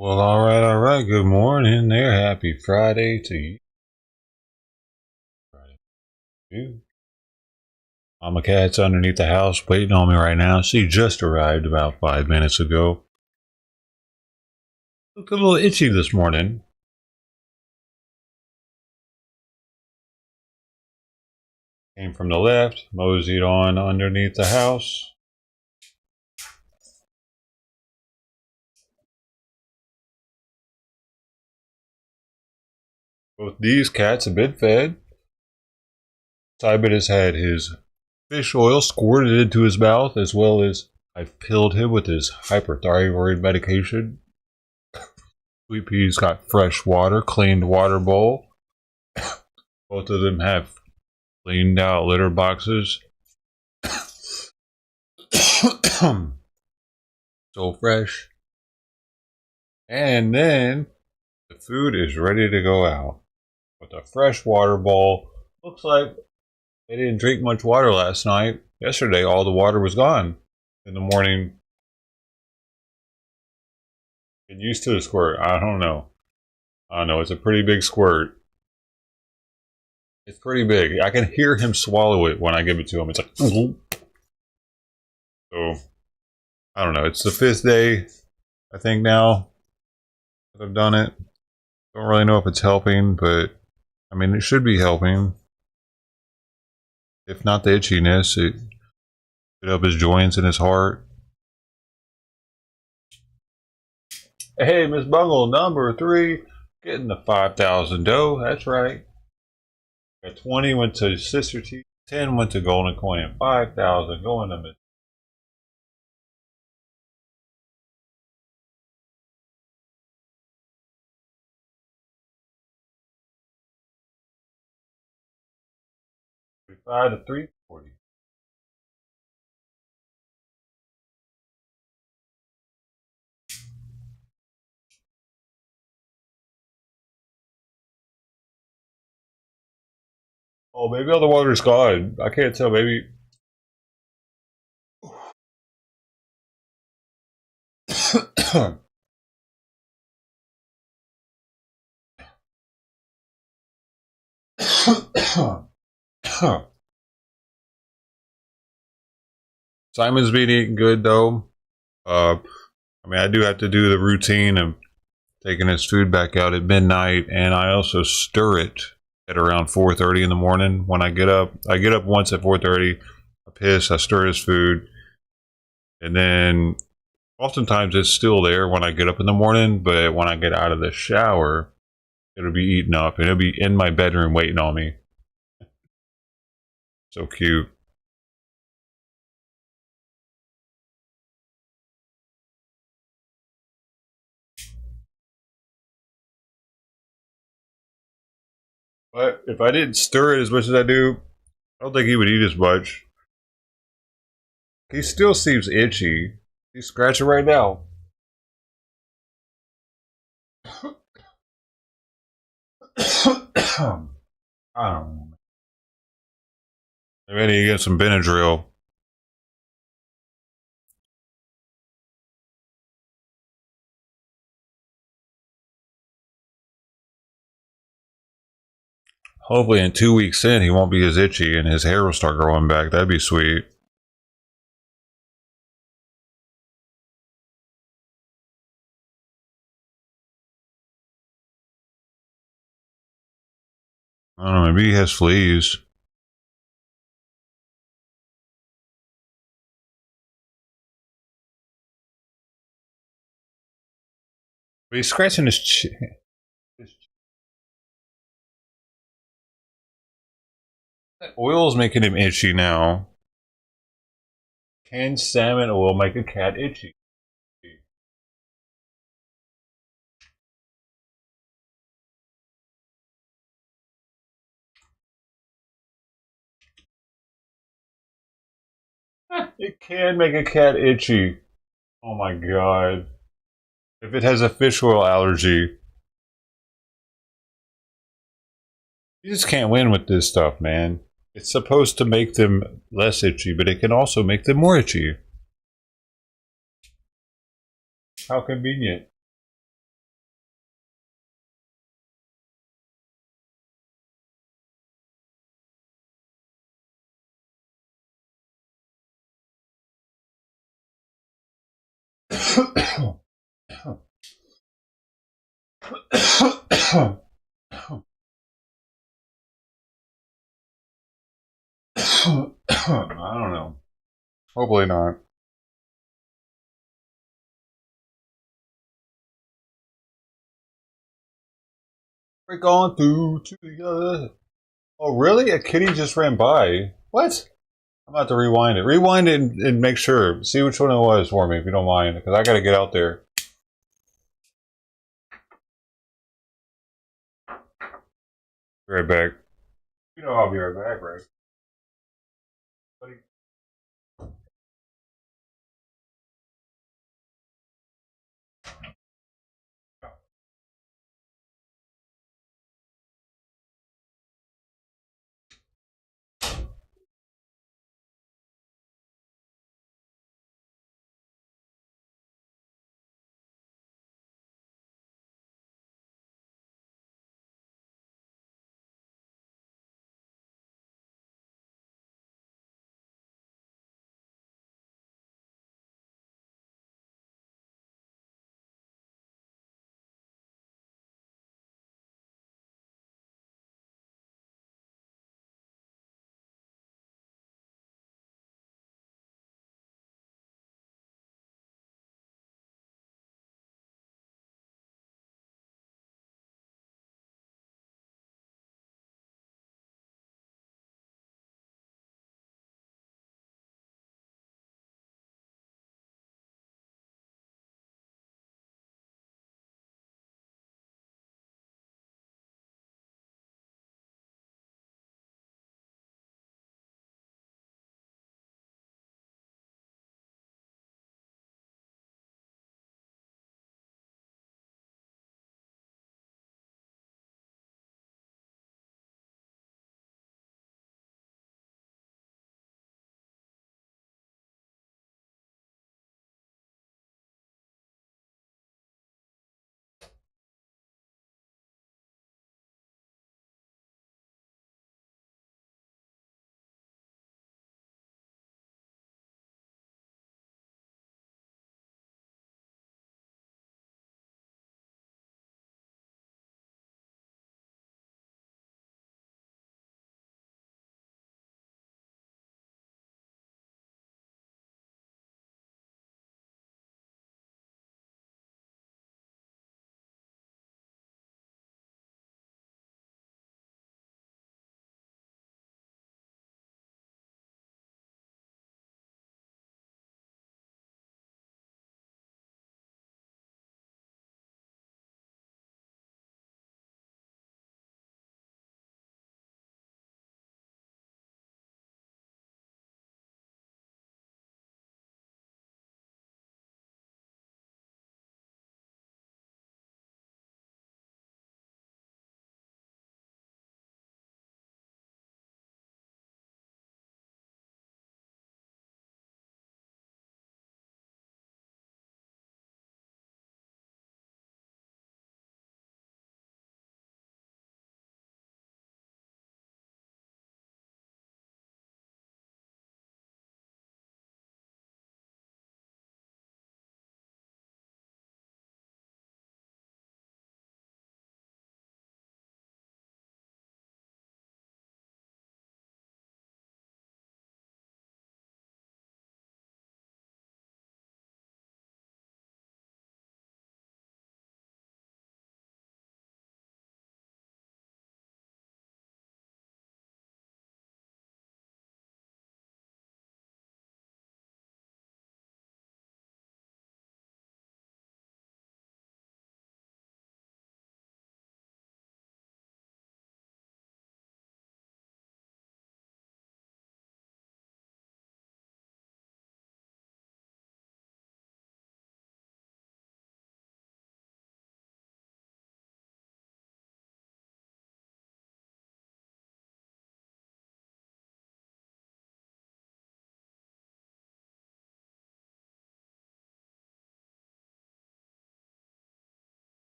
Well, all right. Good morning there. Happy Friday to you. Friday to you. Mama Cat's underneath the house waiting on me right now. She just arrived about 5 minutes ago. Looked a little itchy this morning. Came from the left, moseyed on underneath the house. Both these cats have been fed. Tybit has had his fish oil squirted into his mouth, as well as I've pilled him with his hyperthyroid medication. Sweet Pea's got fresh water, cleaned water bowl. Both of them have cleaned out litter boxes. So fresh. And then the food is ready to go out. With a fresh water bowl. Looks like they didn't drink much water last night. Yesterday, all the water was gone. In the morning, get used to the squirt. I don't know. It's a pretty big squirt. It's pretty big. I can hear him swallow it when I give it to him. It's like, so, I don't know. It's the 5th day, I think, now that I've done it. Don't really know if it's helping, but I mean, it should be helping. If not the itchiness, it could help his joints and his heart. Hey, Miss Bungle, number 3, getting the 5,000 dough. That's right. 20 went to Sister T, 10 went to Golden Coin, and 5,000 going to Miss. Five to 340. Oh, maybe all the water's gone. I can't tell. Maybe. Simon's been eating good though. I mean, I do have to do the routine of taking his food back out at midnight, and I also stir it at around 4:30 in the morning when I get up. I get up once at 4:30. I piss. I stir his food, and then oftentimes it's still there when I get up in the morning. But when I get out of the shower, it'll be eaten up, and it'll be in my bedroom waiting on me. So cute. But if I didn't stir it as much as I do, I don't think he would eat as much. He still seems itchy. He's scratching right now. I don't know. Maybe I need to get some Benadryl. Hopefully in 2 weeks in, he won't be as itchy and his hair will start growing back. That'd be sweet. I don't know, maybe he has fleas. But he's scratching his chin. That oil's making him itchy now. Can salmon oil make a cat itchy? It can make a cat itchy. Oh my god. If it has a fish oil allergy. You just can't win with this stuff, man. It's supposed to make them less itchy, but it can also make them more itchy. How convenient. I don't know. Hopefully not. We're going through to the other. Oh, really? A kitty just ran by. What? I'm about to rewind it. Rewind it and make sure. See which one it was for me, if you don't mind, because I got to get out there. Be right back. You know I'll be right back, right? Buddy?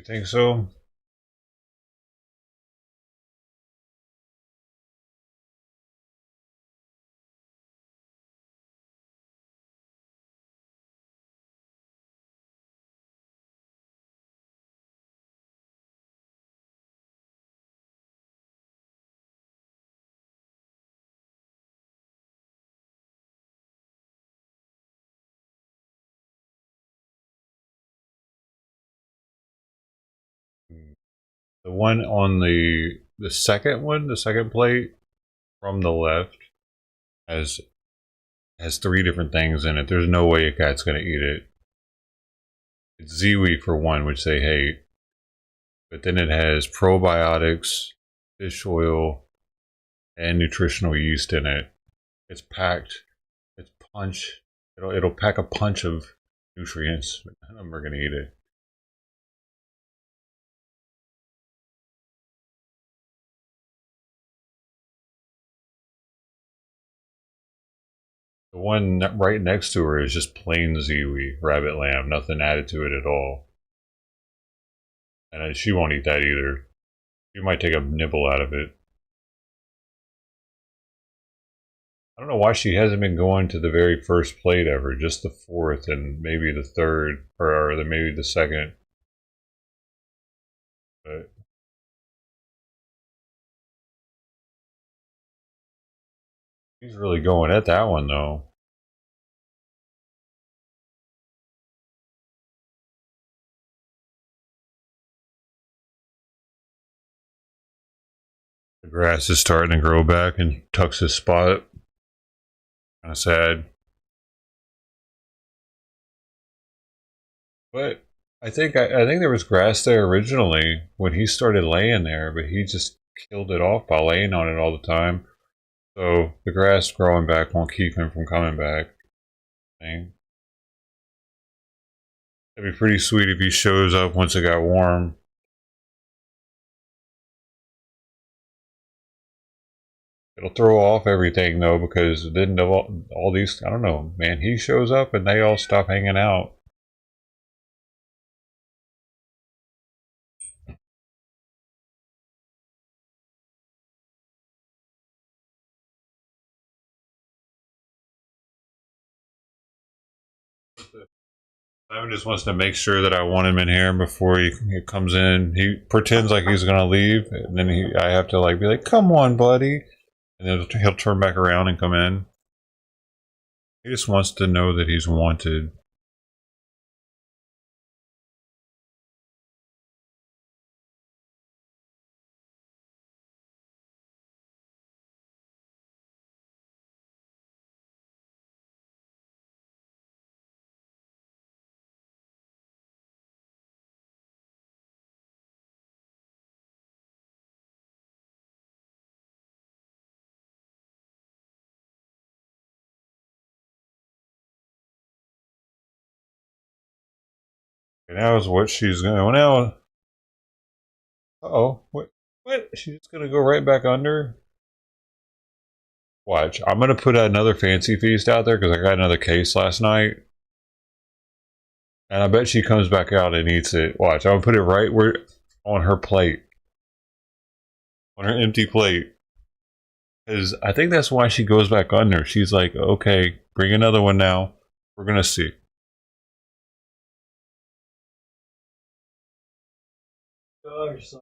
You think so? The one on the second one, the second plate from the left has has three different things in it. There's no way a cat's gonna eat it. It's Ziwi for one, which they hate, but then it has probiotics, fish oil, and nutritional yeast in it. It's packed. It's punch. It'll pack a punch of nutrients, but none of them are gonna eat it. The one right next to her is just plain Ziwi, rabbit lamb, nothing added to it at all. And she won't eat that either. She might take a nibble out of it. I don't know why she hasn't been going to the very first plate ever, just the fourth and maybe the third, or maybe the second. But she's really going at that one though. The grass is starting to grow back and tucks his spot. Kind of sad. But I think there was grass there originally when he started laying there, but he just killed it off by laying on it all the time. So the grass growing back won't keep him from coming back. It'd be pretty sweet if he shows up once it got warm. It'll throw off everything though, because then all these, I don't know, man, he shows up and they all stop hanging out. Simon just wants to make sure that I want him in here before he comes in. He pretends like he's gonna leave, and then I have to like be like, "Come on, buddy," and then he'll turn back around and come in. He just wants to know that he's wanted. And that was what she's gonna. Well, now, oh, what? What? She's gonna go right back under. Watch. I'm gonna put another fancy feast out there because I got another case last night. And I bet she comes back out and eats it. Watch, I'm gonna put it right where on her plate. On her empty plate. Because I think that's why she goes back under. She's like, okay, bring another one now. We're gonna see. Gosh,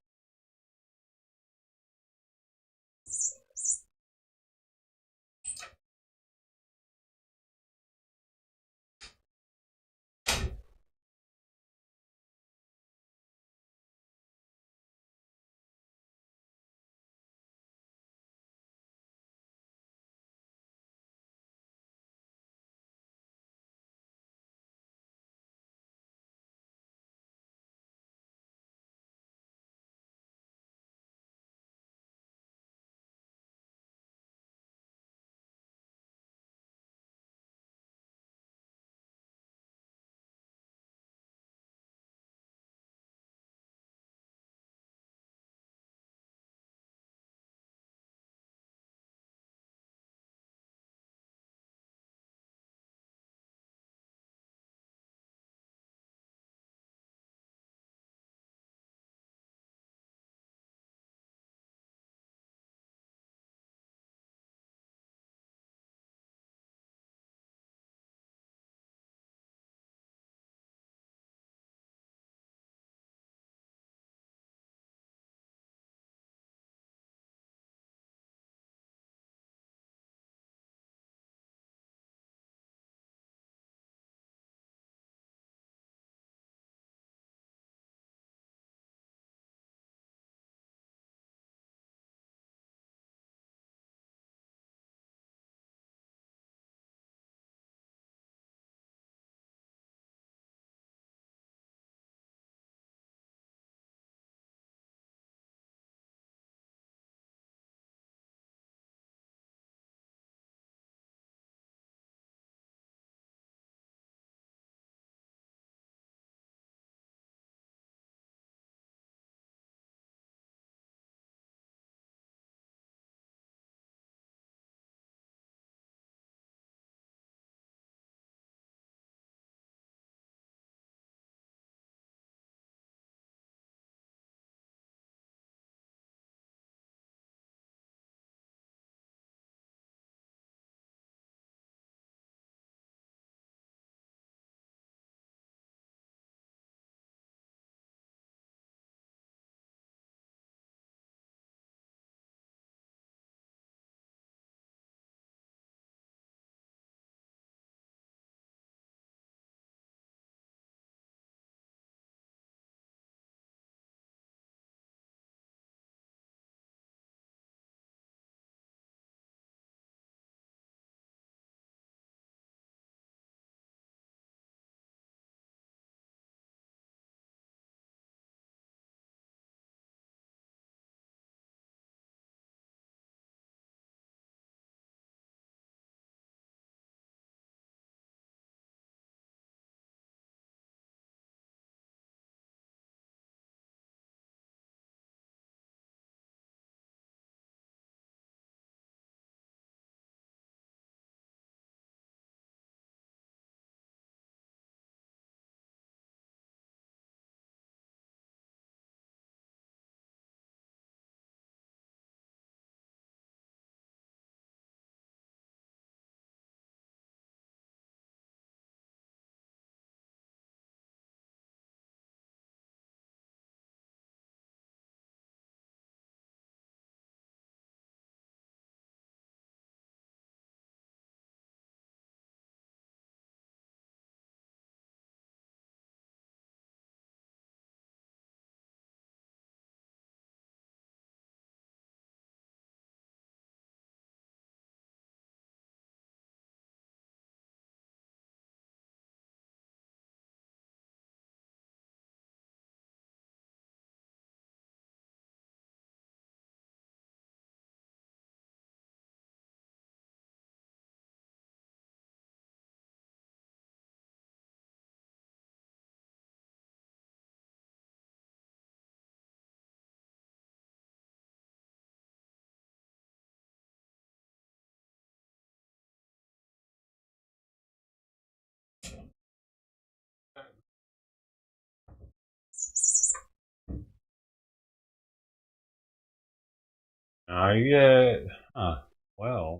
Not yet. Huh. Well,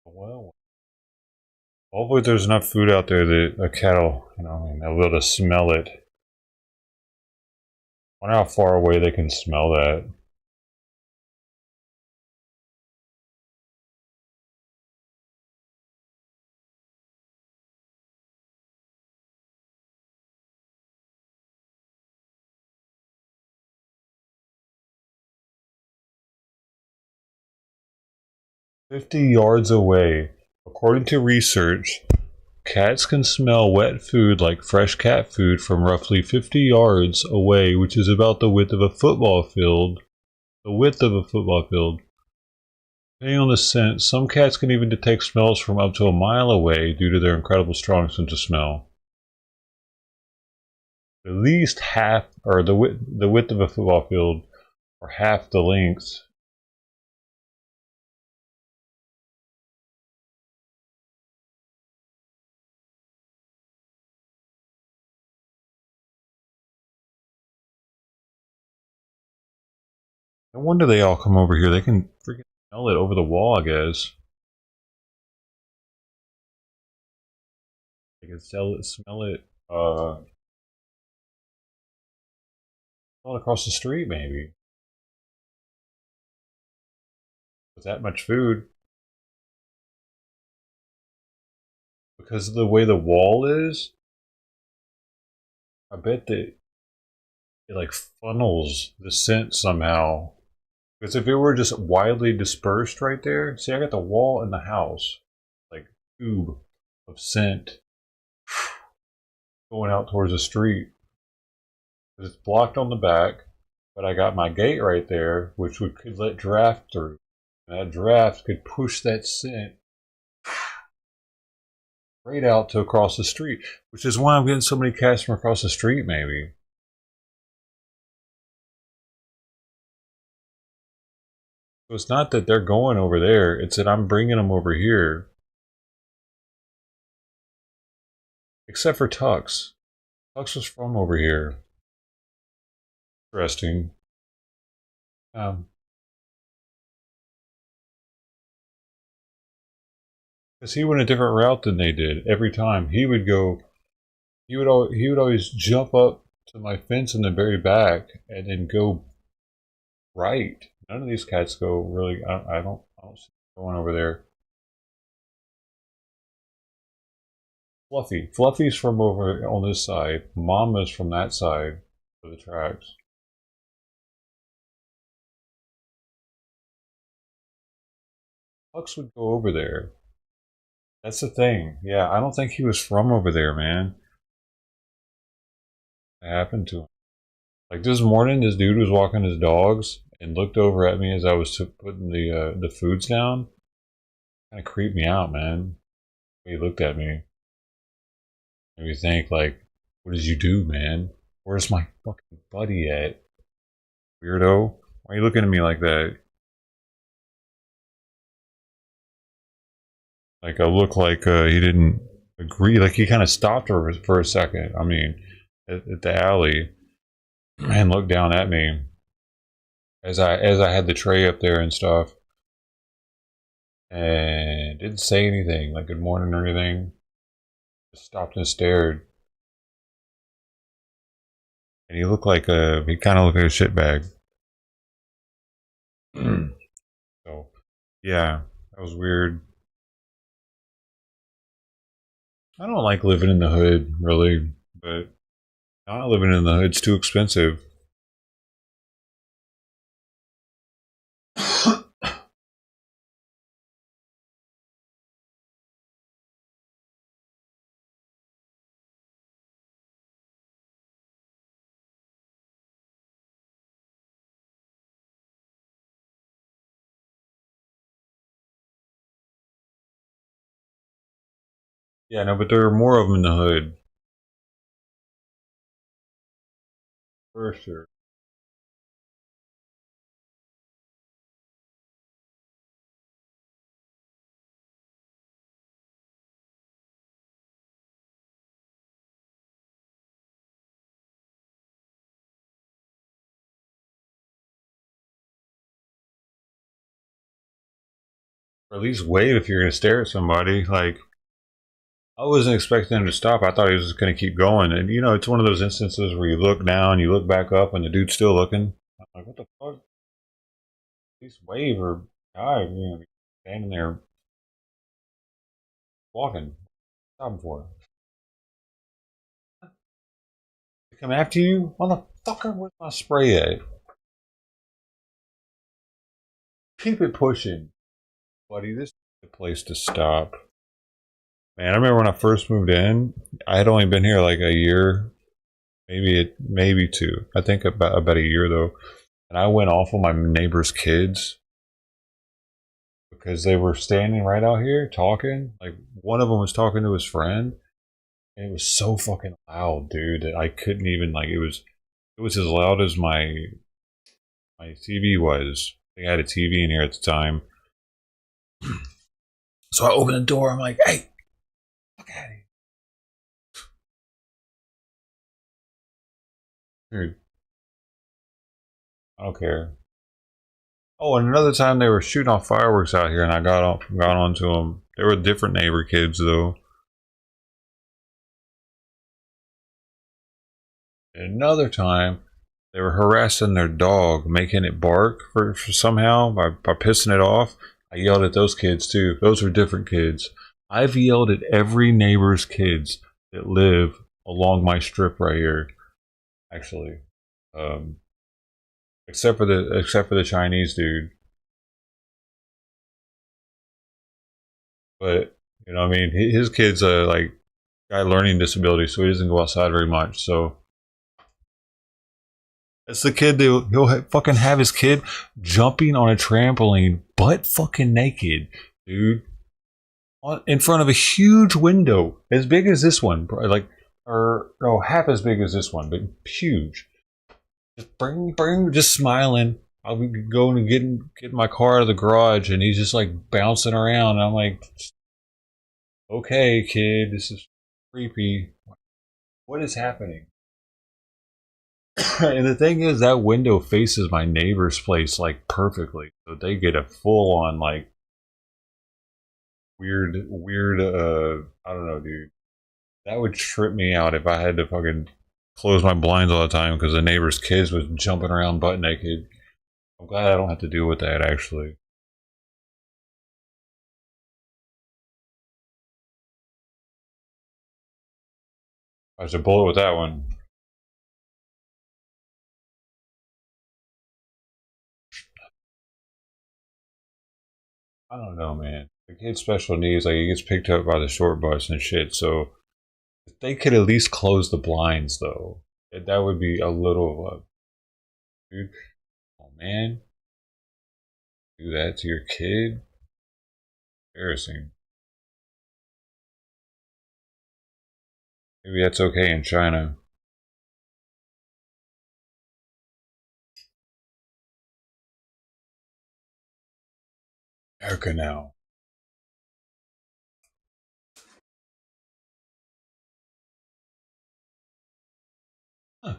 well. Hopefully there's enough food out there that a cattle, they'll be able to smell it. Wonder how far away they can smell that. 50 yards away. According to research, cats can smell wet food like fresh cat food from roughly 50 yards away, which is about the width of a football field. The width of a football field. Depending on the scent, some cats can even detect smells from up to a mile away due to their incredible strong sense of smell. At least half, or the width of a football field, or half the length. No wonder they all come over here. They can freaking smell it over the wall, I guess. They can smell it across the street, maybe. With that much food. Because of the way the wall is, I bet that it like funnels the scent somehow. Because if it were just widely dispersed right there, see, I got the wall in the house, like tube of scent going out towards the street. It's blocked on the back, but I got my gate right there, which could let draft through. And that draft could push that scent right out to across the street, which is why I'm getting so many cats from across the street, maybe. So it's not that they're going over there, it's that I'm bringing them over here. Except for Tux. Tux was from over here. Interesting. Um, because he went a different route than they did every time. He would always jump up to my fence in the very back and then go right. None of these cats go really. I don't see going over there. Fluffy's from over on this side. Mama's from that side of the tracks. Hux would go over there. That's the thing. Yeah, I don't think he was from over there, man. What happened to him? Like this morning, this dude was walking his dogs and looked over at me as I was putting the foods down. Kind of creeped me out, man. He looked at me. Made me think, like, what did you do, man? Where's my fucking buddy at? Weirdo. Why are you looking at me like that? Like I look like he didn't agree. Like he kind of stopped for a second. I mean, at the alley and looked down at me as I had the tray up there and stuff, and didn't say anything like good morning or anything. Just stopped and stared. And he kind of looked like a shitbag. So yeah, that was weird. I don't like living in the hood really, but not living in the hood's too expensive. Yeah, no, but there are more of them in the hood for sure. Or at least wave if you're gonna stare at somebody. Like, I wasn't expecting him to stop. I thought he was just gonna keep going. And you know, it's one of those instances where you look down, you look back up, and the dude's still looking. I'm like, what the fuck? At least wave or dive. You know, standing there walking. Stop for it. They come after you, motherfucker. Where's my spray at? Keep it pushing, buddy. This is the place to stop. Man, I remember when I first moved in. I had only been here like a year, maybe two. I think about a year though. And I went off on my neighbor's kids because they were standing right out here talking. Like one of them was talking to his friend, and it was so fucking loud, dude, that I couldn't even like. It was as loud as my TV was. I think I had a TV in here at the time. So I opened the door. I'm like, hey, fuck out of here. Dude, I don't care. Oh, and another time they were shooting off fireworks out here, and I got onto them. They were different neighbor kids, though. And another time, they were harassing their dog, making it bark for somehow by pissing it off. I yelled at those kids too. Those were different kids. I've yelled at every neighbor's kids that live along my strip right here. Actually, um, except for the Chinese dude. But you know, I mean, his kid's like got learning disability, so he doesn't go outside very much. So it's the kid that he'll fucking have his kid jumping on a trampoline, butt fucking naked, dude, in front of a huge window as big as this one, like, or no, half as big as this one, but huge. Just smiling. I'll be going to get my car out of the garage, and he's just like bouncing around. And I'm like, okay, kid, this is creepy. What is happening? And the thing is, that window faces my neighbor's place like perfectly, so they get a full on like weird. I don't know, dude. That would trip me out if I had to fucking close my blinds all the time because the neighbor's kids was jumping around butt naked. I'm glad I don't have to deal with that, actually. I should bullet with that one. I don't know, man. The kid's special needs, like, he gets picked up by the short bus and shit, so if they could at least close the blinds, though, that would be a little, dude, oh man, do that to your kid? Embarrassing. Maybe that's okay in China. America now. Huh.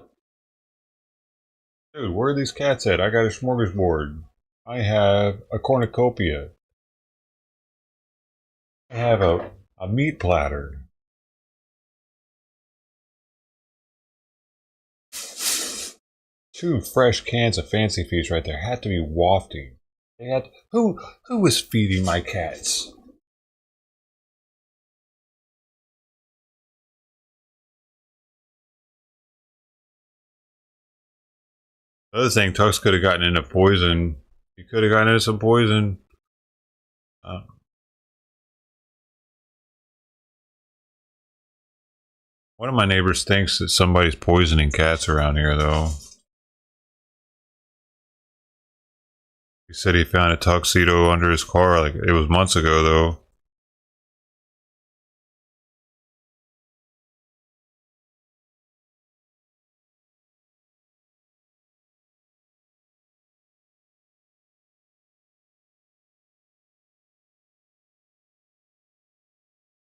Dude, where are these cats at? I got a smorgasbord. I have a cornucopia. I have a meat platter. Two fresh cans of fancy feast right there. Had to be wafting. They had who was feeding my cats? The other thing, Tux could have gotten into poison. He could have gotten into some poison. Uh, One of my neighbors thinks that somebody's poisoning cats around here, though. He said he found a tuxedo under his car, like it was months ago, though.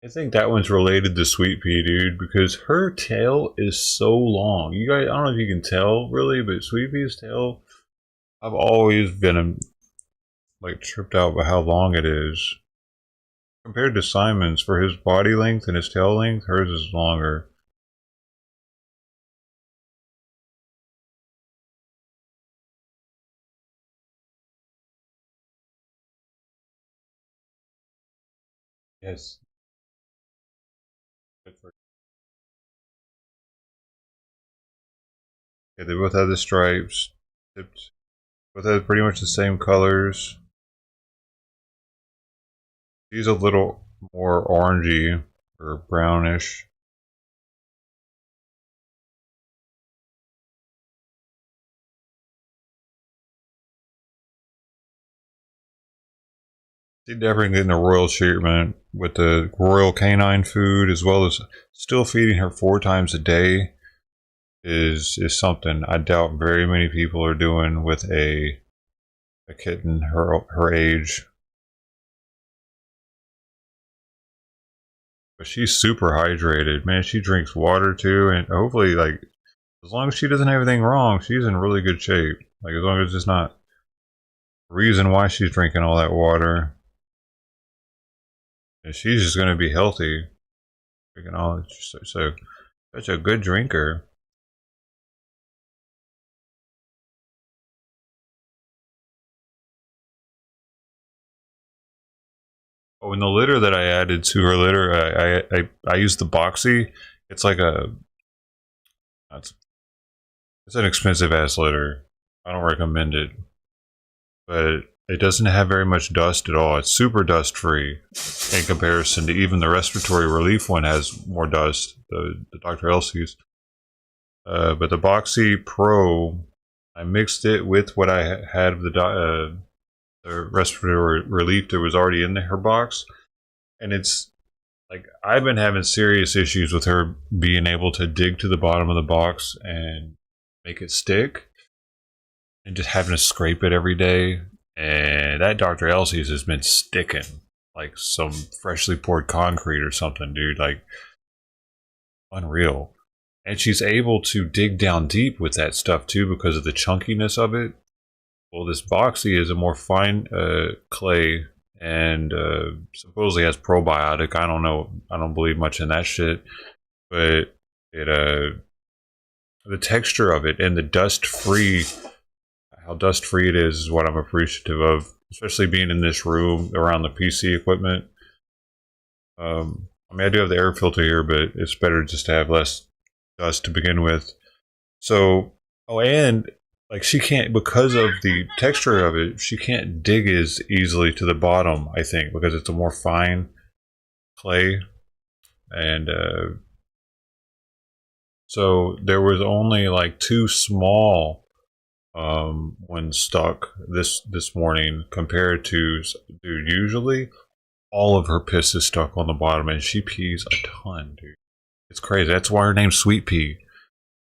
I think that one's related to Sweet Pea, dude, because her tail is so long. You guys, I don't know if you can tell, really, but Sweet Pea's tail, I've always been like tripped out by how long it is. Compared to Simon's, for his body length and his tail length, hers is longer. Yes. Yeah, they both have the stripes. Both have pretty much the same colors. She's a little more orangey or brownish. She's definitely getting the royal treatment with the royal canine food, as well as still feeding her 4 times a day. Is something I doubt very many people are doing with a kitten her age. But she's super hydrated, man. She drinks water too, and hopefully, like, as long as she doesn't have anything wrong, she's in really good shape. Like, as long as it's not a reason why she's drinking all that water, and she's just gonna be healthy. Drinking all so such a good drinker. Oh, and the litter that I added to her litter, I used the boxy. It's like it's, it's an expensive ass litter. I don't recommend it, but it doesn't have very much dust at all. It's super dust free in comparison to even the respiratory relief one has more dust. The Dr. Elsie's, but the Boxy Pro, I mixed it with what I had of the respiratory relief that was already in her box, and it's like I've been having serious issues with her being able to dig to the bottom of the box and make it stick, and just having to scrape it every day. And that Dr. Elsie's has been sticking like some freshly poured concrete or something, dude. Like, unreal. And she's able to dig down deep with that stuff too because of the chunkiness of it. Well, this Boxy is a more fine clay and supposedly has probiotic. I don't know. I don't believe much in that shit. But it the texture of it and the dust free, how dust free it is what I'm appreciative of, especially being in this room around the PC equipment. I mean, I do have the air filter here, but it's better just to have less dust to begin with. So, oh, and like she can't, because of the texture of it, she can't dig as easily to the bottom, I think, because it's a more fine clay. And so there was only like 2 small ones stuck this morning compared to, dude, usually all of her piss is stuck on the bottom, and she pees a ton, dude. It's crazy. That's why her name's Sweet Pea.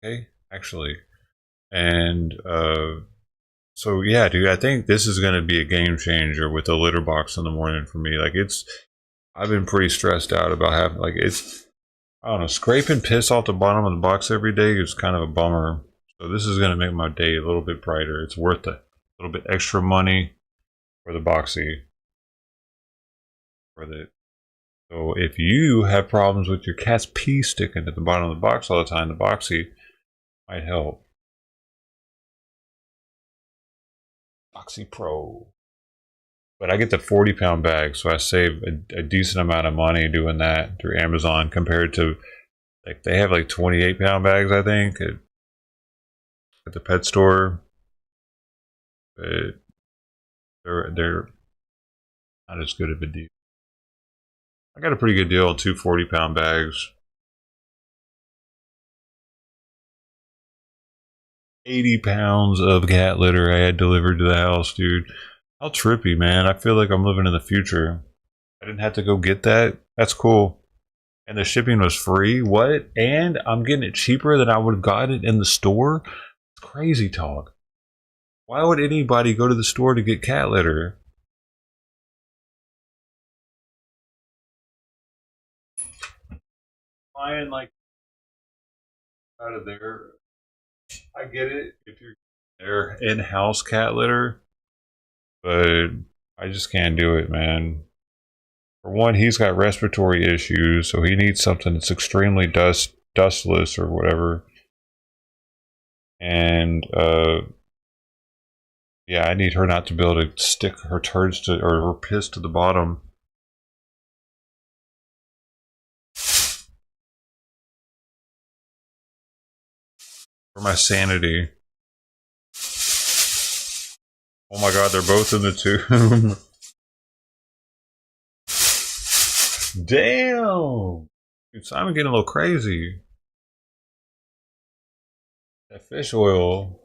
Okay, actually, and so yeah, dude, I think this is gonna be a game changer with the litter box in the morning for me. Like, I've been pretty stressed out about having, like, I don't know, scraping piss off the bottom of the box every day is kind of a bummer. So this is gonna make my day a little bit brighter. It's worth a little bit extra money for the Boxy, for the. So if you have problems with your cat's pee sticking to the bottom of the box all the time, the Boxy might help. Boxy Pro. But I get the 40-pound bag, so I save a decent amount of money doing that through Amazon compared to, like, they have like 28-pound bags, I think, at the pet store. But they're not as good of a deal. I got a pretty good deal on 2 40-pound bags. 80 pounds of cat litter I had delivered to the house, dude. How trippy, man. I feel like I'm living in the future. I didn't have to go get that. That's cool. And the shipping was free. What? And I'm getting it cheaper than I would have gotten it in the store? It's crazy talk. Why would anybody go to the store to get cat litter? Buying, like, out of there. I get it if you're their in-house cat litter, but I just can't do it, man. For one, he's got respiratory issues, so he needs something that's extremely dustless or whatever. And yeah, I need her not to be able to stick her turds to or her piss to the bottom. For my sanity. Oh my god, they're both in the tube. Damn! Dude, Simon getting a little crazy. That fish oil.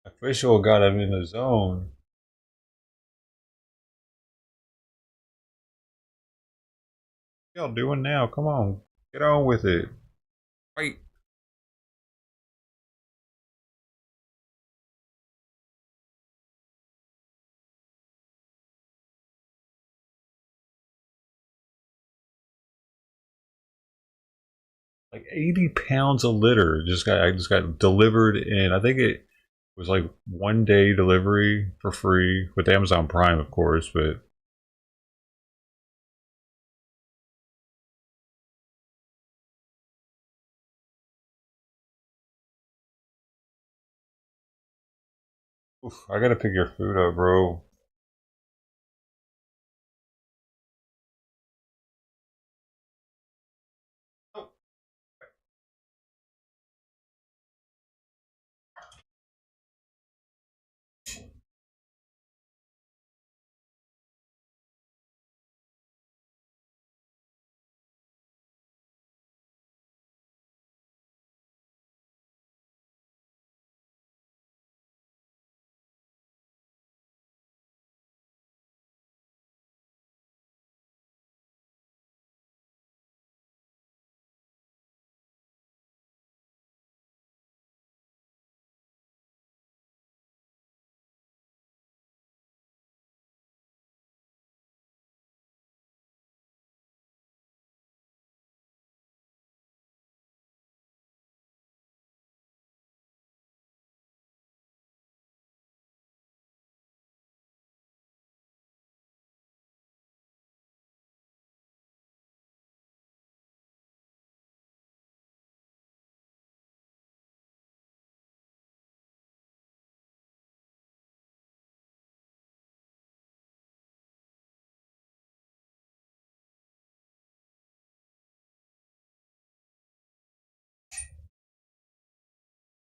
That fish oil got him in the zone. What y'all doing now? Come on. Get on with it. Fight. Like 80 pounds a litter. I just got delivered in. I think it was like 1 day delivery for free with Amazon Prime, of course, but oof, I gotta pick your food up, bro.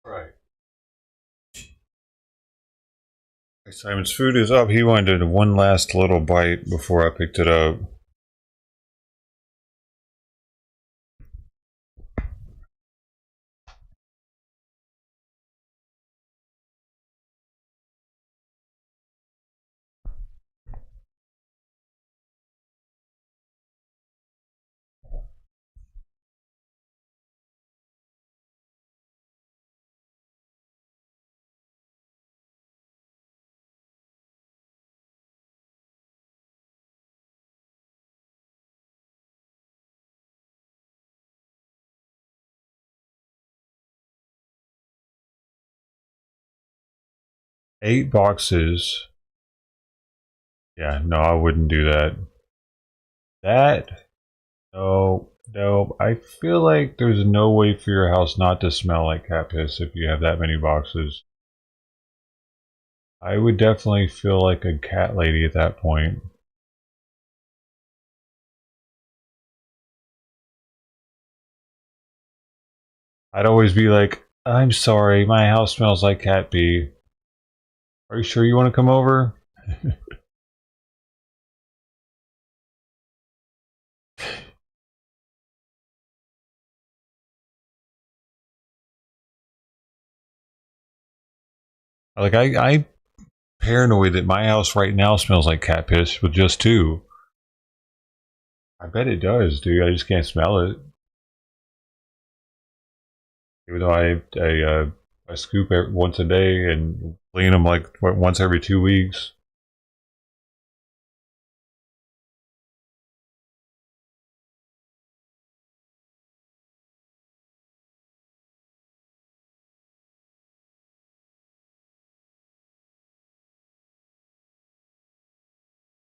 'Right. Simon's food is up. He wanted one last little bite before I picked it up. 8 boxes. Yeah, no, I wouldn't do that. That no, no. I feel like there's no way for your house not to smell like cat piss if you have that many boxes. I would definitely feel like a cat lady at that point. I'd always be like, I'm sorry, my house smells like cat pee. Are you sure you want to come over? Like I paranoid that my house right now smells like cat piss with just two. I bet it does, dude. I just can't smell it. Even though I scoop it once a day and clean them like once every 2 weeks.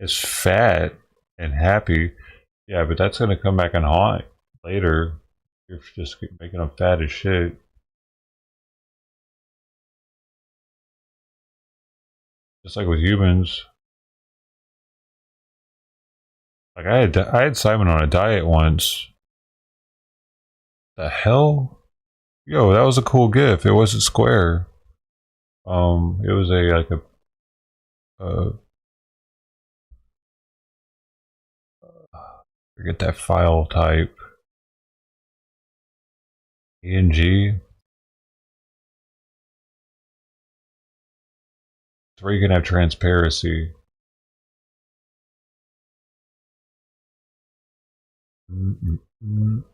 is fat and happy. Yeah, but that's gonna come back and haunt later. You're just making them fat as shit. Just like with humans. Like I had Simon on a diet once. The hell? Yo, that was a cool gift. It wasn't square. It was a like uh forget that file type. PNG. It's where you can have transparency. Mm-mm-mm.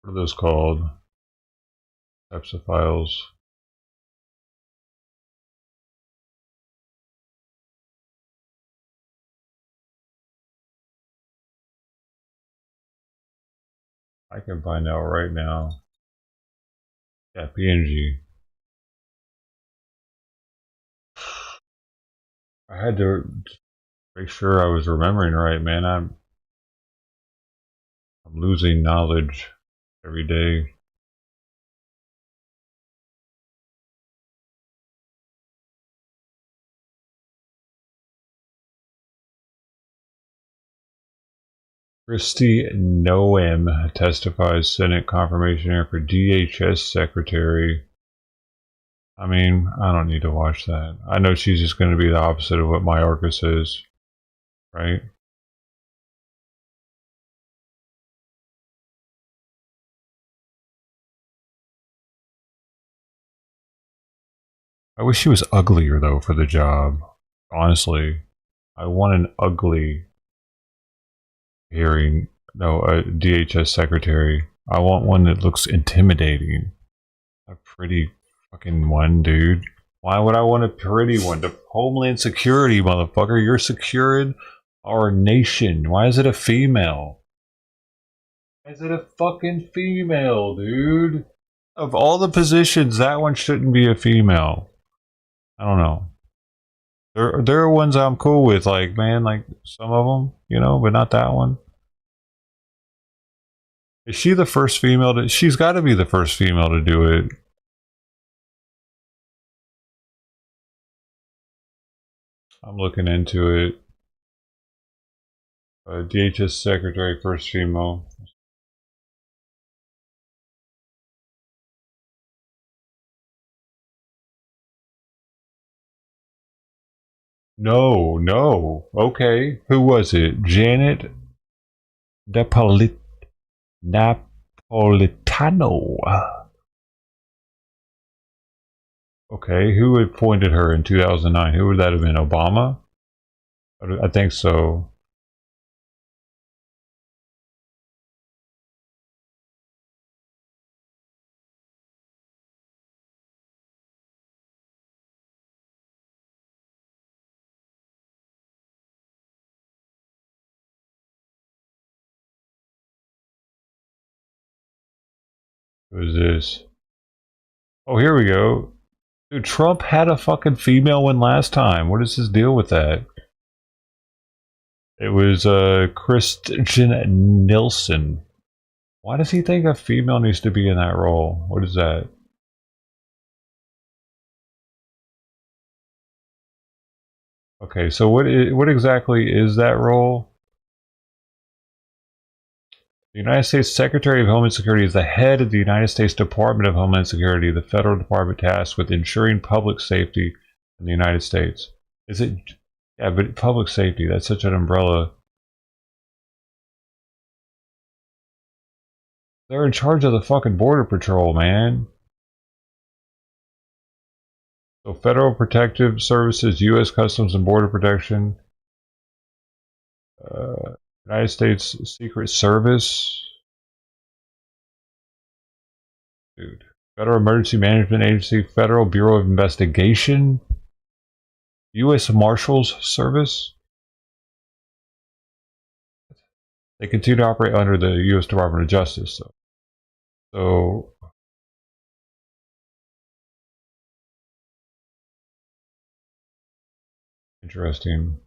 What are those called? Types of files. I can find out right now. Yeah, PNG. I had to make sure I was remembering right, man. I'm losing knowledge every day. Christy Noem testifies Senate confirmation here for DHS secretary. I mean, I don't need to watch that. I know she's just going to be the opposite of what Mayorkas is, right? I wish she was uglier though for the job. Honestly, I want an ugly hearing. No, a DHS secretary. I want one that looks intimidating. A pretty fucking one, dude. Why would I want a pretty one? The Homeland Security, motherfucker. You're securing our nation. Why is it a female? Why is it a fucking female, dude? Of all the positions, that one shouldn't be a female. I don't know. There are ones I'm cool with, like, man, like some of them, you know, but not that one. Is she the first female to? She's got to be the first female to do it. I'm looking into it. DHS secretary, first female. No, no. Okay, who was it? Janet Napolitano. Okay, who appointed her in 2009? Who would that have been? Obama? I think so. Who is this? Oh, here we go. Dude, Trump had a fucking female one last time. What is his deal with that? It was Kristen Nilsson. Why does he think a female needs to be in that role? What is that? Okay, so what exactly is that role? The United States Secretary of Homeland Security is the head of the United States Department of Homeland Security, the federal department tasked with ensuring public safety in the United States. Is it? Yeah, but public safety, that's such an umbrella. They're in charge of the fucking Border Patrol, man. So Federal Protective Services, U.S. Customs and Border Protection, United States Secret Service, dude. Federal Emergency Management Agency, Federal Bureau of Investigation, U.S. Marshals Service. They continue to operate under the U.S. Department of Justice. So Interesting.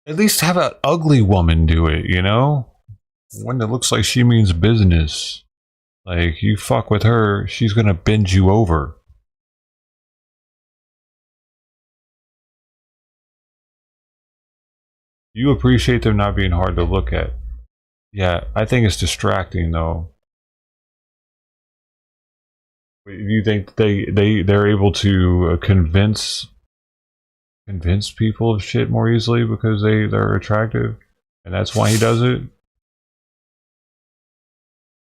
At least have an ugly woman do it, you know? One that looks like she means business. Like, you fuck with her, she's gonna bend you over. You appreciate them not being hard to look at. Yeah, I think it's distracting though. You think they're able to convince people of shit more easily because they're attractive, and that's why he does it?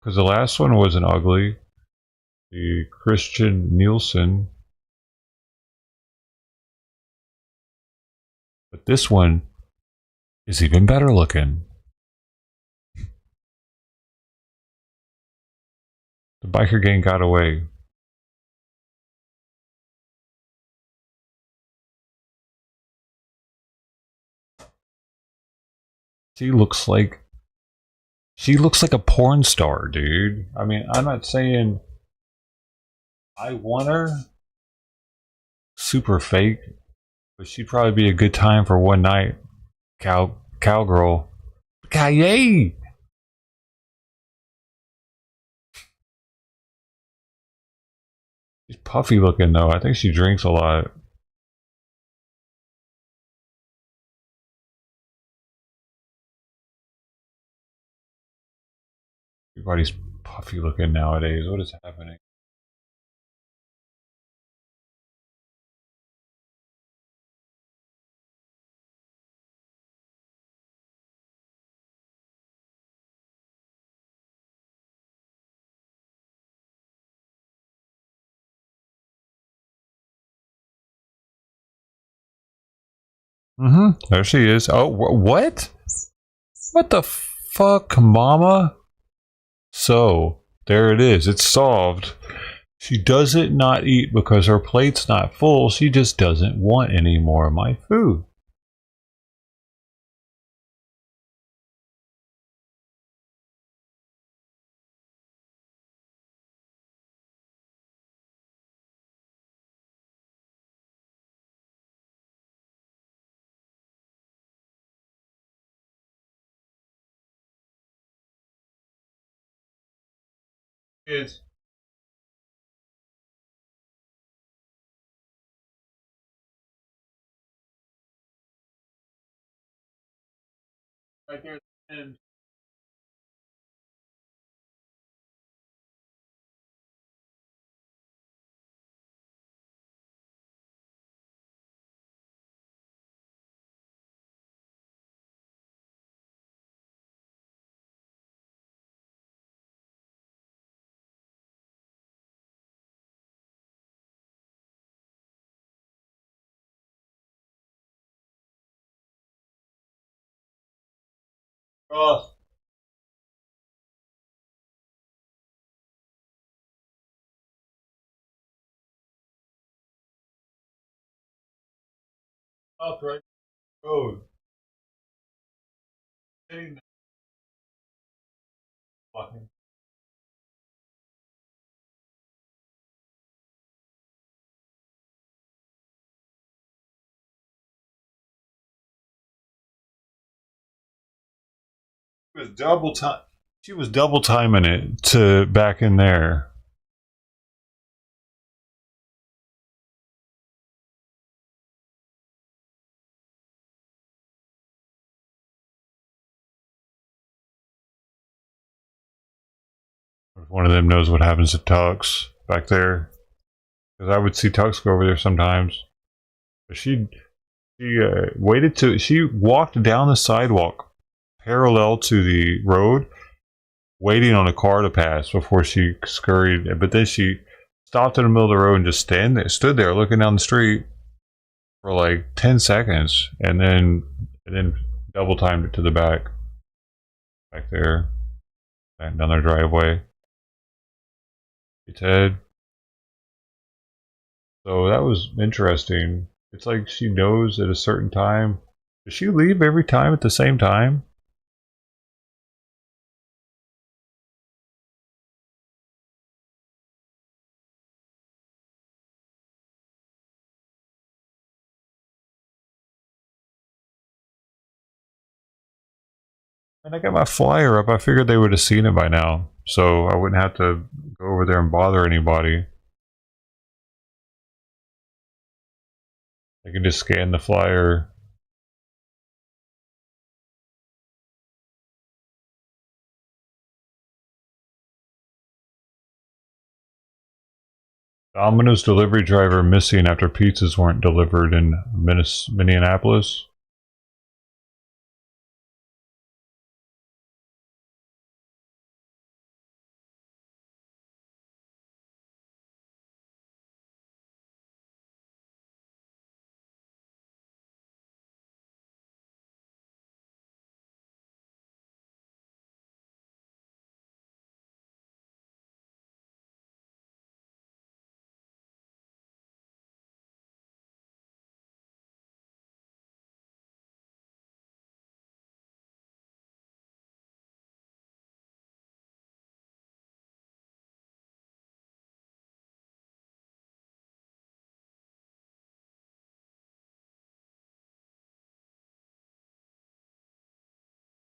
Because the last one wasn't ugly. The Christian Nielsen. But this one is even better looking. The biker gang got away. She looks like a porn star, dude. I mean, I'm not saying I want her super fake, but she'd probably be a good time for one night. Cowgirl. Yay! She's puffy looking though. I think she drinks a lot. Everybody's puffy looking nowadays. What is happening? Mm-hmm. There she is. Oh, what? What the fuck, mama? So, there it is. It's solved. She doesn't not eat because her plate's not full. She just doesn't want any more of my food. Kids. Right there. And cross. Upright. Road. Hitting the was double time. She was double timing it to back in there. If one of them knows what happens to Tux back there, because I would see Tux go over there sometimes. But she walked down the sidewalk parallel to the road, waiting on a car to pass before she scurried. But then she stopped in the middle of the road and just stood there looking down the street for like 10 seconds, and then double timed it to the back there, back down their driveway. Ted. So that was interesting. It's like she knows at a certain time. Does she leave every time at the same time? And I got my flyer up. I figured they would have seen it by now, so I wouldn't have to go over there and bother anybody. I can just scan the flyer. Domino's delivery driver missing after pizzas weren't delivered in Minneapolis.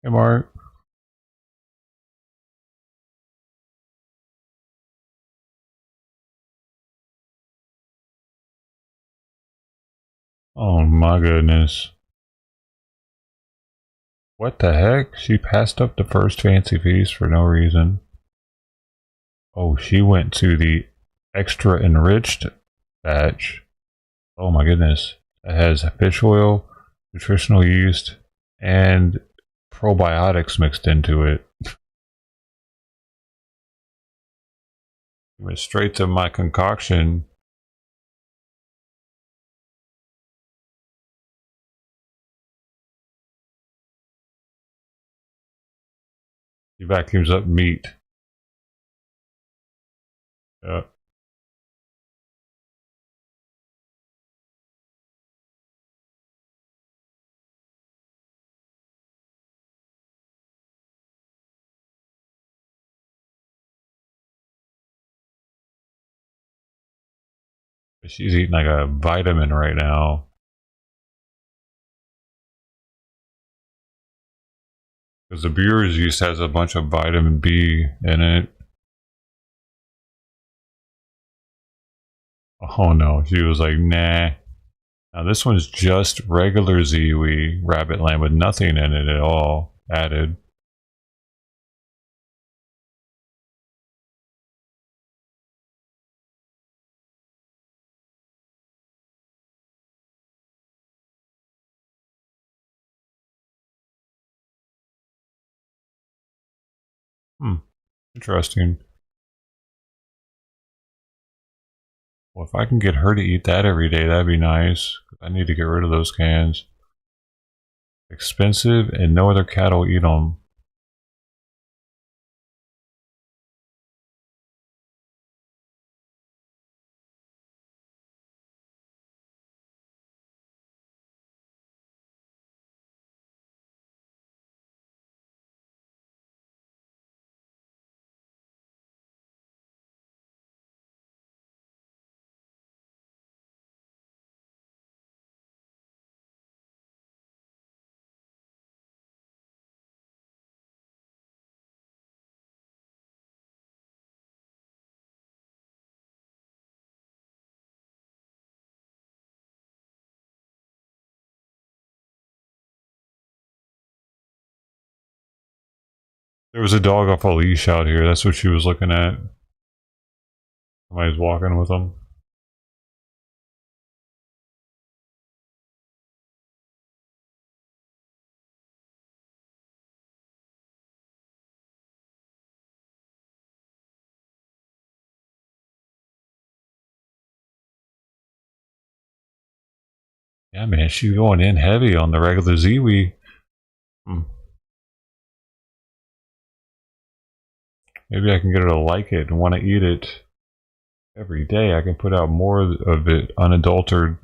Hey, Mark. Oh my goodness. What the heck? She passed up the first fancy feast for no reason. Oh, she went to the extra enriched batch. Oh my goodness. It has fish oil, nutritional yeast, and probiotics mixed into it. Went straight to my concoction. She vacuums up meat. Yeah. She's eating like a vitamin right now. Because the brewer's yeast has a bunch of vitamin B in it. Oh no, she was like, nah. Now this one's just regular Ziwi rabbit lamb with nothing in it at all added. Hmm, interesting. Well, if I can get her to eat that every day, that'd be nice. I need to get rid of those cans. Expensive and no other cattle eat them. There was a dog off a leash out here. That's what she was looking at. Somebody's walking with them. Yeah, man, she's going in heavy on the regular Ziwi. Hmm. Maybe I can get her to like it and want to eat it every day. I can put out more of it unadulterated.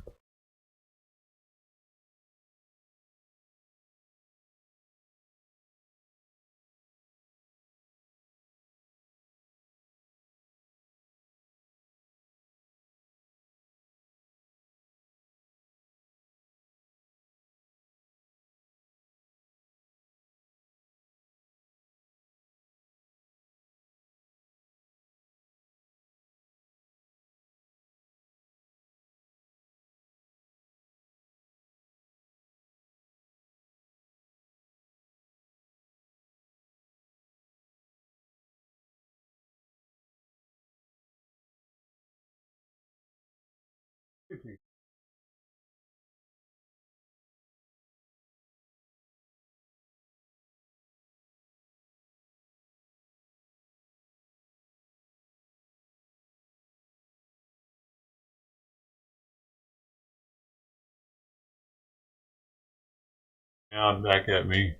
Now back at me.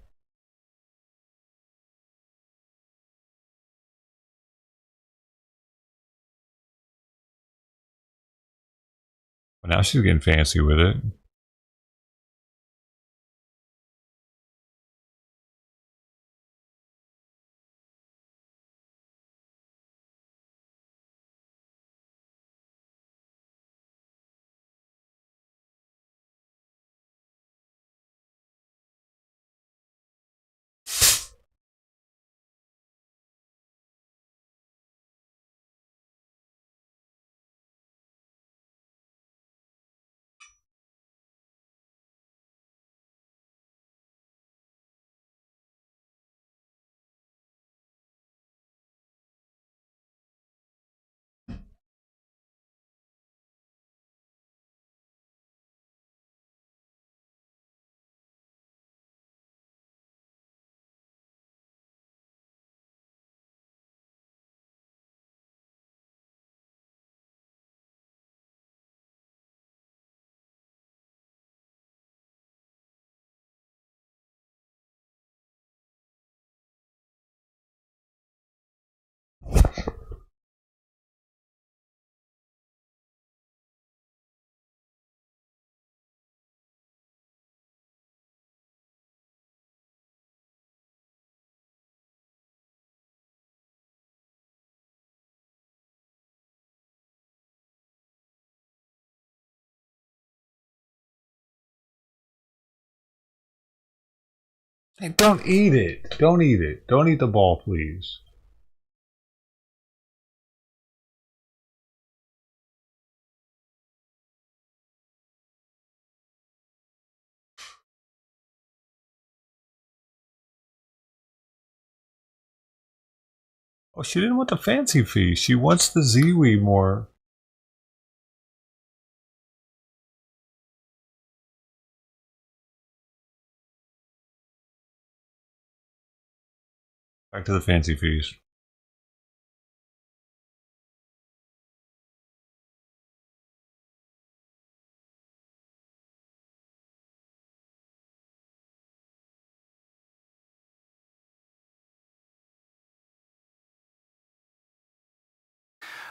Well, now she's getting fancy with it. Hey, don't eat it. Don't eat it. Don't eat the ball, please. Oh, she didn't want the fancy feast. She wants the Ziwi more. Back to the fancy feast.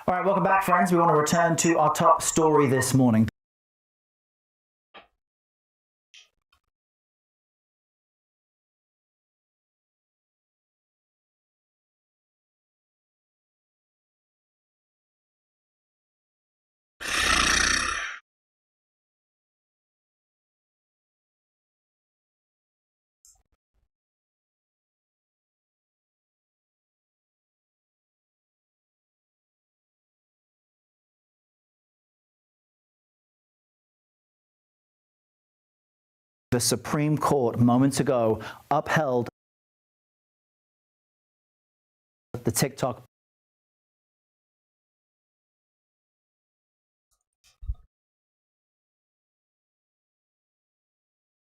All right, welcome back, friends. We want to return to our top story this morning. The Supreme Court moments ago upheld the TikTok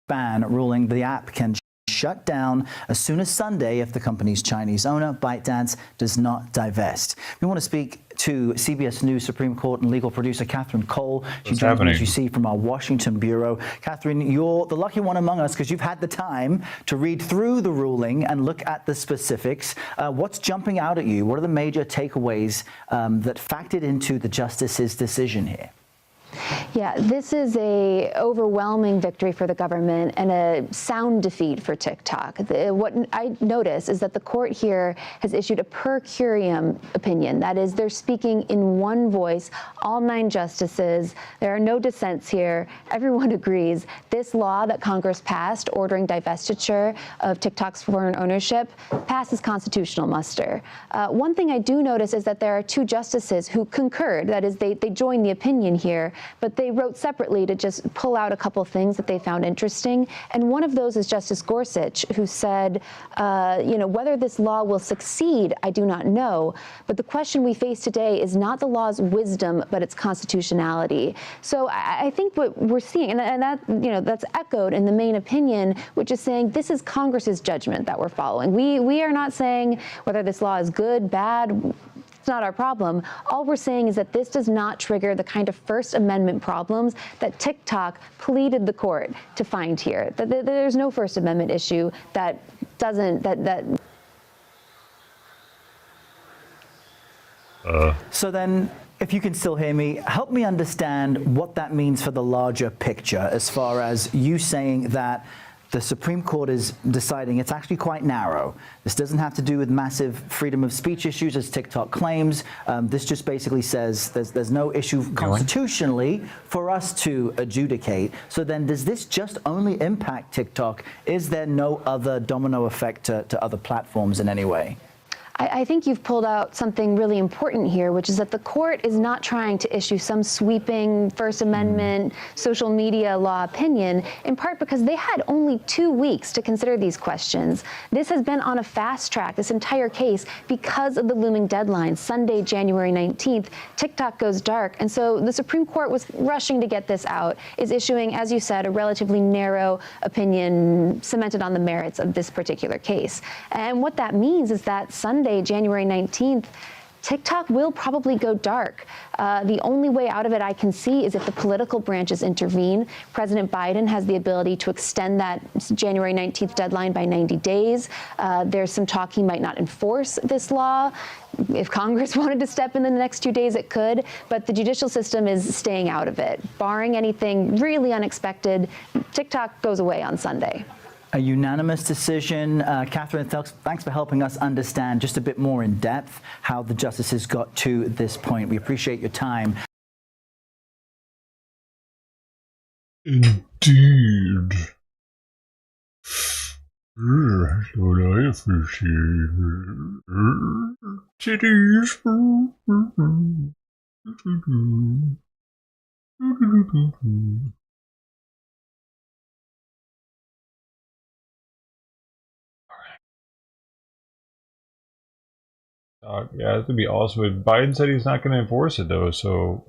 ban, ruling the app can shut down as soon as Sunday if the company's Chinese owner, ByteDance, does not divest. We want to speak to CBS News Supreme Court and legal producer Catherine Cole. She joins me, as you see, from our Washington bureau. Catherine, you're the lucky one among us because you've had the time to read through the ruling and look at the specifics. What's jumping out at you? What are the major takeaways that factored into the justice's decision here? Yeah, this is a overwhelming victory for the government and a sound defeat for TikTok. What I notice is that the court here has issued a per curiam opinion. That is, they're speaking in one voice, all 9 justices. There are no dissents here. Everyone agrees. This law that Congress passed ordering divestiture of TikTok's foreign ownership passes constitutional muster. One thing I do notice is that there are 2 justices who concurred. That is, they joined the opinion here, but they wrote separately to just pull out a couple things that they found interesting. And one of those is Justice Gorsuch, who said, whether this law will succeed, I do not know. But the question we face today is not the law's wisdom, but its constitutionality. So I think what we're seeing, and that, that's echoed in the main opinion, which is saying this is Congress's judgment that we're following. We are not saying whether this law is good, bad. It's not our problem. All we're saying is that this does not trigger the kind of First Amendment problems that TikTok pleaded the court to find here. That there's no First Amendment issue that doesn't, So then, if you can still hear me, help me understand what that means for the larger picture, as far as you saying that the Supreme Court is deciding it's actually quite narrow. This doesn't have to do with massive freedom of speech issues, as TikTok claims. This just basically says there's no issue constitutionally for us to adjudicate. So then, does this just only impact TikTok? Is there no other domino effect to other platforms in any way? I think you've pulled out something really important here, which is that the court is not trying to issue some sweeping First Amendment social media law opinion, in part because they had only 2 weeks to consider these questions. This has been on a fast track, this entire case, because of the looming deadline. Sunday, January 19th, TikTok goes dark. And so the Supreme Court was rushing to get this out, is issuing, as you said, a relatively narrow opinion cemented on the merits of this particular case. And what that means is that Sunday, January 19th, TikTok will probably go dark. The only way out of it I can see is if the political branches intervene. President Biden has the ability to extend that January 19th deadline by 90 days. There's some talk he might not enforce this law. If Congress wanted to step in the next 2 days, it could. But the judicial system is staying out of it. Barring anything really unexpected, TikTok goes away on Sunday. A unanimous decision. Catherine, thanks for helping us understand just a bit more in depth how the justices got to this point. We appreciate your time. Indeed. That's what I appreciate. Kitties. Yeah, it's gonna be awesome. Biden said he's not going to enforce it though, so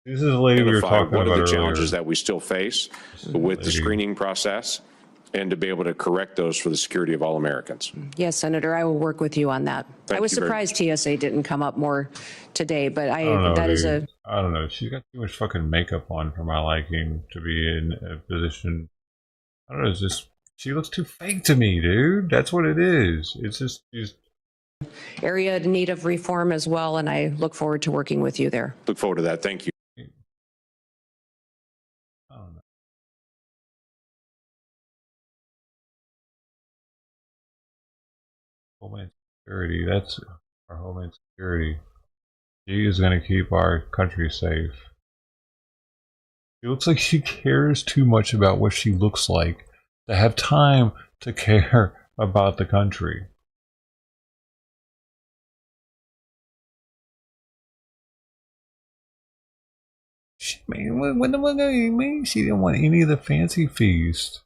this is a lady we were talking what about are the earlier. challenges that we still face with the screening process, and to be able to correct those for the security of all Americans. Yes, Senator, I will work with you on that. I was surprised TSA didn't come up more today, but I don't know, that is dude. I don't know. She's got too much fucking makeup on for my liking to be in a position. I don't know. It's just she looks too fake to me, dude. That's what it is. It's just she's area in need of reform as well, and I look forward to working with you there. Look forward to that. Thank you. I don't know. Homeland Security. That's our Homeland Security. She is going to keep our country safe. She looks like she cares too much about what she looks like to have time to care about the country. Man, she didn't want any of the fancy feast.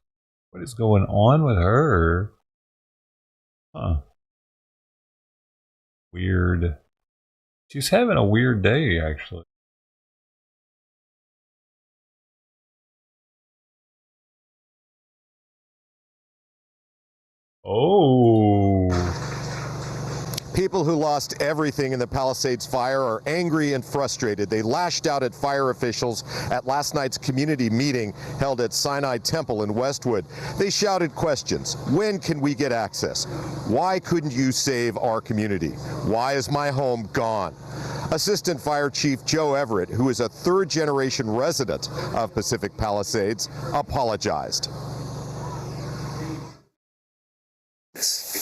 What is going on with her? Huh. Weird. She's having a weird day, actually. Oh. People who lost everything in the Palisades fire are angry and frustrated. They lashed out at fire officials at last night's community meeting held at Sinai Temple in Westwood. They shouted questions. When can we get access? Why couldn't you save our community? Why is my home gone? Assistant Fire Chief Joe Everett, who is a third-generation resident of Pacific Palisades, apologized. It's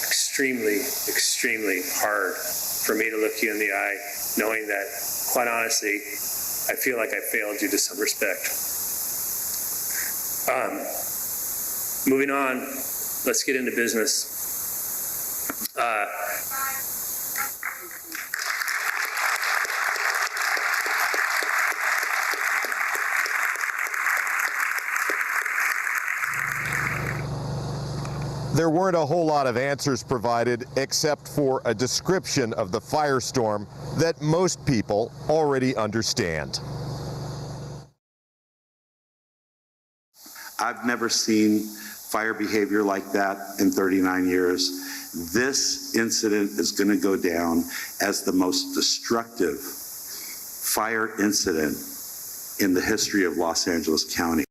extremely hard for me to look you in the eye, knowing that, quite honestly, I feel like I failed you to some respect. Moving on, let's get into business. There weren't a whole lot of answers provided except for a description of the firestorm that most people already understand. I've never seen fire behavior like that in 39 years. This incident is going to go down as the most destructive fire incident in the history of Los Angeles County.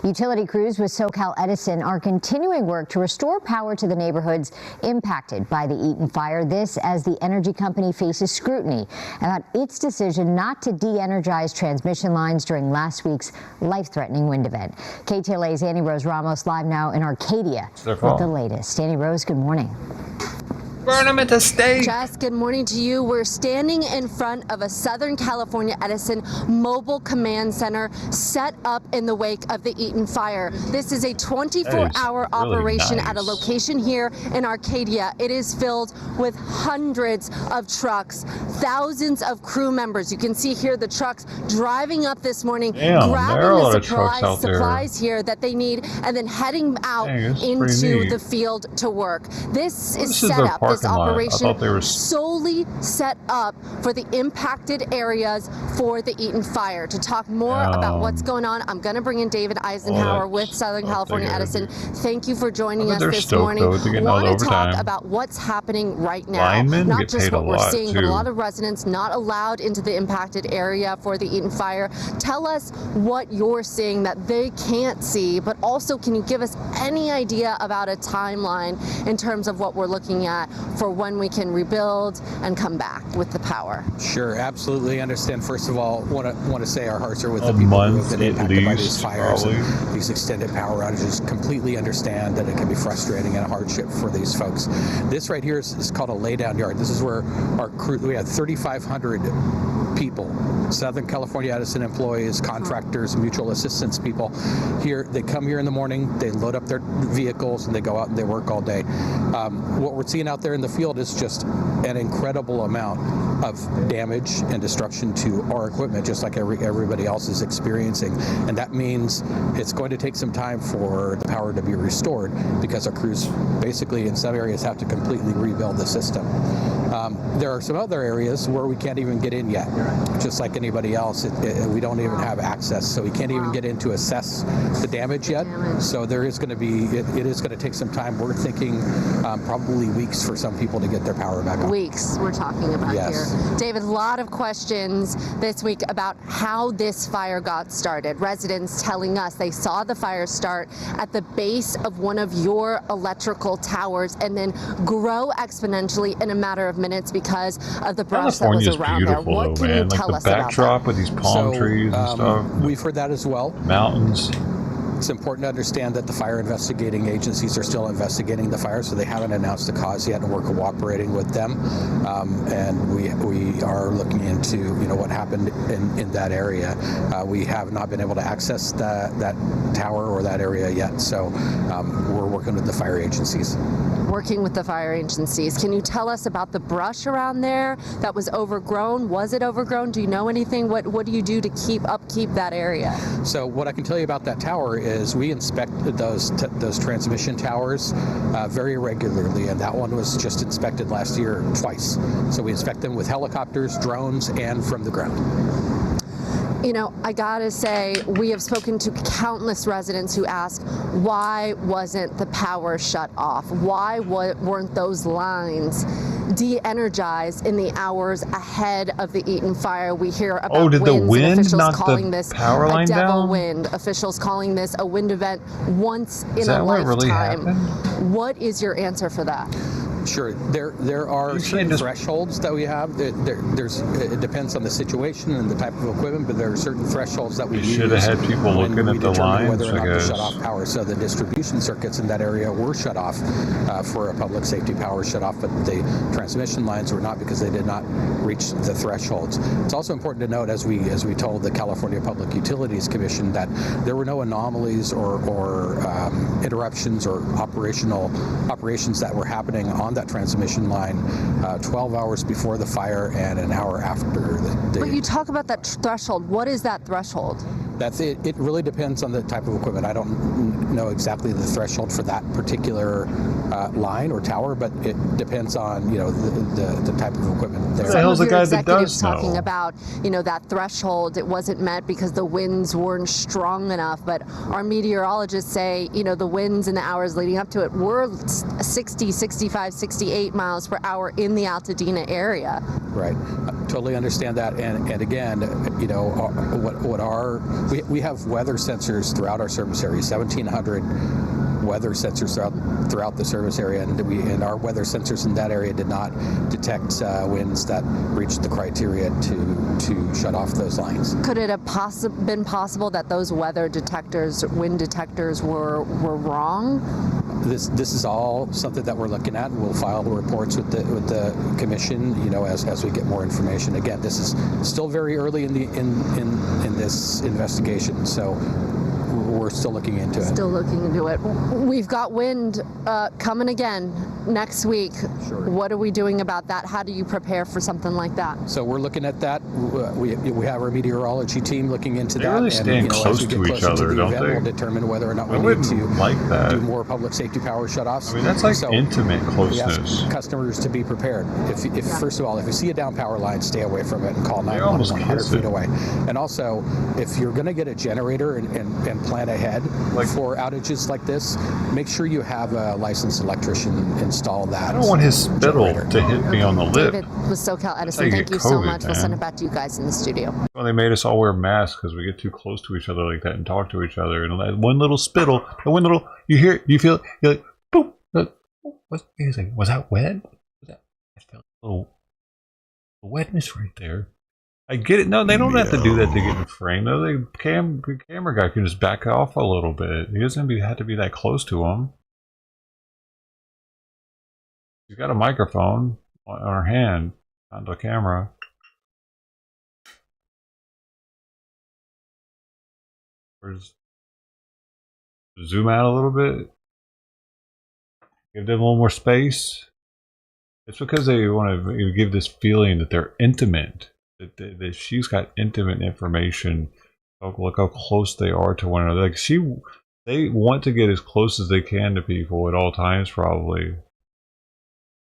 Utility crews with SoCal Edison are continuing work to restore power to the neighborhoods impacted by the Eaton fire. This as the energy company faces scrutiny about its decision not to de-energize transmission lines during last week's life-threatening wind event. KTLA's Annie Rose Ramos live now in Arcadia with the latest. Annie Rose, good morning. Burn them at the stake. Jess, good morning to you. We're standing in front of a Southern California Edison mobile command center set up in the wake of the Eaton fire. This is a 24-hour operation at a location here in Arcadia. It is filled with hundreds of trucks, thousands of crew members. You can see here the trucks driving up this morning, grabbing the supplies here that they need, and then heading out into the field to work. This is set up. This operation solely set up for the impacted areas for the Eaton fire. To talk more about what's going on, I'm going to bring in David Eisenhower with Southern California Edison. Thank you for joining us this morning. Want to talk about what's happening right now. Not just what we're seeing, but a lot of residents not allowed into the impacted area for the Eaton fire. Tell us what you're seeing that they can't see, but also can you give us any idea about a timeline in terms of what we're looking at for when we can rebuild and come back with the power? Sure, absolutely understand. First of all, want to say our hearts are with the people who have been impacted by these fires and these extended power outages. Completely understand that it can be frustrating and a hardship for these folks. This right here is called a laydown yard. This is where our crew, we had 3,500 people, Southern California Edison employees, contractors, mutual assistance people here. They come here in the morning, they load up their vehicles, and they go out and they work all day. What we're seeing out there in the field is just an incredible amount of damage and destruction to our equipment, just like everybody else is experiencing. And that means it's going to take some time for the power to be restored because our crews basically in some areas have to completely rebuild the system. There are some other areas where we can't even get in yet. Just like anybody else, we don't even have access, so we can't even get in to assess the damage yet. So there is going to be, it is going to take some time. We're thinking probably weeks for some people to get their power back on. Weeks we're talking about here. David, a lot of questions this week about how this fire got started. Residents telling us they saw the fire start at the base of one of your electrical towers and then grow exponentially in a matter of minutes because of the brush that was around there. What can you tell us about that? Backdrop with these palm trees and stuff. We've heard that as well. Mountains. It's important to understand that the fire investigating agencies are still investigating the fire, so they haven't announced the cause yet, and we're cooperating with them. And we are looking into what happened in that area. We have not been able to access that tower or that area yet, so we're working with the fire agencies. Working with the fire agencies. Can you tell us about the brush around there that was overgrown? Was it overgrown? Do you know anything? What do you do to keep that area? So what I can tell you about that tower is we inspect those transmission towers very regularly, and that one was just inspected last year twice. So we inspect them with helicopters, drones, and from the ground. You know, I gotta say, we have spoken to countless residents who ask, why wasn't the power shut off? Why weren't those lines de-energized in the hours ahead of the Eaton fire? We hear about did the wind officials knock calling the this power line a devil down? wind. Officials calling this a wind event once in Is that a what really lifetime. happened? What is your answer for that? Sure. There are certain thresholds that we have. It depends on the situation and the type of equipment, but there are certain thresholds that we use. Should have had people looking at the lines, whether or not to shut off power. So the distribution circuits in that area were shut off for a public safety power shut off, but the transmission lines were not because they did not reach the thresholds. It's also important to note, as we told the California Public Utilities Commission, that there were no anomalies or interruptions or operations that were happening on that transmission line 12 hours before the fire and an hour after But you talk about that threshold. What is that threshold? That's it. It really depends on the type of equipment. I don't know exactly the threshold for that particular line or tower, but it depends on the type of equipment. There. The hell's the guy that does know? Talking about that threshold, it wasn't met because the winds weren't strong enough. But our meteorologists say the winds in the hours leading up to it were 60, 65, 68 miles per hour in the Altadena area. Right. Totally understand that. And again, we have weather sensors throughout our service area, 1,700 weather sensors throughout the service area, and our weather sensors in that area did not detect winds that reached the criteria to shut off those lines. Could it have been possible that those weather detectors, wind detectors, were wrong? This is all something that we're looking at, and we'll file the reports with the commission, as we get more information. Again, this is still very early in this investigation, so we're still looking into it. Still looking into it. We've got wind coming again next week. Sure. What are we doing about that? How do you prepare for something like that? So we're looking at that. We have our meteorology team looking into that. They really stand close to each other, don't they? We'll determine whether or not we need to do more public safety power shutoffs. I mean, that's like intimate closeness. We ask customers to be prepared. First of all, if you see a down power line, stay away from it and call 911 100 feet away. And also, if you're going to get a generator and plan ahead for outages like this, make sure you have a licensed electrician install that. I don't want his spittle to hit me on the lip. David with SoCal Edison, thank you so much. We'll send it back to you guys in the studio. Well, they made us all wear masks because we get too close to each other like that and talk to each other. And that one little spittle, you hear it, you feel it, you're like, boop. Was that wet? I felt a little wetness right there. I get it. No, they don't have to do that to get in frame. No, the camera guy can just back off a little bit. He doesn't have to be that close to him. He's got a microphone on our hand, on the camera. Zoom out a little bit. Give them a little more space. It's because they want to give this feeling that they're intimate. That she's got intimate information. Look how close they are to one another. They want to get as close as they can to people at all times, probably.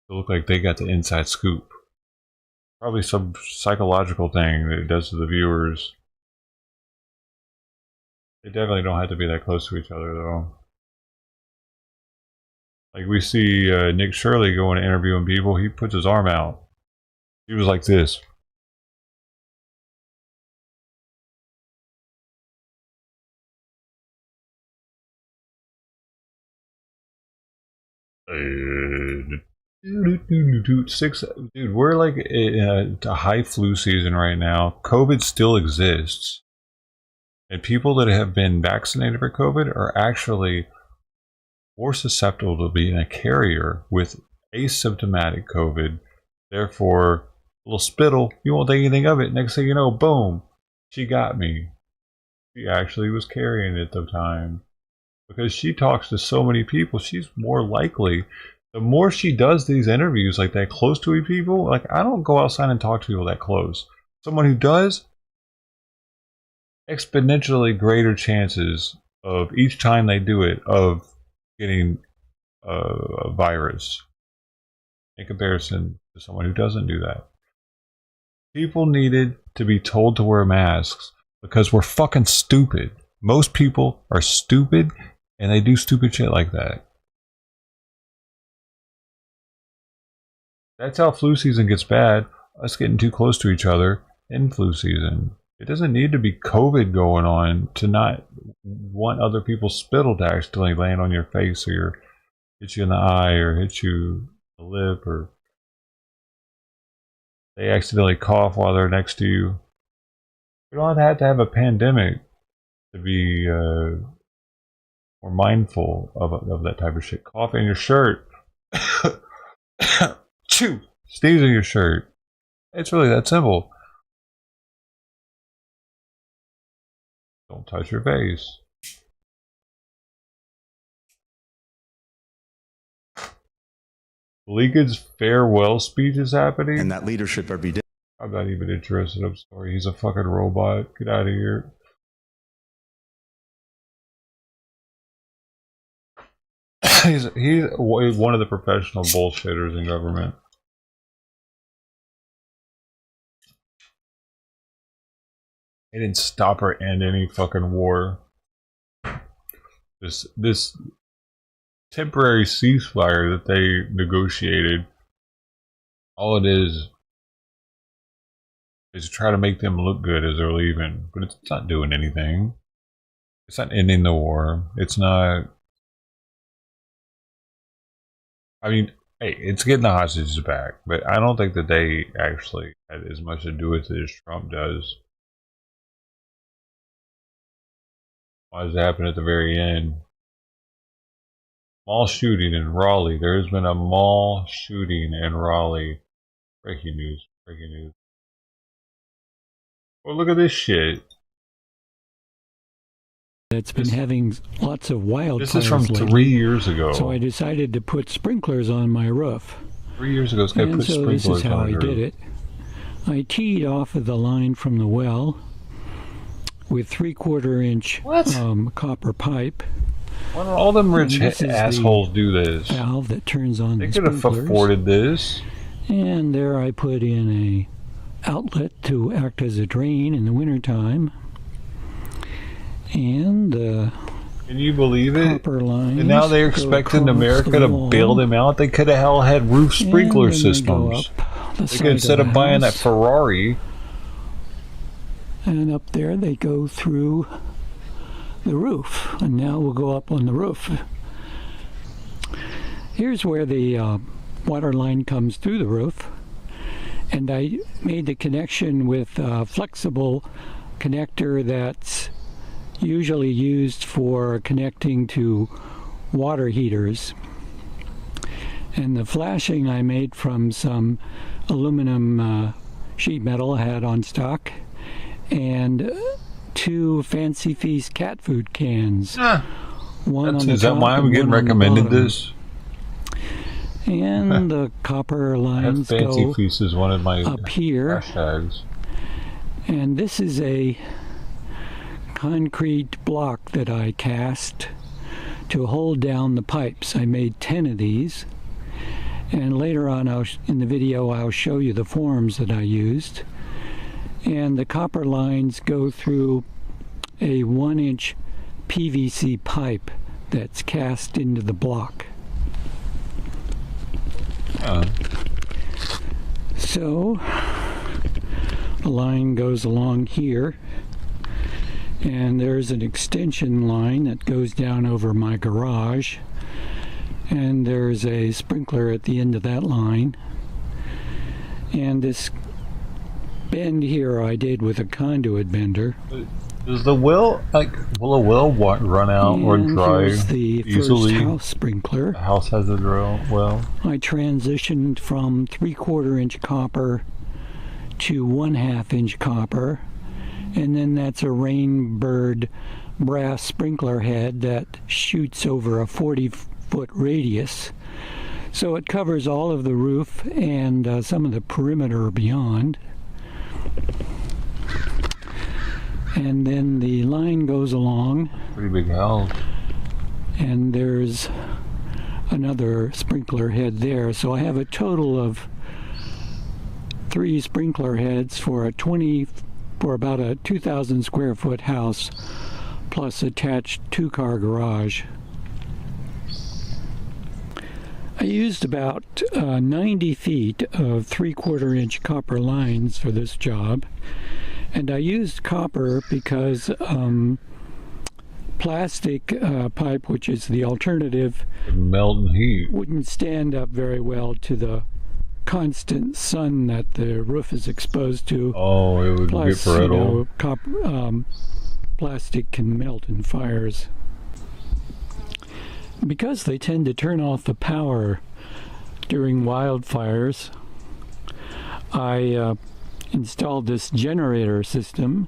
To look like they got the inside scoop. Probably some psychological thing that it does to the viewers. They definitely don't have to be that close to each other, though. Like we see Nick Shirley going to interviewing people, he puts his arm out. He was like this. Dude, we're like in a high flu season right now. COVID still exists. And people that have been vaccinated for COVID are actually more susceptible to being a carrier with asymptomatic COVID. Therefore, a little spittle, you won't think anything of it. Next thing you know, boom, she got me. She actually was carrying it at the time. Because she talks to so many people, she's more likely. The more she does these interviews like that close to people, like I don't go outside and talk to people that close. Someone who does, exponentially greater chances of each time they do it of getting a virus in comparison to someone who doesn't do that. People needed to be told to wear masks because we're fucking stupid. Most people are stupid and they do stupid shit like that. That's how flu season gets bad. Us getting too close to each other in flu season. It doesn't need to be COVID going on to not want other people's spittle to actually land on your face or hit you in the eye or hit you the lip, or they accidentally cough while they're next to you. You don't have to have a pandemic to be more mindful of that type of shit. Cough in your shirt. Chew. Sneeze in your shirt. It's really that simple. Don't touch your face. Lincoln's farewell speech is happening. And that leadership every day. I'm not even interested. I'm sorry. He's a fucking robot. Get out of here. He's one of the professional bullshitters in government. They didn't stop or end any fucking war. This temporary ceasefire that they negotiated, all it is to try to make them look good as they're leaving, but it's not doing anything. It's not ending the war. It's not. I mean, hey, it's getting the hostages back, but I don't think that they actually had as much to do with it as Trump does. Why does it happen at the very end? Mall shooting in Raleigh. There has been a mall shooting in Raleigh. Breaking news. Breaking news. Oh, look at this shit. It's been having lots of wildfires. This is from 3 years ago. So I decided to put sprinklers on my roof. 3 years ago, this guy put sprinklers on this is how I the did roof. it. I teed off of the line from the well with 3/4 inch copper pipe. Why don't all them rich assholes do this? Valve that turns on they the could have afforded this. And there I put in a outlet to act as a drain in the wintertime. And can you believe it? Copper lines and now they're expecting America to bail them out. They could have all had roof sprinkler systems. They could, instead of buying that Ferrari. And up there they go through the roof. And now we'll go up on the roof. Here's where the water line comes through the roof. And I made the connection with a flexible connector that's usually used for connecting to water heaters. And the flashing I made from some aluminum sheet metal I had on stock, and 2 Fancy Feast cat food cans. One on the is that top why I'm and getting one on the recommended bottom. this? And the copper lines Fancy go Feast is one of my up here. hashtags. And this is a concrete block that I cast to hold down the pipes. I made 10 of these, and later on in the video I'll show you the forms that I used. And the copper lines go through a 1-inch PVC pipe that's cast into the block. So the line goes along here, and there's an extension line that goes down over my garage, and there's a sprinkler at the end of that line. And this bend here I did with a conduit bender. Does the well, will a well run out or dry here's the easily? First house sprinkler. The house has a drill well. I transitioned from 3/4 inch copper to 1/2 inch copper, and then that's a Rainbird brass sprinkler head that shoots over a 40-foot radius. So it covers all of the roof and some of the perimeter beyond. And then the line goes along. Pretty big house. And there's another sprinkler head there. So I have a total of 3 sprinkler heads for about a 2,000 square foot house, plus attached 2-car garage. I used about 90 feet of 3/4 inch copper lines for this job. And I used copper because plastic pipe, which is the alternative, melt and heat. Wouldn't stand up very well to the constant sun that the roof is exposed to. Oh, it would get brittle. Plastic can melt in fires. Because they tend to turn off the power during wildfires, I installed this generator system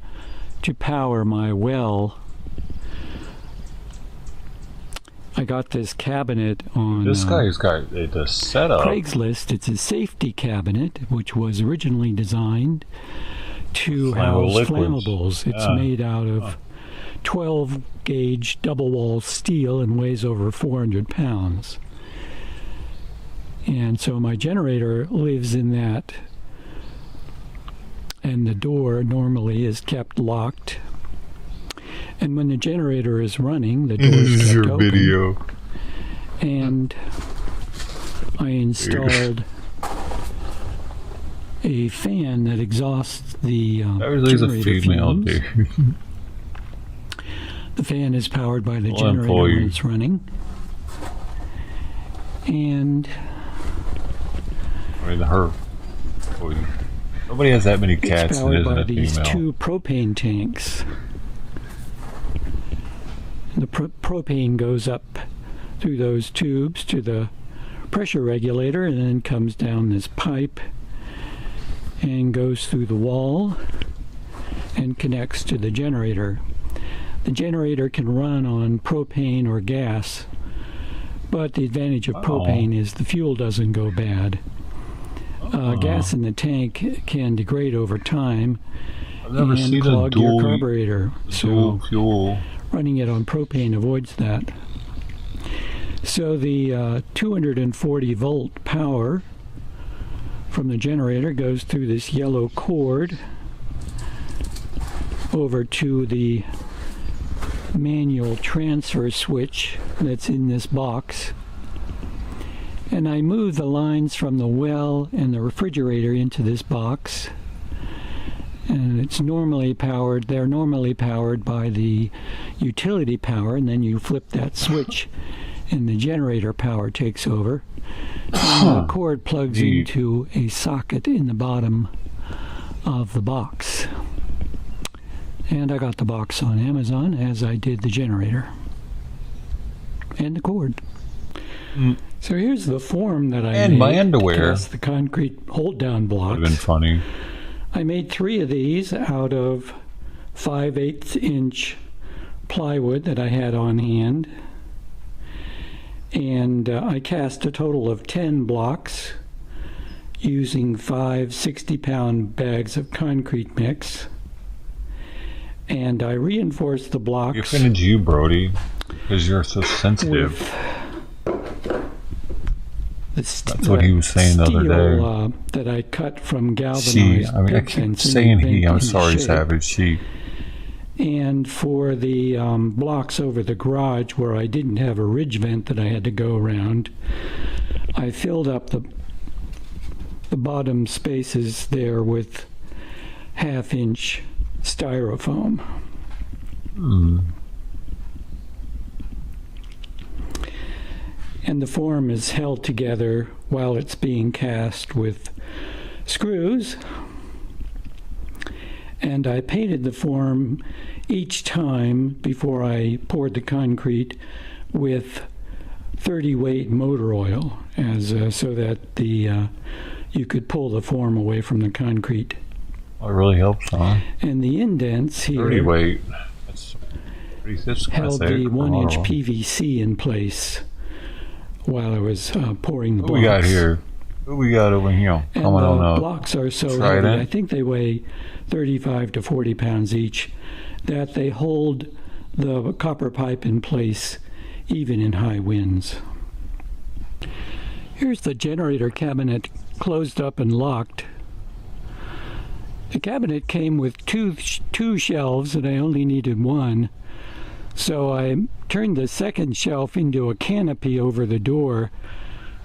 to power my well. I got this cabinet on this guy's got the setup. Craigslist. It's a safety cabinet which was originally designed to house flammables. It's made out of 12 gauge double wall steel and weighs over 400 pounds. And so my generator lives in that, and the door normally is kept locked. And when the generator is running, the door is kept open. Video. And I installed a fan that exhausts the generator a female, fumes. dude. The fan is powered by the generator when it's running. And I mean, nobody has that many cats that isn't a female. It's powered by these two propane tanks. The propane goes up through those tubes to the pressure regulator and then comes down this pipe and goes through the wall and connects to the generator. The generator can run on propane or gas, but the advantage of propane is the fuel doesn't go bad. Gas in the tank can degrade over time and clog your carburetor. So fuel. Running it on propane avoids that. So the 240 volt power from the generator goes through this yellow cord over to the manual transfer switch that's in this box. And I move the lines from the well and the refrigerator into this box. And it's normally powered, they're normally powered by the utility power, and then you flip that switch and the generator power takes over. And the cord plugs into a socket in the bottom of the box. And I got the box on Amazon as I did the generator and the cord. So here's the form that I made. And my underwear. The concrete hold-down blocks. Would have been funny. I made 3 of these out of 5/8 inch plywood that I had on hand. And I cast a total of 10 blocks using 5 60-pound bags of concrete mix. And I reinforced the blocks. You offended you, Brody, because you're so sensitive. That's what he was saying the other day. That I cut from galvanized. She, I mean, I keep saying he. I'm sorry, Savage. She. And for the blocks over the garage where I didn't have a ridge vent that I had to go around, I filled up the bottom spaces there with 1/2 inch styrofoam. And the form is held together while it's being cast with screws. And I painted the form each time before I poured the concrete with 30 weight motor oil, so that you could pull the form away from the concrete. Well, it really helps, huh? And the indents here 30 weight. That's pretty thick. held the 1-inch PVC in place while I was pouring the blocks. What we got here? What we got over here? And the blocks are so heavy, I think they weigh 35 to 40 pounds each, that they hold the copper pipe in place even in high winds. Here's the generator cabinet closed up and locked. The cabinet came with two shelves, and I only needed one. So I turned the second shelf into a canopy over the door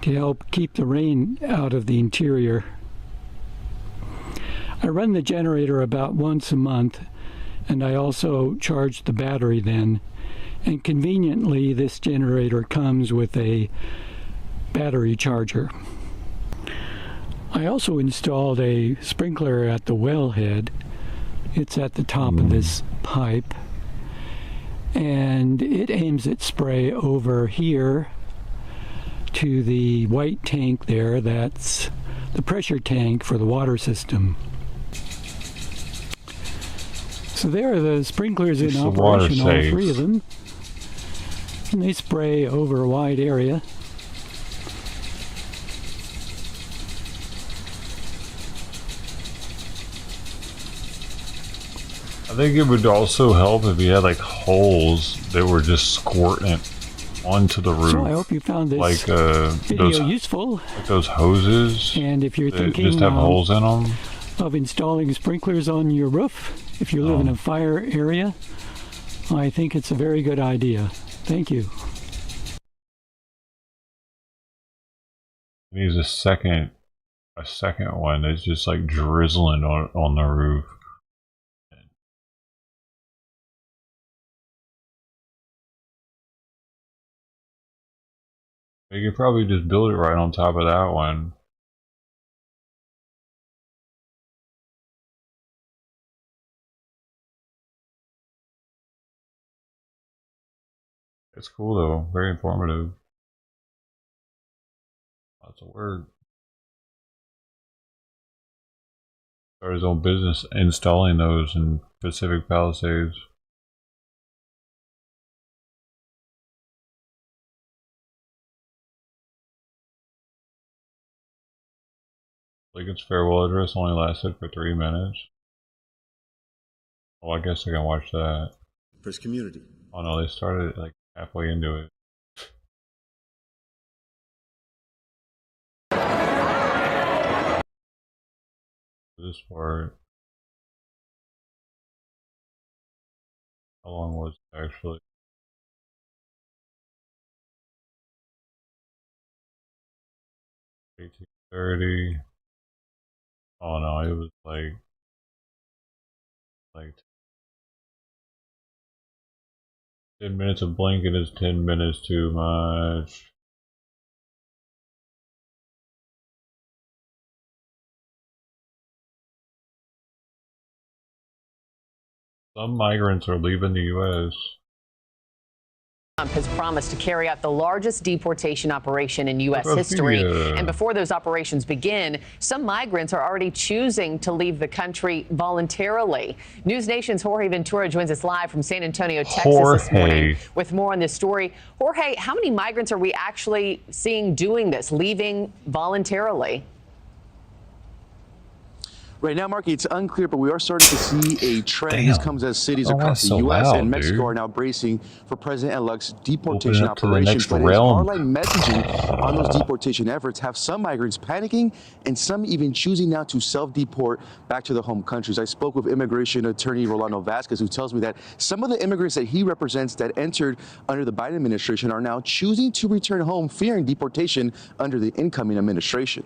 to help keep the rain out of the interior. I run the generator about once a month, and I also charge the battery then. And conveniently, this generator comes with a battery charger. I also installed a sprinkler at the wellhead. It's at the top of this pipe, and it aims its spray over here to the white tank there. That's the pressure tank for the water system. So there are the sprinklers in operation, all three of them, and they spray over a wide area. I think it would also help if you had like holes that were just squirting it onto the roof. So I hope you found this like video useful. Like those hoses. And if you're thinking just have holes in them of installing sprinklers on your roof, if you live in a fire area, I think it's a very good idea. Thank you. It needs a second one that's just like drizzling on the roof. You could probably just build it right on top of that one. It's cool though, very informative. Lots of work. Started his own business installing those in Pacific Palisades. Lincoln's farewell address only lasted for 3 minutes. Oh, I guess I can watch that. For his community. Oh no, they started like halfway into it. This part. How long was it actually? 18:30. Oh no, it was like 10 minutes of blinking is 10 minutes too much. Some migrants are leaving the U.S. Trump has promised to carry out the largest deportation operation in U.S. history. And before those operations begin, some migrants are already choosing to leave the country voluntarily. News Nation's Jorge Ventura joins us live from San Antonio, Texas this morning with more on this story. Jorge, how many migrants are we actually seeing doing this, leaving voluntarily? Right now, Marky, it's unclear, but we are starting to see a trend. This comes as cities across the U.S. and Mexico are now bracing for President-elect's deportation operations. But his hardline messaging on those deportation efforts have some migrants panicking and some even choosing now to self-deport back to their home countries. I spoke with immigration attorney Rolando Vasquez, who tells me that some of the immigrants that he represents that entered under the Biden administration are now choosing to return home, fearing deportation under the incoming administration.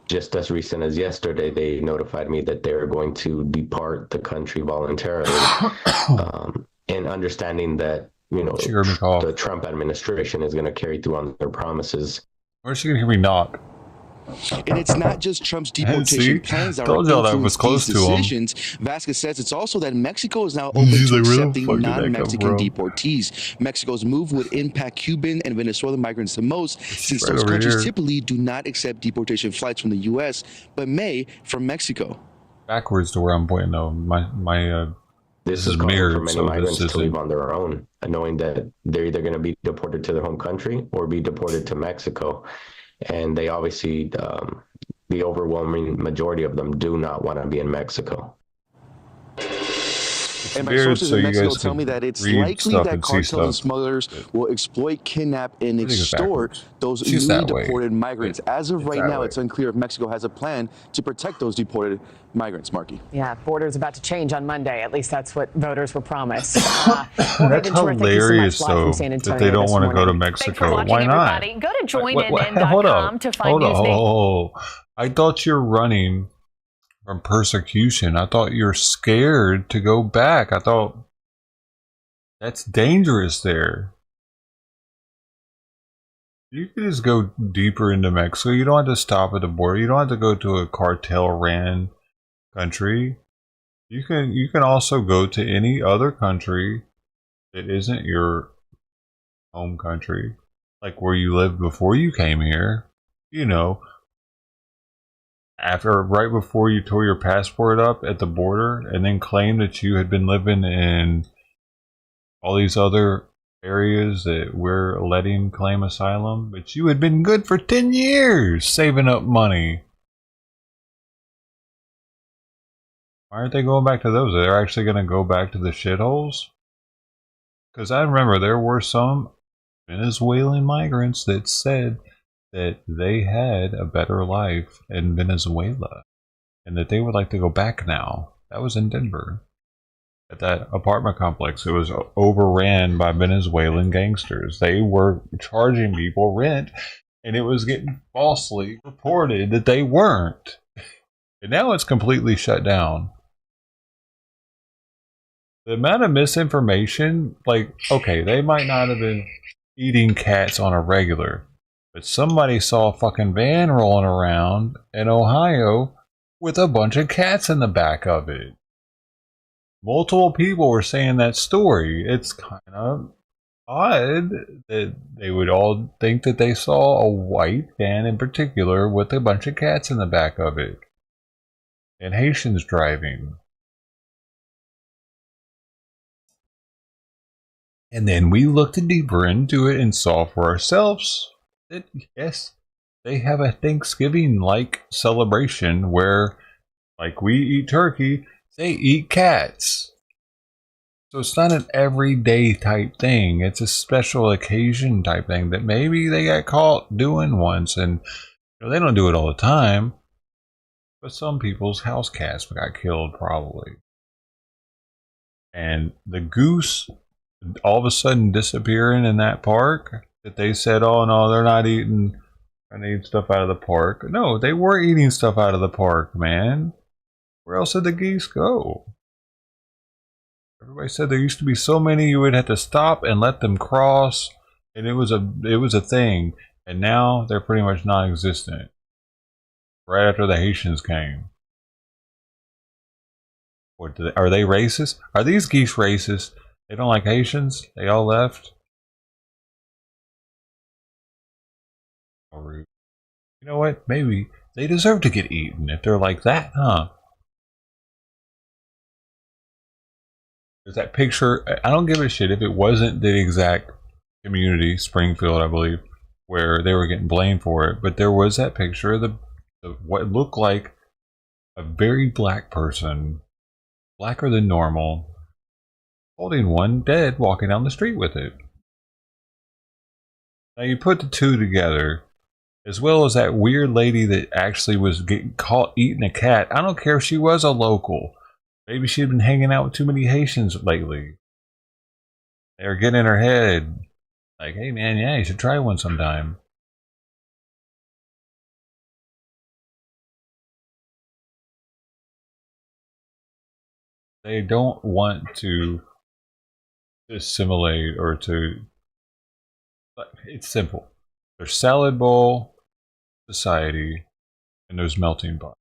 Just as recent as yesterday, they notified me that they're going to depart the country voluntarily, and understanding that, you know, the Trump administration is going to carry through on their promises. Where's she going to hear me knock? And it's not just Trump's deportation plans that are influencing these decisions. Vasquez says it's also that Mexico is now open to accepting non-Mexican deportees. Mexico's move would impact Cuban and Venezuelan migrants the most, since those countries typically do not accept deportation flights from the U.S., but may from Mexico. Backwards to where I'm pointing though. This is mirrored for many migrants to leave on their own, knowing that they're either going to be deported to their home country or be deported to Mexico. And they obviously, the overwhelming majority of them do not want to be in Mexico. And my sources in Mexico tell me that it's likely that cartels and smugglers will exploit, kidnap, and extort those newly deported migrants. As of right now, it's unclear if Mexico has a plan to protect those deported migrants, Marky. Yeah, border's about to change on Monday. At least that's what voters were promised. That's hilarious, though, that they don't want to go to Mexico. Why not? Everybody. Go to joinnn.com to find news. I thought you're running from persecution. I thought you're scared to go back. I thought That's dangerous there. You can just go deeper into Mexico. You don't have to stop at the border. You don't have to go to a cartel-ran country. You can also go to any other country that isn't your home country, like where you lived before you came here. You know, right before you tore your passport up at the border, and then claim that you had been living in all these other areas that we're letting claim asylum, but you had been good for 10 years saving up money. Why aren't they going back to those? They're actually going to go back to the shitholes? Because I remember there were some Venezuelan migrants that said that they had a better life in Venezuela and that they would like to go back now. That was in Denver. At that apartment complex, it was overran by Venezuelan gangsters. They were charging people rent, and it was getting falsely reported that they weren't. And now it's completely shut down. The amount of misinformation, like, okay, they might not have been eating cats on a regular, but somebody saw a fucking van rolling around in Ohio with a bunch of cats in the back of it. Multiple people were saying that story. It's kind of odd that they would all think that they saw a white van in particular with a bunch of cats in the back of it. And Haitians driving. And then we looked deeper into it and saw for ourselves that, yes, they have a Thanksgiving-like celebration where, like we eat turkey, they eat cats. So it's not an everyday type thing. It's a special occasion type thing that maybe they got caught doing once. And they don't do it all the time. But some people's house cats got killed probably. And the goose all of a sudden disappearing in that park that they said, oh no, they're not eating stuff out of the park. No, they were eating stuff out of the park, man. Where else did the geese go? Everybody said there used to be so many you would have to stop and let them cross, and it was a thing. And now they're pretty much non-existent. Right after the Haitians came. Are they racist? Are these geese racist? They don't like Haitians? They all left? Oh, rude. You know what? Maybe they deserve to get eaten if they're like that, huh? There's that picture. I don't give a shit if it wasn't the exact community, Springfield, I believe, where they were getting blamed for it. But there was that picture of what looked like a very black person, blacker than normal, holding one dead, walking down the street with it. Now you put the two together, as well as that weird lady that actually was getting caught eating a cat. I don't care if she was a local. Maybe she'd been hanging out with too many Haitians lately. They were getting in her head. Like, hey man, yeah, you should try one sometime. They don't want to assimilate or to... It's simple. There's salad bowl society and there's melting pot.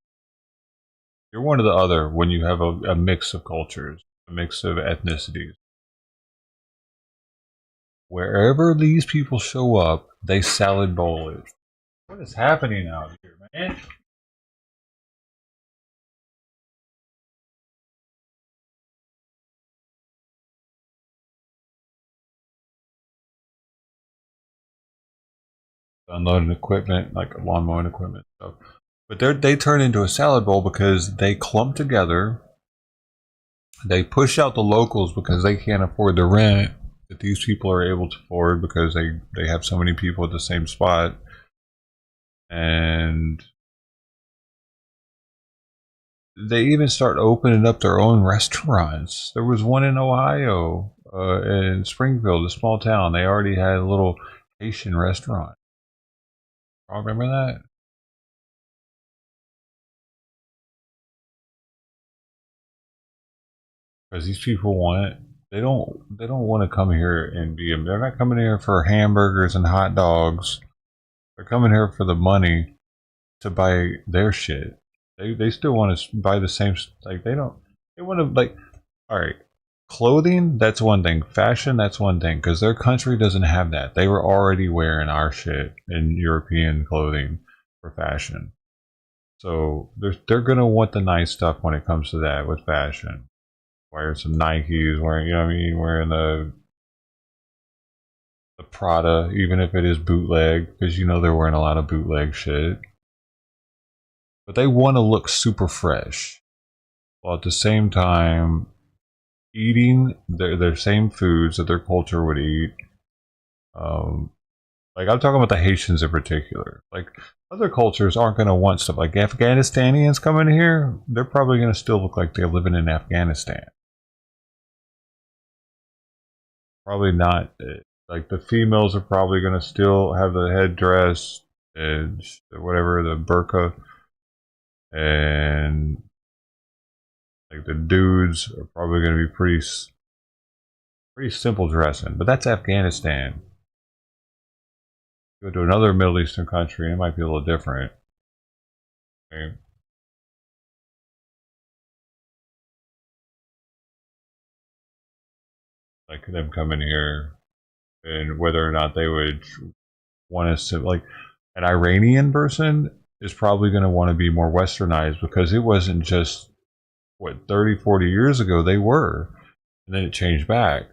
You're one or the other when you have a mix of cultures, a mix of ethnicities. Wherever these people show up, they salad bowl it. What is happening out here, man? Unloading equipment, like lawn mowing equipment stuff. But they turn into a salad bowl because they clump together. They push out the locals because they can't afford the rent that these people are able to afford because they have so many people at the same spot. And they even start opening up their own restaurants. There was one in Ohio, in Springfield, a small town. They already had a little Haitian restaurant. Y'all remember that? Because these people want they don't want to come here and be. They're not coming here for hamburgers and hot dogs. They're coming here for the money to buy their shit. They still want to buy the same. Like they don't. They want to like. All right, clothing, that's one thing. Fashion, that's one thing. Because their country doesn't have that. They were already wearing our shit in European clothing for fashion. So they're gonna want the nice stuff when it comes to that with fashion. Wearing some Nikes, wearing, you know what I mean, wearing the Prada, even if it is bootleg, because you know they're wearing a lot of bootleg shit. But they want to look super fresh, while at the same time eating their same foods that their culture would eat. Like I'm talking about the Haitians in particular. Like other cultures aren't going to want stuff like Afghanistanians coming here. They're probably going to still look like they're living in Afghanistan. Probably not. Like the females are probably going to still have the headdress and whatever, the burqa, and like the dudes are probably going to be pretty simple dressing. But that's Afghanistan. Go to another Middle Eastern country, it might be a little different. Okay. Like them coming here, and whether or not they would want us to, like, an Iranian person is probably going to want to be more westernized because it wasn't just, what, 30, 40 years ago they were, and then it changed back.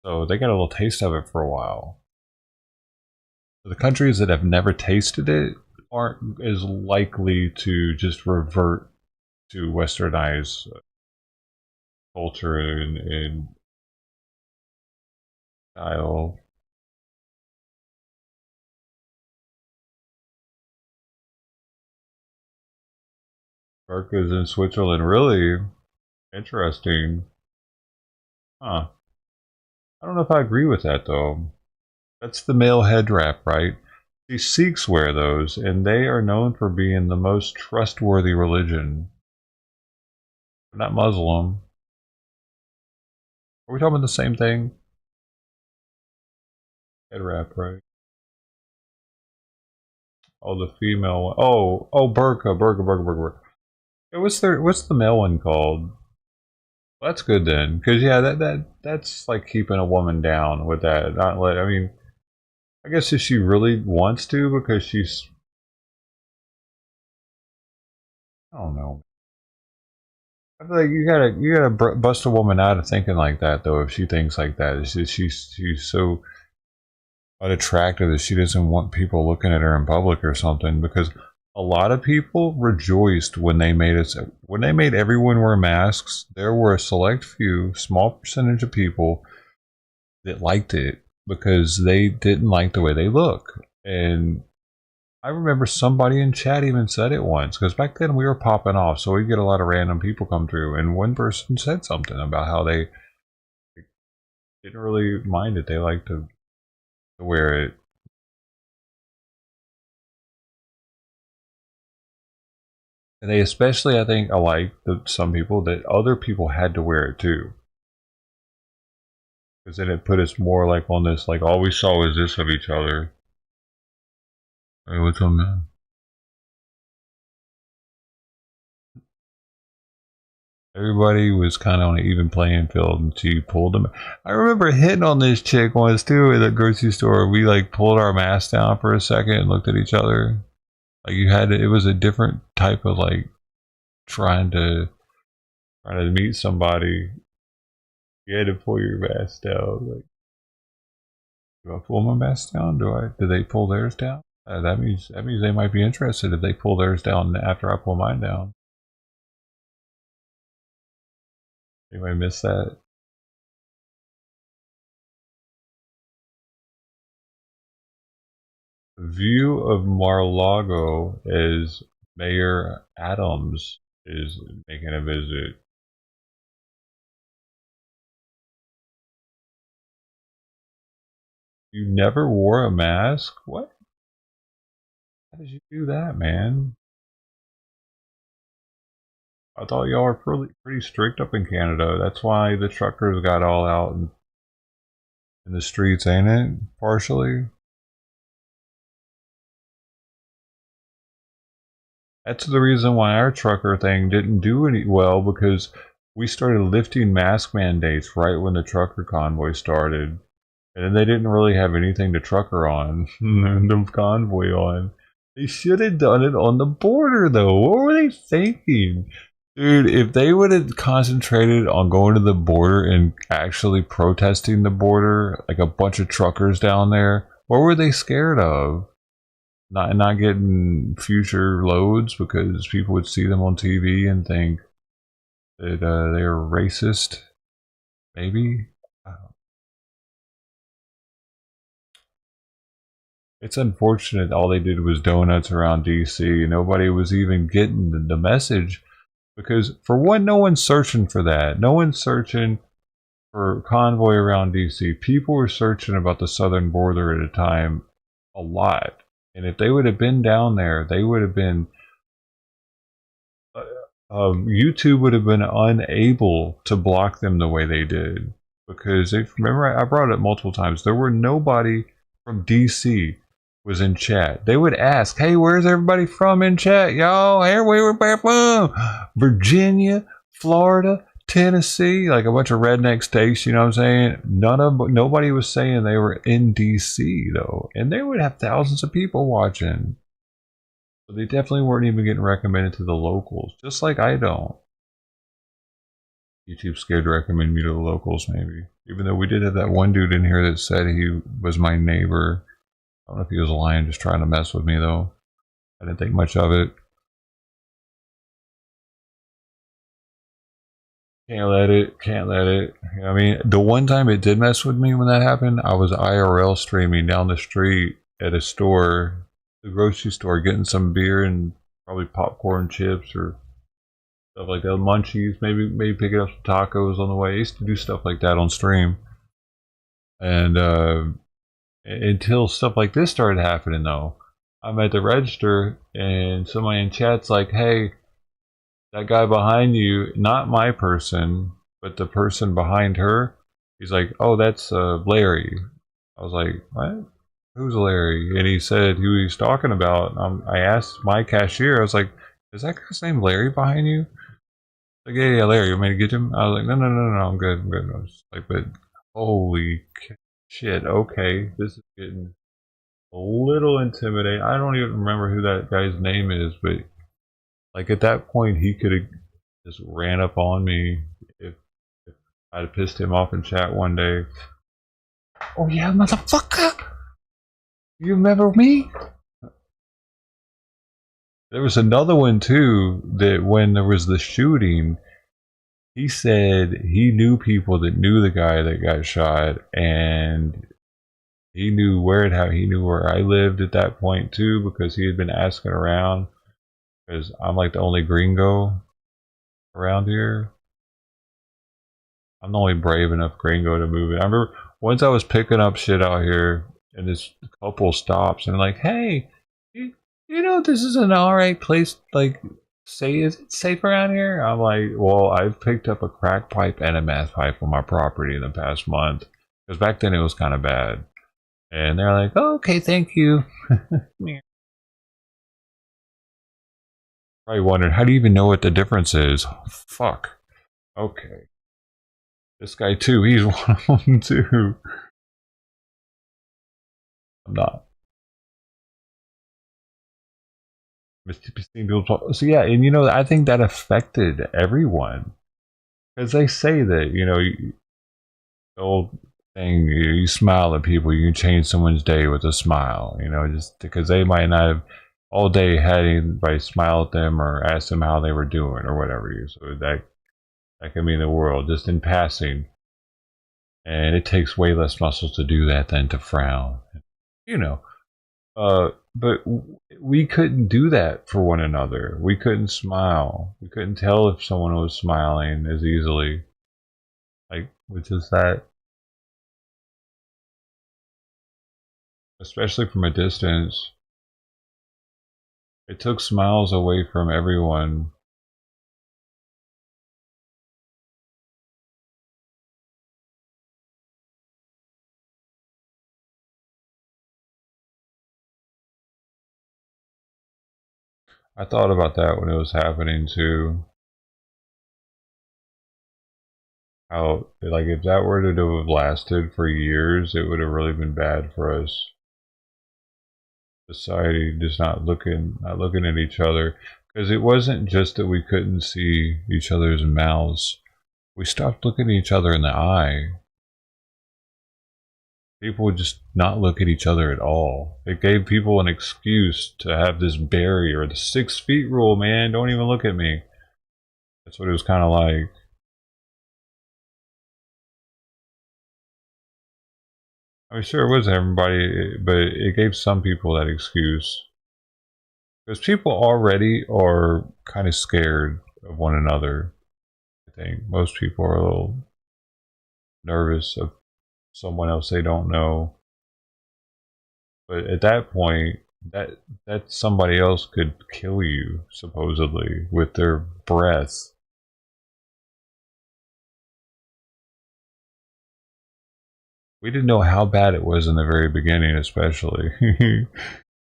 So they got a little taste of it for a while. The countries that have never tasted it aren't as likely to just revert to westernized culture and style. Burkas in Switzerland, really interesting. Huh. I don't know if I agree with that though. That's the male head wrap, right? The Sikhs wear those, and they are known for being the most trustworthy religion. They're not Muslim. Are we talking about the same thing? Head wrap, right? Oh, the female one. Oh, burqa. Yeah, what's the male one called? Well, that's good then, because yeah, that's like keeping a woman down with that. Not let. I mean, I guess if she really wants to, because she's, I don't know. I feel like you gotta bust a woman out of thinking like that though. If she thinks like that, it's just she's so unattractive that she doesn't want people looking at her in public or something. Because a lot of people rejoiced when they made everyone wear masks. There were a select few, small percentage of people that liked it because they didn't like the way they look. And I remember somebody in chat even said it once, because back then we were popping off, so we'd get a lot of random people come through, and one person said something about how they didn't really mind it. They liked to wear it. And they especially, I think, alike some people that other people had to wear it too. Because then it put us more like on this, like all we saw was this of each other. Hey, what's up, man? Everybody was kind of on an even playing field, and she pulled them. I remember hitting on this chick once too at the grocery store. We like pulled our masks down for a second and looked at each other. Like it was a different type of like trying to meet somebody. You had to pull your mask down. Like, do I pull my mask down? Do they pull theirs down? That means they might be interested if they pull theirs down after I pull mine down. Anybody miss that? The view of Mar-a-Lago as Mayor Adams is making a visit. You never wore a mask? What? How did you do that, man? I thought y'all were pretty strict up in Canada. That's why the truckers got all out in the streets, ain't it? Partially. That's the reason why our trucker thing didn't do any well, because we started lifting mask mandates right when the trucker convoy started. And then they didn't really have anything to trucker on, the convoy on. They should have done it on the border, though. What were they thinking? Dude, if they would have concentrated on going to the border and actually protesting the border, like a bunch of truckers down there, what were they scared of? Not getting future loads because people would see them on TV and think that they were racist, maybe? It's unfortunate all they did was donuts around DC. Nobody was even getting the message, because for one, no one's searching for that. No one's searching for convoy around DC. People were searching about the southern border at a time a lot. And if they would have been down there, they would have been... YouTube would have been unable to block them the way they did. Because, remember, I brought it up multiple times. There were nobody from DC was in chat. They would ask, hey, where's everybody from in chat? Y'all, here we were from Virginia, Florida, Tennessee, like a bunch of redneck states, you know what I'm saying? Nobody was saying they were in DC, though. And they would have thousands of people watching. So they definitely weren't even getting recommended to the locals, just like I don't. YouTube's scared to recommend me to the locals, maybe. Even though we did have that one dude in here that said he was my neighbor. I don't know if he was lying, just trying to mess with me, though. I didn't think much of it. Can't let it. I mean, the one time it did mess with me when that happened, I was IRL streaming down the street at a store, the grocery store, getting some beer and probably popcorn chips or stuff like that, munchies, maybe picking up some tacos on the way. I used to do stuff like that on stream. And until stuff like this started happening, though. I'm at the register and somebody in chat's like, hey, that guy behind you, not my person, but the person behind her, he's like, oh, that's Larry. I was like, what? Who's Larry? And he said who he's talking about. I asked my cashier, I was like, is that guy's name Larry behind you? Like, yeah, Larry, you want me to get him? I was like, no, I'm good. I was like, but holy shit, okay, this is getting a little intimidating. I don't even remember who that guy's name is, but like at that point he could have just ran up on me if I'd pissed him off in chat one day. Oh yeah, motherfucker! You remember me? There was another one too, that when there was the shooting, he said he knew people that knew the guy that got shot, and he knew where I lived at that point too, because he had been asking around, because I'm like the only gringo around here. I'm the only brave enough gringo to move it. I remember once I was picking up shit out here, and this couple stops and like, hey, you know this is an alright place, like, say, is it safe around here? I'm like, well, I've picked up a crack pipe and a meth pipe on my property in the past month, because back then it was kind of bad. And they're like, oh, okay, thank you. Probably wondered, how do you even know what the difference is? Oh, fuck. Okay. This guy too, he's one of them too. I'm not. So yeah, and you know, I think that affected everyone. Because they say that, you know, the old thing, you smile at people, you can change someone's day with a smile, you know, just because they might not have all day had anybody smile at them or ask them how they were doing or whatever. So that can mean the world just in passing. And it takes way less muscles to do that than to frown, you know. But we couldn't do that for one another. We couldn't smile. We couldn't tell if someone was smiling as easily. Like, with just that. Especially from a distance. It took smiles away from everyone. I thought about that when it was happening too. How, like, if that were to have lasted for years, it would have really been bad for us. Society just not looking at each other, because it wasn't just that we couldn't see each other's mouths. We stopped looking at each other in the eye. People would just not look at each other at all. It gave people an excuse to have this barrier, the 6 feet rule, man. Don't even look at me. That's what it was kind of like. I'm sure it wasn't everybody, but it gave some people that excuse. Because people already are kind of scared of one another. I think most people are a little nervous of someone else they don't know. But at that point, that somebody else could kill you, supposedly, with their breath. We didn't know how bad it was in the very beginning, especially.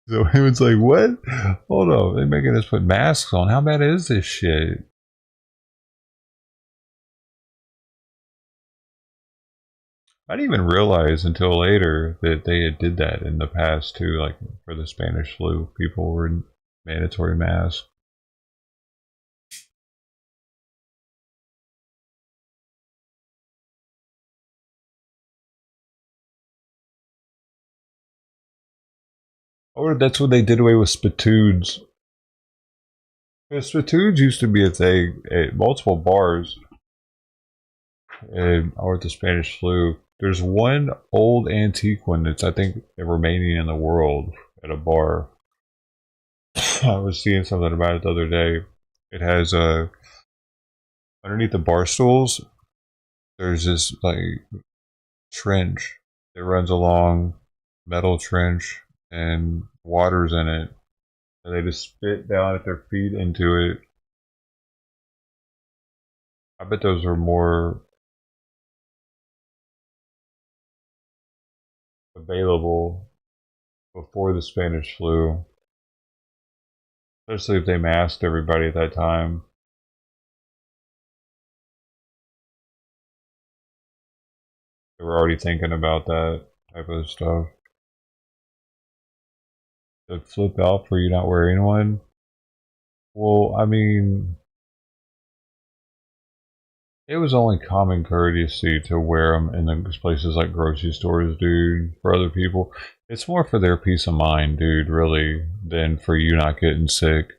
So it was like, what? Hold on, they're making us put masks on. How bad is this shit? I didn't even realize until later that they had did that in the past too, like for the Spanish flu. People were in mandatory masks. Or that's what they did away with spittoons. Spittoons used to be a thing at multiple bars. Or the Spanish flu. There's one old antique one that's, I think, remaining in the world at a bar. I was seeing something about it the other day. It has underneath the bar stools, there's this like trench that runs along, metal trench, and water's in it. And they just spit down at their feet into it. I bet those are more available before the Spanish flu. Especially if they masked everybody at that time. They were already thinking about that type of stuff. To flip out for you not wearing one? Well, I mean, it was only common courtesy to wear them in the places like grocery stores, dude, for other people. It's more for their peace of mind, dude, really, than for you not getting sick.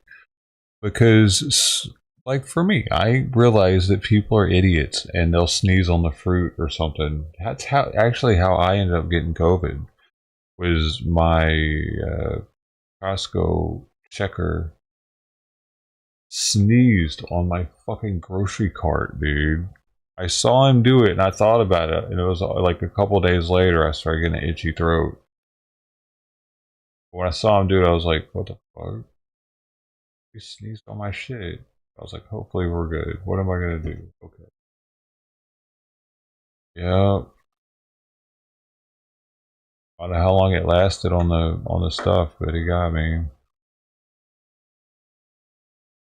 Because, like, for me, I realize that people are idiots and they'll sneeze on the fruit or something. That's how I ended up getting COVID. Was my Costco checker sneezed on my fucking grocery cart, dude. I saw him do it and I thought about it, and it was like a couple days later I started getting an itchy throat. When I saw him do it, I was like, what the fuck? He sneezed on my shit. I was like, hopefully we're good. What am I gonna do? Okay. Yeah. I don't know how long it lasted on the stuff, but he got me.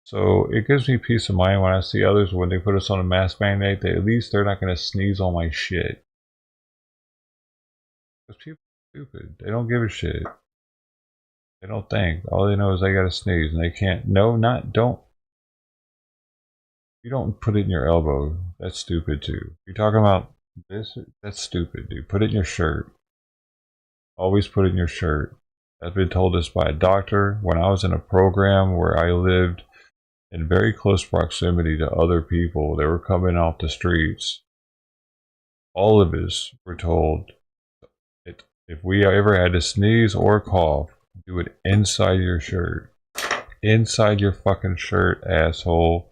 So it gives me peace of mind when I see others, when they put us on a mask mandate, that at least they're not going to sneeze on my shit. Because people are stupid. They don't give a shit. They don't think. All they know is they got to sneeze, and they can't. No, don't. You don't put it in your elbow. That's stupid too. You're talking about this? That's stupid, dude. Put it in your shirt. Always put it in your shirt. I've been told this by a doctor when I was in a program where I lived in very close proximity to other people. They were coming off the streets. All of us were told, if we ever had to sneeze or cough, do it inside your shirt. Inside your fucking shirt, asshole.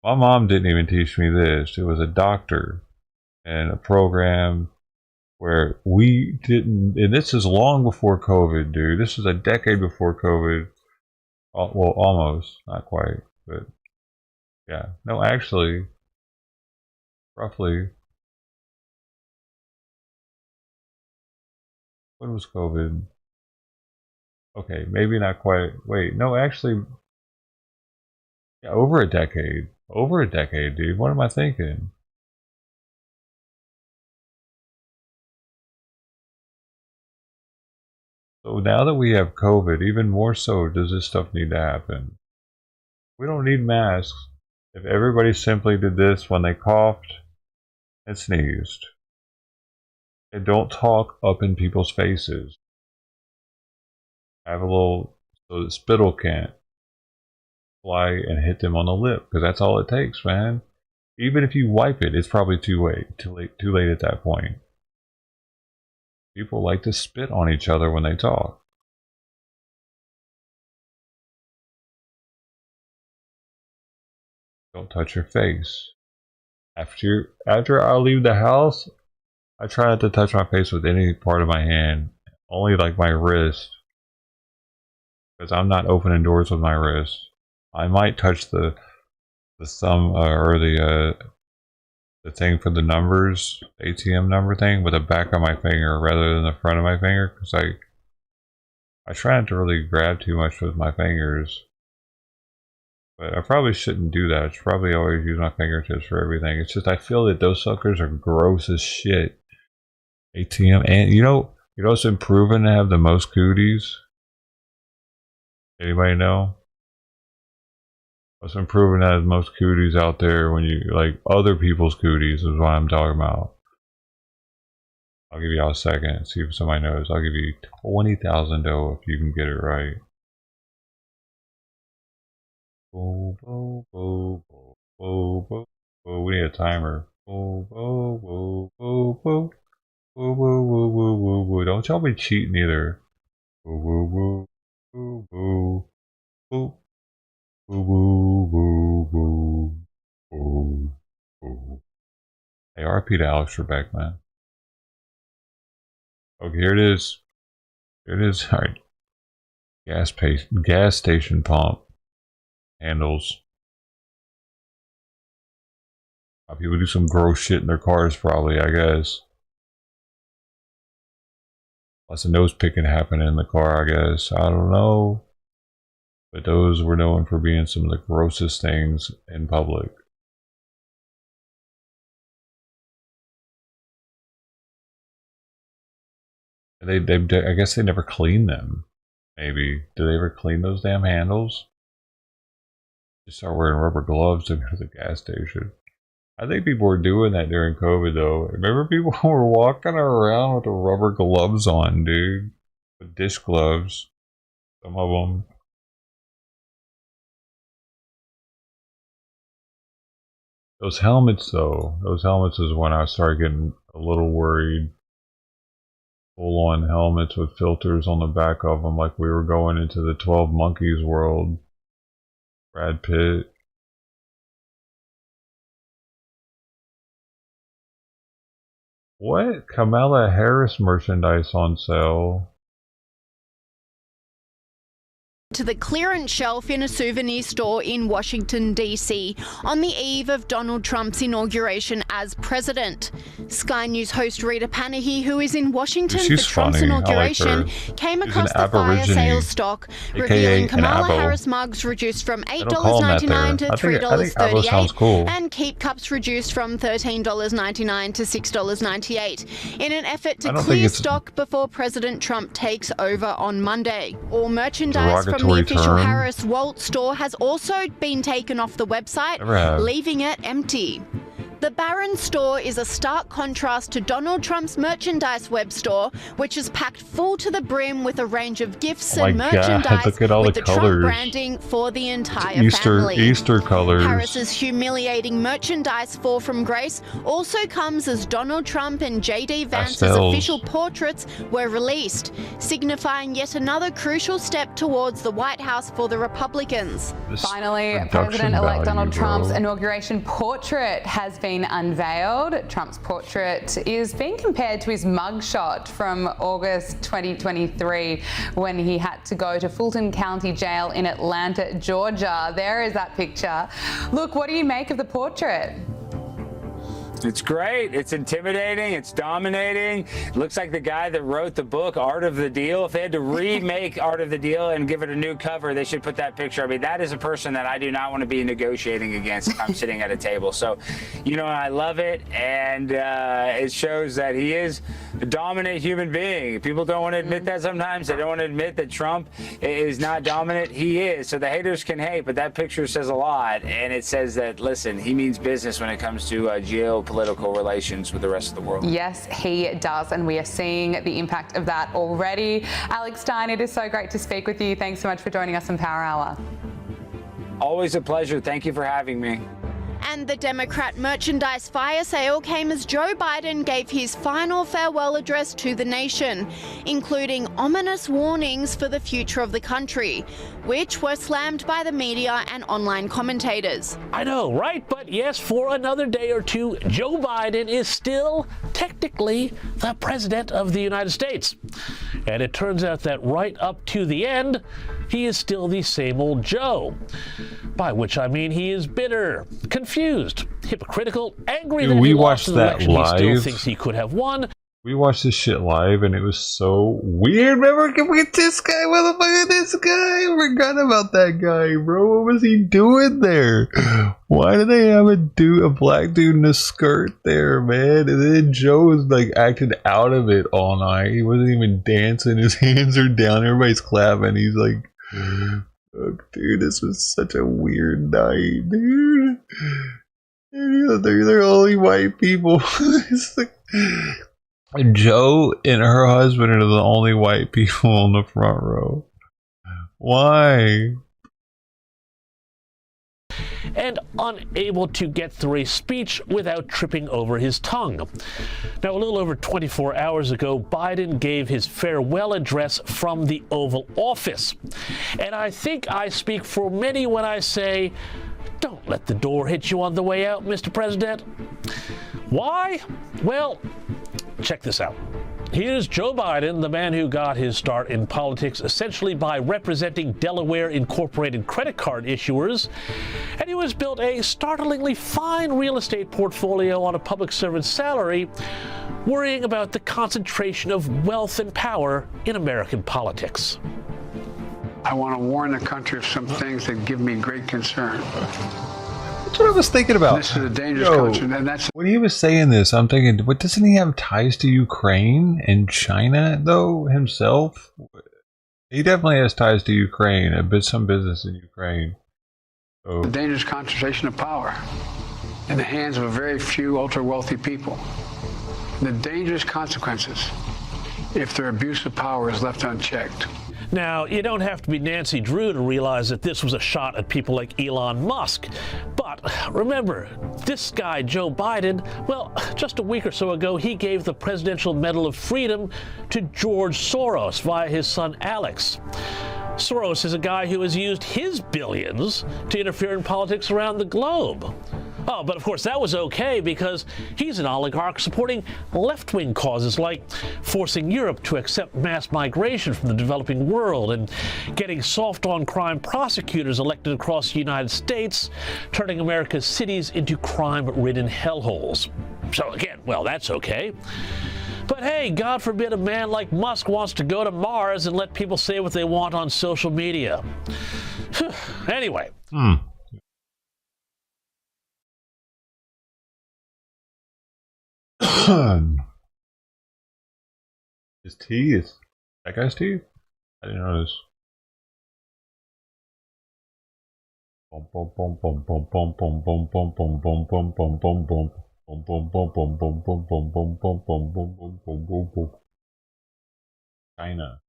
My mom didn't even teach me this. It was a doctor and a program where we didn't, and this is long before COVID, dude. This is a decade before COVID. Well, almost, not quite, but yeah. No, actually, roughly. When was COVID? Okay, maybe not quite. Wait, no, actually, yeah, over a decade. Over a decade, dude. What am I thinking? So now that we have COVID, even more so does this stuff need to happen. We don't need masks. If everybody simply did this when they coughed and sneezed, and don't talk up in people's faces. Have a little, so that spittle can't fly and hit them on the lip, because that's all it takes, man. Even if you wipe it, it's probably too late at that point. People like to spit on each other when they talk. Don't touch your face. After I leave the house, I try not to touch my face with any part of my hand, only like my wrist, because I'm not opening doors with my wrist. I might touch the thumb or the thing for the numbers, ATM number thing, with the back of my finger rather than the front of my finger, because I try not to really grab too much with my fingers. But I probably shouldn't do that. I should probably always use my fingertips for everything. It's just I feel that those suckers are gross as shit. ATM, and you know what's been proven to have the most cooties? Anybody know? What's been proven to have the most cooties out there when you like other people's cooties is what I'm talking about. I'll give y'all a second and see if somebody knows. I'll give you 20,000 though if you can get it right. Bo, bo, bo, bo, bo, bo, bo. We need a timer. Bo, bo, bo, bo, bo. Woo, woo, woo, woo, woo, woo. Don't y'all be cheating either. Woo, woo, woo, woo, woo, woo, woo, woo, woo, woo, woo. Hey, RP to Alex Trebek, man. Okay, here it is. Here it is. All right. Gas station pump handles. People do some gross shit in their cars, probably, I guess. Lots of nose picking happening in the car, I guess. I don't know. But those were known for being some of the grossest things in public. I guess they never clean them. Maybe. Do they ever clean those damn handles? Just start wearing rubber gloves to go to the gas station. I think people were doing that during COVID, though. Remember, people were walking around with the rubber gloves on, dude. With dish gloves. Some of them. Those helmets, though. Those helmets is when I started getting a little worried. Full-on helmets with filters on the back of them, like we were going into the 12 Monkeys world. Brad Pitt. What? Kamala Harris merchandise on sale. To the clearance shelf in a souvenir store in Washington, D.C. on the eve of Donald Trump's inauguration as president. Sky News host Rita Panahi, who is in Washington for Trump's inauguration, came across the fire sale stock, revealing Kamala Harris mugs reduced from $8.99 to $3.38 and keep cups reduced from $13.99 to $6.98 in an effort to clear stock before President Trump takes over on Monday. All merchandise from the official Harris Walt store has also been taken off the website, leaving it empty. The Barron store is a stark contrast to Donald Trump's merchandise web store, which is packed full to the brim with a range of gifts and merchandise with the Trump branding for the entire family. Easter colors. Harris's humiliating merchandise fall from grace also comes as Donald Trump and J.D. Vance's official portraits were released, signifying yet another crucial step towards the White House for the Republicans. Finally, President-elect Donald Trump's inauguration portrait has been unveiled. Trump's portrait is being compared to his mugshot from August 2023 when he had to go to Fulton County Jail in Atlanta, Georgia. There is that picture. Look, what do you make of the portrait? It's great. It's intimidating. It's dominating. It looks like the guy that wrote the book, Art of the Deal. If they had to remake Art of the Deal and give it a new cover, they should put that picture. I mean, that is a person that I do not want to be negotiating against if I'm sitting at a table. So, I love it. And it shows that he is a dominant human being. People don't want to admit that sometimes. They don't want to admit that Trump is not dominant. He is. So the haters can hate, but that picture says a lot. And it says that, listen, he means business when it comes to geopolitical relations with the rest of the world. Yes, he does, and we are seeing the impact of that already. Alex Stein, it is so great to speak with you. Thanks so much for joining us on Power Hour. Always a pleasure. Thank you for having me. And the Democrat merchandise fire sale came as Joe Biden gave his final farewell address to the nation, including ominous warnings for the future of the country, which were slammed by the media and online commentators. I know, right? But yes, for another day or two, Joe Biden is still technically the president of the United States. And it turns out that right up to the end, he is still the same old Joe. By which I mean he is bitter, confused, hypocritical, angry that we he watched lost the that election live. he still thinks he could have won. We watched this shit live and it was so weird. Remember, can we get this guy? Motherfucker, this guy? I forgot about that guy, bro. What was he doing there? Why did they have a black dude in a skirt there, man? And then Joe was like acting out of it all night. He wasn't even dancing. His hands are down. Everybody's clapping. He's like, fuck, dude, this was such a weird night, dude. They're only white people. It's like, Joe and her husband are the only white people on the front row. Why? And unable to get through a speech without tripping over his tongue. Now, a little over 24 hours ago, Biden gave his farewell address from the Oval Office. And I think I speak for many when I say, don't let the door hit you on the way out, Mr. President. Why? Well, check this out. Here's Joe Biden, the man who got his start in politics essentially by representing Delaware Incorporated credit card issuers, and who has built a startlingly fine real estate portfolio on a public servant's salary, worrying about the concentration of wealth and power in American politics. I want to warn the country of some things that give me great concern. That's what I was thinking about. This is a dangerous country, and that's when he was saying this, I'm thinking, what, doesn't he have ties to Ukraine and China though himself? He definitely has ties to Ukraine, some business in Ukraine. So. a dangerous concentration of power in the hands of a very few ultra-wealthy people. The dangerous consequences if their abuse of power is left unchecked. Now, you don't have to be Nancy Drew to realize that this was a shot at people like Elon Musk. But remember, this guy, Joe Biden, well, just a week or so ago, he gave the Presidential Medal of Freedom to George Soros via his son Alex. Soros is a guy who has used his billions to interfere in politics around the globe. Oh, but of course that was okay because he's an oligarch supporting left-wing causes like forcing Europe to accept mass migration from the developing world and getting soft-on-crime prosecutors elected across the United States, turning America's cities into crime-ridden hellholes. So again, well, that's okay. But hey, God forbid a man like Musk wants to go to Mars and let people say what they want on social media. Anyway. His teeth. That guy's teeth? I didn't notice. Boom, boom, boom, boom, boom, boom, boom, boom, boom, boom, boom, boom, boom, boom, boom. Boom, boom, boom, boom, boom, boom, boom, boom, boom, boom, boom, boom, boom, boom, boom. China.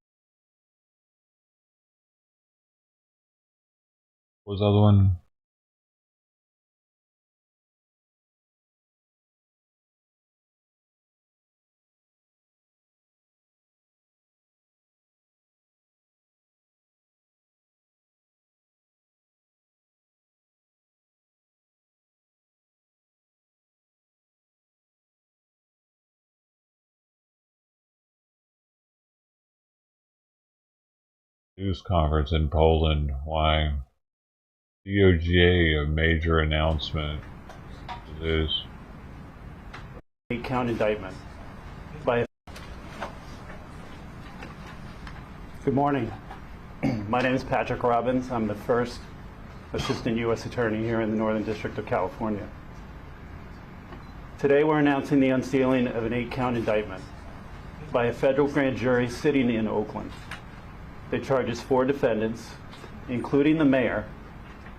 What was the other one? News conference in Poland. Why? DOJ, a major announcement. It is. 8-count indictment by. Good morning. My name is Patrick Robbins. I'm the first Assistant U.S. Attorney here in the Northern District of California. Today we're announcing the unsealing of an 8-count indictment by a federal grand jury sitting in Oakland. It charges 4 defendants, including the mayor,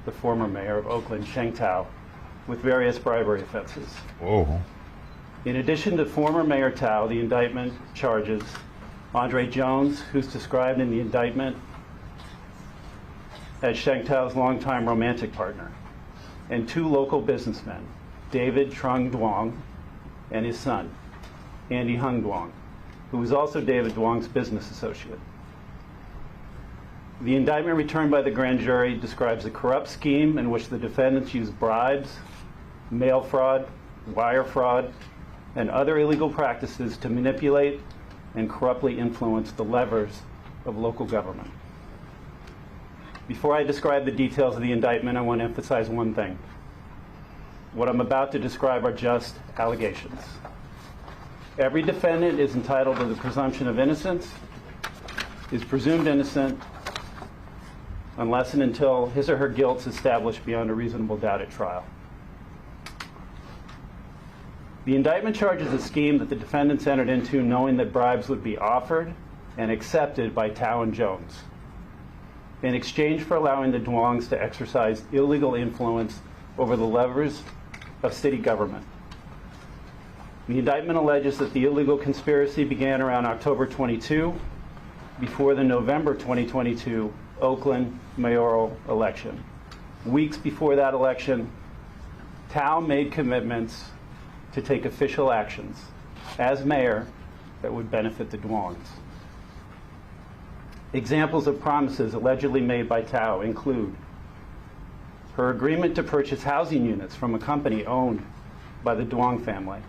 the former mayor of Oakland, Sheng Tao, with various bribery offenses. Whoa. In addition to former Mayor Tao, the indictment charges Andre Jones, who's described in the indictment as Sheng Tao's longtime romantic partner, and 2 local businessmen, David Trung Duong and his son, Andy Hung Duong, who was also David Duong's business associate. The indictment returned by the grand jury describes a corrupt scheme in which the defendants used bribes, mail fraud, wire fraud, and other illegal practices to manipulate and corruptly influence the levers of local government. Before I describe the details of the indictment, I want to emphasize one thing. What I'm about to describe are just allegations. Every defendant is entitled to the presumption of innocence, is presumed innocent, unless and until his or her guilt is established beyond a reasonable doubt at trial. The indictment charges a scheme that the defendants entered into knowing that bribes would be offered and accepted by Tao and Jones in exchange for allowing the Duongs to exercise illegal influence over the levers of city government. The indictment alleges that the illegal conspiracy began around October 22, before the November 2022 Oakland mayoral election. Weeks before that election, Tao made commitments to take official actions as mayor that would benefit the Duongs. Examples of promises allegedly made by Tao include her agreement to purchase housing units from a company owned by the Duong family,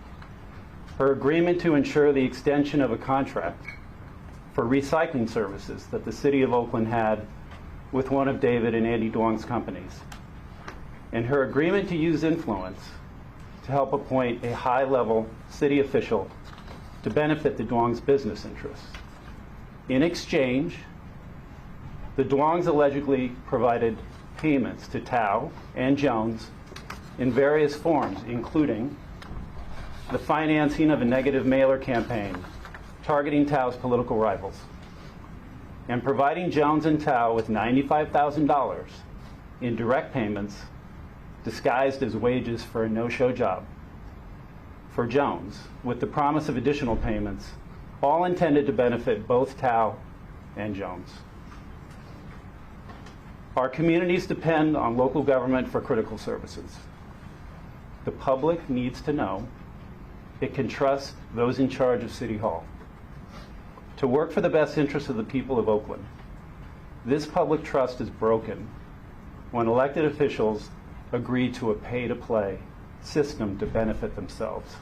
her agreement to ensure the extension of a contract for recycling services that the city of Oakland had with one of David and Andy Duong's companies, and her agreement to use influence to help appoint a high-level city official to benefit the Duong's business interests. In exchange, the Duongs allegedly provided payments to Tao and Jones in various forms, including the financing of a negative mailer campaign targeting Tao's political rivals, and providing Jones and Tao with $95,000 in direct payments disguised as wages for a no-show job for Jones, with the promise of additional payments, all intended to benefit both Tao and Jones. Our communities depend on local government for critical services. The public needs to know it can trust those in charge of City Hall to work for the best interests of the people of Oakland. This public trust is broken when elected officials agree to a pay-to-play system to benefit themselves.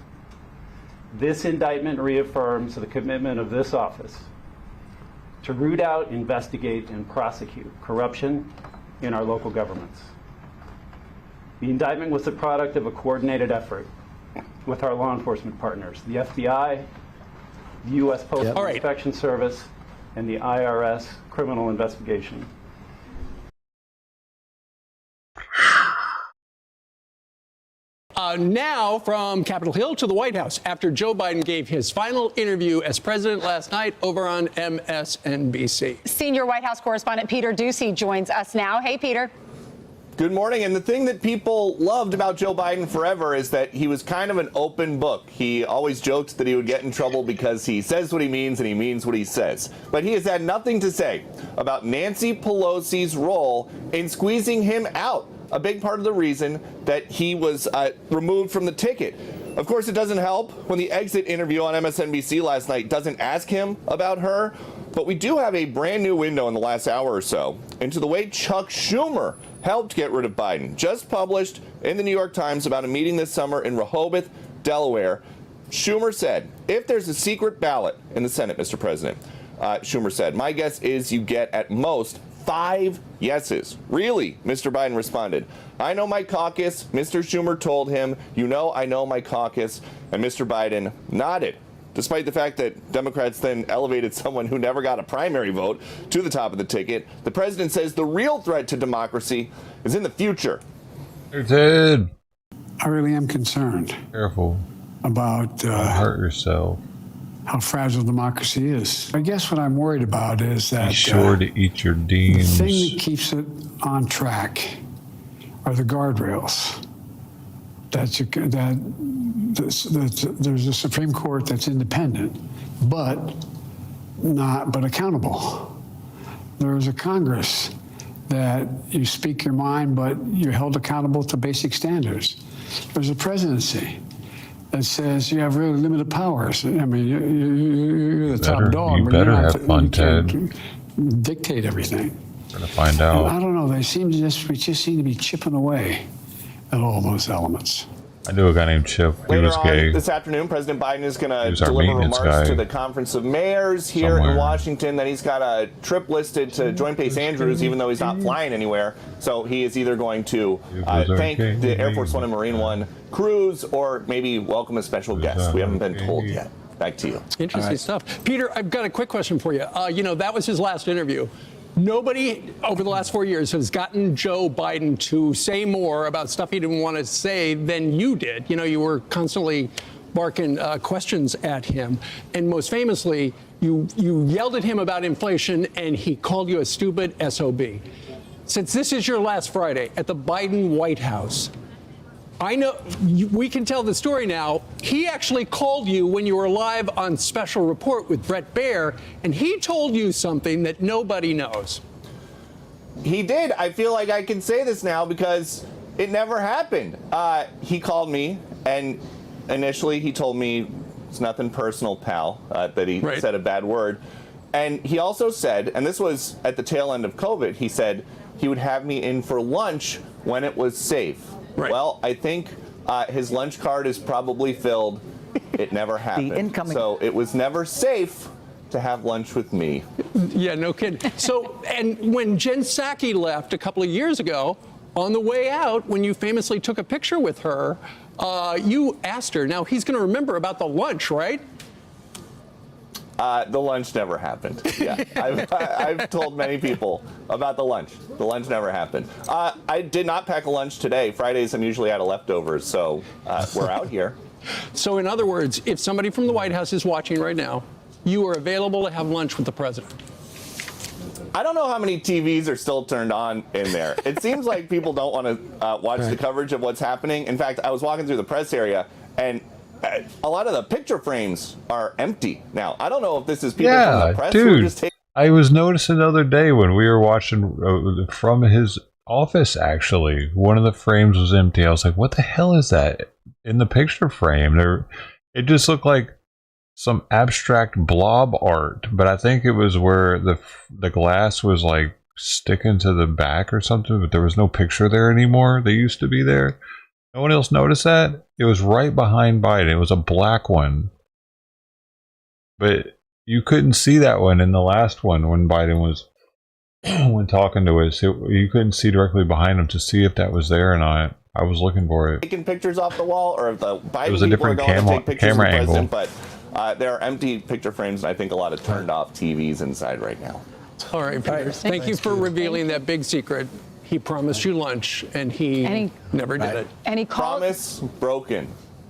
This indictment reaffirms the commitment of this office to root out, investigate, and prosecute corruption in our local governments. The indictment was the product of a coordinated effort with our law enforcement partners, the FBI, the U.S. Postal Inspection Service, and the IRS Criminal Investigation. Now from Capitol Hill to the White House after Joe Biden gave his final interview as president last night over on MSNBC. Senior White House correspondent Peter Doocy joins us now. Hey, Peter. Good morning. And the thing that people loved about Joe Biden forever is that he was kind of an open book. He always joked that he would get in trouble because he says what he means and he means what he says. But he has had nothing to say about Nancy Pelosi's role in squeezing him out. A big part of the reason that he was removed from the ticket. Of course, it doesn't help when the exit interview on MSNBC last night doesn't ask him about her. But we do have a brand new window in the last hour or so into the way Chuck Schumer helped get rid of Biden. Just published in the New York Times about a meeting this summer in Rehoboth, Delaware. Schumer said, if there's a secret ballot in the Senate, Mr. President, Schumer said, my guess is you get at most 5 yeses. Really, Mr. Biden responded. I know my caucus. Mr. Schumer told him, you know I know my caucus. And Mr. Biden nodded, despite the fact that Democrats then elevated someone who never got a primary vote to the top of the ticket. The president says the real threat to democracy is in the future. Ted. I really am concerned. Careful. About don't hurt yourself. How fragile democracy is. I guess what I'm worried about is that be sure to eat your beans. The thing that keeps it on track are the guardrails. There's a Supreme Court that's independent, but accountable. There's a Congress that you speak your mind, but you're held accountable to basic standards. There's a presidency that says you have really limited powers. I mean, you're the top dog. You better have fun, Ted. Dictate everything. We're gonna find out. And I don't know. We just seem to be chipping away at all those elements. I knew a guy named Chip. He was gay. This afternoon, President Biden is going to deliver remarks to the Conference of Mayors here in Washington. Then he's got a trip listed to Joint Base Andrews, even though he's not flying anywhere. So he is either going to thank the Air Force One and Marine One crews, or maybe welcome a special guest. We haven't been told yet. Back to you. Interesting stuff. Peter, I've got a quick question for you. That was his last interview. Nobody over the last 4 years has gotten Joe Biden to say more about stuff he didn't want to say than you did. You were constantly barking questions at him. And most famously, you yelled at him about inflation, and he called you a stupid SOB. Since this is your last Friday at the Biden White House, I know we can tell the story now. He actually called you when you were live on Special Report with Bret Baier, and he told you something that nobody knows. He did. I feel like I can say this now because it never happened. He called me, and initially he told me it's nothing personal, pal, that he said a bad word. And he also said, and this was at the tail end of COVID, he said he would have me in for lunch when it was safe. Right. Well, I think his lunch card is probably filled. It never happened. So it was never safe to have lunch with me. Yeah, no kidding. So, and when Jen Psaki left a couple of years ago, on the way out, when you famously took a picture with her, you asked her. Now, he's going to remember about the lunch, right? The lunch never happened. Yeah, I've told many people about the lunch. The lunch never happened. I did not pack a lunch today. Fridays, I'm usually out of leftovers, so we're out here. So in other words, if somebody from the White House is watching right now, you are available to have lunch with the president. I don't know how many TVs are still turned on in there. It seems like people don't want to watch the coverage of what's happening. In fact, I was walking through the press area, and a lot of the picture frames are empty now. I don't know if this is people from the press who are just taking. I was noticing the other day when we were watching from his office, actually, one of the frames was empty. I was like, what the hell is that in the picture frame? It just looked like some abstract blob art, but I think it was where the glass was like sticking to the back or something, but there was no picture there anymore. They used to be there. No one else noticed that? It was right behind Biden. It was a black one. But you couldn't see that one in the last one when Biden was when talking to us. You couldn't see directly behind him to see if that was there or not. I was looking for it. Taking pictures off the wall, or if the Biden it was a different camera angle. But there are empty picture frames, and I think a lot of turned off TVs inside right now. All right, Peter. Thank you for revealing that big secret. He promised you lunch, and he never did it. And he called. Promise broken.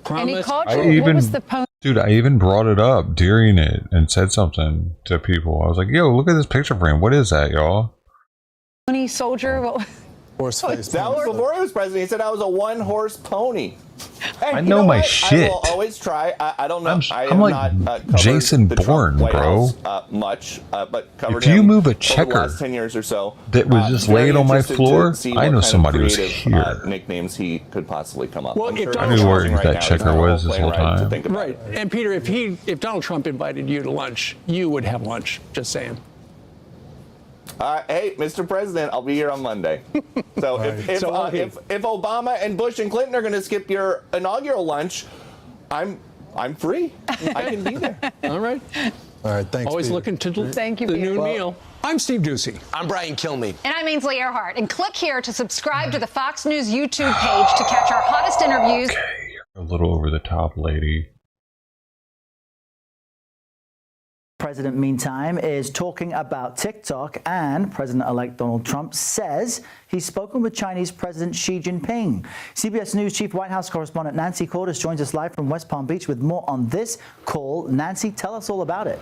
And he called you. What was the post? Dude, I even brought it up during it and said something to people. I was like, yo, look at this picture frame. What is that, y'all? Pony soldier. What? Horse face. That was before he was president. He said I was a one-horse pony. I know my shit. I will always try. I don't know. I'm like not, Jason Bourne, bro. Much, but covered if you him move a over checker the last 10 years or so, that was just laying on my floor, I know somebody was here. Nicknames he could possibly come up. Well, I knew where that checker was this whole time. Right. And Peter, if Donald Trump invited you to lunch, you would have lunch. Just saying. Hey, Mr. President, I'll be here on Monday. So if Obama and Bush and Clinton are going to skip your inaugural lunch, I'm free. I can be there. All right. All right, thanks. Always Peter. looking to Thank you, the Peter. noon meal. I'm Steve Ducey. I'm Brian Kilmeade. And I'm Ainsley Earhart. And click here to subscribe to the Fox News YouTube page to catch our hottest interviews. Okay, you're a little over the top, lady. President, meantime, is talking about TikTok, and President-elect Donald Trump says he's spoken with Chinese President Xi Jinping. CBS News Chief White House correspondent Nancy Cordes joins us live from West Palm Beach with more on this call. Nancy, tell us all about it.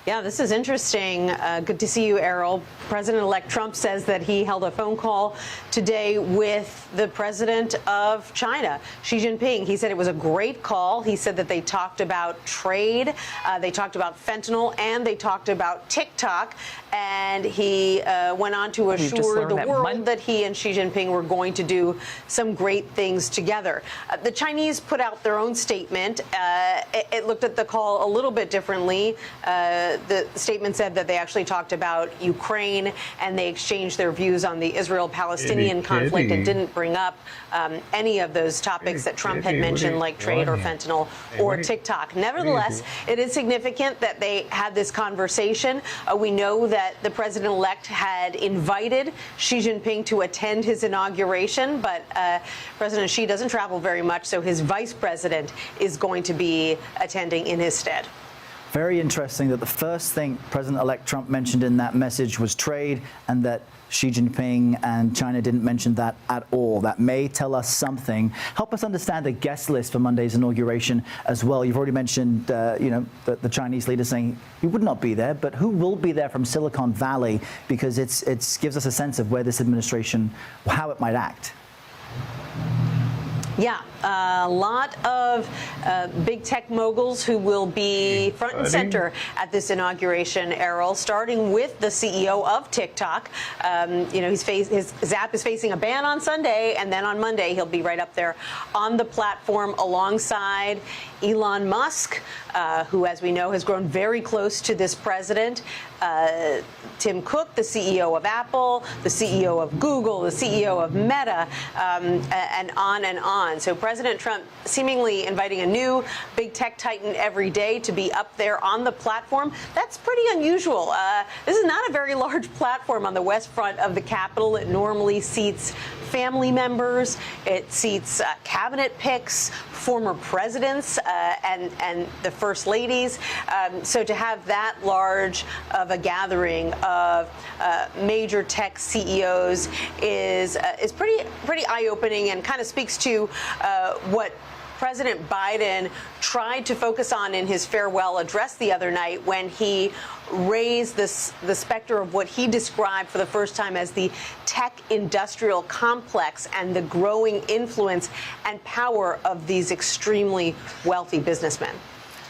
Yeah, this is interesting. Good to see you, Errol. President-elect Trump says that he held a phone call today with the president of China, Xi Jinping. He said it was a great call. He said that they talked about trade, they talked about fentanyl, and they talked about TikTok. And he went on to assure the world that he and Xi Jinping were going to do some great things together. The Chinese put out their own statement. It looked at the call a little bit differently. The statement said that they actually talked about Ukraine and they exchanged their views on the Israel-Palestinian conflict and didn't bring up any of those topics that Trump had mentioned, like trade or fentanyl or TikTok. Nevertheless, it is significant that they had this conversation. We know that the president-elect had invited Xi Jinping to attend his inauguration, but President Xi doesn't travel very much, so his vice president is going to be attending in his stead. Very interesting that the first thing President-elect Trump mentioned in that message was trade, and that Xi Jinping and China didn't mention that at all. That may tell us something. Help us understand the guest list for Monday's inauguration as well. You've already mentioned, the Chinese leader saying he would not be there, but who will be there from Silicon Valley? Because it gives us a sense of where this administration, how it might act. Yeah, a lot of big tech moguls who will be front and center at this inauguration, Errol, starting with the CEO of TikTok. His app is facing a ban on Sunday, and then on Monday he'll be right up there on the platform alongside Elon Musk, who, as we know, has grown very close to this president. Tim Cook, the CEO of Apple, the CEO of Google, the CEO of Meta, and on and on. So President Trump seemingly inviting a new big tech titan every day to be up there on the platform. That's pretty unusual. This is not a very large platform on the west front of the Capitol. It normally seats family members. It seats cabinet picks, former presidents, and the first ladies. So to have that large of a gathering of major tech CEOs is pretty eye-opening, and kind of speaks to what President Biden tried to focus on in his farewell address the other night, when he raised the specter of what he described for the first time as the tech industrial complex and the growing influence and power of these extremely wealthy businessmen.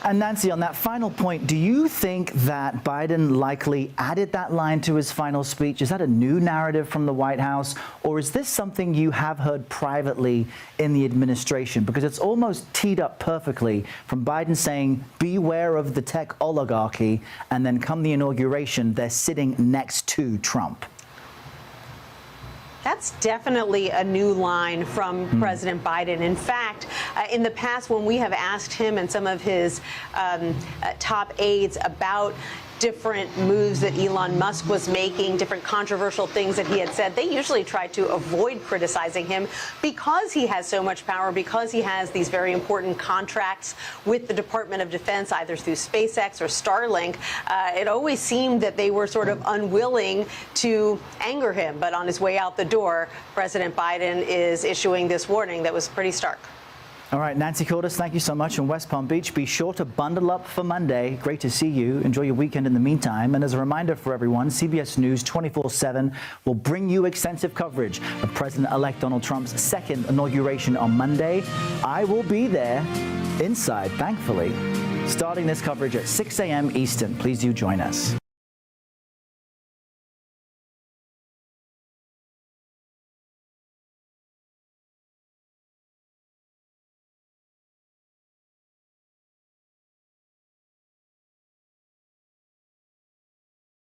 And Nancy, on that final point, do you think that Biden likely added that line to his final speech? Is that a new narrative from the White House, or is this something you have heard privately in the administration? Because it's almost teed up perfectly, from Biden saying, beware of the tech oligarchy, and then come the inauguration, they're sitting next to Trump. That's definitely a new line from President Biden. In fact, in the past, when we have asked him and some of his top aides about different moves that Elon Musk was making, different controversial things that he had said, they usually try to avoid criticizing him because he has so much power, because he has these very important contracts with the Department of Defense, either through SpaceX or Starlink. It always seemed that they were sort of unwilling to anger him. But on his way out the door, President Biden is issuing this warning that was pretty stark. All right, Nancy Cordes, thank you so much from West Palm Beach. Be sure to bundle up for Monday. Great to see you. Enjoy your weekend in the meantime. And as a reminder for everyone, CBS News 24/7 will bring you extensive coverage of President-elect Donald Trump's second inauguration on Monday. I will be there inside, thankfully, starting this coverage at 6 a.m. Eastern. Please do join us.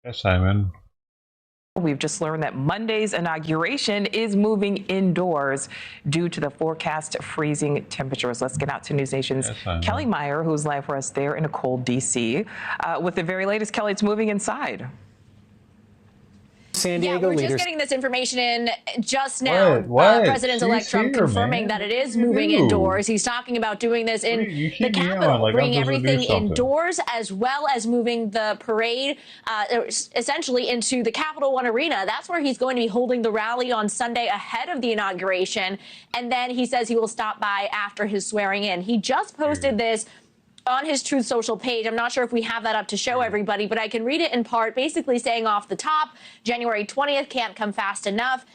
Yes, Simon. We've just learned that Monday's inauguration is moving indoors due to the forecast freezing temperatures. Let's get out to News Nation's Kelly Meyer, who's live for us there in a cold D.C. With the very latest, Kelly, it's moving inside. San Diego we're leaders. Just getting this information in just now. What? President-elect Trump confirming that it is moving indoors. He's talking about doing this in the Capitol, bringing everything indoors, as well as moving the parade essentially into the Capital One Arena. That's where he's going to be holding the rally on Sunday ahead of the inauguration. And then he says he will stop by after his swearing in. He just posted this on his Truth Social page. I'm not sure if we have that up to show everybody, but I can read it in part, basically saying off the top, January 20th can't come fast enough.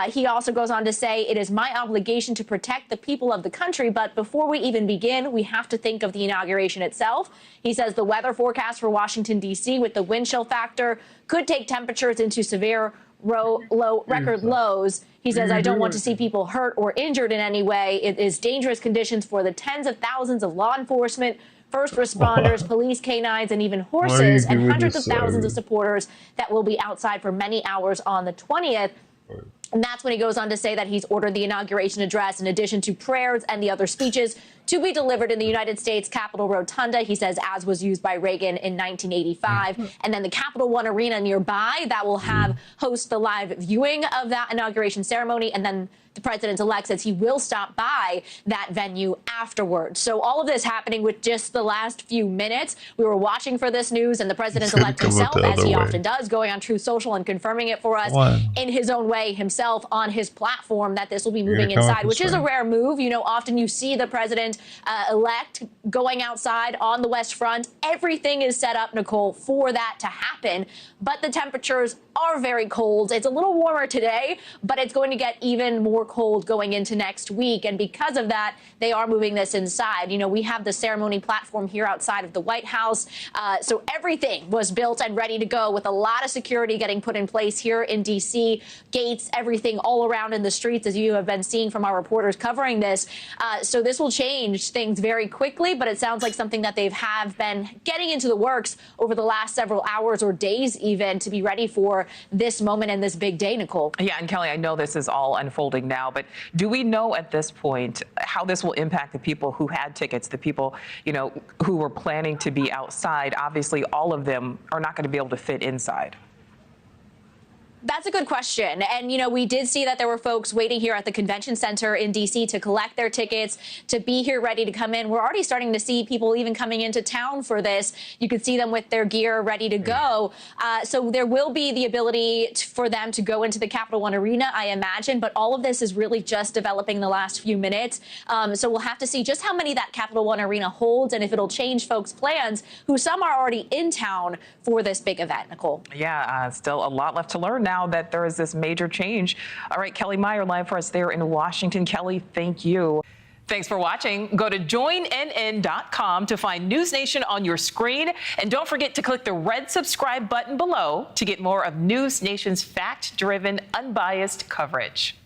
He also goes on to say, it is my obligation to protect the people of the country, but before we even begin, we have to think of the inauguration itself. He says the weather forecast for Washington, D.C. with the wind chill factor could take temperatures into severe record lows. He says, I don't want to see people hurt or injured in any way. It is dangerous conditions for the tens of thousands of law enforcement, first responders, police canines, and even horses, and hundreds of thousands of supporters that will be outside for many hours on the 20th. And that's when he goes on to say that he's ordered the inauguration address, in addition to prayers and the other speeches, to be delivered in the United States Capitol Rotunda, he says, as was used by Reagan in 1985. And then the Capital One Arena nearby that will host the live viewing of that inauguration ceremony. And then the president-elect says he will stop by that venue afterwards. So all of this happening with just the last few minutes. We were watching for this news, and the president-elect himself, as he often does, going on Truth Social and confirming it for us in his own way himself on his platform that this will be moving inside, which is a rare move. You know, often you see the president-elect going outside on the West Front. Everything is set up, Nicole, for that to happen. But the temperatures are very cold. It's a little warmer today, but it's going to get even more cold going into next week. And because of that, they are moving this inside. You know, we have the ceremony platform here outside of the White House. So everything was built and ready to go, with a lot of security getting put in place here in D.C. Gates, everything all around in the streets, as you have been seeing from our reporters covering this. So this will change things very quickly, but it sounds like something that they have been getting into the works over the last several hours or days even, to be ready for this moment and this big day, Nicole. Yeah, and Kelly, I know this is all unfolding now, but do we know at this point how this will impact the people who had tickets, the people, you know, who were planning to be outside? Obviously, all of them are not going to be able to fit inside. That's a good question. And, you know, we did see that there were folks waiting here at the convention center in D.C. to collect their tickets, to be here ready to come in. We're already starting to see people even coming into town for this. You could see them with their gear ready to go. So there will be the ability for them to go into the Capital One Arena, I imagine. But all of this is really just developing the last few minutes. So we'll have to see just how many that Capital One Arena holds, and if it'll change folks' plans, who some are already in town for this big event, Nicole. Yeah, still a lot left to learn now that there is this major change. All right, Kelly Meyer live for us there in Washington. Kelly, thank you. Thanks for watching. Go to joinnn.com to find News Nation on your screen. And don't forget to click the red subscribe button below to get more of News Nation's fact-driven, unbiased coverage.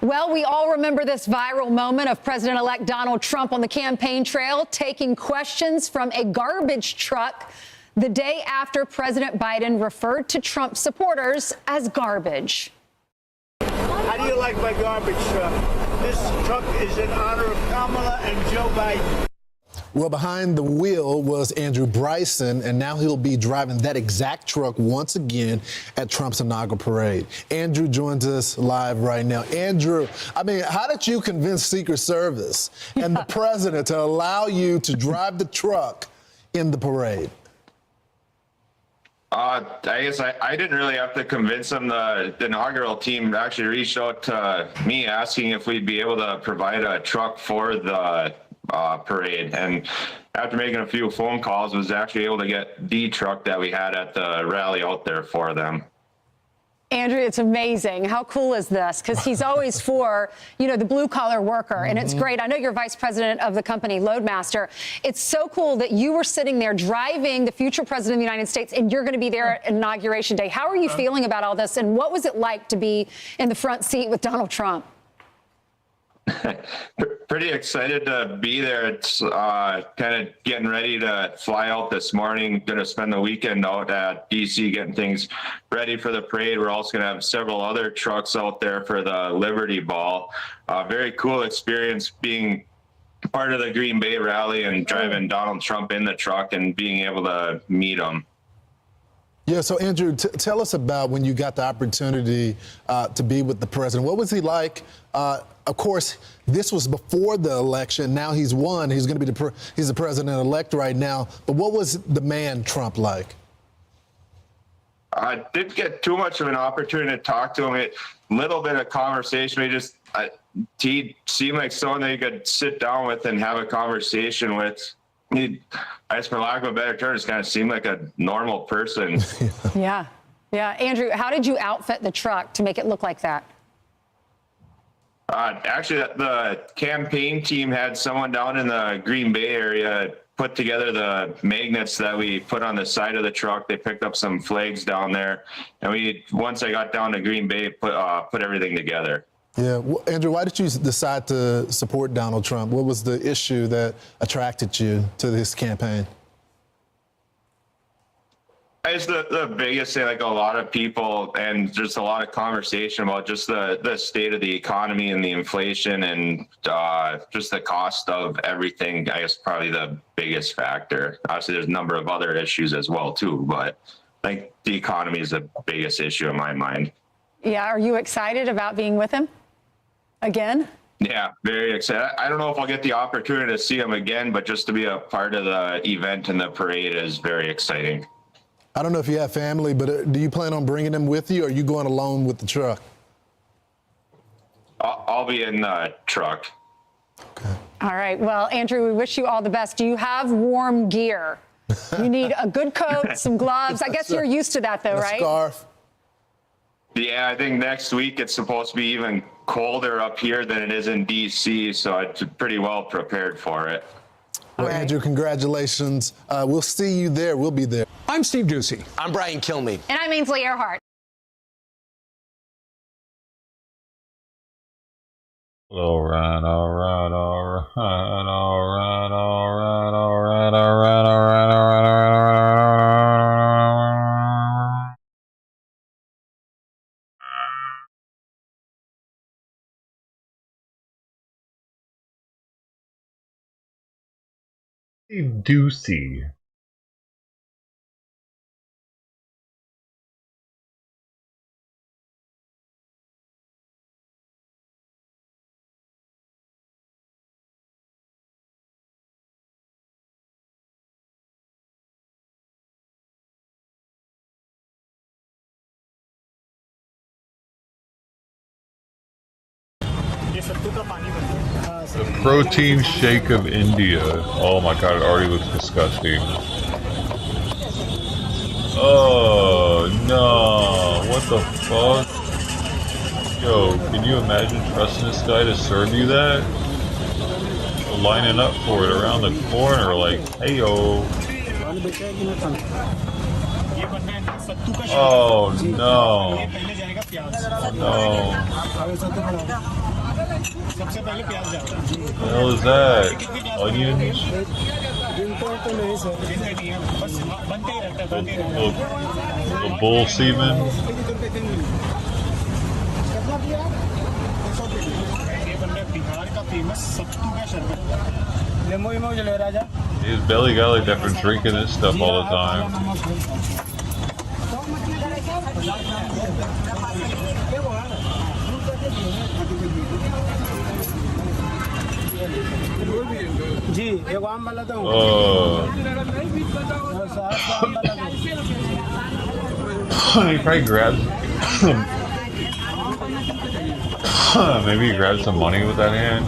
Well, we all remember this viral moment of President-elect Donald Trump on the campaign trail taking questions from a garbage truck the day after President Biden referred to Trump supporters as garbage. How do you like my garbage truck? This truck is in honor of Kamala and Joe Biden. Well, behind the wheel was Andrew Bryson, and now he'll be driving that exact truck once again at Trump's inaugural parade. Andrew joins us live right now. Andrew, I mean, how did you convince Secret Service and the president to allow you to drive the truck in the parade? I guess I didn't really have to convince them. The inaugural team actually reached out to me asking if we'd be able to provide a truck for the parade, and after making a few phone calls, was actually able to get the truck that we had at the rally out there for them. Andrew, it's amazing. How cool is this? Because he's always for, the blue-collar worker, and it's great. I know you're vice president of the company, Loadmaster. It's so cool that you were sitting there driving the future president of the United States, and you're going to be there at Inauguration Day. How are you feeling about all this, and what was it like to be in the front seat with Donald Trump? Pretty excited to be there. It's kind of getting ready to fly out this morning. Going to spend the weekend out at DC getting things ready for the parade. We're also going to have several other trucks out there for the Liberty Ball. Very cool experience being part of the Green Bay rally and driving Donald Trump in the truck and being able to meet him. Yeah, so Andrew, tell us about when you got the opportunity to be with the president. What was he like? Of course, this was before the election. Now he's won. He's going to be he's the president-elect right now. But what was the man Trump like? I didn't get too much of an opportunity to talk to him. A little bit of conversation. He seemed like someone that you could sit down with and have a conversation with. I guess, for lack of a better term, just kind of seemed like a normal person. Yeah. Andrew, how did you outfit the truck to make it look like that? Actually, the campaign team had someone down in the Green Bay area put together the magnets that we put on the side of the truck. They picked up some flags down there, and once I got down to Green Bay, put everything together. Yeah, well, Andrew, why did you decide to support Donald Trump? What was the issue that attracted you to this campaign? It's the biggest thing, like a lot of people, and just a lot of conversation about just the state of the economy and the inflation and just the cost of everything. I guess probably the biggest factor. Obviously, there's a number of other issues as well, too, but I think the economy is the biggest issue in my mind. Yeah, are you excited about being with him again? Yeah, very excited. I don't know if I'll get the opportunity to see him again, but just to be a part of the event and the parade is very exciting. I don't know if you have family, but do you plan on bringing them with you, or are you going alone with the truck? I'll be in the truck. Okay. All right. Well, Andrew, we wish you all the best. Do you have warm gear? You need a good coat, some gloves. I guess you're used to that, though, right? Scarf. Yeah, I think next week it's supposed to be even colder up here than it is in D.C., so I'm pretty well prepared for it. Well, right. Andrew, congratulations. We'll see you there. We'll be there. I'm Steve Ducey. I'm Brian Kilmeade. And I'm Ainsley Earhart. All right. Ducey. The protein shake of India. Oh my god, it already looks disgusting. Oh no, what the fuck? Yo, can you imagine trusting this guy to serve you that? Lining up for it around the corner like, hey yo. Oh no. No. What the hell is that? Onions? The bull semen? His belly got like that for drinking this stuff all the time. He probably grabs maybe he grabs some money with that hand.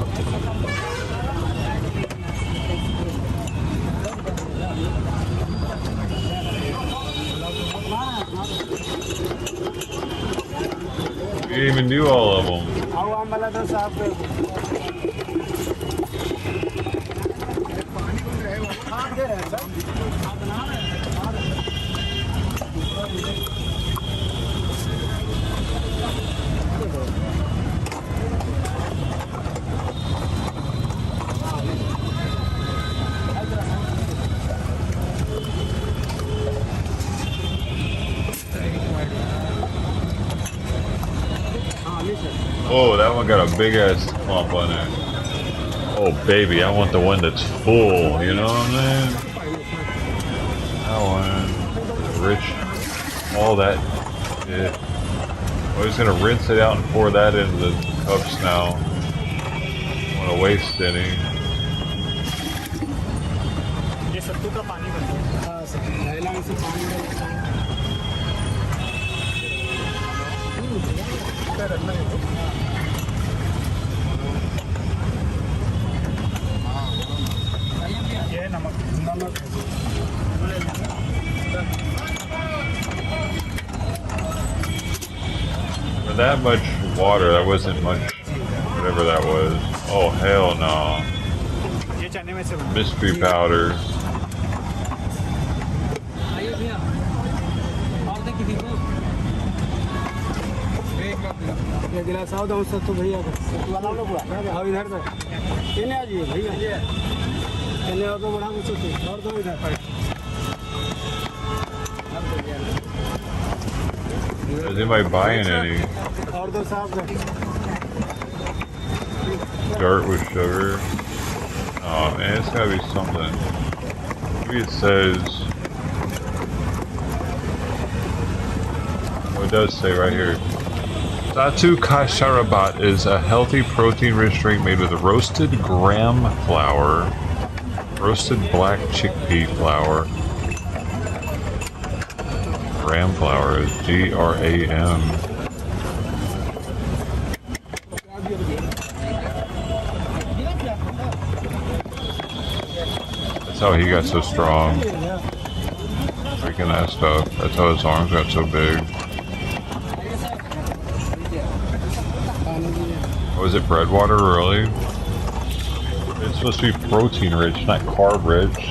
You didn't even do all of them. Oh, that one got a big ass clump on there. Oh baby, I want the one that's full, you know what I'm saying? That one, rich, all that shit. I'm just gonna rinse it out and pour that into the cups now. Don't want to waste any. For that much water, that wasn't much, whatever that was. Oh hell no. Mystery powder. Is anybody buying any? Dirt with sugar. Oh man, it's gotta be something. Maybe it says. Oh, it does say right here. Satu Kaisharabat is a healthy protein-rich drink made with roasted gram flour, roasted black chickpea flour. Gram flour is G-R-A-M. That's how he got so strong. Drinking that stuff. That's how his arms got so big. Was it bread water, really? It's supposed to be protein rich, not carb rich.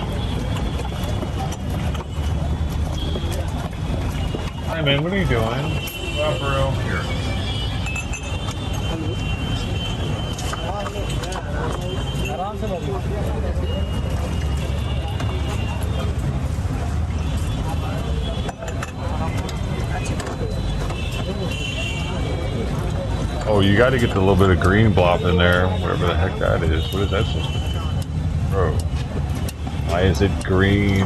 Hey man, what are you doing? Stop real here. Oh, you got to get the little bit of green blop in there, whatever the heck that is. What is that supposed to be? Bro, why is it green?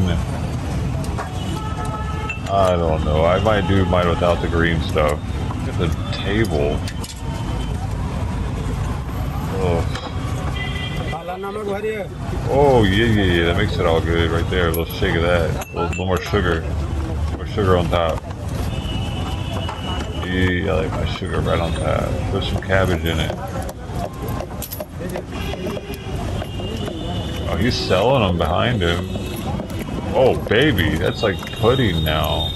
I don't know. I might do mine without the green stuff. Look at the table. Oh, yeah. That makes it all good right there. A little shake of that. A little more sugar. More sugar on top. Yeah, I like my sugar right on top. Put some cabbage in it. Oh, he's selling them behind him. Oh, baby, that's like pudding now.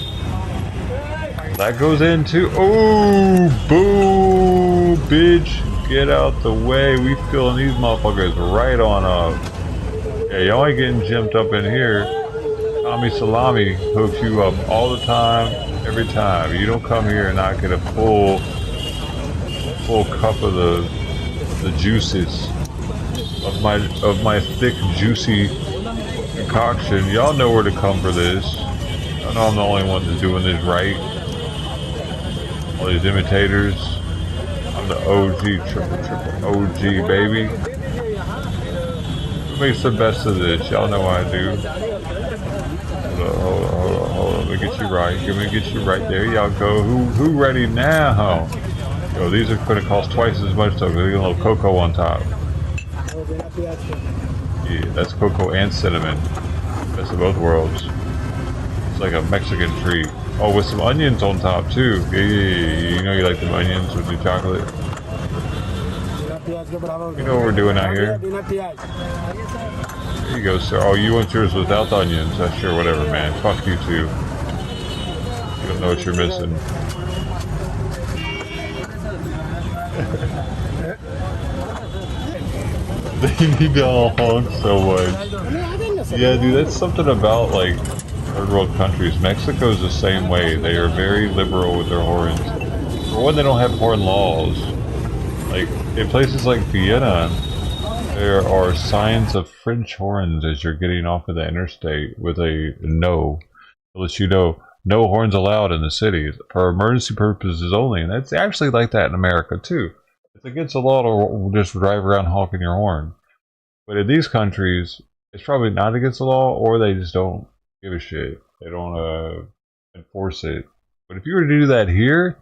That goes into. Oh, boo, bitch. Get out the way. We filling these motherfuckers right on up. Yeah, y'all ain't getting gymped up in here. Tommy Salami hooks you up all the time, every time. You don't come here and not get a full cup of the juices of my thick, juicy concoction. Y'all know where to come for this. I know I'm the only one that's doing this right. All these imitators. I'm the OG, triple OG, baby. Who makes the best of this? Y'all know I do. Hold on. Let me get you right. Let me get you right there. Y'all go. Who ready now? Yo, these are gonna cost twice as much though. There's a little cocoa on top. Yeah, that's cocoa and cinnamon. Best of both worlds. It's like a Mexican treat. Oh, with some onions on top too. Yeah. You know you like them onions with your chocolate. You know what we're doing out here. There you go, sir. Oh, you want yours without the onions? Sure, whatever, man. Fuck you too. You don't know what you're missing. They need to all honk so much. Yeah, dude, that's something about, like, third world countries. Mexico's the same way. They are very liberal with their horns. For one, they don't have horn laws. Like, in places like Vienna, there are signs of French horns as you're getting off of the interstate with a no. To let you know, no horns allowed in the city for emergency purposes only. And that's actually like that in America, too. It's against the law to just drive around honking your horn. But in these countries, it's probably not against the law, or they just don't give a shit. They don't enforce it. But if you were to do that here,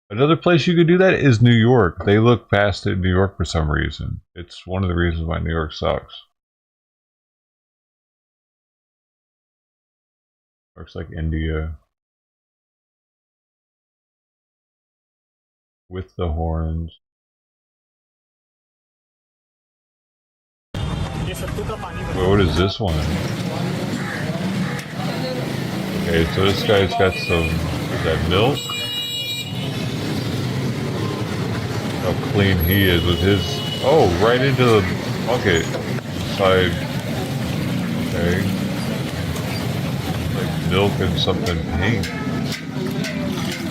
another place you could do that is New York. They look past it in New York for some reason. It's one of the reasons why New York sucks. Looks like India. With the horns. Wait, what is this one? Okay, so this guy's got some, is that milk? How clean he is with his, oh, right into the bucket inside. Okay. Like milk and something pink.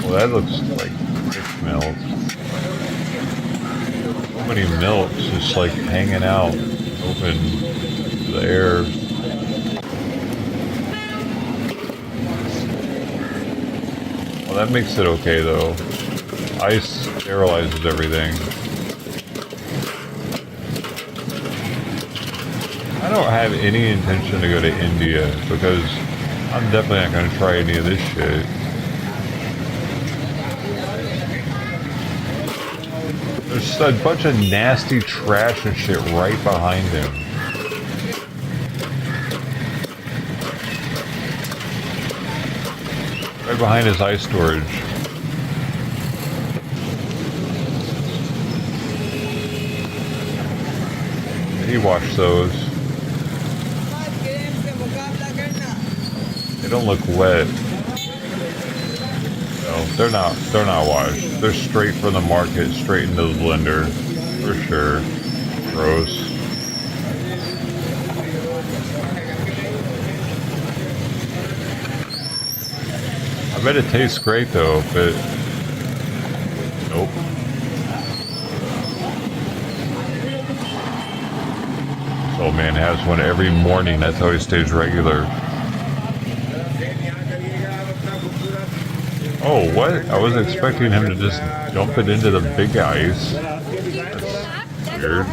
Well, that looks like thick milk. So many milks just like hanging out, open to the air. Well, that makes it okay though. Ice sterilizes everything. I don't have any intention to go to India because I'm definitely not going to try any of this shit. There's a bunch of nasty trash and shit right behind him. Right behind his ice storage. He washed those. They don't look wet. No, they're not washed. They're straight from the market, straight into the blender. For sure. Gross. I bet it tastes great though, but nope. Old man has one every morning. That's how he stays regular. Oh, what? I was expecting him to just dump it into the big ice. That's weird.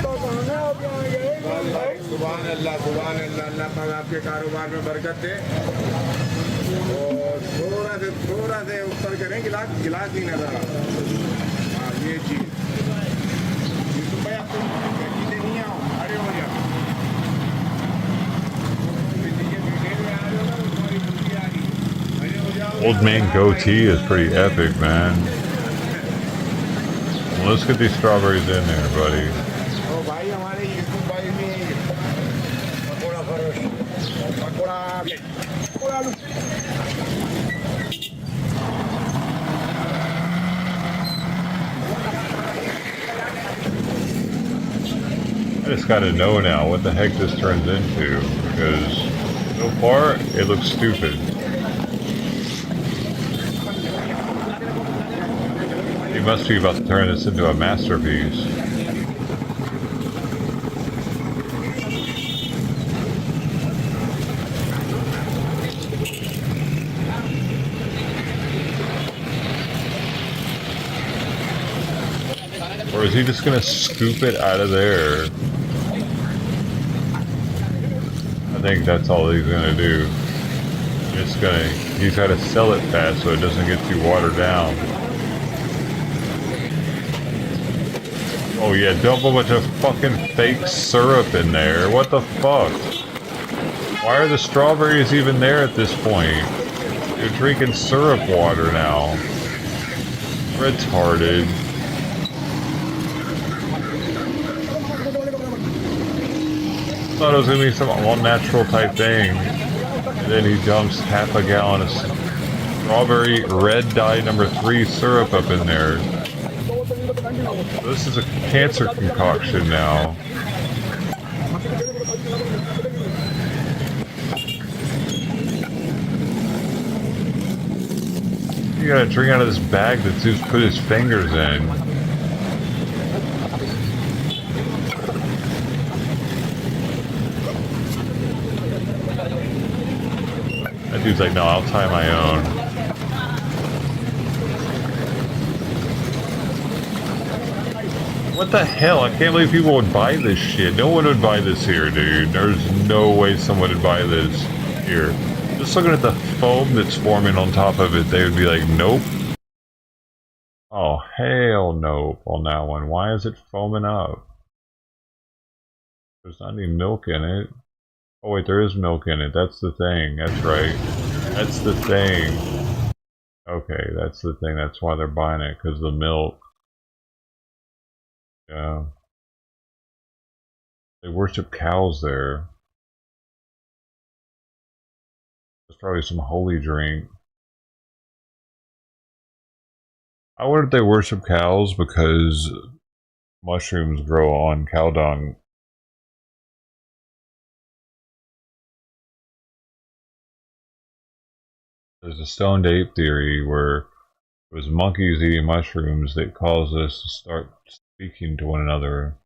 Old man goatee is pretty epic, man. Well, let's get these strawberries in there, buddy. I just gotta know now what the heck this turns into, because so far it looks stupid. He must be about to turn this into a masterpiece. Or is he just gonna scoop it out of there? I think that's all he's gonna do. He's gotta sell it fast so it doesn't get too watered down. Oh yeah, dump a bunch of fucking fake syrup in there. What the fuck? Why are the strawberries even there at this point? You're drinking syrup water now. Retarded. Thought it was gonna be some all-natural type thing. And then he dumps half a gallon of strawberry red dye number 3 syrup up in there. This is a cancer concoction now. You gotta drink out of this bag that Zeus put his fingers in. That dude's like, no, I'll tie my own. What the hell? I can't believe people would buy this shit. No one would buy this here, dude. There's no way someone would buy this here. Just looking at the foam that's forming on top of it, they would be like, nope. Oh, hell nope on that one. Why is it foaming up? There's not any milk in it. Oh wait, there is milk in it. That's the thing. That's right. That's the thing. Okay, that's the thing. That's why they're buying it, because of the milk. Yeah. They worship cows there. There's probably some holy drink. I wonder if they worship cows because mushrooms grow on cow dung. There's a stoned ape theory where it was monkeys eating mushrooms that caused us to start speaking to one another.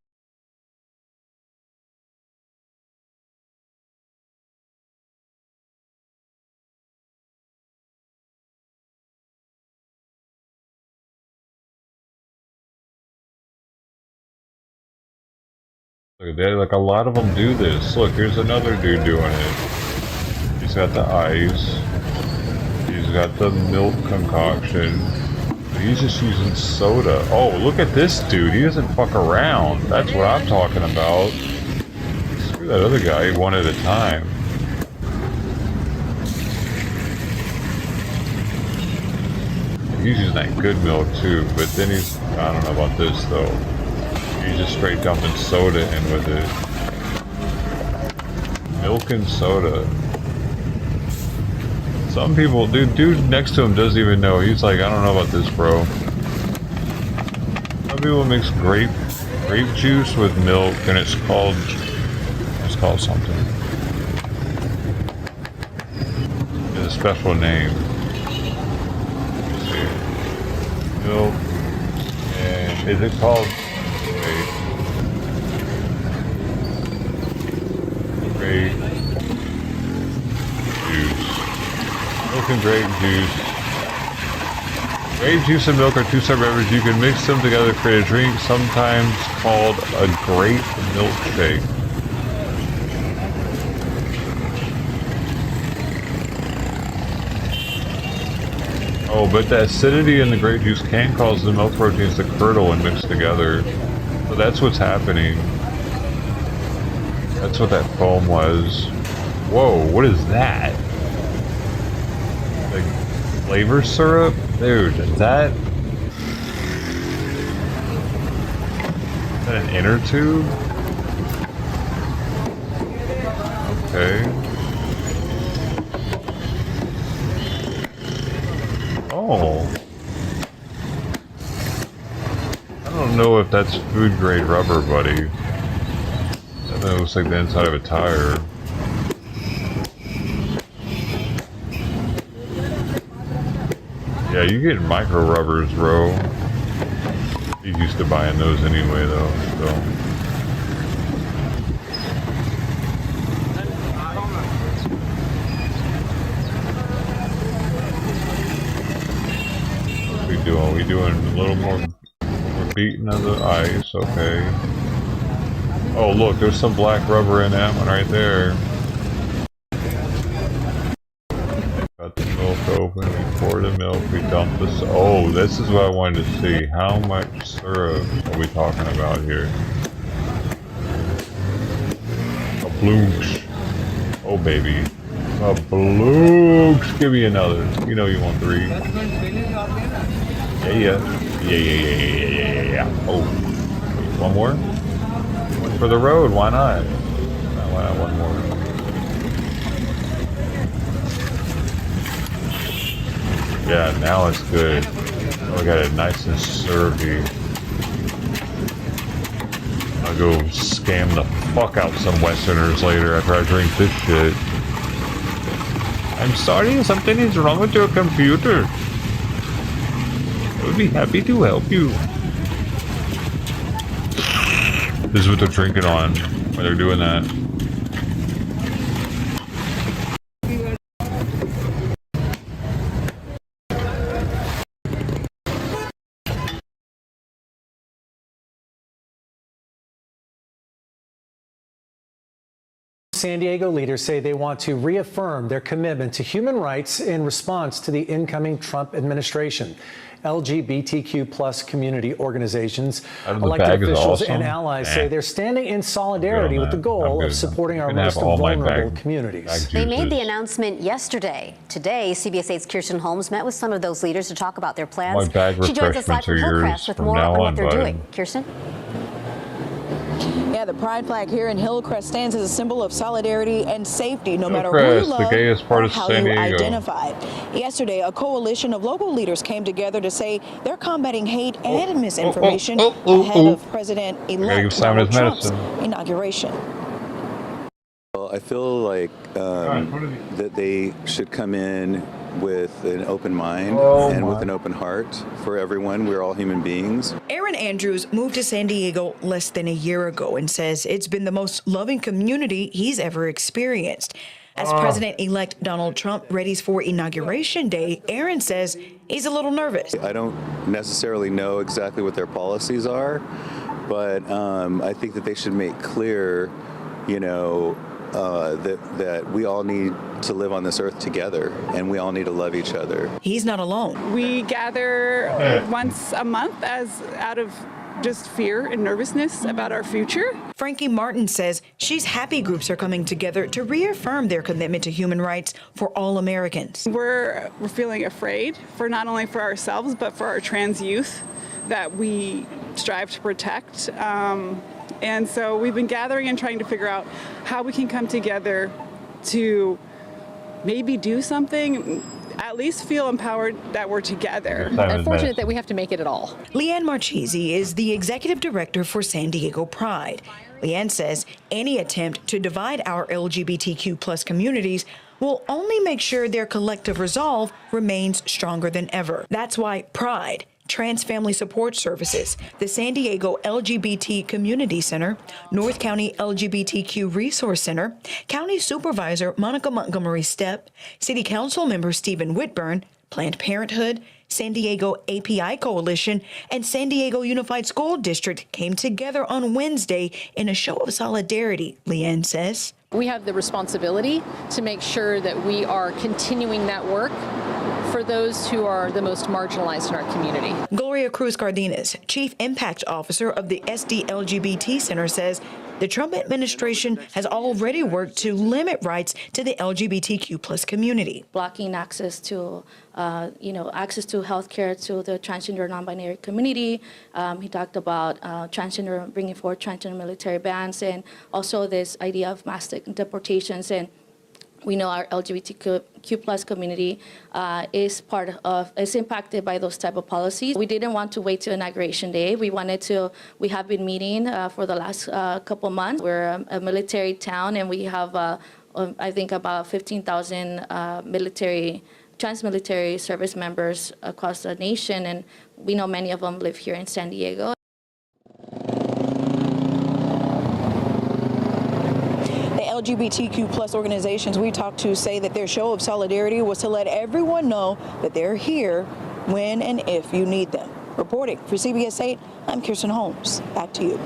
Look, like a lot of them do this. Look, here's another dude doing it. He's got the ice. He's got the milk concoction. He's just using soda. Oh, look at this dude. He doesn't fuck around. That's what I'm talking about. Screw that other guy, one at a time. He's using that good milk too, but then he's... I don't know about this though. He's just straight dumping soda in with it. Milk and soda. Some people, dude next to him doesn't even know. He's like, I don't know about this, bro. Some people mix grape juice with milk, and it's called something. It's a special name. Let's see. Milk, and is it called? Grape juice. Milk and grape juice. Grape juice and milk are two separate beverages. You can mix them together to create a drink, sometimes called a grape milkshake. Oh, but the acidity in the grape juice can cause the milk proteins to curdle and mix together. So that's what's happening. That's what that foam was. Whoa, what is that? Like flavor syrup? Dude, is that an inner tube? Okay. Oh. I don't know if that's food grade rubber, buddy. That looks like the inside of a tire. Yeah, you get micro rubbers, bro. He's used to buying those anyway, though. So. What we doing a little more beating of the ice, okay. Oh look, there's some black rubber in that one right there. Got the milk open, we pour the milk, we dump this. Oh, this is what I wanted to see. How much syrup are we talking about here? A bloomsh. Oh baby. A bloomsh. Give me another. You know you want 3. Yeah. Oh, wait, one more? One for the road, why not? Why not one more? Yeah, now it's good. Oh, we got it nice and syrupy. I'll go scam the fuck out some Westerners later after I drink this shit. I'm sorry, something is wrong with your computer. I would be happy to help you. This is what they're drinking on when they're doing that. San Diego leaders say they want to reaffirm their commitment to human rights in response to the incoming Trump administration. LGBTQ plus community organizations, elected officials, and allies say they're standing in solidarity with the goal of supporting our most vulnerable communities. They made the announcement yesterday. Today, CBS 8's Kirsten Holmes met with some of those leaders to talk about their plans. She joins us live from Hillcrest with more on what they're doing. Kirsten? Yeah, the pride flag here in Hillcrest stands as a symbol of solidarity and safety, no matter who you love the gayest part or of how San you Diego. identify. Yesterday, a coalition of local leaders came together to say they're combating hate and misinformation ahead of President-elect Donald Trump's inauguration. Well, I feel like that they should come in with an open mind and with an open heart for everyone. We're all human beings. Aaron Andrews moved to San Diego less than a year ago and says it's been the most loving community he's ever experienced. As President-elect Donald Trump readies for Inauguration Day, Aaron says he's a little nervous. I don't necessarily know exactly what their policies are, but I think that they should make clear, you know, that we all need to live on this earth together, and we all need to love each other. He's not alone. We gather once a month as out of just fear and nervousness about our future. Frankie Martin says she's happy groups are coming together to reaffirm their commitment to human rights for all Americans. We're feeling afraid for not only for ourselves, but for our trans youth that we strive to protect. And so we've been gathering and trying to figure out how we can come together to maybe do something, at least feel empowered that we're together. Unfortunate that we have to make it at all. Leanne Marchese is the executive director for San Diego Pride. Leanne says any attempt to divide our LGBTQ plus communities will only make sure their collective resolve remains stronger than ever. That's why Pride, Trans Family Support Services, the San Diego LGBT Community Center, North County LGBTQ Resource Center, County Supervisor Monica Montgomery Stepp, City Council Member Stephen Whitburn, Planned Parenthood, San Diego API Coalition, and San Diego Unified School District came together on Wednesday in a show of solidarity, Leanne says. We have the responsibility to make sure that we are continuing that work for those who are the most marginalized in our community. Gloria Cruz Cardenas, Chief Impact Officer of the SD LGBT Center, says the Trump administration has already worked to limit rights to the LGBTQ plus community. Blocking access to, access to health care to the transgender non-binary community. He talked about bringing forward transgender military bans, and also this idea of mass deportations. And we know our LGBTQ plus community is impacted by those type of policies. We didn't want to wait till Inauguration Day. We have been meeting for the last couple months. We're a military town, and we have, I think, about 15,000 trans-military service members across the nation, and we know many of them live here in San Diego. LGBTQ plus organizations we talked to say that their show of solidarity was to let everyone know that they're here when and if you need them. Reporting for CBS 8, I'm Kirsten Holmes. Back to you.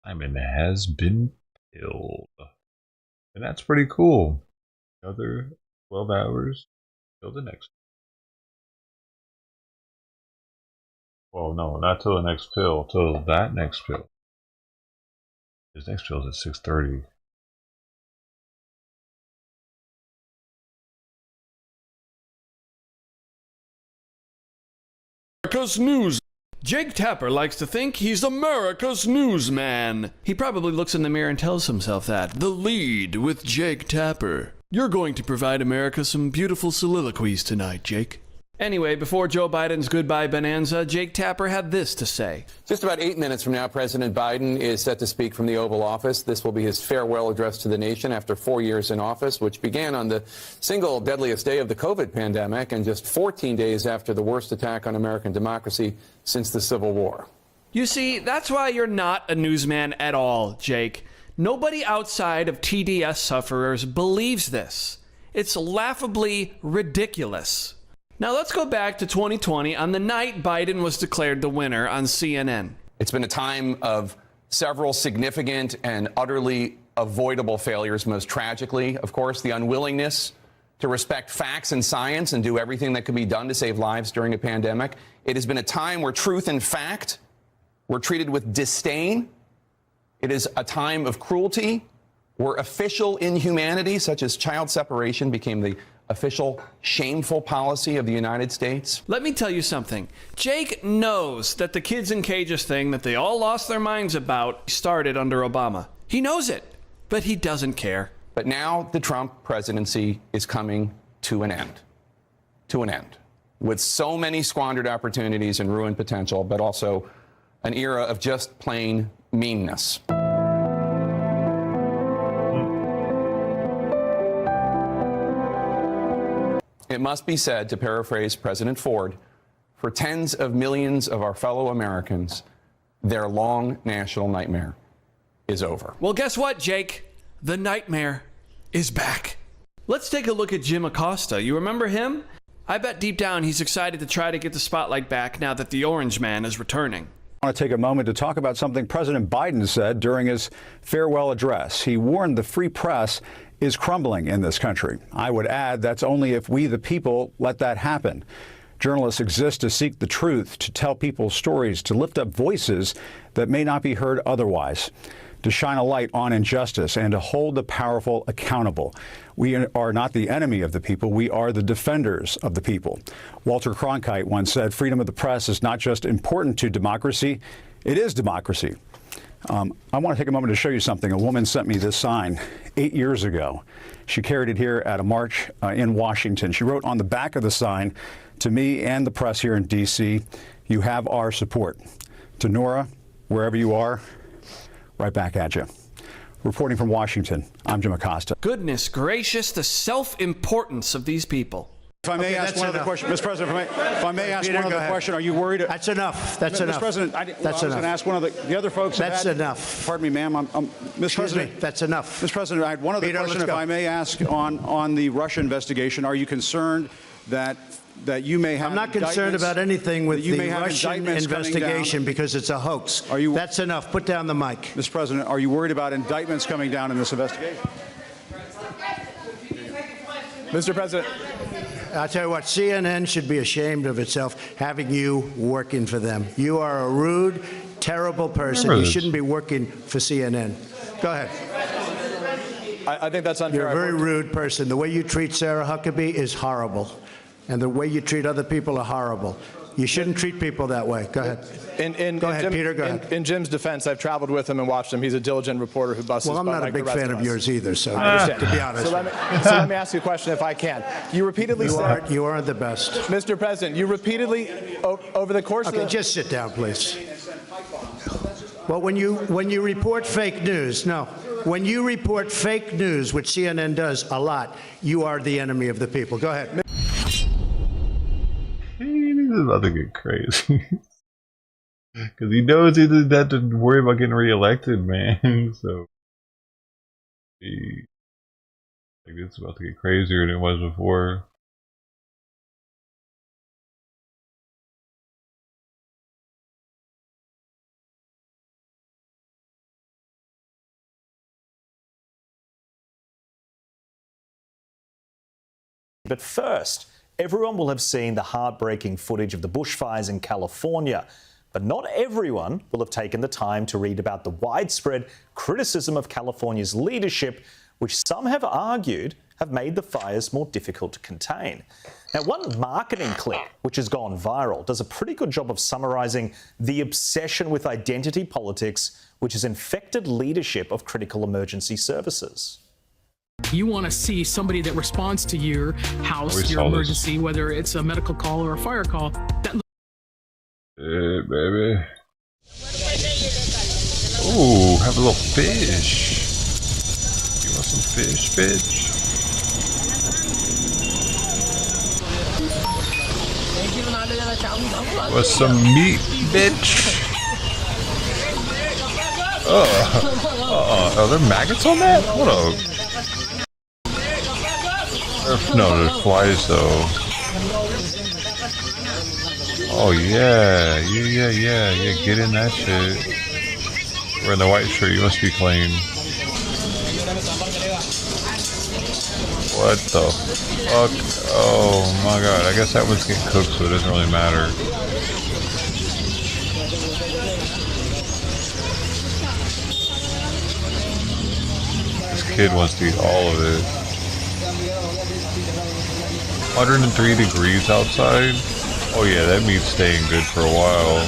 Simon has been killed. And that's pretty cool. Another 12 hours till the next. Well, no, not till the next pill. Till that next pill. His next pill is at 6:30. America's News. Jake Tapper likes to think he's America's newsman. He probably looks in the mirror and tells himself that. The Lead with Jake Tapper. You're going to provide America some beautiful soliloquies tonight, Jake. Anyway, before Joe Biden's goodbye bonanza, Jake Tapper had this to say. Just about 8 minutes from now, President Biden is set to speak from the Oval Office. This will be his farewell address to the nation after 4 years in office, which began on the single deadliest day of the COVID pandemic and just 14 days after the worst attack on American democracy since the Civil War. You see, that's why you're not a newsman at all, Jake. Nobody outside of TDS sufferers believes this. It's laughably ridiculous. Now let's go back to 2020 on the night Biden was declared the winner on CNN. It's been a time of several significant and utterly avoidable failures, most tragically, of course, the unwillingness to respect facts and science and do everything that can be done to save lives during a pandemic. It has been a time where truth and fact were treated with disdain. It is a time of cruelty where official inhumanity, such as child separation, became the official shameful policy of the United States. Let me tell you something. Jake knows that the kids in cages thing that they all lost their minds about started under Obama. He knows it, but he doesn't care. But now the Trump presidency is coming to an end. To an end. With so many squandered opportunities and ruined potential, but also an era of just plain meanness. It must be said, to paraphrase President Ford, for tens of millions of our fellow Americans, their long national nightmare is over. Well, guess what, Jake? The nightmare is back. Let's take a look at Jim Acosta. You remember him? I bet deep down he's excited to try to get the spotlight back now that the Orange Man is returning. I want to take a moment to talk about something President Biden said during his farewell address. He warned the free press is crumbling in this country. I would add that's only if we, the people, let that happen. Journalists exist to seek the truth, to tell people's stories, to lift up voices that may not be heard otherwise, to shine a light on injustice, and to hold the powerful accountable. We are not the enemy of the people. We are the defenders of the people. Walter Cronkite once said, freedom of the press is not just important to democracy, it is democracy. I want to take a moment to show you something. A woman sent me this sign 8 years ago. She carried it here at a march in Washington. She wrote on the back of the sign, to me and the press here in D.C., you have our support. To Nora, wherever you are, right back at you. Reporting from Washington, I'm Jim Acosta. Goodness gracious, the self-importance of these people. If I may ask one other question, Mr. President, if I may ask one other question, are you worried? That's enough. That's enough. Mr. President, I was going to ask one of the other folks. That's enough. Pardon me, ma'am. Mr. President, that's enough. Mr. President, I had one other question, if I may ask, on the Russia investigation. Are you concerned that you may have? I'm not concerned about anything with the Russian investigation because it's a hoax. That's enough. Put down the mic. Mr. President, are you worried about indictments coming down in this investigation? Mr. President. I'll tell you what, CNN should be ashamed of itself having you working for them. You are a rude, terrible person. You shouldn't be working for CNN. Go ahead. I think that's unfair. You're a very rude person. The way you treat Sarah Huckabee is horrible. And the way you treat other people are horrible. You shouldn't treat people that way. Go ahead. Go ahead, Peter. Go ahead. In Jim's defense, I've traveled with him and watched him. He's a diligent reporter who busts his butt. Well, I'm not a big fan of yours either, so I understand. to be honest. So let me ask you a question, if I can. You repeatedly said you aren't the best, Mr. President. You repeatedly over the course of just sit down, please. Well, when you report fake news, when you report fake news, which CNN does a lot, you are the enemy of the people. Go ahead. He's about to get crazy. Because he knows he doesn't have to worry about getting reelected, man. So, it's about to get crazier than it was before. But first, everyone will have seen the heartbreaking footage of the bushfires in California. But not everyone will have taken the time to read about the widespread criticism of California's leadership, which some have argued have made the fires more difficult to contain. Now, one marketing clip, which has gone viral, does a pretty good job of summarising the obsession with identity politics, which has infected leadership of critical emergency services. You want to see somebody that responds to your house, your emergency, whether it's a medical call or a fire call. Hey, baby. Ooh, have a little fish. You want some fish, bitch? Want some meat, bitch? Are there maggots on that? What up? No, there's flies though. Oh yeah, get in that shit. We're in the white shirt, you must be clean. What the fuck? Oh my god, I guess that one's getting cooked, so it doesn't really matter. This kid wants to eat all of it. 103 degrees outside? Oh yeah, that meat's staying good for a while.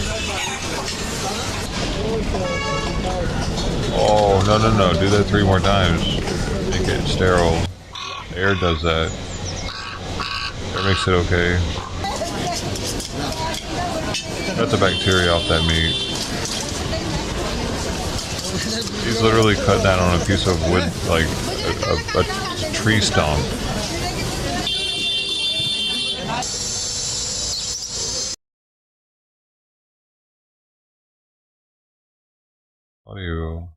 Oh, no, do that 3 more times. Make it sterile. Air does that. Air makes it okay. Got the bacteria off that meat. He's literally cut that on a piece of wood, like a tree stump. Audio.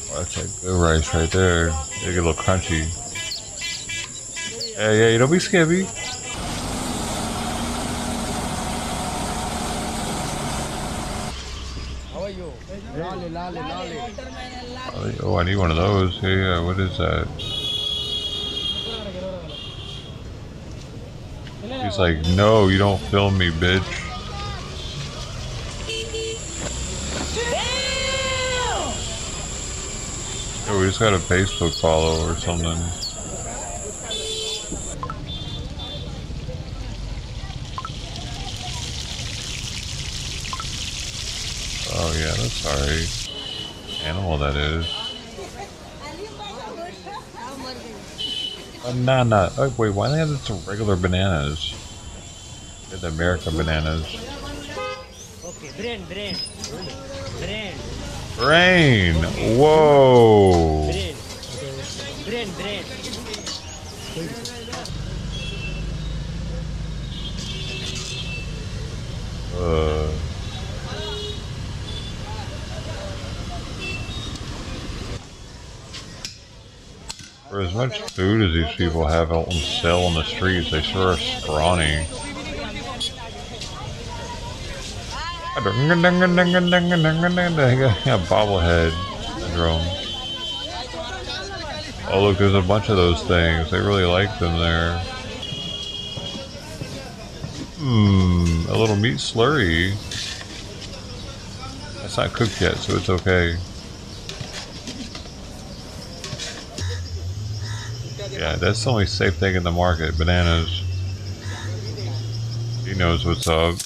Oh, that's like good rice right there. They get a little crunchy. Hey, don't be scared. How are you? Oh, I need one of those. Yeah, what is that? He's like, no, you don't film me, bitch. Oh, we just got a Facebook follow or something. Oh yeah, that's alright. Animal that is. Banana. Oh, wait, why do they have some regular bananas? They're the American bananas. Okay, Brain! Whoa! Brain. For as much food as these people have out and sell on the streets, they sure are scrawny. Yeah, bobblehead syndrome. Oh look, there's a bunch of those things. They really like them there. A little meat slurry. It's not cooked yet, so it's okay. Yeah, that's the only safe thing in the market, bananas. He knows what's up.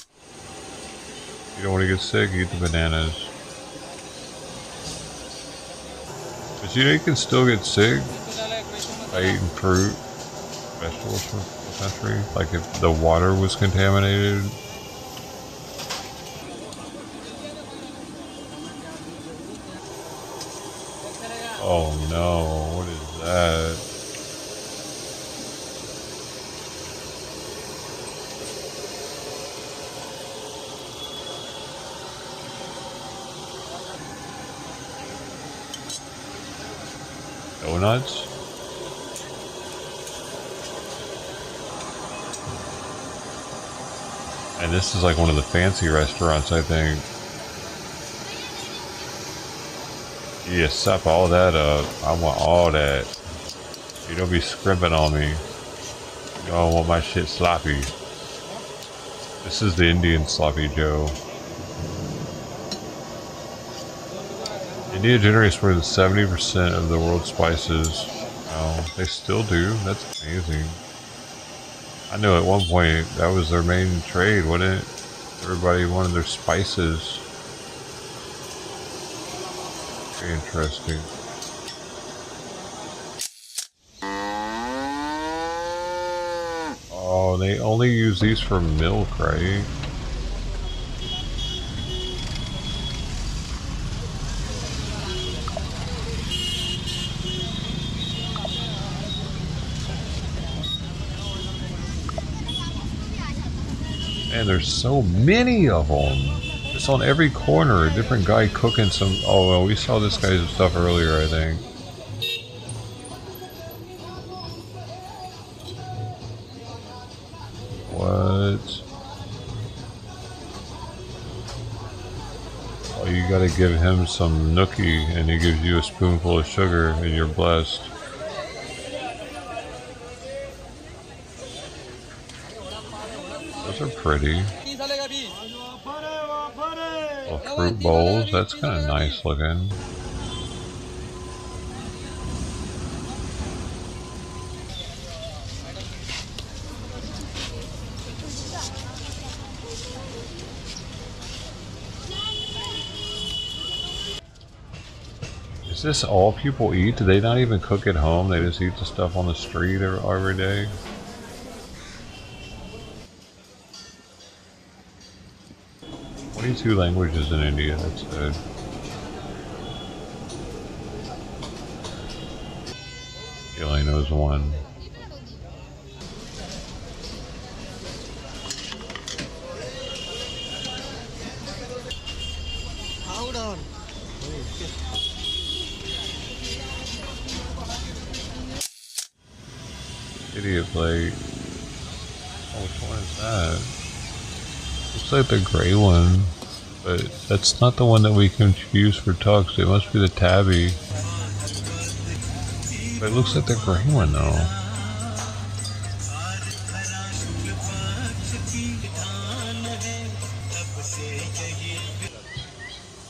You don't want to get sick, eat the bananas. But you know you can still get sick by eating fruit, vegetables from the country. Like if the water was contaminated. Oh no, what is that? Donuts? And this is like one of the fancy restaurants, I think. Yeah, sup all that up. I want all that. You don't be scrimping on me. You don't want my shit sloppy. This is the Indian sloppy Joe. India generates more than 70% of the world's spices. Oh, they still do. That's amazing. I know at one point that was their main trade, wasn't it? Everybody wanted their spices. Very interesting. Oh, they only use these for milk, right? Man, there's so many of them. It's on every corner. A different guy cooking some. Oh, well, we saw this guy's stuff earlier, I think. What? Oh, you gotta give him some nookie, and he gives you a spoonful of sugar, and you're blessed. Those are pretty. Oh, fruit bowls, that's kind of nice looking. Is this all people eat? Do they not even cook at home? They just eat the stuff on the street every day? 22 languages in India, that's good. He only knows one. Hold on. Idiot plate. Oh, which one is that? Looks like the gray one, but that's not the one that we can use for tux. It must be the tabby. But it looks like the gray one though.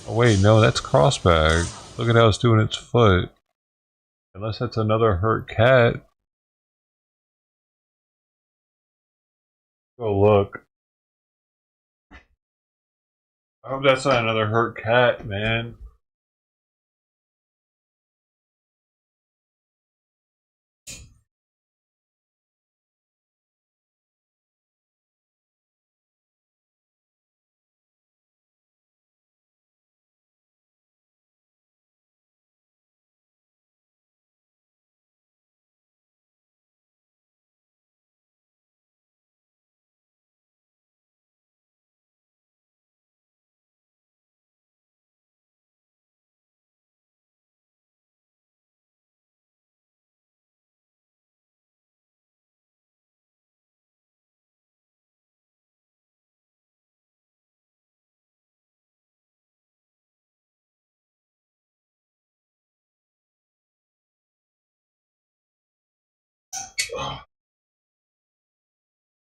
Oh wait, no, that's crossbag. Look at how it's doing its foot. Unless that's another hurt cat. Go look. I hope that's not another hurt cat, man.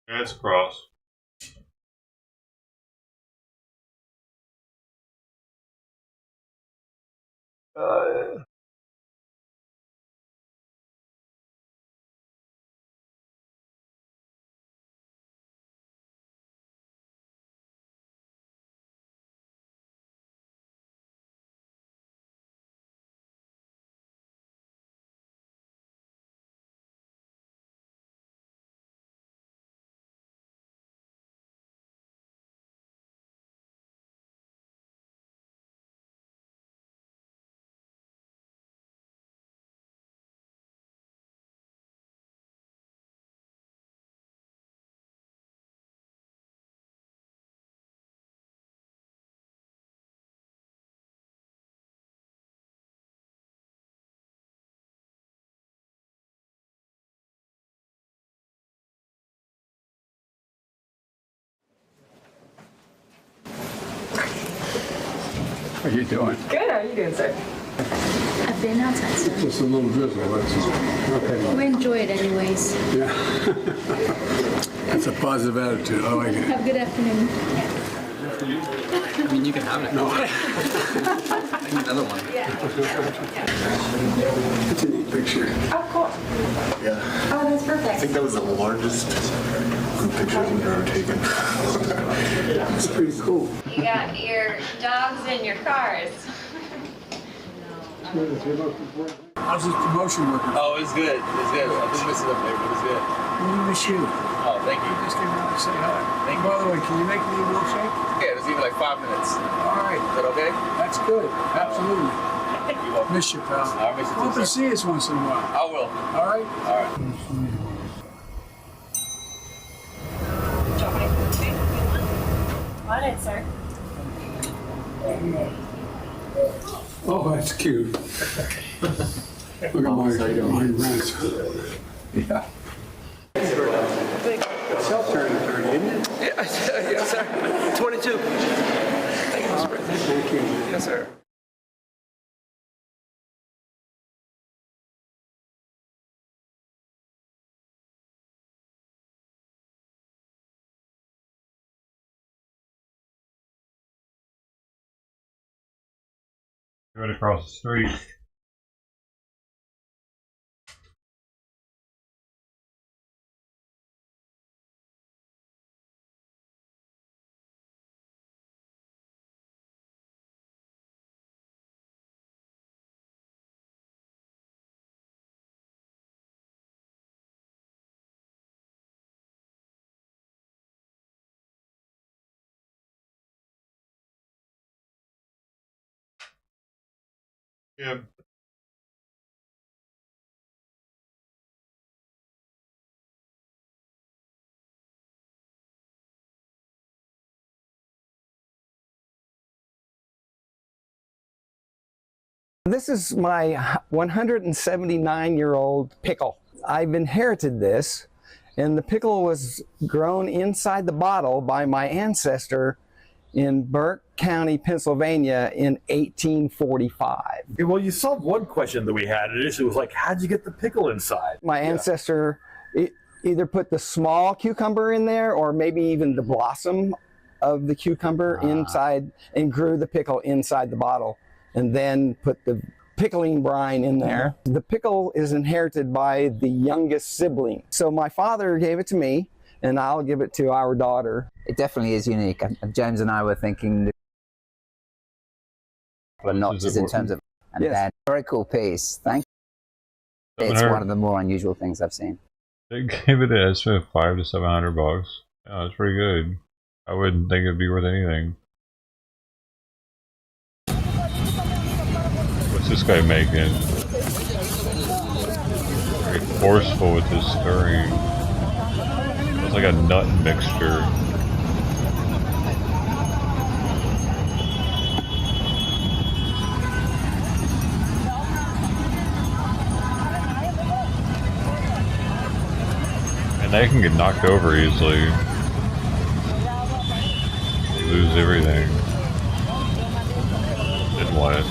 That's cross. How are you doing? Good. How are you doing, sir? been outside, sir. Just a little drizzle, that's all. Okay. We enjoy it anyways. Yeah. That's a positive attitude. I like it. Have a good afternoon. I mean, you can have it. No. I need another one. It's a neat picture. Oh, cool. Yeah. Oh, that's perfect. I think that was the largest group picture we've ever taken. It's pretty cool. You got your dogs and your cars. How's this promotion working? Oh, it's good. It's good. I just missed it up there, but it's good. We miss you. Oh, thank you. Just came out to say hi. Thank you. By the way, can you make me a milkshake? Yeah, just give me like 5 minutes. All right. Is that okay? That's good. Absolutely. You're welcome. Miss you, pal. I miss you Hope too, to sir. see us once in a while. I will. All right? All right. What is, sir? Oh, that's cute. Look at my grandson. Yeah. It's your turn to 30, isn't it? Yes, sir. 22. Thank you, Mr. President. Thank you. Yes, sir. Right across the street. Yeah. This is my 179-year-old pickle. I've inherited this, and the pickle was grown inside the bottle by my ancestor in Burke County, Pennsylvania in 1845. Well, you solved one question that we had initially. It was like, how'd you get the pickle inside? My ancestor either put the small cucumber in there or maybe even the blossom of the cucumber inside and grew the pickle inside the bottle and then put the pickling brine in there. The pickle is inherited by the youngest sibling. So my father gave it to me and I'll give it to our daughter. It definitely is unique. James and I were thinking notches in terms of that. Very cool piece. Thank you. It's one of the more unusual things I've seen. They gave it an estimate of $500 to $700. Yeah, that's pretty good. I wouldn't think it'd be worth anything. What's this guy making? Very forceful with his stirring. It's like a nut mixture. And they can get knocked over easily. They lose everything. Didn't want it.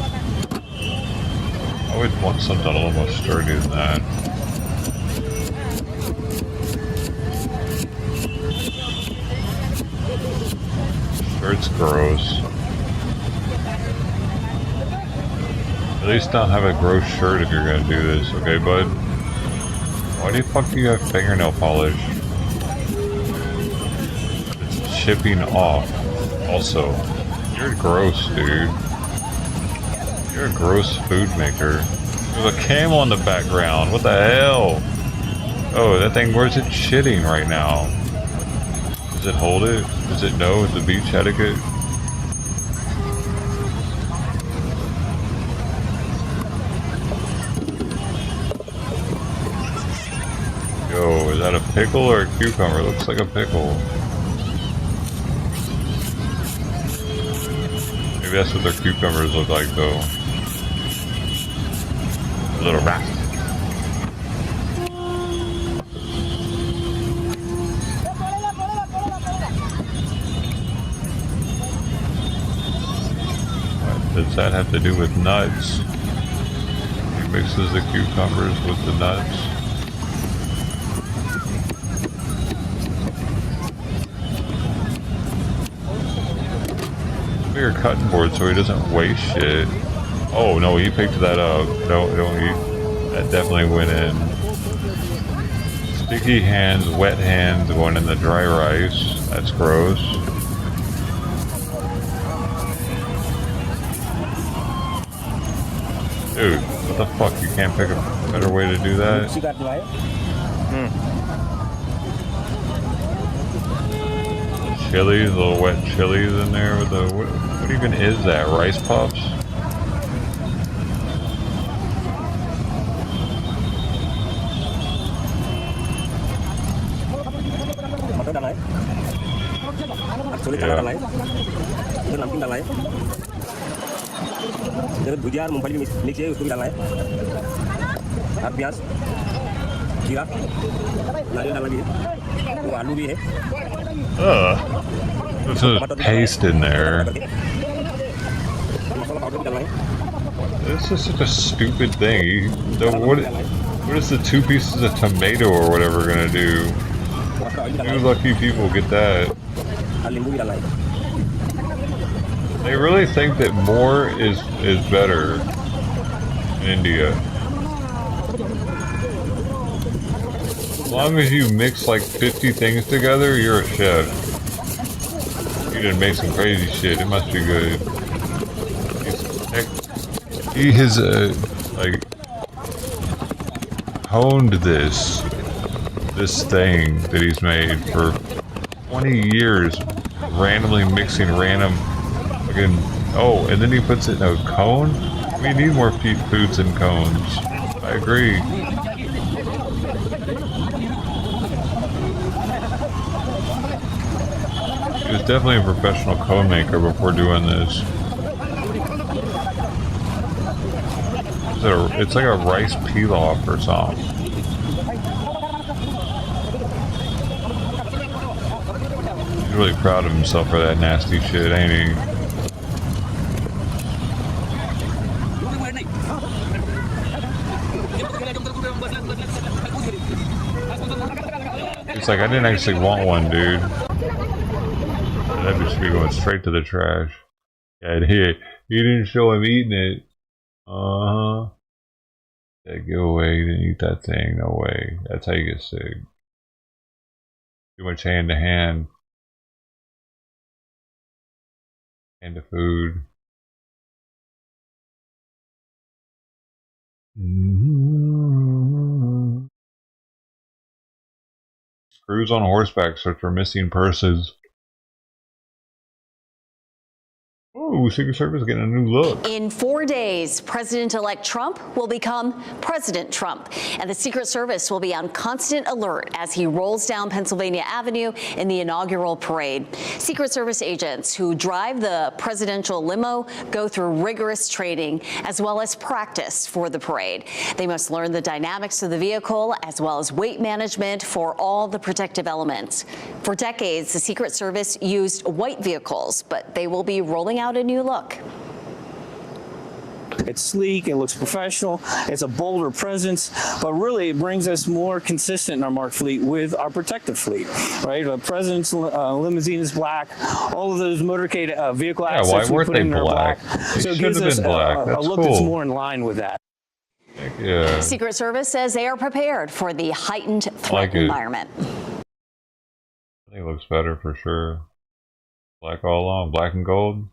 I would want something a little more sturdy than that. Sure, it's gross. At least don't have a gross shirt if you're gonna do this, okay, bud? Why the fuck do you have fingernail polish? It's chipping off. Also, you're gross, dude. You're a gross food maker. There's a camel in the background. What the hell? Oh, that thing, where's it shitting right now? Does it hold it? Does it know the beach etiquette? Yo, is that a pickle or a cucumber? It looks like a pickle. Maybe that's what their cucumbers look like, though. A little rat. What does that have to do with nuts? mixes the cucumbers with the nuts. Bigger cutting board so he doesn't waste shit. Oh no, he picked that up. Don't he? That definitely went in. Sticky hands, wet hands going in the dry rice. That's gross. Dude, what the fuck? You can't pick a better way to do that? Chilies, little wet chilies in there with the what even is that? Rice puffs? भुजिया और मूंगफली mix है उसको भी डालना है और प्याज खीरा नारियल डालना भी है तो आलू भी है There's a paste in there. This is such a stupid thing. What is the 2 pieces of tomato or whatever gonna do? You lucky people get that. They really think that more is better in India. As long as you mix like 50 things together, you're a chef. You didn't make some crazy shit. It must be good. He has like honed this thing that he's made for 20 years, randomly mixing random fucking. Oh, and then he puts it in a cone. We need more foods in cones. I agree. He was definitely a professional cone maker before doing this. It's like a rice pilaf or something. He's really proud of himself for that nasty shit, ain't he? It's like, I didn't actually want one, dude. That should be going straight to the trash. Yeah, he didn't show him eating it. Uh-huh. Yeah, go away. You didn't eat that thing. No way. That's how you get sick. Too much hand to hand. Hand to food. Crews on horseback search for missing persons. Ooh, Secret Service getting a new look. In 4 days, President-elect Trump will become President Trump, and the Secret Service will be on constant alert as he rolls down Pennsylvania Avenue in the inaugural parade. Secret Service agents who drive the presidential limo go through rigorous training as well as practice for the parade. They must learn the dynamics of the vehicle as well as weight management for all the protective elements. For decades, the Secret Service used white vehicles, but they will be rolling out a new look. It's sleek, it looks professional, it's a bolder presence, but really it brings us more consistent in our marked fleet with our protective fleet, right? The president's limousine is black, all of those motorcade vehicle assets we put in are black. So it gives us a look that's more in line with that. Yeah. Secret Service says they are prepared for the heightened threat environment. I think it looks better for sure. Black all along, black and gold.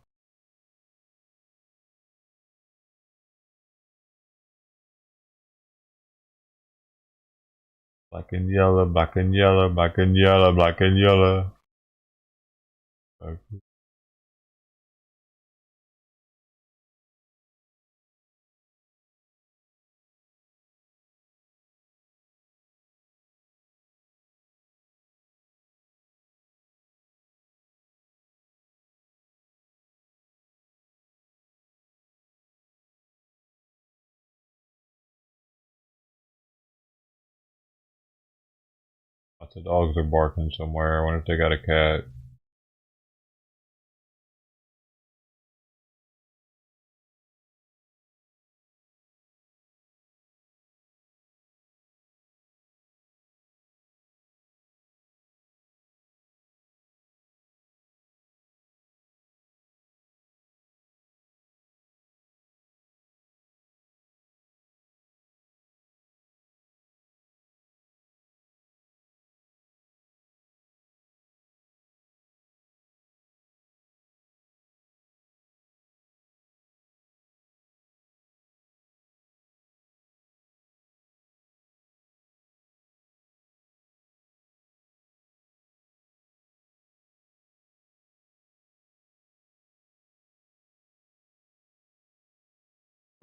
Black and yellow, black and yellow, black and yellow, black and yellow. Okay. Lots of dogs are barking somewhere. I wonder if they got a cat.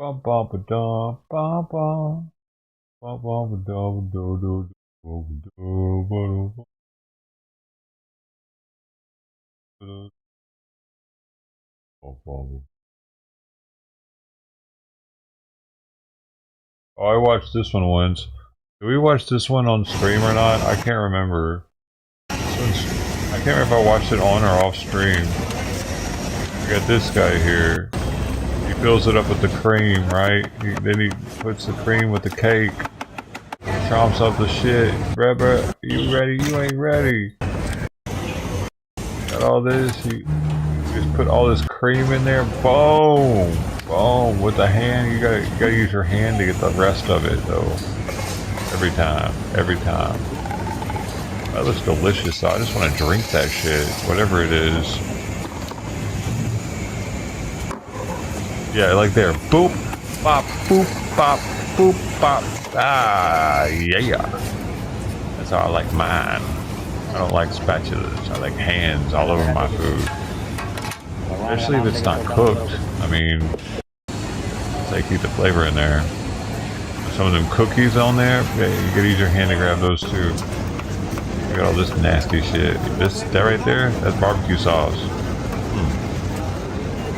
Bum bum ba dum bum bum. Bum bum ba dum do do do do do. Oh, I watched this one once. Did we watch this one on stream or not? I can't remember. I can't remember if I watched it on or off stream. We got this guy here. He fills it up with the cream, right? Then he puts the cream with the cake. Chomps up the shit. Bruh, you ready? You ain't ready. Got all this. You just put all this cream in there. Boom! Boom! With the hand, you gotta use your hand to get the rest of it, though. Every time. Every time. That looks delicious, though. I just want to drink that shit. Whatever it is. Yeah, like there. Boop, bop, boop, bop, boop, bop. Ah, yeah. That's how I like mine. I don't like spatulas. I like hands all over my food. Especially if it's not cooked. I mean, they keep the flavor in there. Some of them cookies on there, yeah, you gotta use your hand to grab those too. You got all this nasty shit. That right there, that's barbecue sauce.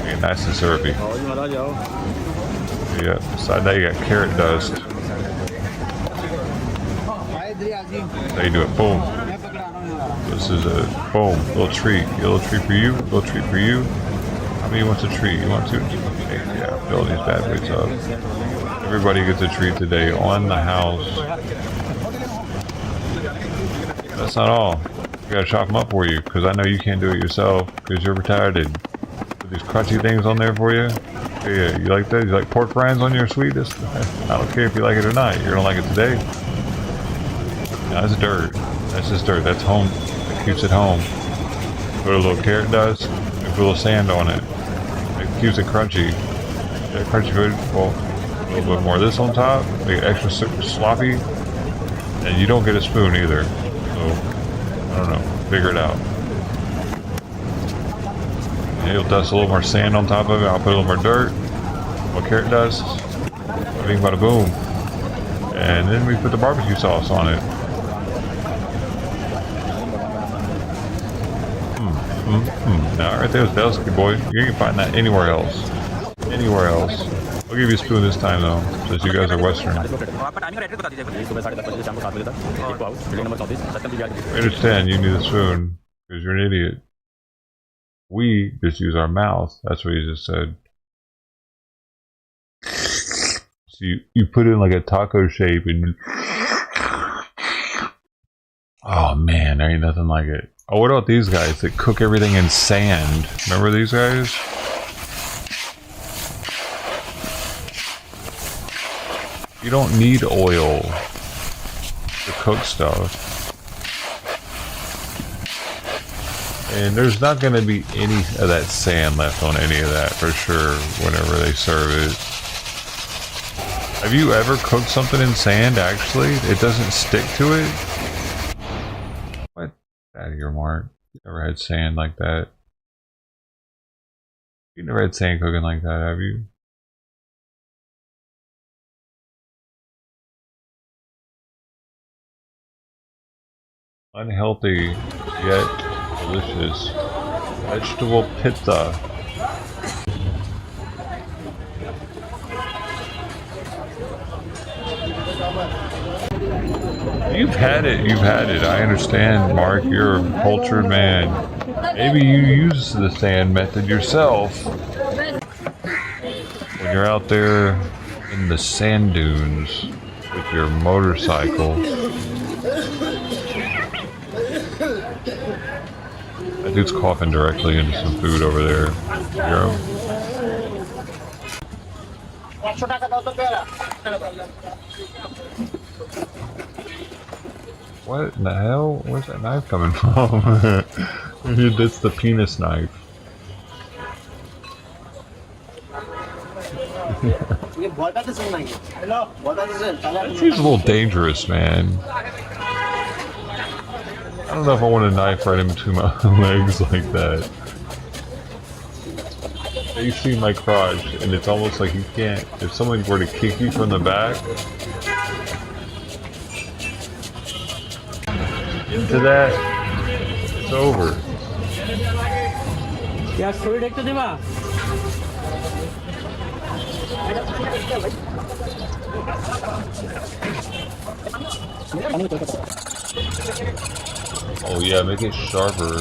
Okay, nice and syrupy. Yeah, beside that you got carrot dust. How you do it? Boom. This is a boom, little treat. A little treat for you, a little treat for you. How many wants a treat? You want to? Okay, yeah, fill these bad boys up. Everybody gets a treat today on the house. That's not all. We gotta chop them up for you, because I know you can't do it yourself, because you're retarded. Put these crunchy things on there for you. Yeah, you like that? You like pork rinds on your sweetest? I don't care if you like it or not. You're gonna like it today. No, that's dirt. That's just dirt. That's home. It keeps it home. Put a little carrot dust and put a little sand on it. It keeps it crunchy. That crunchy food. Well, a little bit more of this on top. Make it extra sloppy. And you don't get a spoon either. So, I don't know. Figure it out. And you'll dust a little more sand on top of it. I'll put a little more dirt. More carrot dust. Bing bada boom. And then we put the barbecue sauce on it. Now, right there, that was good, boy. You can find that anywhere else. Anywhere else. I'll give you a spoon this time, though, since you guys are Western. I understand you need a spoon, because you're an idiot. We just use our mouth. That's what he just said. So you put it in like a taco shape and... Oh, man, there ain't nothing like it. Oh, what about these guys that cook everything in sand? Remember these guys? You don't need oil to cook stuff. And there's not going to be any of that sand left on any of that for sure whenever they serve it. Have you ever cooked something in sand actually? It doesn't stick to it? What? Out of here, Mark. You never had sand like that. You never had sand cooking like that, have you? Unhealthy, yet delicious. Vegetable pizza. You've had it. I understand, Mark. You're a cultured man. Maybe you use the sand method yourself. When you're out there in the sand dunes with your motorcycle. That dude's coughing directly into some food over there. You hear him? What in the hell? Where's that knife coming from? That's the penis knife. He's a little dangerous, man. I don't know if I want a knife right in between my legs like that. facing my crotch, and it's almost like you can't. If someone were to kick you from the back into that, it's over. Oh yeah, make it sharper.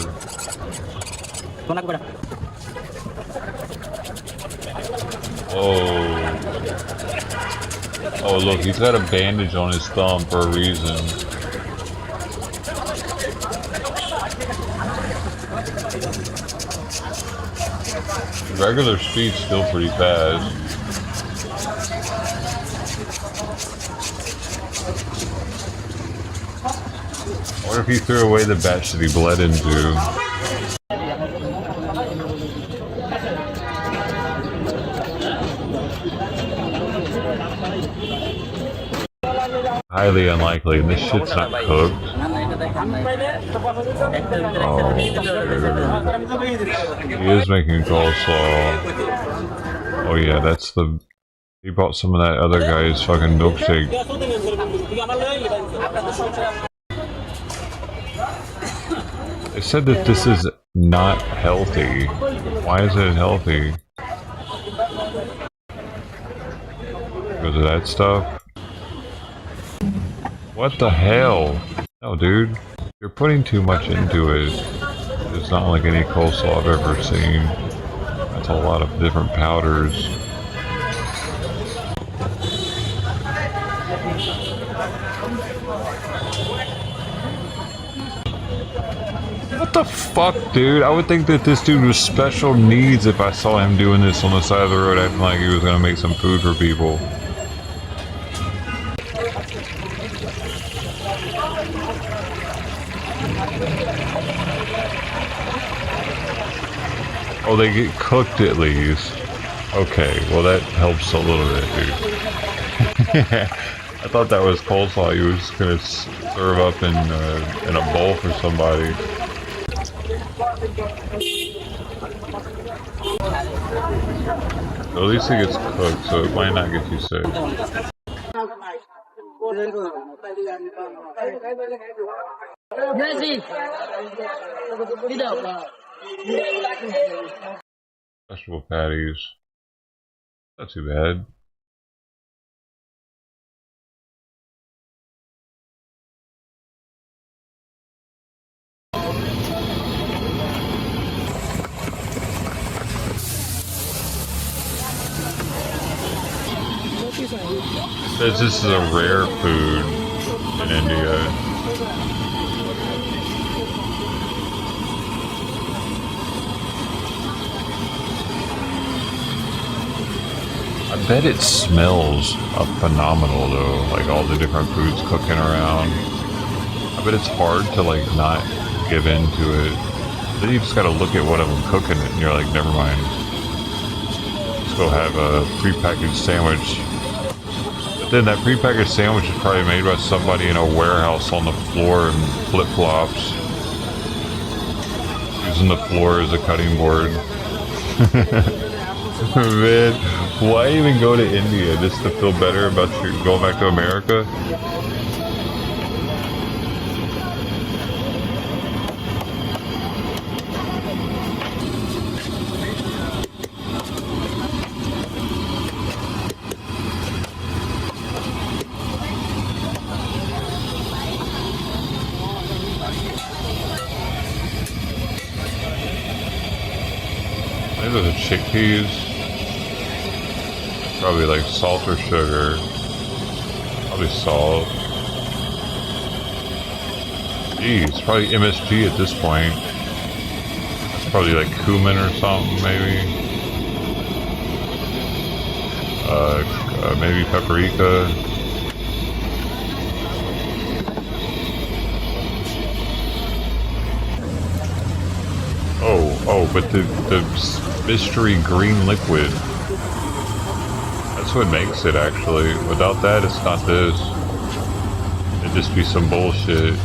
Oh. Oh look, he's got a bandage on his thumb for a reason. Regular speed's still pretty fast. I wonder if he threw away the batch that he bled into. Highly unlikely, and this shit's not cooked. Oh, he is making coleslaw. Oh yeah, that's the... He bought some of that other guy's fucking milkshake. They said that this is not healthy. Why is it healthy? Because of that stuff? What the hell? No, dude. You're putting too much into it. It's not like any coleslaw I've ever seen. That's a lot of different powders. What the fuck, dude? I would think that this dude was special needs if I saw him doing this on the side of the road acting like he was gonna make some food for people. Oh, they get cooked at least. Okay, well that helps a little bit, dude. I thought that was coleslaw you were just gonna serve up in a bowl for somebody. At least it gets cooked, so it might not get you sick. Vegetable patties. Not too bad. Says this is a rare food in India. I bet it smells phenomenal though, like all the different foods cooking around. I bet it's hard to like not give into it. Then you just gotta look at what I'm cooking and you're like, never mind. Let's go have a prepackaged sandwich. But then that prepackaged sandwich is probably made by somebody in a warehouse on the floor in flip-flops. Using the floor as a cutting board. Man, why even go to India? Just to feel better about going back to America? These are the chickpeas. Probably like salt or sugar. Probably salt. Geez, probably MSG at this point. That's probably like cumin or something, maybe. Maybe paprika. Oh, but the mystery green liquid. That's what makes it, actually. Without that, it's not this. It'd just be some bullshit.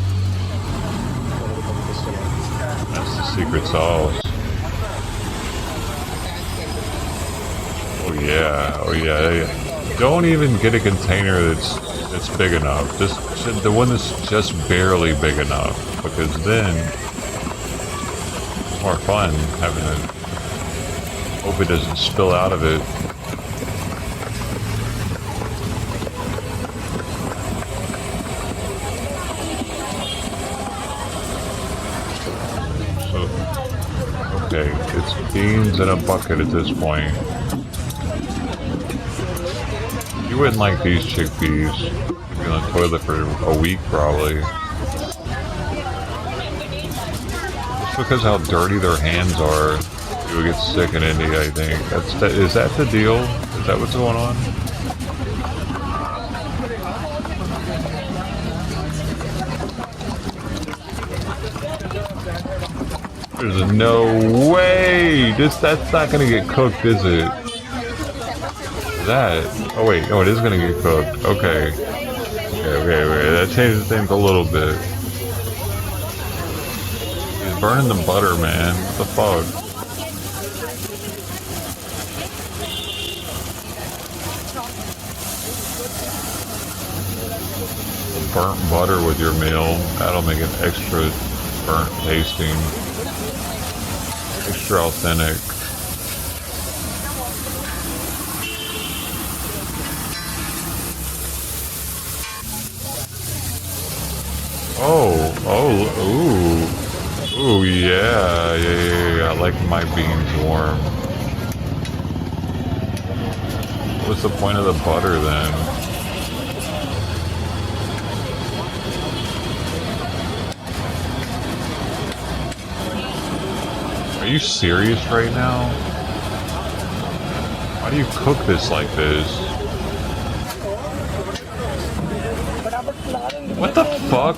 That's the secret sauce. Oh yeah. Don't even get a container that's big enough. Just the one that's just barely big enough, because then it's more fun having to hope it doesn't spill out of it. So, okay, it's beans in a bucket at this point. You wouldn't like these chickpeas. You'd be on the toilet for a week probably. Just because how dirty their hands are, you would get sick in India, I think. Is that the deal? Is that what's going on? There's no way! That's not gonna get cooked, is it? That? Oh wait, it is gonna get cooked. Okay. Okay, that changes things a little bit. He's burning the butter, man. What the fuck? Burnt butter with your meal. That'll make it extra burnt tasting. Extra authentic. Ooh, yeah. I like my beans warm. What's the point of the butter then? Are you serious right now? Why do you cook this like this? What the fuck?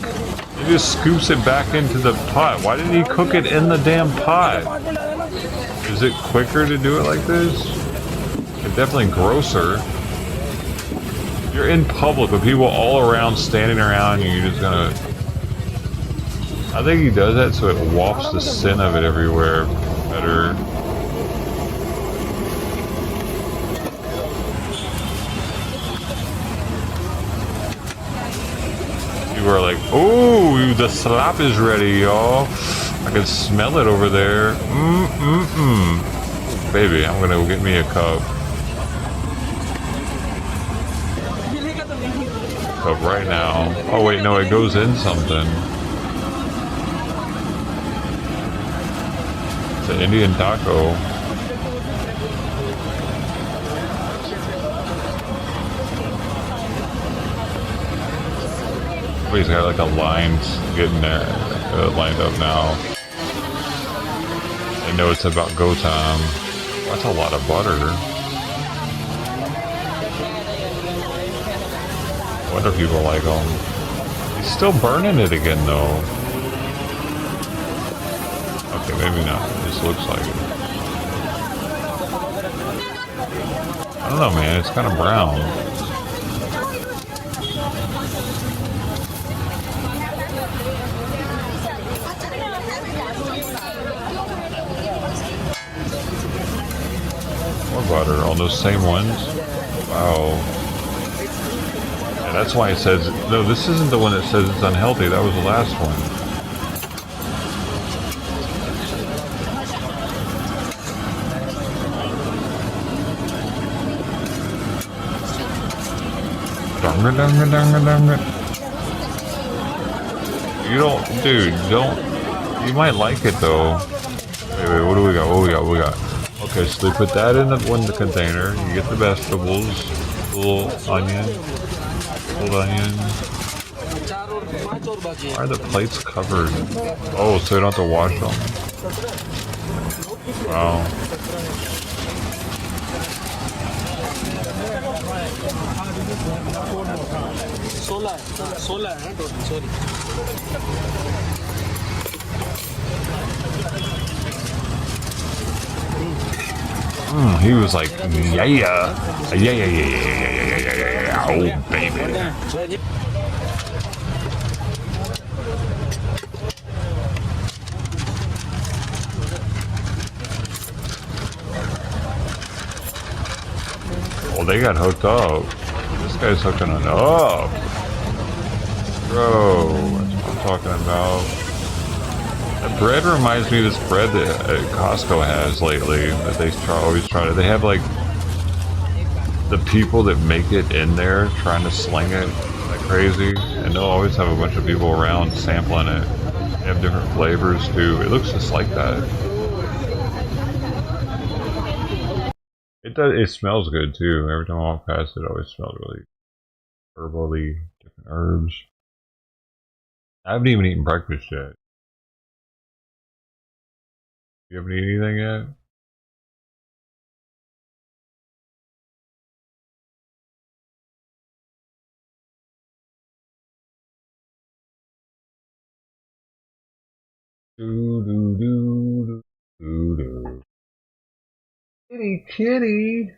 He just scoops it back into the pot. Why didn't he cook it in the damn pot? Is it quicker to do it like this? It's definitely grosser. You're in public with people all around standing around you. You're just gonna... I think he does that so it wafts the scent of it everywhere better. People are like, "Ooh, the slop is ready, y'all. I can smell it over there. Baby, I'm gonna go get me a cup. Cup right now. Oh wait, no, it goes in something. It's an Indian taco. Oh, he's got like a line getting there, lined up now. I know it's about go time. That's a lot of butter. I wonder if people like them. He's still burning it again though. Okay, maybe not. This looks like it. I don't know, man. It's kind of brown. More butter on those same ones. Wow. Yeah, that's why it says... No, this isn't the one that says it's unhealthy. That was the last one. You don't, dude, don't, you might like it though. Wait, what do we got? Okay, so they put that in the container. You get the vegetables, little onion. Why are the plates covered? Oh, so you don't have to wash them? Wow. He was like, yeah, oh baby. they got hooked up. This guy's hooking it up. Bro, that's what I'm talking about. That bread reminds me of this bread that Costco has lately. That they always try to. They have like the people that make it in there trying to sling it like crazy, and they'll always have a bunch of people around sampling it. They have different flavors too. It looks just like that. It does. It smells good too. Every time I walk past it, always smells really herbally, different herbs. I haven't even eaten breakfast yet. You haven't eaten anything yet? Do do do do do. Kitty, kitty.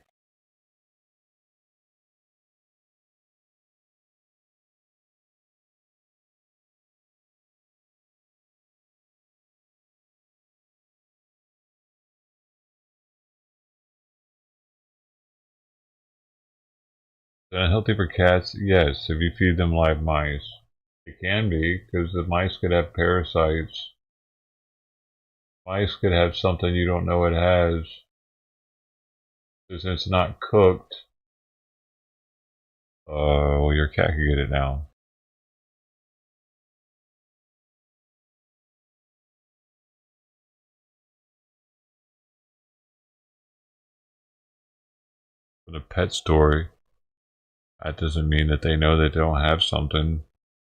Is that healthy for cats? Yes, if you feed them live mice. It can be, because the mice could have parasites. Mice could have something you don't know it has. Because it's not cooked. Well, your cat could get it now. For the pet story, that doesn't mean that they know they don't have something.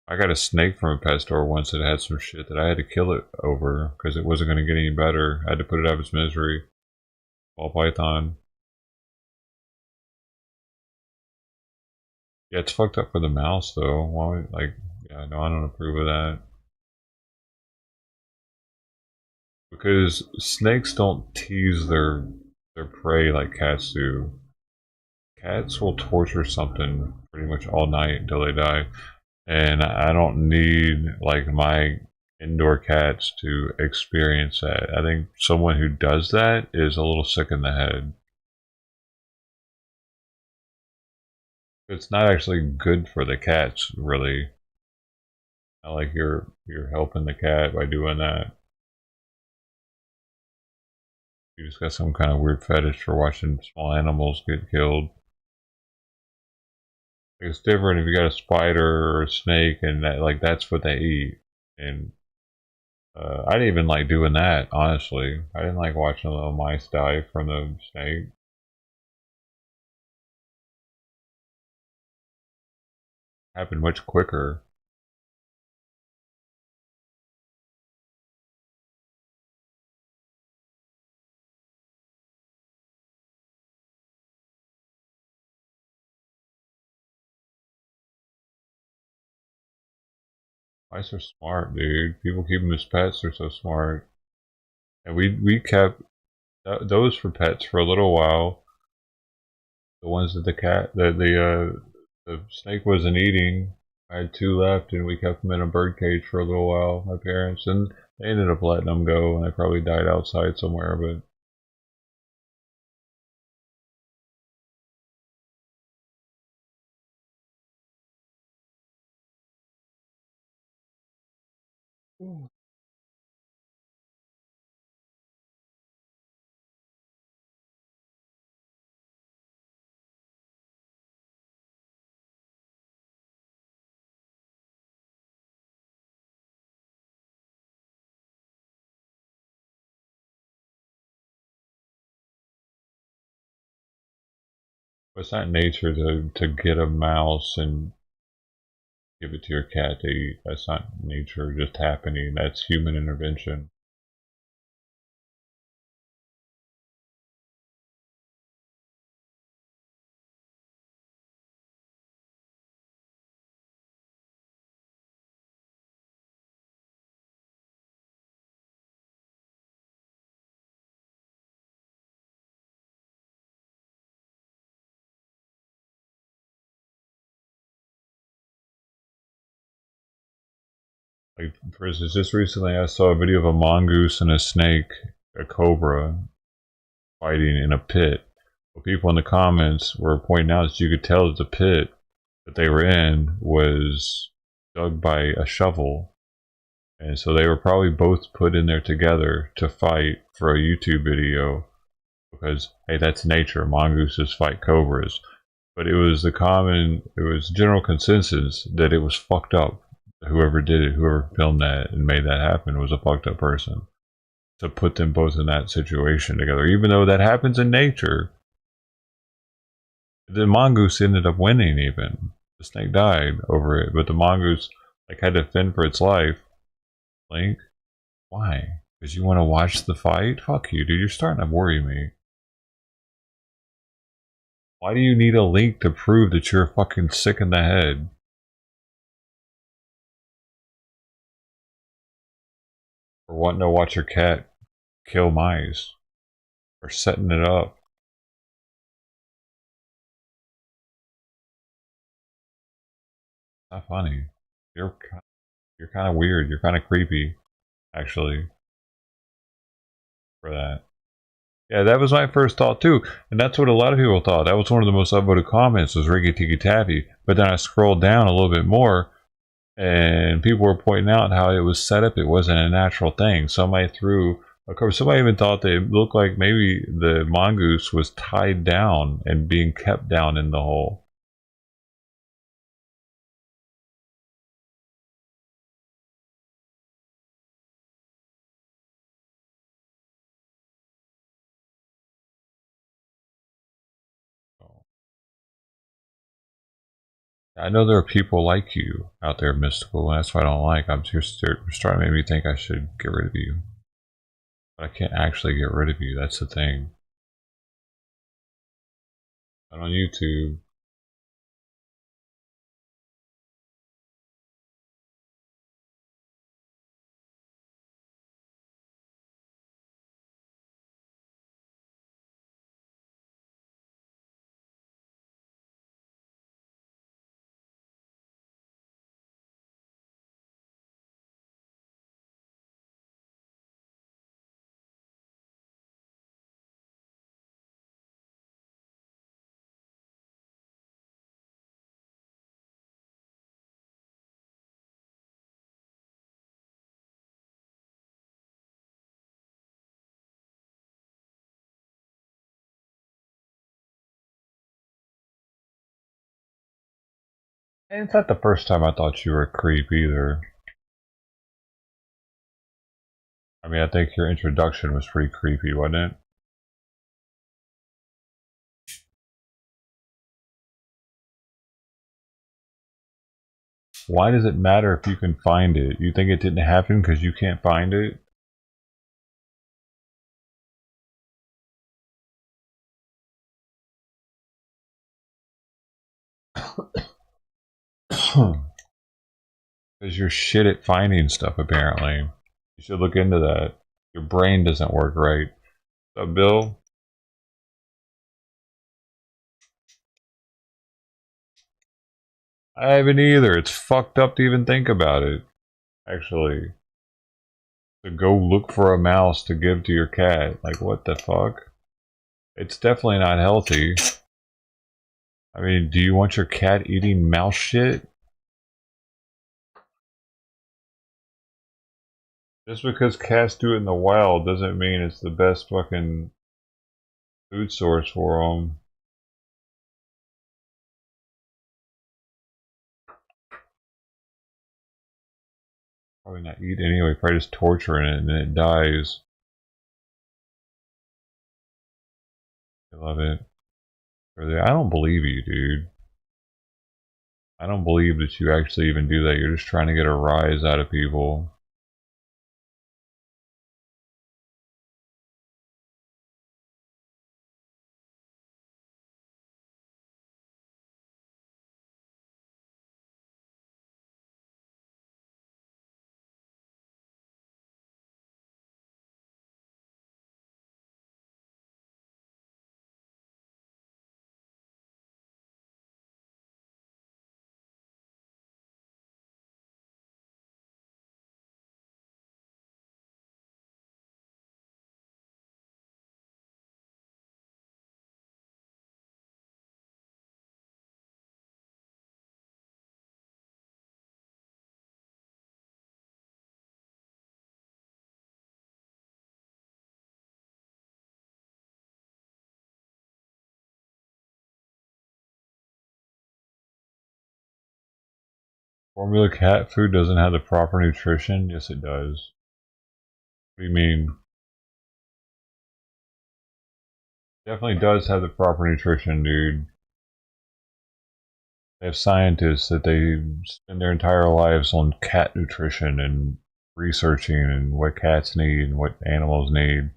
I got a snake from a pet store once that had some shit that I had to kill it over because it wasn't going to get any better. I had to put it out of its misery. Ball python. Yeah, it's fucked up for the mouse though. Why? Like, yeah, no, I don't approve of that. Because snakes don't tease their prey like cats do. Cats will torture something pretty much all night until they die. And I don't need like my indoor cats to experience that. I think someone who does that is a little sick in the head. It's not actually good for the cats, really. Not like you're helping the cat by doing that. You just got some kind of weird fetish for watching small animals get killed. It's different if you got a spider or a snake and that, like, that's what they eat. And I didn't even like doing that, honestly. I didn't like watching little mice die from the snake. It happened much quicker. Mice are smart, dude. People keep them as pets. They're so smart. And we kept those for pets for a little while. The ones that the snake wasn't eating. I had 2 left, and we kept them in a bird cage for a little while. My parents, and they ended up letting them go, and they probably died outside somewhere. But it's not nature to get a mouse and give it to your cat to eat. That's not nature just happening. That's human intervention. Like, for instance, just recently I saw a video of a mongoose and a snake, a cobra, fighting in a pit. But people in the comments were pointing out that you could tell that the pit that they were in was dug by a shovel. And so they were probably both put in there together to fight for a YouTube video. Because, hey, that's nature. Mongooses fight cobras. But it was general consensus that it was fucked up. Whoever did it, whoever filmed that and made that happen was a fucked up person. To put them both in that situation together. Even though that happens in nature. The mongoose ended up winning even. The snake died over it. But the mongoose had to fend for its life. Link? Why? Because you want to watch the fight? Fuck you, dude. You're starting to worry me. Why do you need a link to prove that you're fucking sick in the head? Or wanting to watch your cat kill mice? Or setting it up? Not funny. You're kind of weird. You're kind of creepy, actually, for that. Yeah, that was my first thought too, and that's what a lot of people thought. That was one of the most upvoted comments, was Ricky Tiki Taffy. But then I scrolled down a little bit more, and people were pointing out how it was set up. It wasn't a natural thing. Somebody even thought that it looked like maybe the mongoose was tied down and being kept down in the hole. I know there are people like you out there, Mystical, and that's what I don't like. You're starting to make me think I should get rid of you. But I can't actually get rid of you, that's the thing. Not on YouTube. And it's not the first time I thought you were a creep either. I mean, I think your introduction was pretty creepy, wasn't it? Why does it matter if you can find it? You think it didn't happen because you can't find it? Because you're shit at finding stuff, apparently. You should look into that. Your brain doesn't work right. What's up, Bill? I haven't either. It's fucked up to even think about it. Actually. To go look for a mouse to give to your cat. Like, what the fuck? It's definitely not healthy. I mean, do you want your cat eating mouse shit? Just because cats do it in the wild doesn't mean it's the best fucking food source for them. Probably not eat anyway, probably just torturing it and then it dies. I love it. I don't believe you, dude. I don't believe that you actually even do that. You're just trying to get a rise out of people. Formula cat food doesn't have the proper nutrition? Yes, it does. What do you mean? Definitely does have the proper nutrition, dude. They have scientists that they spend their entire lives on cat nutrition and researching and what cats need and what animals need.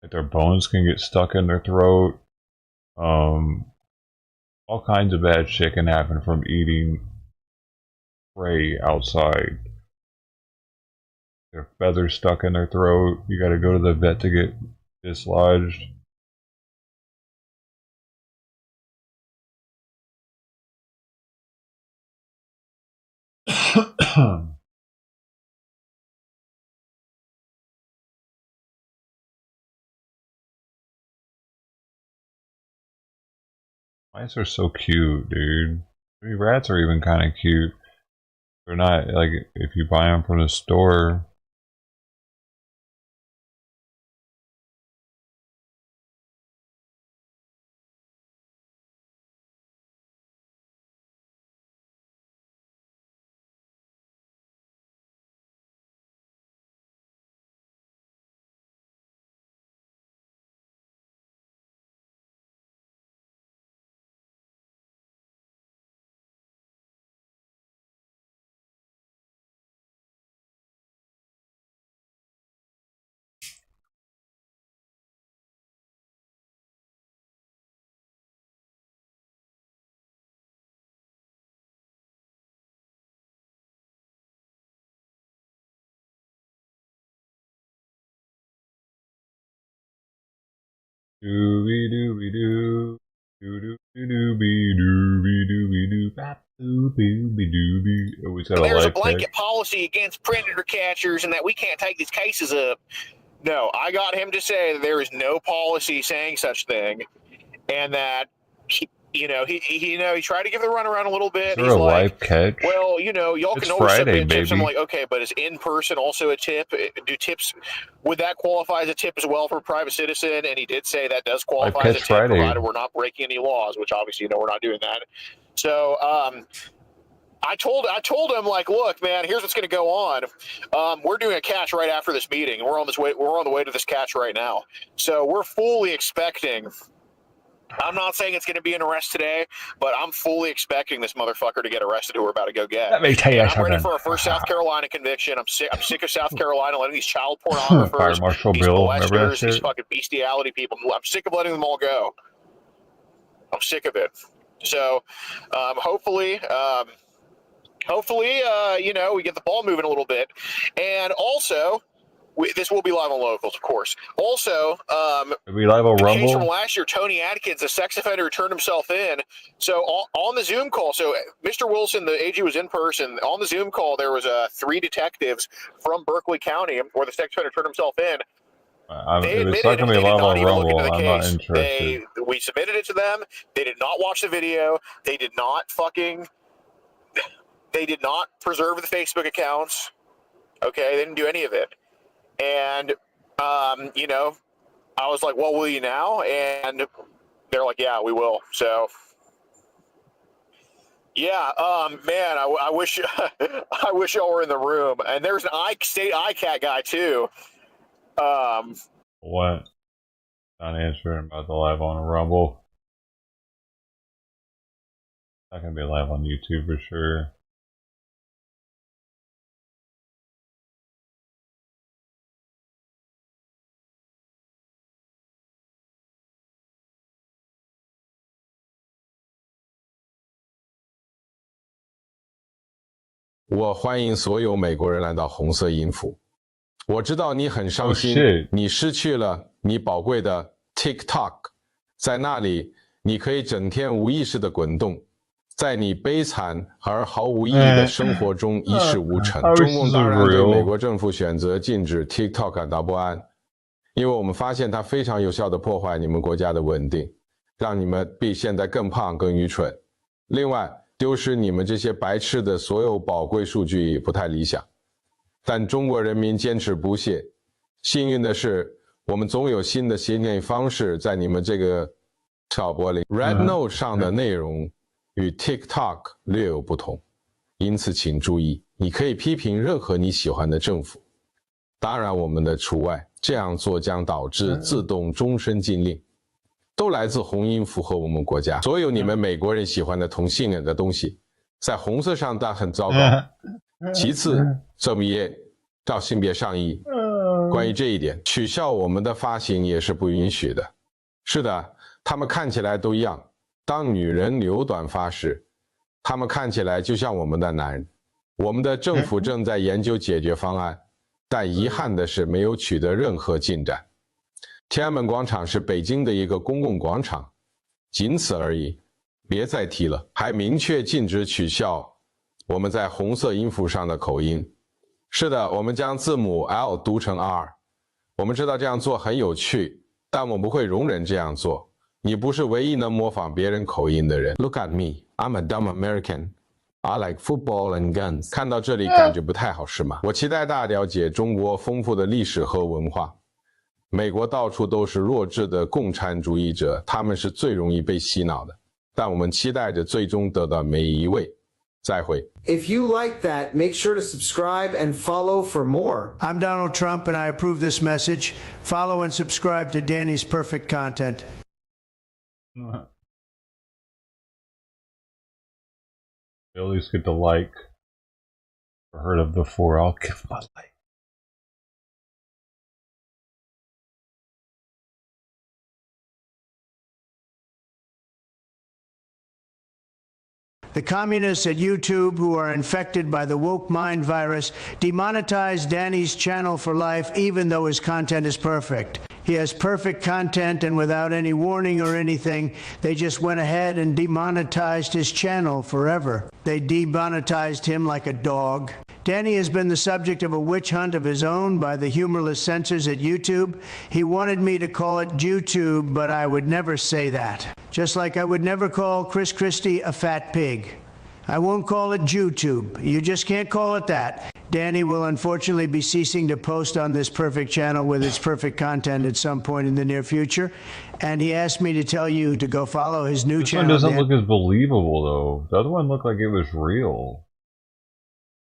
Like their bones can get stuck in their throat. All kinds of bad shit can happen from eating prey outside. Their feathers stuck in their throat. You gotta go to the vet to get dislodged. Mice are so cute, dude. I mean, rats are even kind of cute. They're not, like, if you buy them from the store. Dooby dooby doo. Doo dooby dooby dooby doo. Bap dooby dooby. Oh, we said a There's a life blanket tech. policy against predator catchers and that we can't take these cases up. No, I got him to say that there is no policy saying such thing, and that he tried to give the runaround a little bit. Is there He's a like, live catch? well, y'all It's can always Friday, submit tips. I'm baby. like, okay, but is in person also a tip? Do tips, would that qualify as a tip as well for a private citizen? And he did say that does qualify as a Catch tip, Friday. provided we're not breaking any laws, which obviously we're not doing that. So I told him, like, look, man, here's what's going to go on. We're doing a catch right after this meeting. We're on the way to this catch right now. So we're fully expecting. I'm not saying it's going to be an arrest today, but I'm fully expecting this motherfucker to get arrested who we're about to go get. Let me tell you and I'm ready something. for our first South Carolina conviction. I'm sick of South Carolina letting these child pornographers, Fire Marshal these Bill, remember that molesters, these shit? fucking bestiality people. I'm sick of letting them all go. I'm sick of it. So hopefully, we get the ball moving a little bit. And also, this will be live on Locals, of course. Also, Are we live on the case from Rumble? last year, Tony Atkins, a sex offender who turned himself in. So on the Zoom call, so Mr. Wilson, the AG, was in person. On the Zoom call, there was 3 detectives from Berkeley County where the sex offender turned himself in. They If it's admitted not going to they be did live not on even look Rumble, into the I'm not case. interested. We submitted it to them. They did not watch the video. They did not preserve the Facebook accounts. Okay, they didn't do any of it. And, I was like, well, will you now? And they're like, yeah, we will. So, yeah, man, I wish I wish y'all were in the room. And there's an state ICAT guy, too. What? Not answering about the live on Rumble. Not going to be live on YouTube for sure.我欢迎所有美国人来到红色音符。我知道你很伤心，你失去了你宝贵的 TikTok， 在那里你可以整天无意识的滚动，在你悲惨而毫无意义的生活中一事无成。中共当然对美国政府选择禁止 TikTok 感到不安，因为我们发现它非常有效地破坏你们国家的稳定，让你们比现在更胖更愚蠢。另外，丢失你们这些白痴的所有宝贵数据也不太理想。但中国人民坚持不懈，幸运的是，我们总有新的协议方式在你们这个挑拨里。Red Note 上的内容与 TikTok 略有不同，因此请注意，你可以批评任何你喜欢的政府，当然我们的除外。这样做将导致自动终身禁令，都来自红音符合我们国家。所有你们美国人喜欢的同性恋的东西，在红色上但很糟糕。其次，正义到性别上衣，关于这一点，取消我们的发型也是不允许的。是的，他们看起来都一样。当女人留短发时，他们看起来就像我们的男人。我们的政府正在研究解决方案，但遗憾的是没有取得任何进展。天安门广场是北京的一个公共广场，仅此而已，别再提了。还明确禁止取笑我们在红色音符上的口音。是的，我们将字母 L 读成 R。我们知道这样做很有趣，但我不会容忍这样做。你不是唯一能模仿别人口音的人。Look at me, I'm a dumb American. I like football and guns. 看到这里感觉不太好是吗？我期待大家了解中国丰富的历史和文化。美国到处都是弱智的共产主义者，他们是最容易被洗脑的。但我们期待着最终得到每一位。再会。If you like that, make sure to subscribe and follow for more. I'm Donald Trump, and I approve this message. Follow and subscribe to Danny's Perfect Content. At least get the like. I've heard of before. I'll give my like. The communists at YouTube who are infected by the woke mind virus demonetized Danny's channel for life, even though his content is perfect. He has perfect content, and without any warning or anything, they just went ahead and demonetized his channel forever. They demonetized him like a dog. Danny has been the subject of a witch hunt of his own by the humorless censors at YouTube. He wanted me to call it JewTube, but I would never say that. Just like I would never call Chris Christie a fat pig. I won't call it JewTube. You just can't call it that. Danny will unfortunately be ceasing to post on this perfect channel with its perfect content at some point in the near future. And he asked me to tell you to go follow his new channel. This one doesn't look as believable, though. The other one looked like it was real.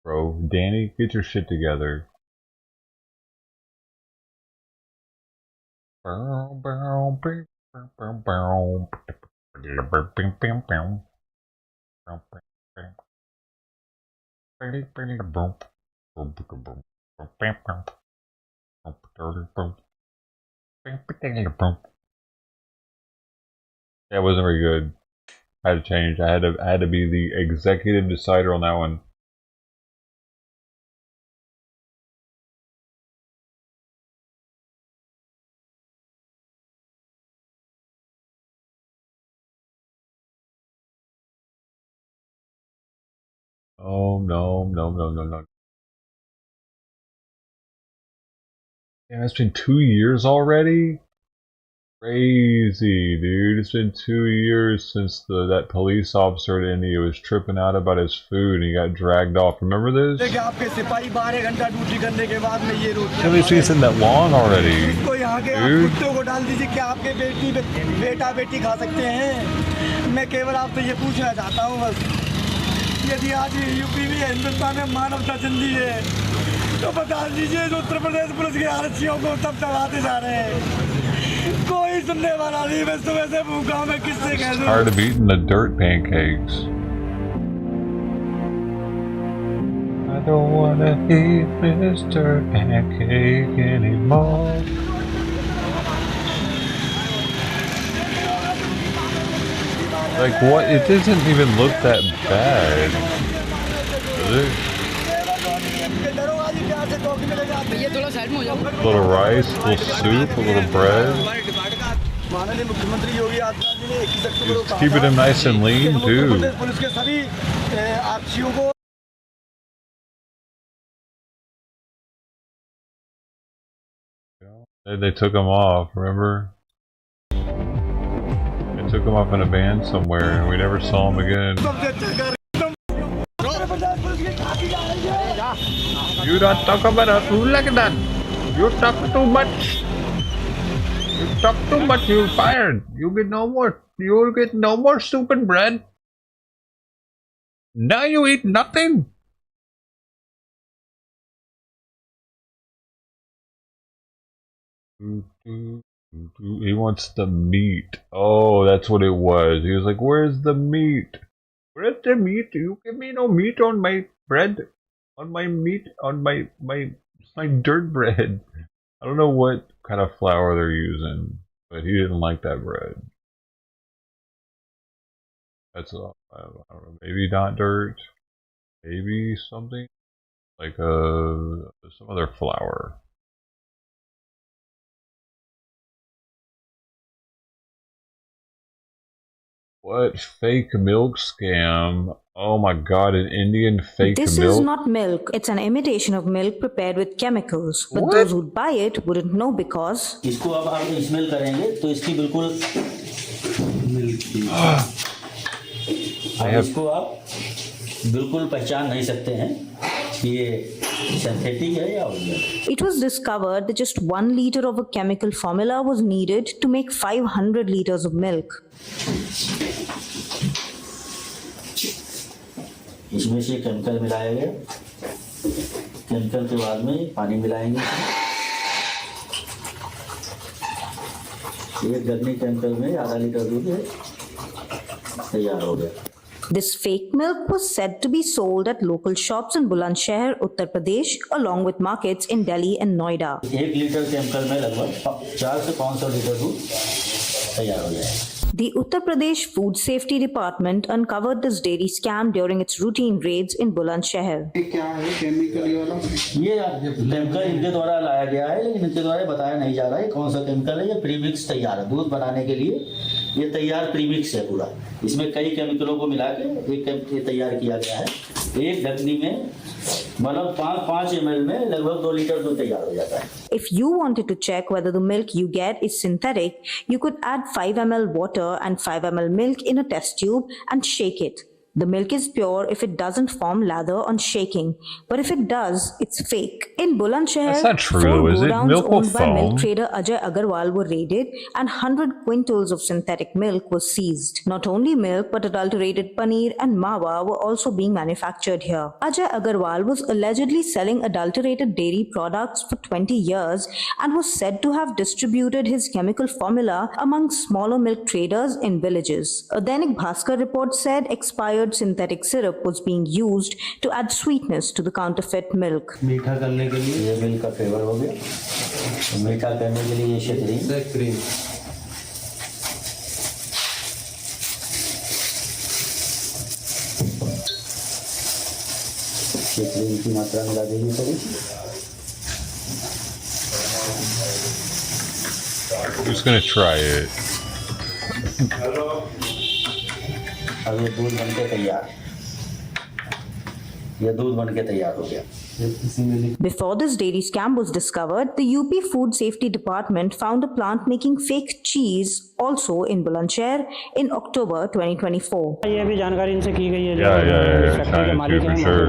Bro, Danny, get your shit together. That wasn't very good. I had to change. I had to be the executive decider on that one. Oh no. Damn, it's been 2 years already? Crazy, dude. It's been 2 years since that police officer in India was tripping out about his food and he got dragged off. Remember this? Have we seen this that long already? Dude? यदि आज UP में हिंदुस्तान में मानवता जिंदी है तो बता दीजिए जो उत्तर प्रदेश पुलिस के आरक्षियों को तब चढ़ाते जा रहे हैं कोई सुनने वाला नहीं मैं सुबह से भूखा हूं मैं किससे कह दूं Tired of eating the dirt pancakes. I don't wanna eat this dirt pancake anymore. Like what? It doesn't even look that bad. Does it? A little rice, a little soup, a little bread. माननीय मुख्यमंत्री योगी आदित्यनाथ जी ने 21 अक्टूबर को कहा keeping him nice and lean Uttar too. Pradesh police के सभी आरक्षियों को They took him off, remember? They took him off in a van somewhere and we never saw him again. You don't talk about us like that. You talk too much. You talk too much, you're fired. You get no more. You'll get no more soup and bread. Now you eat nothing. He wants the meat. Oh, that's what it was. He was like, where's the meat? Where's the meat? You give me no meat on my bread. On my meat. On my dirt bread. I don't know what kind of flour they're using, but he didn't like that bread. That's I don't know, maybe not dirt. Maybe something like some other flour. What fake milk scam? Oh my god, an Indian fake milk? This is not milk. It's an imitation of milk prepared with chemicals. But What? those who buy it wouldn't know because... इसको अब हम smell करेंगे तो इसकी बिल्कुल अब इसको आप बिल्कुल पहचान नहीं सकते हैं कि ये सिंथेटिक है या original. It was discovered that just 1 liter of a chemical formula was needed to make 500 liters of milk. इसमें से केमिकल मिलाया गया. केमिकल के बाद में पानी मिलाएंगे. एक गगनी केमिकल में आधा लीटर दूध तैयार हो गया. This fake milk was said to be sold at local shops in Bulandshahr, Uttar Pradesh, along with markets in Delhi and Noida. 1 litre chemical में लगभग 400 से 500 लीटर दूध तैयार हो जाएगा. The Uttar Pradesh Food Safety Department uncovered this dairy scam during its routine raids in Bulandshahr. क्या है chemical ये वाला? ये केमिकल इनके द्वारा लाया गया है, लेकिन इनके द्वारा बताया नहीं जा रहा है कौन सा केमिकल है. ये प्रीमिक्स तैयार है दूध बनाने के लिए. ये तैयार प्रीमिक्स है पूरा. इसमें कई केमिकलों को मिला के एक तैयार किया गया है. एक ढकनी में मतलब 5 ml में लगभग 2 लीटर दूध तैयार हो जाता है. If you wanted to check whether the milk you get is synthetic, you could add 5 ml water and 5 ml milk in a test tube and shake it. The milk is pure if it doesn't form lather on shaking, but if it does, it's fake. In Bulandshahr, That's not true, 4 is it? godowns Milk will owned by milk foam. trader Ajay Agarwal were raided and 100 quintals of synthetic milk was seized. Not only milk, but adulterated paneer and mawa were also being manufactured here. Ajay Agarwal was allegedly selling adulterated dairy products for 20 years and was said to have distributed his chemical formula among smaller milk traders in villages. A Dainik Bhaskar report said expired synthetic syrup was being used to add sweetness to the counterfeit milk. मीठा करने के लिए ये milk का flavour हो गया. मीठा करने के लिए ये शक्करी. शक्करी की मात्रा मिला देंगे थोड़ी. Who's gonna try it? अब ये दूध बनके तैयार. ये दूध बनके तैयार हो गया. Before this dairy scam was discovered, the UP Food Safety Department found a plant making fake cheese also in Bulandshahr in October 2024. ये भी जानकारी इनसे की गई है. Yeah, China too, for sure.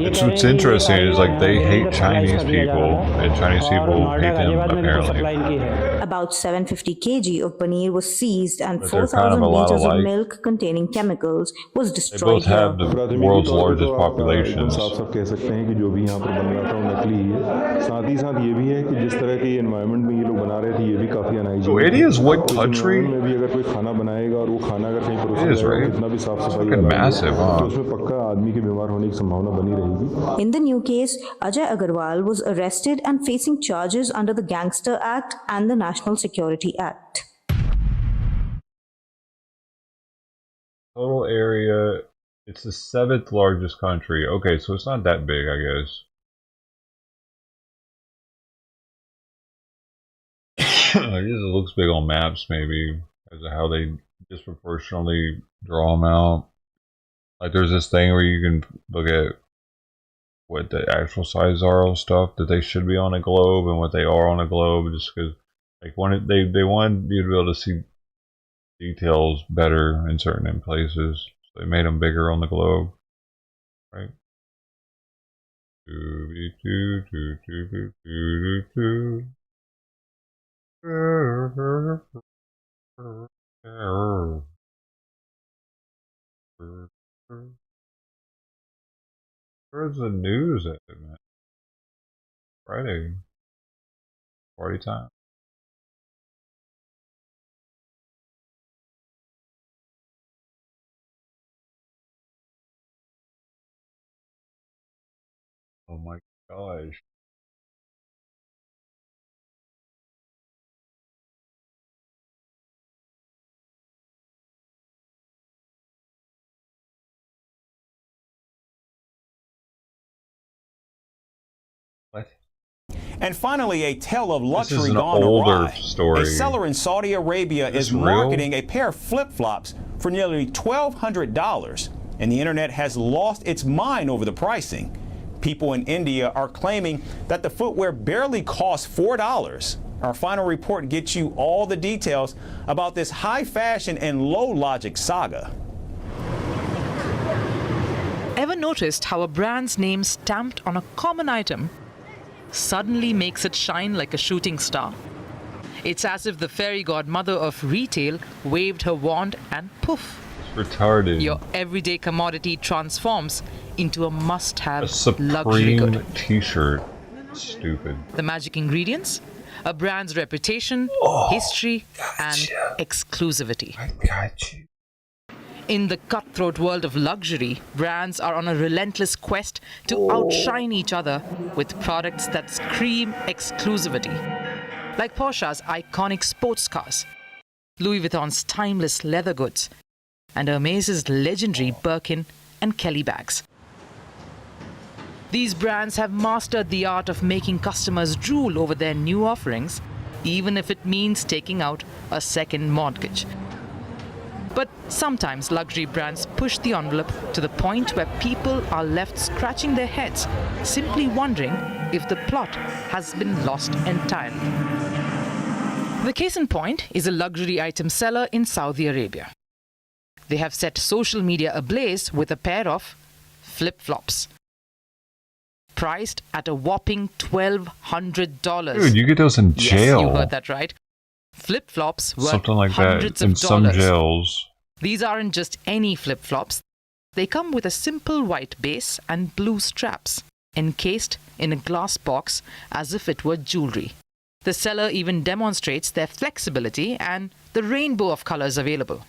What's interesting is like they hate Chinese people, and Chinese people hate them apparently. About 750 kg of paneer was seized and But they're kind of 4,000 a lot liters of alike. milk containing chemicals was They destroyed both have the world's largest populations. साफ कह सकते हैं कि जो भी यहाँ पर बन रहा था वो नकली ही है. साथ ही साथ ये भी है कि जिस तरह के एनवायरनमेंट में ये लोग बना रहे थे ये भी काफी unhygienic. So it is what country? में भी अगर कोई खाना बनाएगा और वो खाना अगर कहीं It is, परोसा right? जाएगा कितना भी साफ सफाई Fucking massive, huh? तो उसमें पक्का आदमी के बीमार होने की संभावना बनी रहेगी. In the new case, Ajay Agarwal was arrested and facing charges under the Gangster Act and the National Security Act. Total area, it's the 7th largest country. Okay, so it's not that big, I guess. I guess it looks big on maps, maybe, as to how they disproportionately draw them out. Like, there's this thing where you can look at what the actual size are of stuff that they should be on a globe and what they are on a globe, just because, like, they wanted you to be able to see details better in certain places, so they made them bigger on the globe, right? Where's the news at, man? Friday. Party time. Oh my gosh. What? And finally, a tale of luxury This is an gone older awry. story. A seller in Saudi Arabia is real? marketing a pair of flip-flops for nearly $1,200, and the internet has lost its mind over the pricing. People in India are claiming that the footwear barely costs $4. Our final report gets you all the details about this high fashion and low logic saga. Ever noticed how a brand's name stamped on a common item suddenly makes it shine like a shooting star? It's as if the fairy godmother of retail waved her wand and poof. It's retarded. Your everyday commodity transforms into a must-have A luxury Supreme good. t-shirt. Stupid. The magic ingredients? A brand's reputation, history, and exclusivity. I got you. In the cutthroat world of luxury, brands are on a relentless quest to outshine each other with products that scream exclusivity. Like Porsche's iconic sports cars, Louis Vuitton's timeless leather goods, and Hermès' legendary Birkin and Kelly bags. These brands have mastered the art of making customers drool over their new offerings, even if it means taking out a second mortgage. But sometimes luxury brands push the envelope to the point where people are left scratching their heads, simply wondering if the plot has been lost entirely. The case in point is a luxury item seller in Saudi Arabia. They have set social media ablaze with a pair of flip-flops, priced at a whopping $1,200. Dude, you get those in jail. Yes, you heard that right. Flip-flops worth Something like hundreds that in of some dollars. jails. These aren't just any flip-flops. They come with a simple white base and blue straps, encased in a glass box as if it were jewelry. The seller even demonstrates their flexibility and the rainbow of colors available.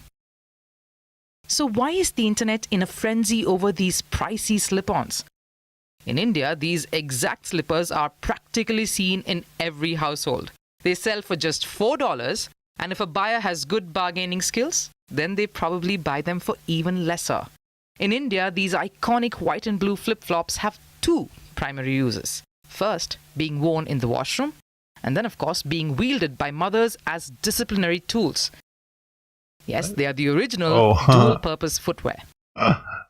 So why is the internet in a frenzy over these pricey slip-ons? In India, these exact slippers are practically seen in every household. They sell for just $4, and if a buyer has good bargaining skills, then they probably buy them for even lesser. In India, these iconic white and blue flip-flops have two primary uses. First, being worn in the washroom, and then, of course, being wielded by mothers as disciplinary tools. Yes, they are the original dual-purpose footwear.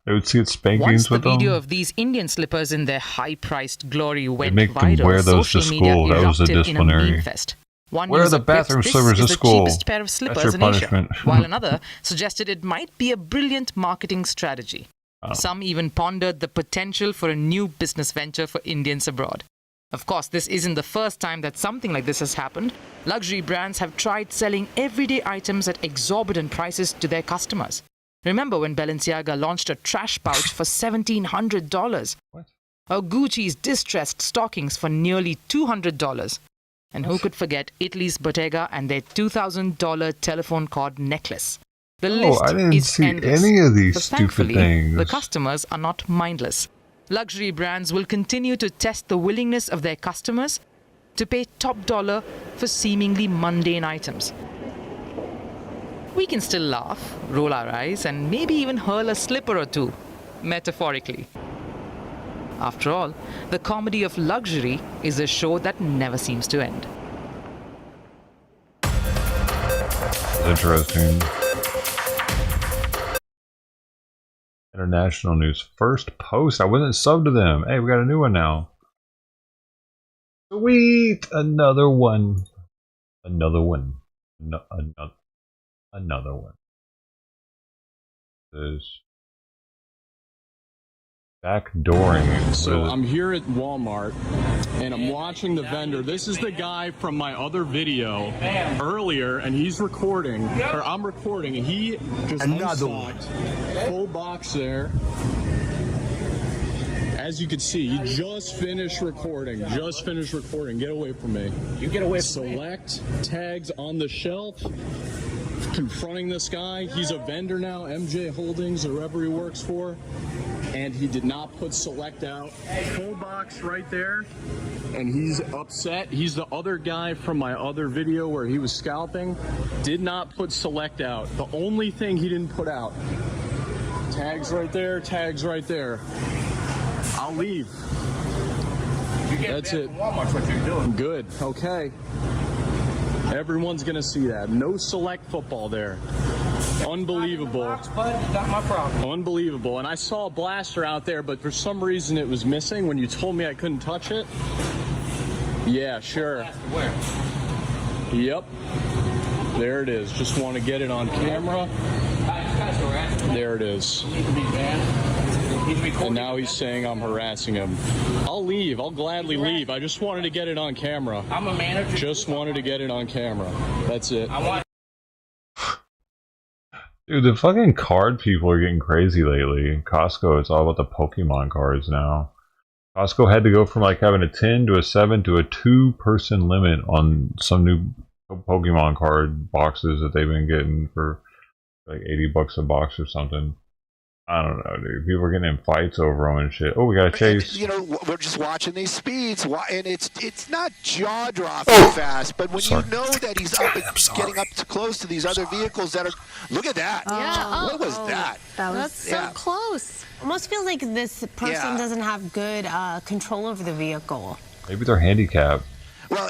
They would see it spankings Once the with them. video of these Indian slippers in their high-priced glory went make them viral, wear those to social media school. That was a erupted in a disciplinary. meme fest. One Wear user the bathroom quipped, slippers "This to is school. the cheapest pair of That's slippers your in punishment." Asia," while another suggested it might be a brilliant marketing strategy. Some even pondered the potential for a new business venture for Indians abroad. Of course, this isn't the first time that something like this has happened. Luxury brands have tried selling everyday items at exorbitant prices to their customers. Remember when Balenciaga launched a trash pouch for $1,700? What? Or Gucci's distressed stockings for nearly $200? And who could forget Italy's Bottega and their $2,000 telephone cord necklace? The list I didn't is see endless. any of these But stupid thankfully, things. the customers are not mindless. Luxury brands will continue to test the willingness of their customers to pay top dollar for seemingly mundane items. We can still laugh, roll our eyes, and maybe even hurl a slipper or two, metaphorically. After all, the comedy of luxury is a show that never seems to end. Interesting. International news. First post. I wasn't subbed to them. Hey, we got a new one now. Sweet. Another one. Another one. Another one. This backdooring. So I'm here at Walmart and I'm watching the vendor. This is the guy from my other video earlier, and he's recording, or I'm recording, and he just unstocked full box there. As you can see, he just finished recording. Just finished recording. Get away from me. You get away from me. Select tags on the shelf. Confronting this guy. He's a vendor now, MJ Holdings or whoever he works for. And he did not put select out. Full box right there. And he's upset. He's the other guy from my other video where he was scalping. Did not put select out. The only thing he didn't put out. Tags right there, tags right there. I'll leave. That's it. Walmart's what you're doing. Good. Okay. Everyone's gonna see that. No select football there. Unbelievable. Not my problem. Unbelievable. And I saw a blaster out there, but for some reason it was missing when you told me I couldn't touch it. Yeah, sure. Where? Yep. There it is. Just want to get it on camera. There it is. And now he's saying I'm harassing him. I'll leave. I'll gladly leave. I just wanted to get it on camera. I'm a manager. Just wanted to get it on camera. That's it. Dude, the fucking card people are getting crazy lately. In Costco, it's all about the Pokemon cards now. Costco had to go from like having a 10 to a 7 to a 2-person limit on some new Pokemon card boxes that they've been getting for like $80 a box or something. I don't know, dude. People are getting in fights over them and shit. Oh, we got a chase. And, you know, we're just watching these speeds, and it's not jaw-dropping fast, but when you know that he's up and getting up close to these other vehicles that are... Look at that. Yeah. What was that? That's so close. Almost feels like this person doesn't have good control over the vehicle. Maybe they're handicapped. Well,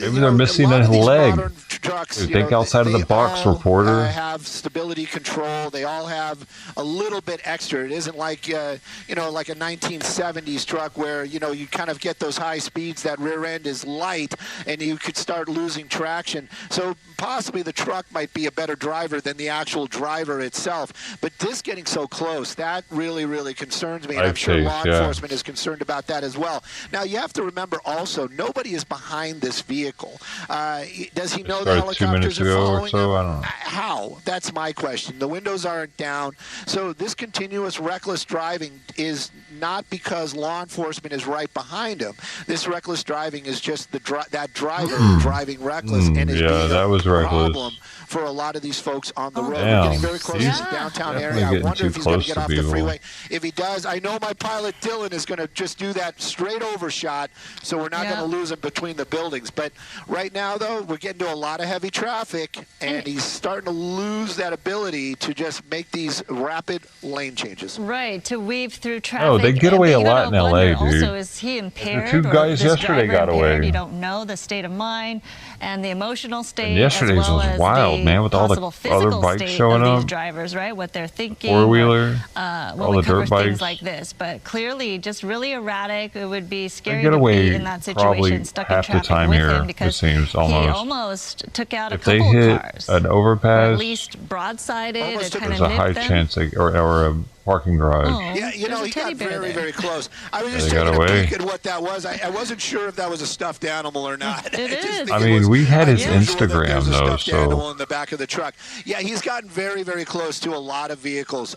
maybe they're missing a leg. Trucks, dude, think outside of the box, reporter. Have stability control. They all have a little bit extra. It isn't like you know, like a 1970s truck where you know you kind of get those high speeds. That rear end is light, and you could start losing traction. So possibly the truck might be a better driver than the actual driver itself. But this getting so close, that really, really concerns me. And I'm sure law enforcement is concerned about that as well. Now you have to remember also, nobody is behind this vehicle. Does he know the helicopters are following him? I don't know. How? That's my question. The windows aren't down. So this continuous reckless driving is not because law enforcement is right behind him. This reckless driving is just that driver driving reckless and is being that was a reckless. problem for a lot of these folks on the road. Damn. We're getting very close to the downtown area. I wonder if he's going to get off the freeway. If he does, I know my pilot Dylan is going to just do that straight over shot, so we're not going to lose him between the buildings. But right now, though, we're getting to a lot of heavy traffic, and he's starting to lose that ability to just make these rapid lane changes. Right, to weave through traffic. Oh, they get away a lot in LA, dude. Also, is he impaired? The two guys yesterday got away. You don't know the state of mind and the emotional state. And yesterday's was wild, man, with all the other bikes showing up. These drivers, right? What they're thinking. Four-wheeler, all the dirt bikes. Things like this, but clearly just really erratic. It would be scary to be in that situation, stuck in traffic with him, because it seems almost. He almost took out if a couple they hit of cars. An overpass, or at least broadsided. There's a high chance, or a parking garage. Yeah, you know, he got very, very close. I was just taking a peek at what that was. I wasn't sure if that was a stuffed animal or not. It is. I mean, we had his Instagram, though, so. Animal in the back of the truck. Yeah, he's gotten very, very close to a lot of vehicles.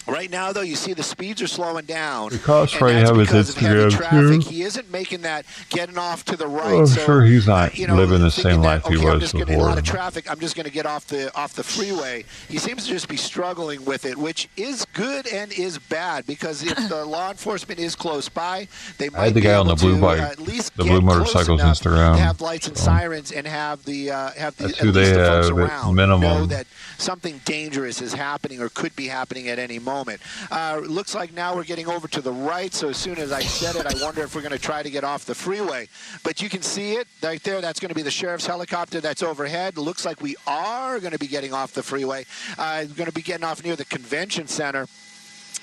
Right now, though, you see the speeds are slowing down. Because Trey have his Instagram too. He isn't making that getting off to the right. I'm sure he's not living the same life he was I'm just before. Getting a lot of traffic. I'm just going to get off the freeway. He seems to just be struggling with it, which is good and is bad, because if the law enforcement is close by, they might I had the guy on the blue bike, at least the blue motorcycle's Instagram. Have lights and sirens and have the That's who they have. folks around Minimum. know that something dangerous is happening or could be happening at any moment. moment. Looks like now we're getting over to the right, so as soon as I said it, I wonder if we're going to try to get off the freeway. But you can see it right there. That's going to be the sheriff's helicopter that's overhead. Looks like we are going to be getting off the freeway. Going to be getting off near the convention center.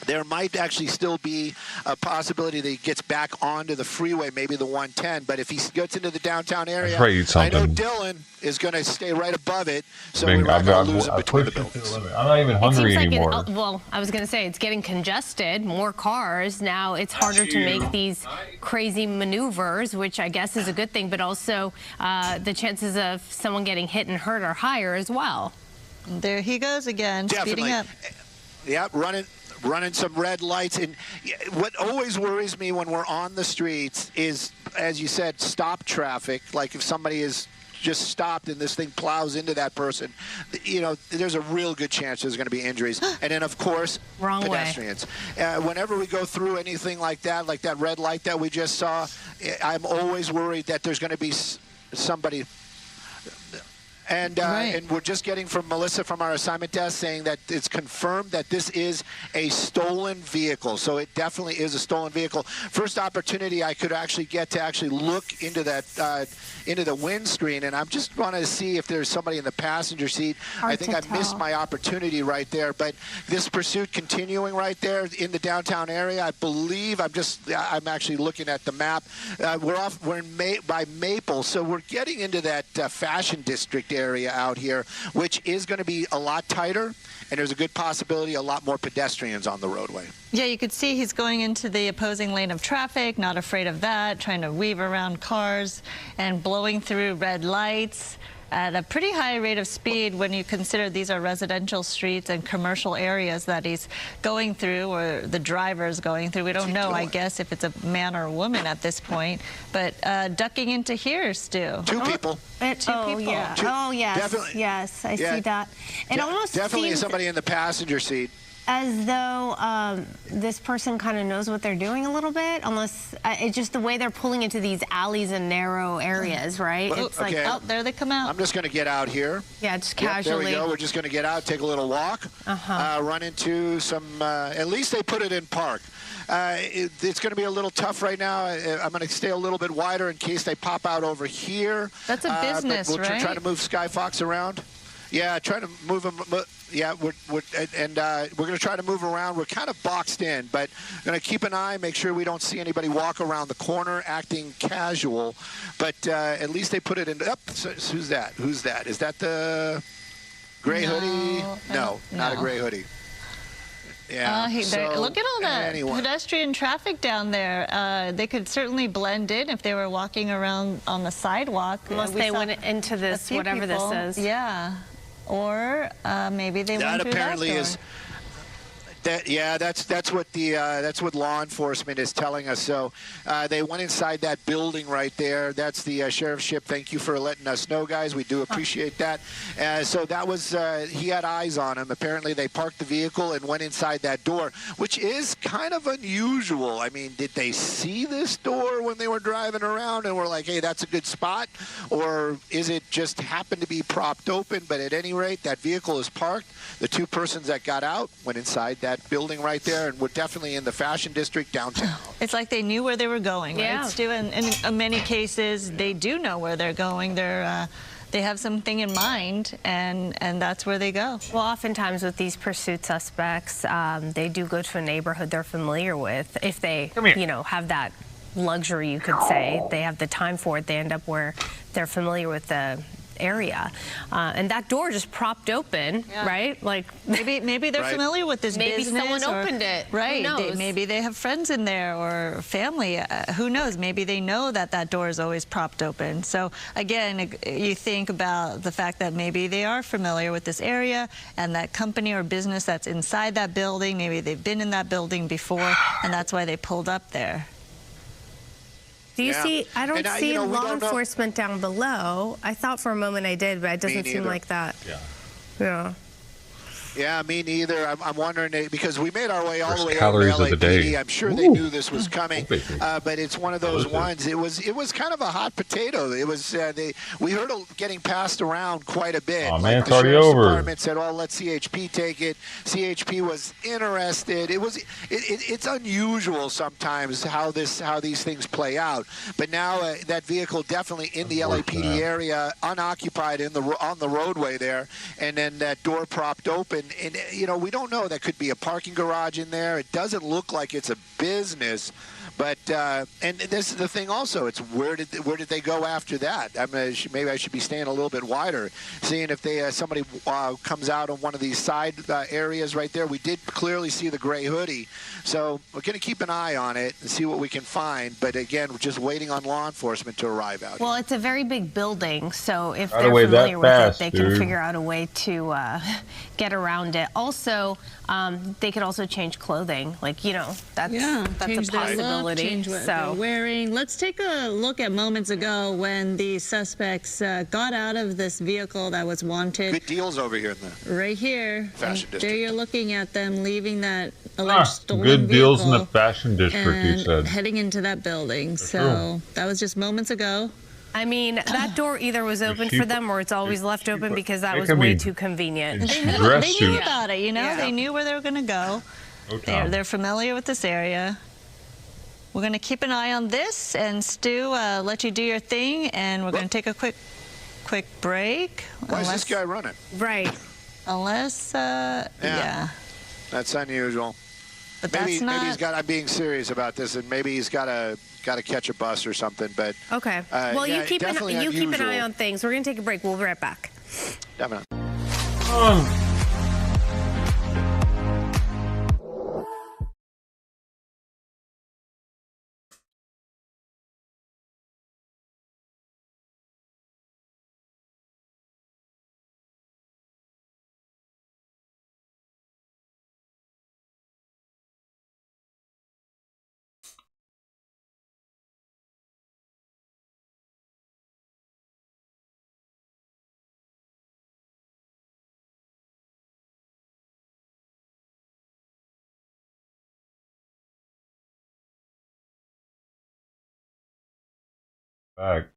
There might actually still be a possibility that he gets back onto the freeway, maybe the 110. But if he gets into the downtown area, I know Dylan is going to stay right above it, so we're not going to lose it between the buildings. I'm not even hungry anymore. Well, I was going to say, it's getting congested, more cars. Now it's harder to make these crazy maneuvers, which I guess is a good thing, but also the chances of someone getting hit and hurt are higher as well. There he goes again, speeding up. Yeah, running some red lights. And what always worries me when we're on the streets is, as you said, stop traffic. Like if somebody is just stopped and this thing plows into that person, you know, there's a real good chance there's going to be injuries. And then, of course, pedestrians. Whenever we go through anything like that red light that we just saw, I'm always worried that there's going to be somebody. And we're just getting from Melissa from our assignment desk saying that it's confirmed that this is a stolen vehicle. So it definitely is a stolen vehicle. First opportunity I could actually get to actually look into that into the windscreen, and I'm just wanting to see if there's somebody in the passenger seat. I think I missed my opportunity right there. But this pursuit continuing right there in the downtown area. I believe I'm actually looking at the map. We're by Maple, so we're getting into that fashion district area out here, which is going to be a lot tighter, and there's a good possibility a lot more pedestrians on the roadway. Yeah, you could see he's going into the opposing lane of traffic, not afraid of that, trying to weave around cars and blowing through red lights at a pretty high rate of speed when you consider these are residential streets and commercial areas that he's going through, or the driver's going through. We don't know, I guess, if it's a man or a woman at this point. But ducking into here, Stu. Two people. Two people. Yeah. Oh, yes. Definitely. Yes, I see that. It almost definitely seems somebody in the passenger seat. as though this person kind of knows what they're doing a little bit, unless it's just the way they're pulling into these alleys and narrow areas, right? It's like, oh, there they come out. I'm just going to get out here. Yeah, just casually. There we go. We're just going to get out, take a little walk, run into some, at least they put it in park. It's going to be a little tough right now. I'm going to stay a little bit wider in case they pop out over here. That's a business, we'll right? Try to move Sky Fox around. Yeah, try to move them. Yeah, we're going to try to move around. We're kind of boxed in, but going to keep an eye, make sure we don't see anybody walk around the corner acting casual. But at least they put it in. So who's that? Who's that? Is that the gray hoodie? No, not a gray hoodie. Yeah. Look at all that pedestrian traffic down there. They could certainly blend in if they were walking around on the sidewalk. Unless they went into this, whatever this is. Yeah. Or maybe they went through that door. That's what law enforcement is telling us. So they went inside that building right there. That's the sheriff's ship. Thank you for letting us know, guys. We do appreciate that. So that was he had eyes on him. Apparently they parked the vehicle and went inside that door, which is kind of unusual. I mean, did they see this door when they were driving around and were like, hey, that's a good spot? Or is it just happened to be propped open? But at any rate, that vehicle is parked. The two persons that got out went inside that building right there, and we're definitely in the fashion district downtown. It's like they knew where they were going, right, Stu? And in many cases, they do know where they're going. They have something in mind, and that's where they go. Well, oftentimes with these pursuit suspects, they do go to a neighborhood they're familiar with. If they, have that luxury, you could say, they have the time for it, they end up where they're familiar with the area, and that door just propped open, right? Like maybe they're familiar with this business. Maybe someone opened it. Right? Who knows? Maybe they have friends in there or family. Who knows? Maybe they know that door is always propped open. So again, you think about the fact that maybe they are familiar with this area and that company or business that's inside that building. Maybe they've been in that building before, and that's why they pulled up there. Do you see? I don't see law enforcement down below. I thought for a moment I did, but it doesn't seem like that. Yeah. Yeah. Yeah, me neither. I'm wondering because we made our way all the way calories over to of the day. LAPD. I'm sure they knew this was coming, but it's one of those ones. It was kind of a hot potato. It was we heard it getting passed around quite a bit. Oh, man, like it's the already sheriff's over. department said, "Oh, let CHP take it." CHP was interested. It's unusual sometimes how these things play out. But now that vehicle definitely in the LAPD area, unoccupied on the roadway there, and then that door propped open. And we don't know. That could be a parking garage in there. It doesn't look like it's a business. But and this is the thing also. It's where did they go after that? I mean, maybe I should be staying a little bit wider, seeing if they somebody comes out on one of these side areas right there. We did clearly see the gray hoodie, so we're going to keep an eye on it and see what we can find. But again, we're just waiting on law enforcement to arrive out. Well, it's a very big building, so if Right they're away familiar that with fast, it, they can dude. figure out a way to get around it. Also, they could also change clothing. Like, that's change a their possibility. look, change what they're wearing. Let's take a look at moments ago when the suspects got out of this vehicle that was wanted. Good deals over here in the right here. fashion district. There you're looking at them leaving that alleged stolen Good deals in the vehicle fashion district, he and said. heading into that building. So that was just moments ago. I mean, that door either was open for them or it's always left open because that was can way be too convenient. in They dress knew suit. about it, They knew where they were going to go. They're familiar with this area. We're going to keep an eye on this, and Stu, let you do your thing, and we're going to take a quick break. Why is this guy running? Right. Unless, yeah. That's unusual. But maybe that's he's got. I'm being serious about this, and maybe he's got to catch a bus or something. But Okay. Well, yeah, you keep an unusual. eye on things. We're going to take a break. We'll be right back. Definitely. Back.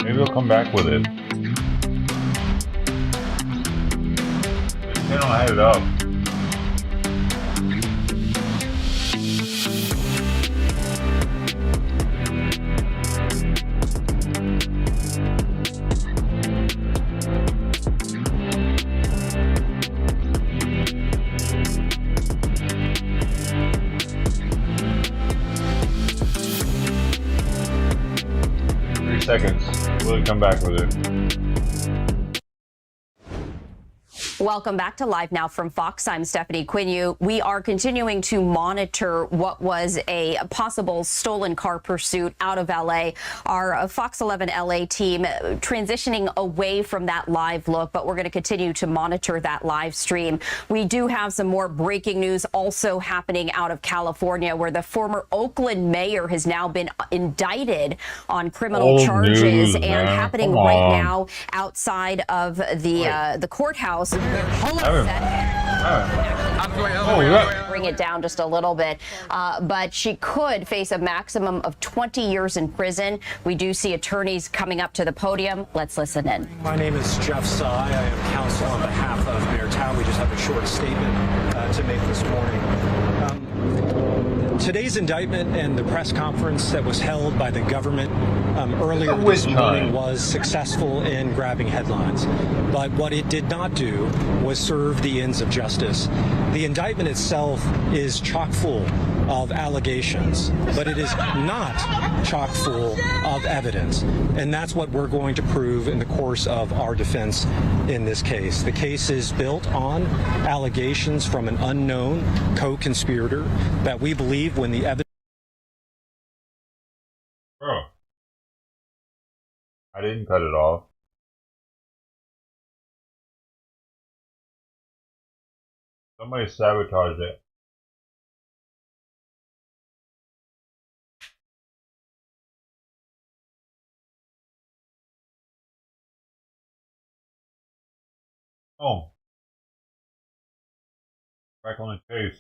Maybe he'll come back with it. They don't add it up. Seconds. Will he come back with it? Welcome back to Live Now from Fox. I'm Stephanie Quinu. We are continuing to monitor what was a possible stolen car pursuit out of L.A. Our Fox 11 L.A. team transitioning away from that live look, but we're going to continue to monitor that live stream. We do have some more breaking news also happening out of California, where the former Oakland mayor has now been indicted on criminal charges and happening right now outside of the courthouse. Bring it down just a little bit, but she could face a maximum of 20 years in prison. We do see attorneys coming up to the podium. Let's listen in. My name is Jeff Sy. I am counsel on behalf of Mayor Town. We just have a short statement to make this morning. Today's indictment and the press conference that was held by the government earlier this morning was successful in grabbing headlines. But what it did not do was serve the ends of justice. The indictment itself is chock full of allegations, but it is not chock full of evidence. And that's what we're going to prove in the course of our defense in this case. The case is built on allegations from an unknown co-conspirator that we believe when the evidence... Bro, I didn't cut it off. Somebody sabotaged it. Oh. Back on the case.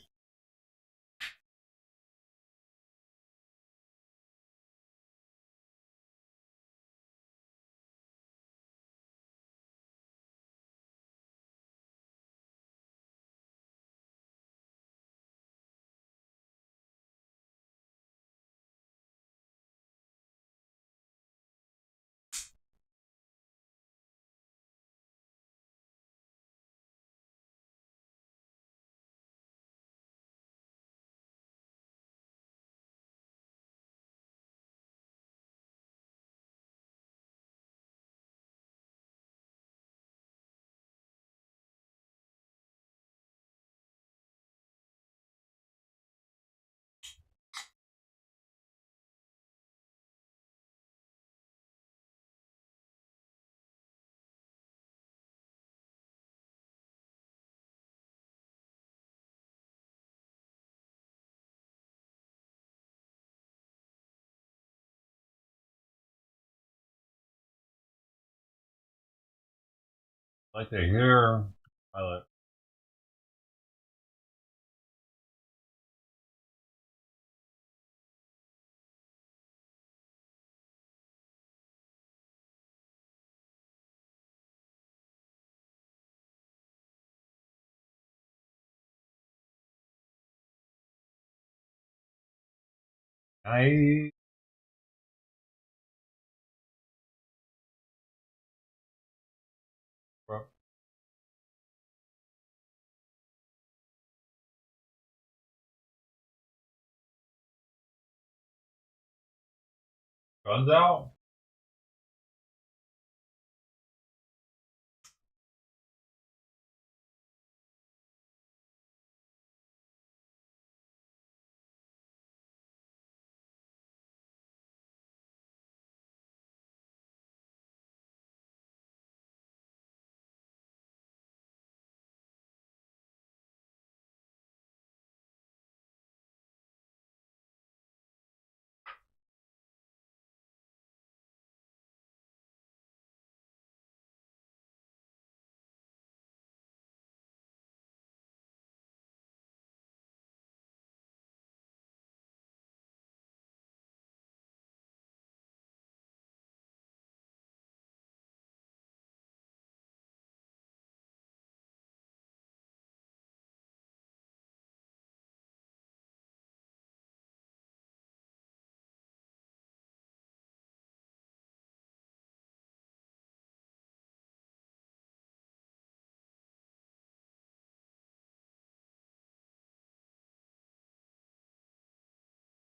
I like to hear pilot. I guns out.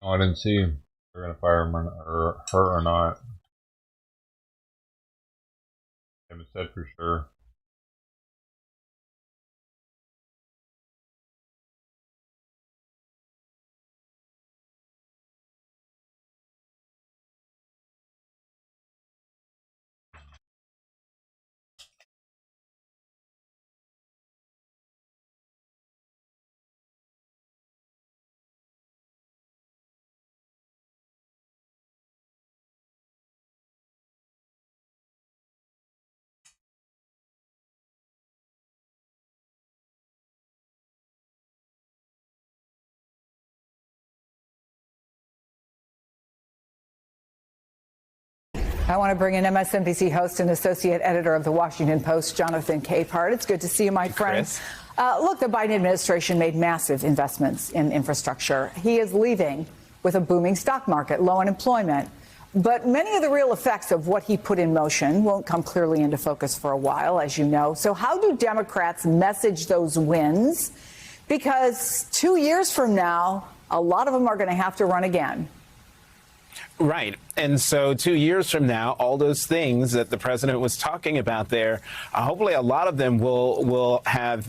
Oh, I didn't see if they're gonna fire him or her or not. Haven't said for sure. I want to bring in MSNBC host and associate editor of the Washington Post, Jonathan Capehart. It's good to see you, my friend. Look, the Biden administration made massive investments in infrastructure. He is leaving with a booming stock market, low unemployment. But many of the real effects of what he put in motion won't come clearly into focus for a while, as you know. So how do Democrats message those wins? Because 2 years from now, a lot of them are going to have to run again. Right. And so 2 years from now, all those things that the president was talking about there, hopefully a lot of them will have,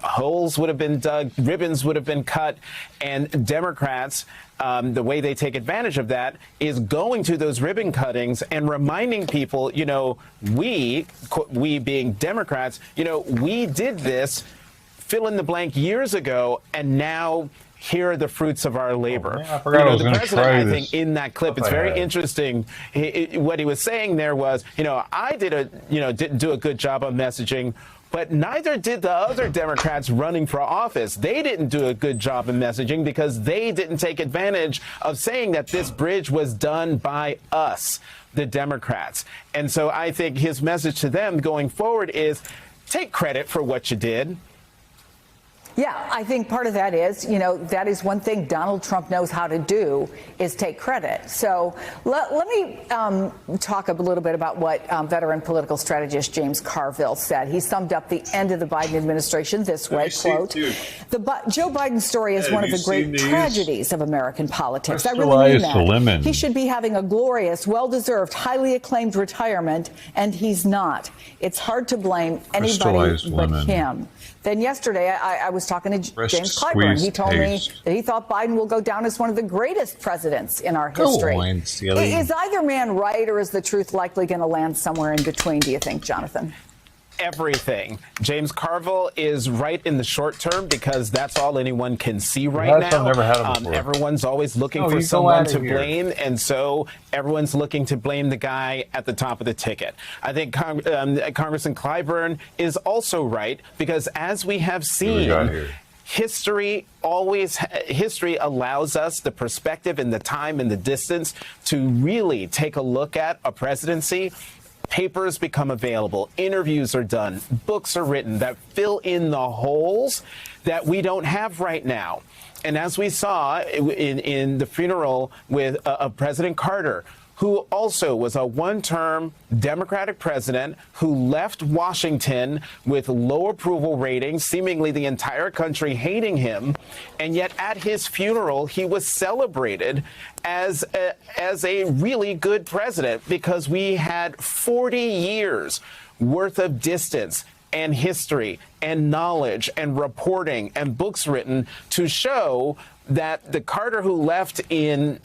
holes would have been dug, ribbons would have been cut, and Democrats, the way they take advantage of that is going to those ribbon cuttings and reminding people, we being Democrats, we did this, fill in the blank, years ago, and now here are the fruits of our labor. Man, I forgot I was the going to try I this. think in that clip, it's very interesting. What he was saying there was, I didn't do a good job of messaging, but neither did the other Democrats running for office. They didn't do a good job of messaging because they didn't take advantage of saying that this bridge was done by us, the Democrats. And so I think his message to them going forward is take credit for what you did. Yeah, I think part of that is, that is one thing Donald Trump knows how to do is take credit. So let me talk a little bit about what veteran political strategist James Carville said. He summed up the end of the Biden administration this way, quote, Joe Biden's story is one of the great tragedies of American politics. I really mean that. He should be having a glorious, well-deserved, highly acclaimed retirement, and he's not. It's hard to blame anybody but him. Then yesterday, I was talking to James Clyburn. He told me that he thought Biden will go down as one of the greatest presidents in our history. Is either man right, or is the truth likely going to land somewhere in between, do you think, Jonathan? Everything. James Carville is right in the short term because that's all anyone can see right now. Never had him before. Everyone's always looking for someone to blame, and so everyone's looking to blame the guy at the top of the ticket. I think Congressman Clyburn is also right because, as we have seen, history allows us the perspective and the time and the distance to really take a look at a presidency. Papers become available, interviews are done, books are written that fill in the holes that we don't have right now. And as we saw in the funeral of President Carter, who also was a one-term Democratic president who left Washington with low approval ratings, seemingly the entire country hating him, and yet at his funeral he was celebrated as a really good president because we had 40 years worth of distance and history and knowledge and reporting and books written to show that the Carter who left in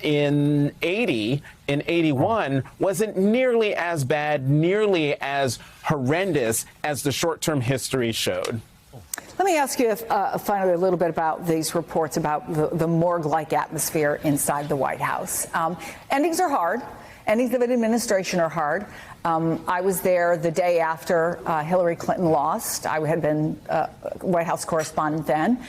81 wasn't nearly as bad, nearly as horrendous as the short-term history showed. Let me ask you finally a little bit about these reports about the morgue-like atmosphere inside the White House. Endings are hard. Endings of an administration are hard. I was there the day after Hillary Clinton lost. I had been White House correspondent then.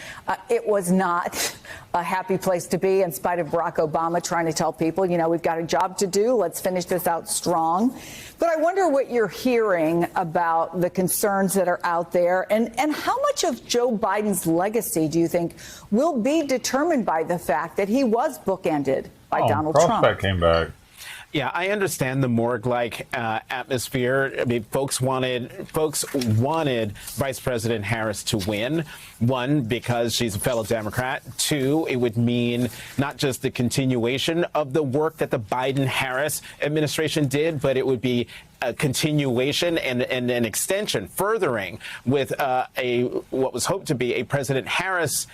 It was not a happy place to be, in spite of Barack Obama trying to tell people, we've got a job to do. Let's finish this out strong. But I wonder what you're hearing about the concerns that are out there, and how much of Joe Biden's legacy do you think will be determined by the fact that he was bookended by Donald Trump? Came back. Yeah, I understand the morgue-like atmosphere. I mean, folks wanted Vice President Harris to win. One, because she's a fellow Democrat. Two, it would mean not just the continuation of the work that the Biden-Harris administration did, but it would be a continuation and an extension, furthering with what was hoped to be a President Harris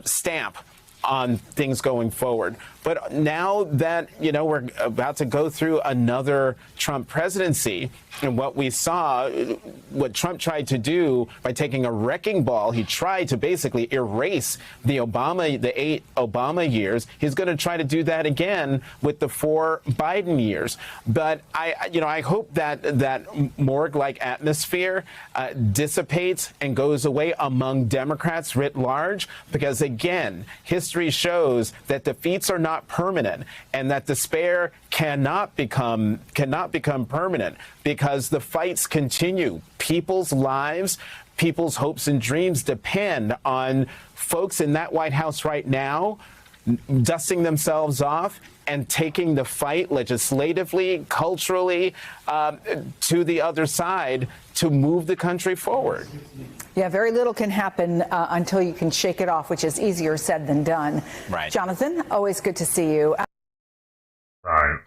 stamp on things going forward. But now that, we're about to go through another Trump presidency, and what we saw, what Trump tried to do by taking a wrecking ball, he tried to basically erase the 8 Obama years. He's going to try to do that again with the 4 Biden years. But I hope that morgue-like atmosphere dissipates and goes away among Democrats writ large, because again, history shows that defeats are not not permanent, and that despair cannot become permanent, because the fights continue. People's lives, people's hopes and dreams depend on folks in that White House right now dusting themselves off and taking the fight legislatively, culturally, to the other side to move the country forward. Yeah, very little can happen until you can shake it off, which is easier said than done. Right. Jonathan, always good to see you. Right.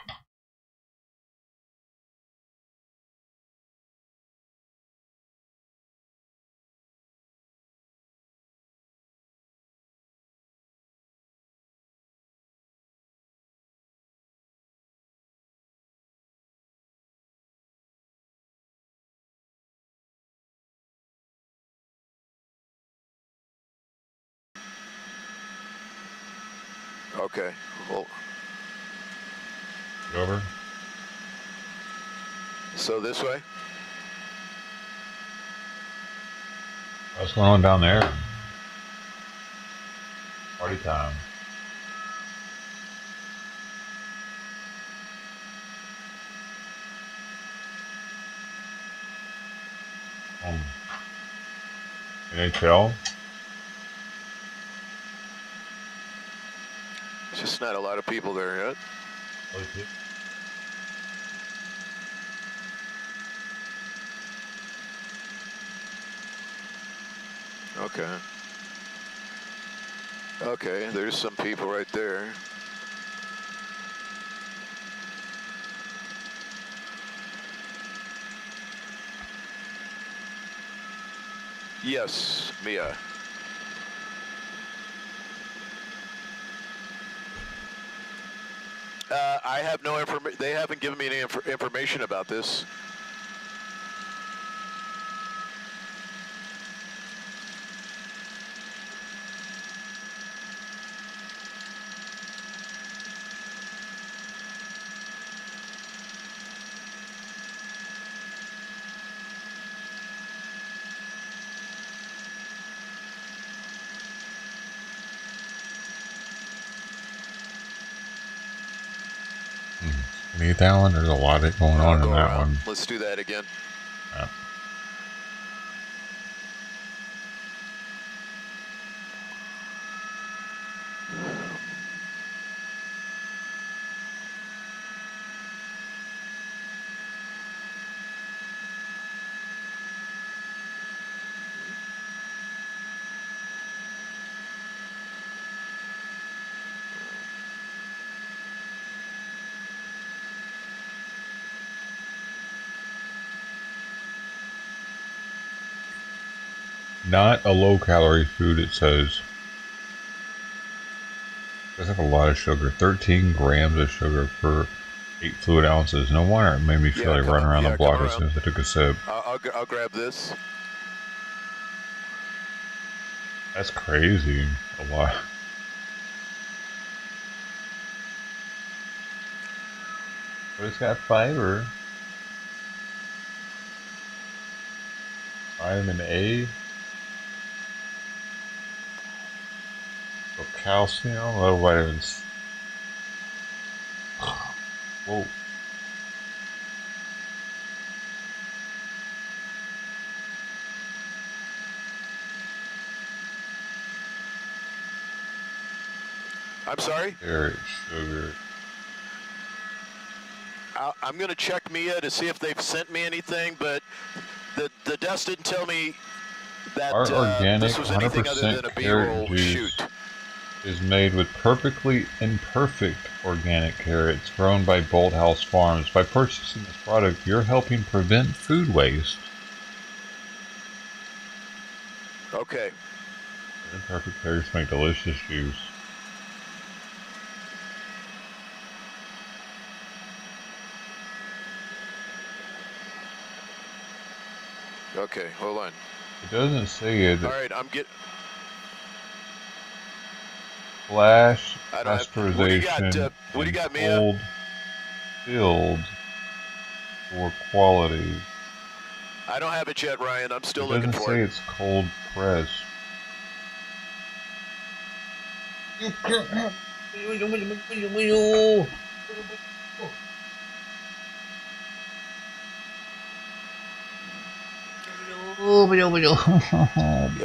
Okay. Well, Over. so this way? What's going on down there? Party time. NHL. It's just not a lot of people there yet. Okay. Okay. Okay, there's some people right there. Yes, Mia. I have no information. They haven't given me any information about this. Need that one? There's a lot of it going on in that one. Let's do that again. Yeah. Not a low-calorie food, it says. It does have a lot of sugar. 13 grams of sugar per 8 fluid ounces. No wonder it made me feel like running around the block as soon as I took a sip. I'll grab this. That's crazy. A lot. But it's got fiber. Vitamin A. Calcium, a lot of vitamins. Whoa. I'm sorry? Carrot sugar. I'm going to check Mia to see if they've sent me anything, but the desk didn't tell me that Our organic, this was anything other than a 100% B-roll carrot juice shoot. is made with perfectly imperfect organic carrots grown by Bolthouse Farms. By purchasing this product, you're helping prevent food waste. Okay. Imperfect carrots make delicious juice. Okay, hold on. It doesn't say it. All right, I'm getting... Flash What do you got, Mia? cold filled for quality. I don't have it yet, Ryan. I'm still It looking doesn't for say it. it's cold pressed. You can't have Yeah,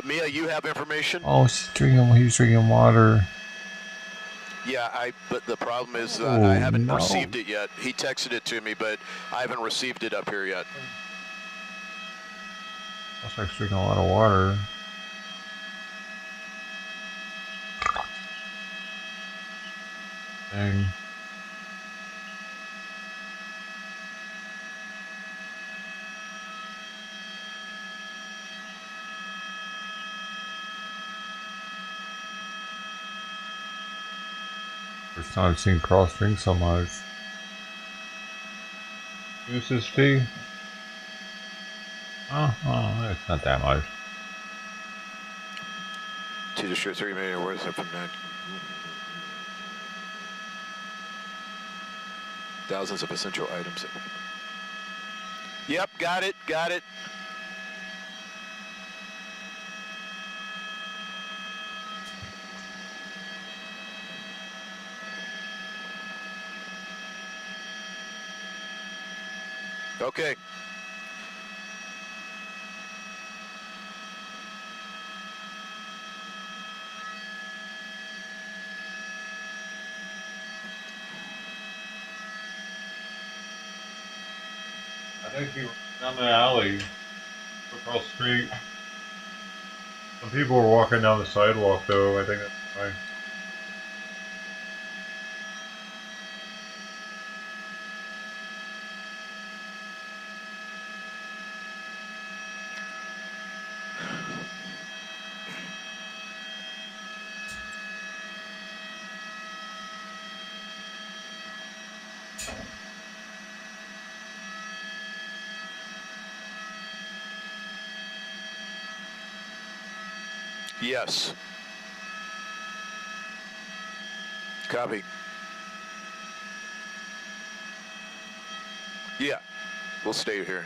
Mia, you have information? Oh, he's drinking water. Yeah, but the problem is Oh, I haven't no. received it yet. He texted it to me, but I haven't received it up here yet. Looks like he's drinking a lot of water. Dang. First time I've seen Cross drink so much. Juices tea? Oh, it's not that much. 2 to 3 million worth of from that. Thousands of essential items. Yep, got it. Okay. I think he was down the alley, across the street. Some people were walking down the sidewalk, though. I think that's fine. Yes. Copy. Yeah, we'll stay here.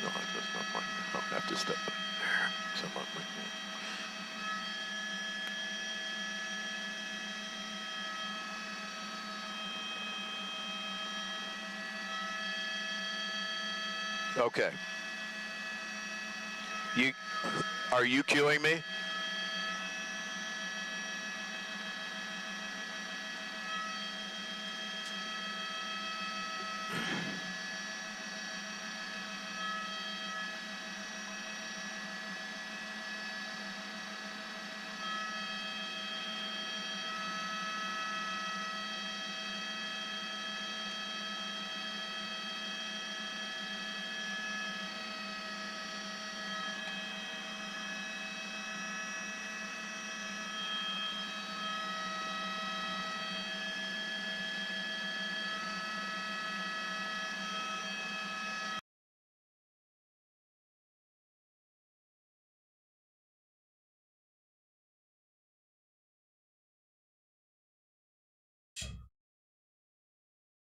No, that's not fine. I'll have to step there. Somewhat. Okay. Are you queuing me?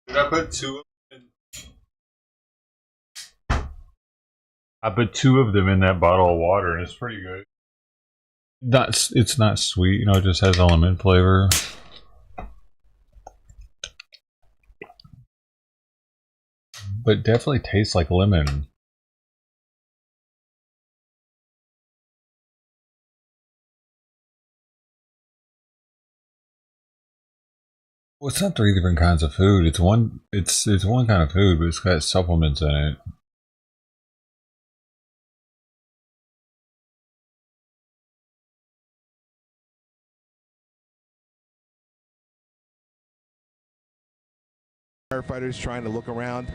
Did I put two of them in? I put two of them in that bottle of water, and it's pretty good. It's not sweet, you know, it just has lemon flavor. But definitely tastes like lemon. Well, it's not 3 different kinds of food. It's one kind of food, but it's got supplements in it. Firefighters trying to look around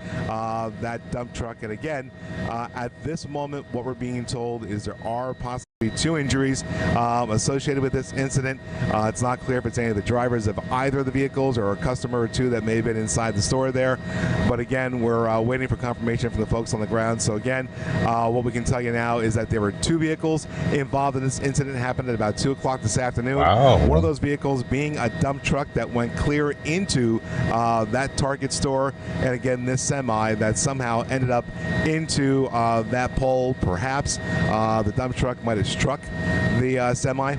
that dump truck, and again, at this moment, what we're being told is there are possibly 2 injuries associated with this incident. It's not clear if it's any of the drivers of either of the vehicles or a customer or 2 that may have been inside the store there. But again, we're waiting for confirmation from the folks on the ground. So again, what we can tell you now is that there were 2 vehicles involved in this incident. It happened at about 2 o'clock this afternoon. Wow. One of those vehicles being a dump truck that went clear into that Target store, and again, this semi that somehow ended up into that pole. Perhaps the dump truck might have struck the semi,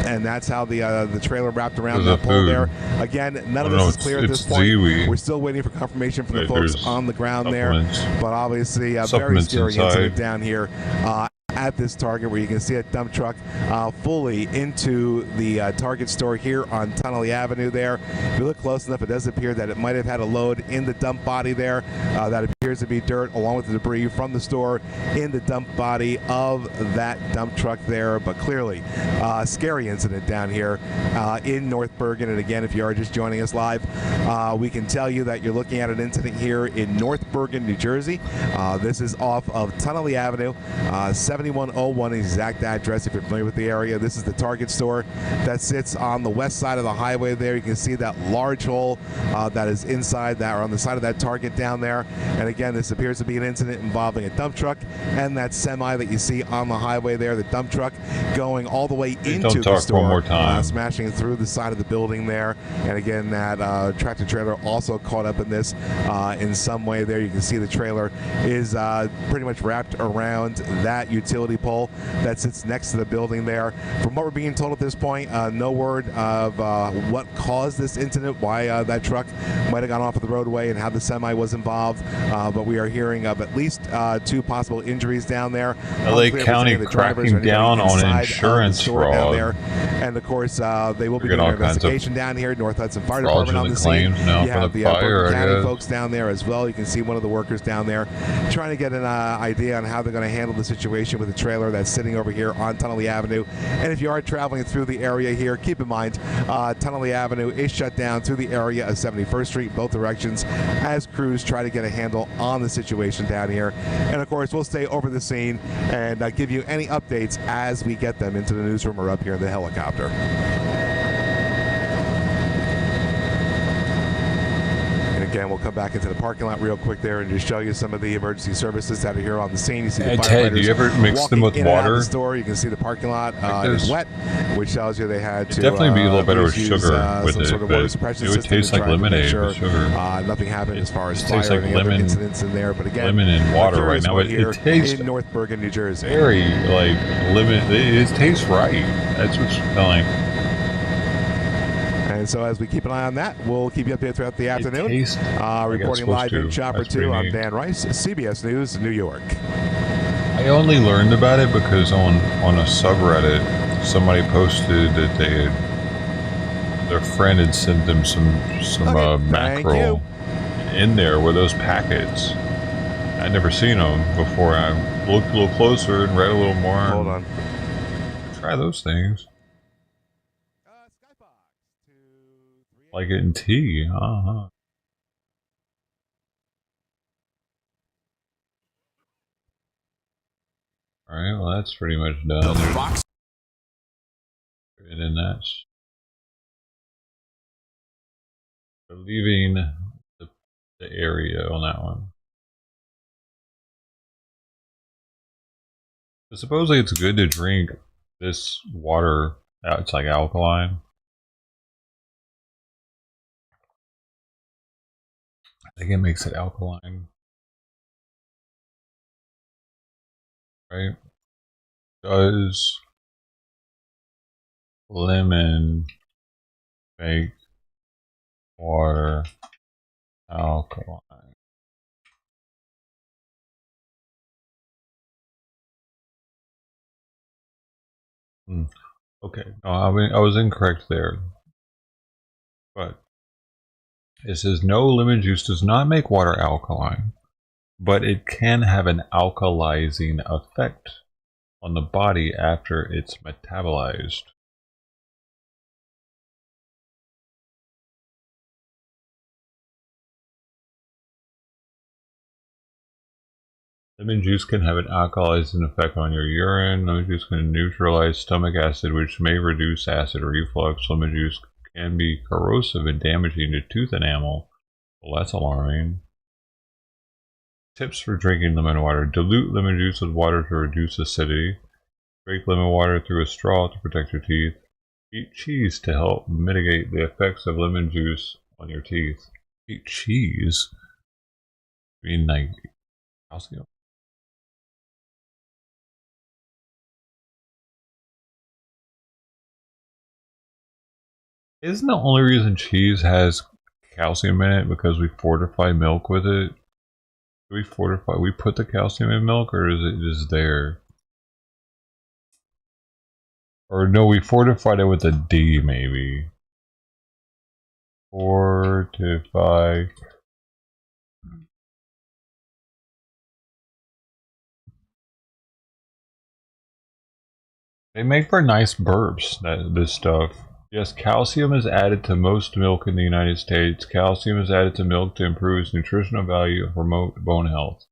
and that's how the trailer wrapped around that pole there. Again, none of this is clear at this point. Zooey. We're still waiting for confirmation from the folks on the ground there, but obviously a very Supplements scary inside. incident down here at this Target, where you can see a dump truck fully into the Target store here on Tunnelly Avenue there. If you look close enough, it does appear that it might have had a load in the dump body there. That appears to be dirt along with the debris from the store in the dump body of that dump truck there. But clearly, a scary incident down here in North Bergen. And again, if you are just joining us live, we can tell you that you're looking at an incident here in North Bergen, New Jersey. This is off of Tunnelly Avenue, 7101 exact address if you're familiar with the area. This is the Target store that sits on the west side of the highway there. You can see that large hole that is inside that, or on the side of that Target down there. And again, this appears to be an incident involving a dump truck and that semi that you see on the highway there. The dump truck going all the way into the store, one more time. smashing through the side of the building there. And again, that tractor trailer also caught up in this in some way there. You can see the trailer is pretty much wrapped around that utility pole that sits next to the building there. From what we're being told at this point, no word of what caused this incident, why that truck might have gone off of the roadway, and how the semi was involved. But we are hearing of at least 2 possible injuries down there. LA County cracking down on insurance fraud. There. And of course, they will be doing an investigation down here. North Hudson Fire Department on the scene. Now you for have the the fire, Bergen County folks down there as well. You can see one of the workers down there trying to get an idea on how they're going to handle the situation with the trailer that's sitting over here on Tunnelly Avenue. And if you are traveling through the area here, keep in mind Tunnelly Avenue is shut down through the area of 71st Street, both directions, as crews try to get a handle on the situation down here. And of course, we'll stay over the scene and give you any updates as we get them into the newsroom or up here in the helicopter. Again, we'll come back into the parking lot real quick there and just show you some of the emergency services that are here on the scene. You see the Ted, do you ever mix them with water? The store. You can see the parking lot is wet, which tells you they had to definitely be a little better with sugar with some it, sort of but water suppression it would system taste to like try to make lemonade sure, with sugar. Nothing happened as far as It fire tastes or like any other lemon, incidents in there. But again, lemon and water right now. It tastes in North Bergen, New Jersey. Very like lemon. It tastes right. That's what's telling. And so as we keep an eye on that, we'll keep you updated throughout the afternoon. Reporting live in Chopper 2, I'm Dan Rice, CBS News, New York. I only learned about it because on a subreddit, somebody posted that their friend had sent them some mackerel in there with those packets. I'd never seen them before. I looked a little closer and read a little more. Hold on. Try those things. Like it in tea. Alright, well that's pretty much done. And then that's leaving the area on that one. But supposedly it's good to drink this water. It's like alkaline. I think it makes it alkaline. Right? Does lemon make water alkaline? Okay, no, I was incorrect there. But it says no, lemon juice does not make water alkaline, but it can have an alkalizing effect on the body after it's metabolized. Lemon juice can have an alkalizing effect on your urine. Lemon juice can neutralize stomach acid, which may reduce acid reflux. Lemon juice can be corrosive and damaging to tooth enamel. Well, that's alarming. Tips for drinking lemon water. Dilute lemon juice with water to reduce acidity. Drink lemon water through a straw to protect your teeth. Eat cheese to help mitigate the effects of lemon juice on your teeth. Eat cheese? I mean, like, calcium? Isn't the only reason cheese has calcium in it because we fortify milk with it? Do we fortify? We put the calcium in milk, or is it just there? Or no, we fortified it with a D, maybe. Fortify. They make for nice burps, this stuff. Yes, calcium is added to most milk in the United States. Calcium is added to milk to improve its nutritional value and promote bone health.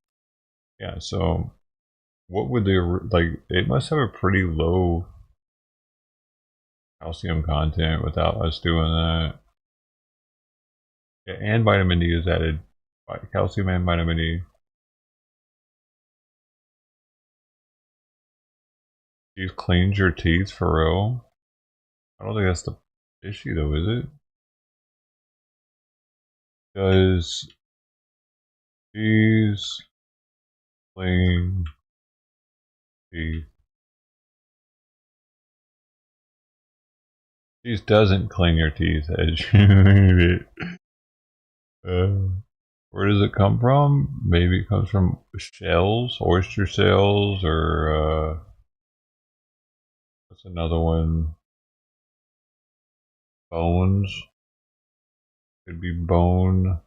Yeah, so what would they, like, it must have a pretty low calcium content without us doing that. Yeah, and vitamin D is added. Calcium and vitamin D. You cleaned your teeth for real? I don't think that's the issue though, is it? Does cheese clean teeth? Cheese doesn't clean your teeth as you eat it. Where does it come from? Maybe it comes from shells, oyster shells, or what's another one? Bones. Could be bone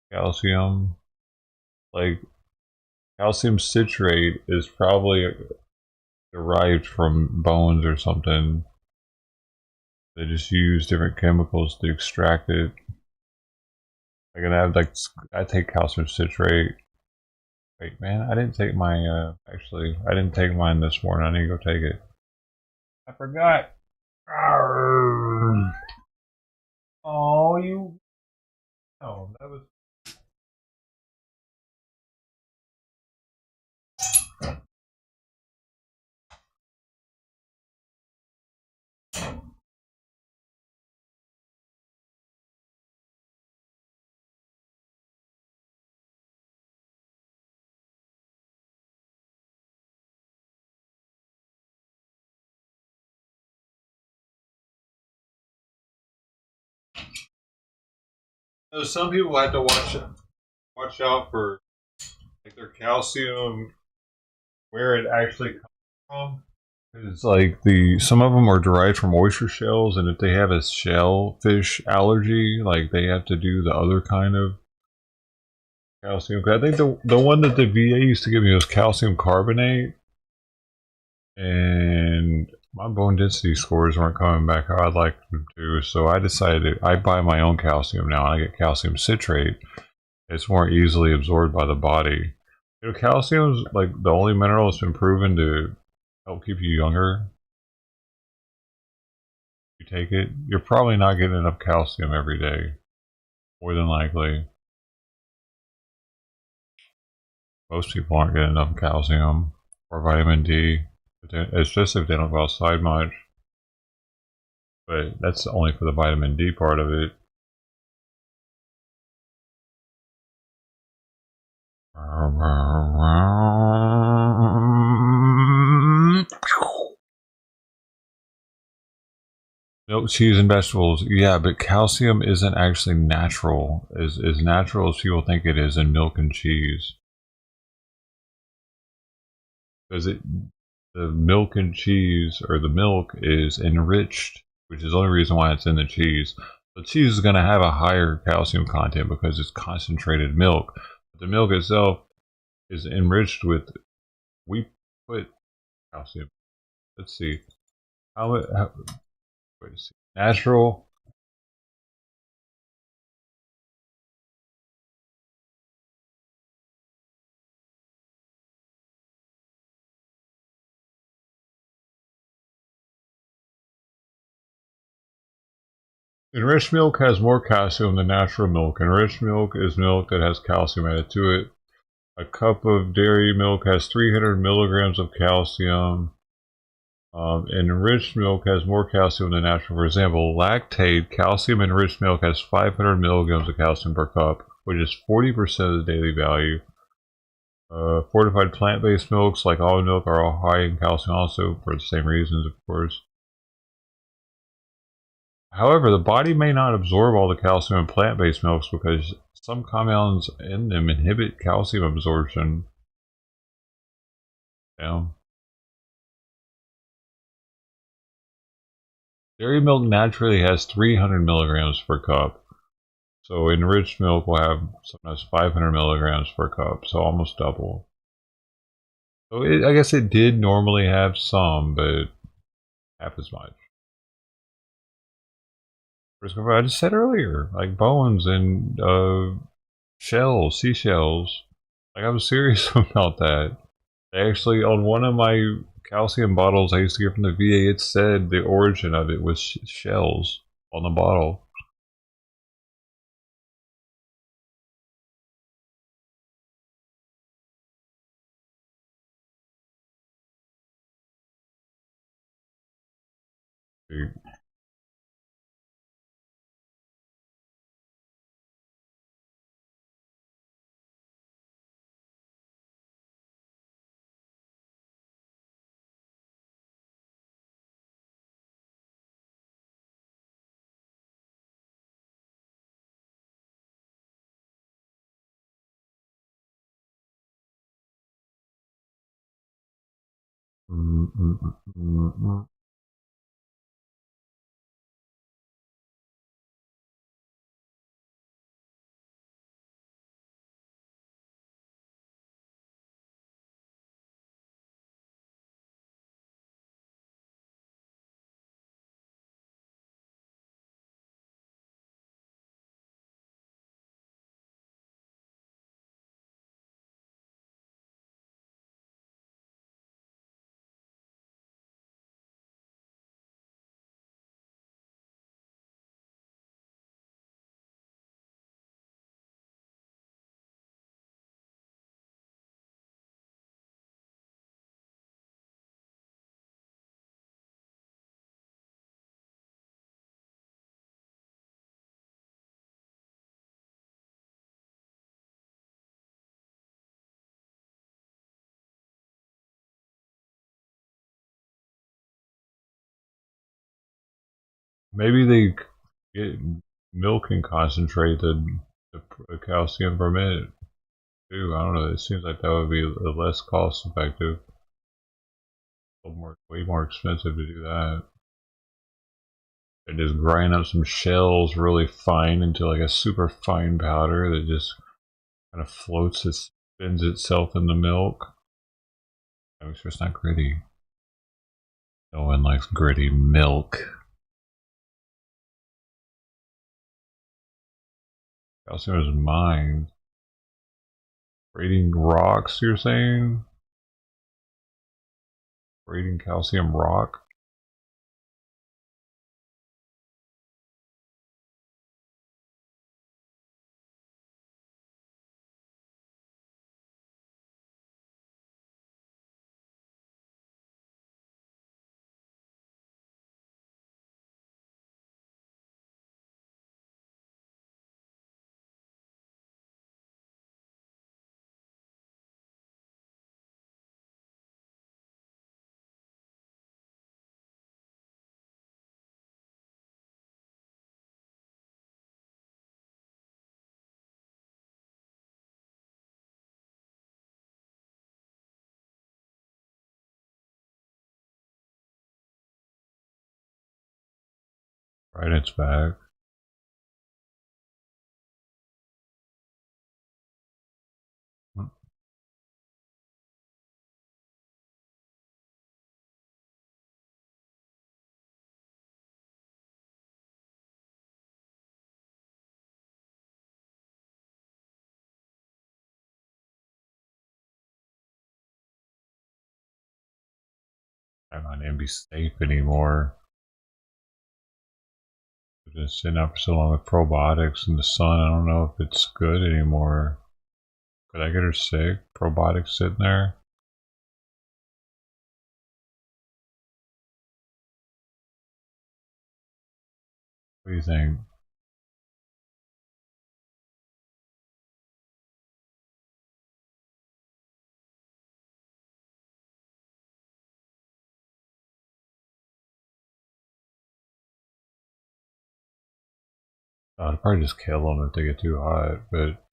calcium. Like calcium citrate is probably derived from bones or something. They just use different chemicals to extract it. Like, and I take calcium citrate. Wait, man, I didn't take my, actually, I didn't take mine this morning. I need to go take it. I forgot. Arrgh. Oh, you. Oh, that was. So some people have to watch out for like their calcium, where it actually comes from. It's like some of them are derived from oyster shells, and if they have a shellfish allergy, like they have to do the other kind of calcium. I think the one that the VA used to give me was calcium carbonate, and my bone density scores weren't coming back how I'd like them to. So I decided I buy my own calcium now, and I get calcium citrate. It's more easily absorbed by the body. You know, calcium is like the only mineral that's been proven to help keep you younger. You take it, you're probably not getting enough calcium every day, more than likely. Most people aren't getting enough calcium or vitamin D. It's just if they don't go outside much. But that's only for the vitamin D part of it. Milk, cheese, and vegetables. Yeah, but calcium isn't actually natural, as natural as people think it is in milk and cheese. Because the milk and cheese, or the milk, is enriched, which is the only reason why it's in the cheese. The cheese is going to have a higher calcium content because it's concentrated milk. But the milk itself is enriched with, we put calcium. Let's see. Wait a see. Natural. Enriched milk has more calcium than natural milk. Enriched milk is milk that has calcium added to it. A cup of dairy milk has 300 milligrams of calcium. Enriched milk has more calcium than natural. For example, lactate, calcium enriched milk has 500 milligrams of calcium per cup, which is 40% of the daily value. Fortified plant-based milks like almond milk are all high in calcium also, for the same reasons, of course. However, the body may not absorb all the calcium in plant-based milks because some compounds in them inhibit calcium absorption. Yeah. Dairy milk naturally has 300 milligrams per cup. So enriched milk will have sometimes 500 milligrams per cup, so almost double. So I guess it did normally have some, but half as much. I just said earlier, like bones and shells, seashells. Like, I was serious about that. They actually, on one of my calcium bottles I used to get from the VA, it said the origin of it was shells on the bottle. Dude. Maybe they get milk and concentrate the calcium from it too. I don't know. It seems like that would be less cost effective. Way more expensive to do that. And just grind up some shells really fine into like a super fine powder that just kind of floats, it spins itself in the milk. That makes sure it's not gritty. No one likes gritty milk. Calcium is mine. Braiding rocks, you're saying? Braiding calcium rock? Right, it's back. I might not even be safe anymore. I've been sitting up so long with probiotics in the sun. I don't know if it's good anymore. Could I get her sick? Probiotics sitting there? What do you think? I'd probably just kill them if they get too hot, but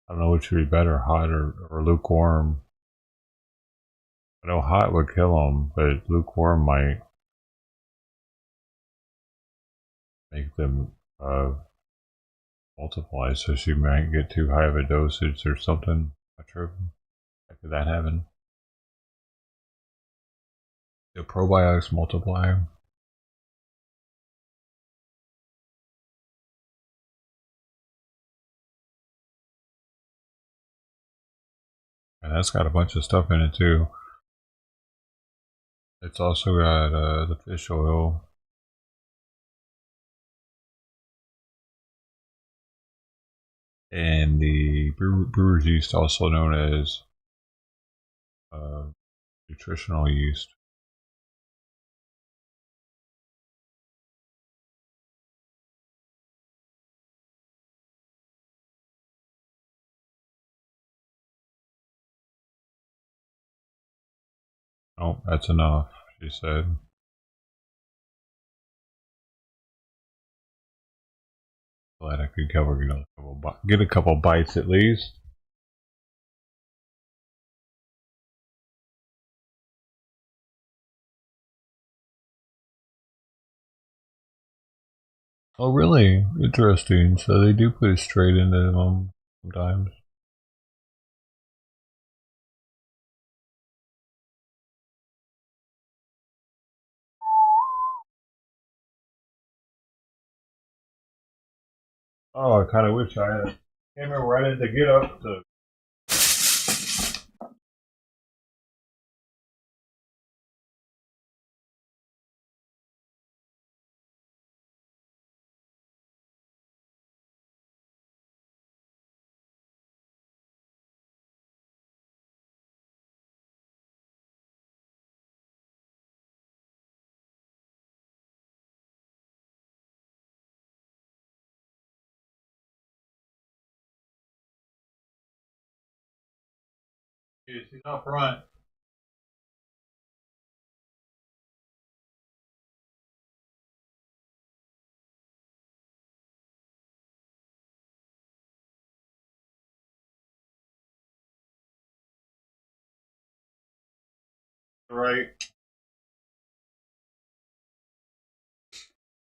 I don't know which would be better, hot or lukewarm. I know hot would kill them, but lukewarm might make them multiply, so she might get too high of a dosage or something. Not sure. How could that happen? Do probiotics multiply? And that's got a bunch of stuff in it too. It's also got the fish oil. And the brewer's yeast, also known as nutritional yeast. Oh, that's enough, she said. Glad I could cover, get a couple bites at least. Oh, really? Interesting. So they do put it straight into them sometimes. Oh, I kind of wish I had. Came in right in to get up to. She's up front. Right.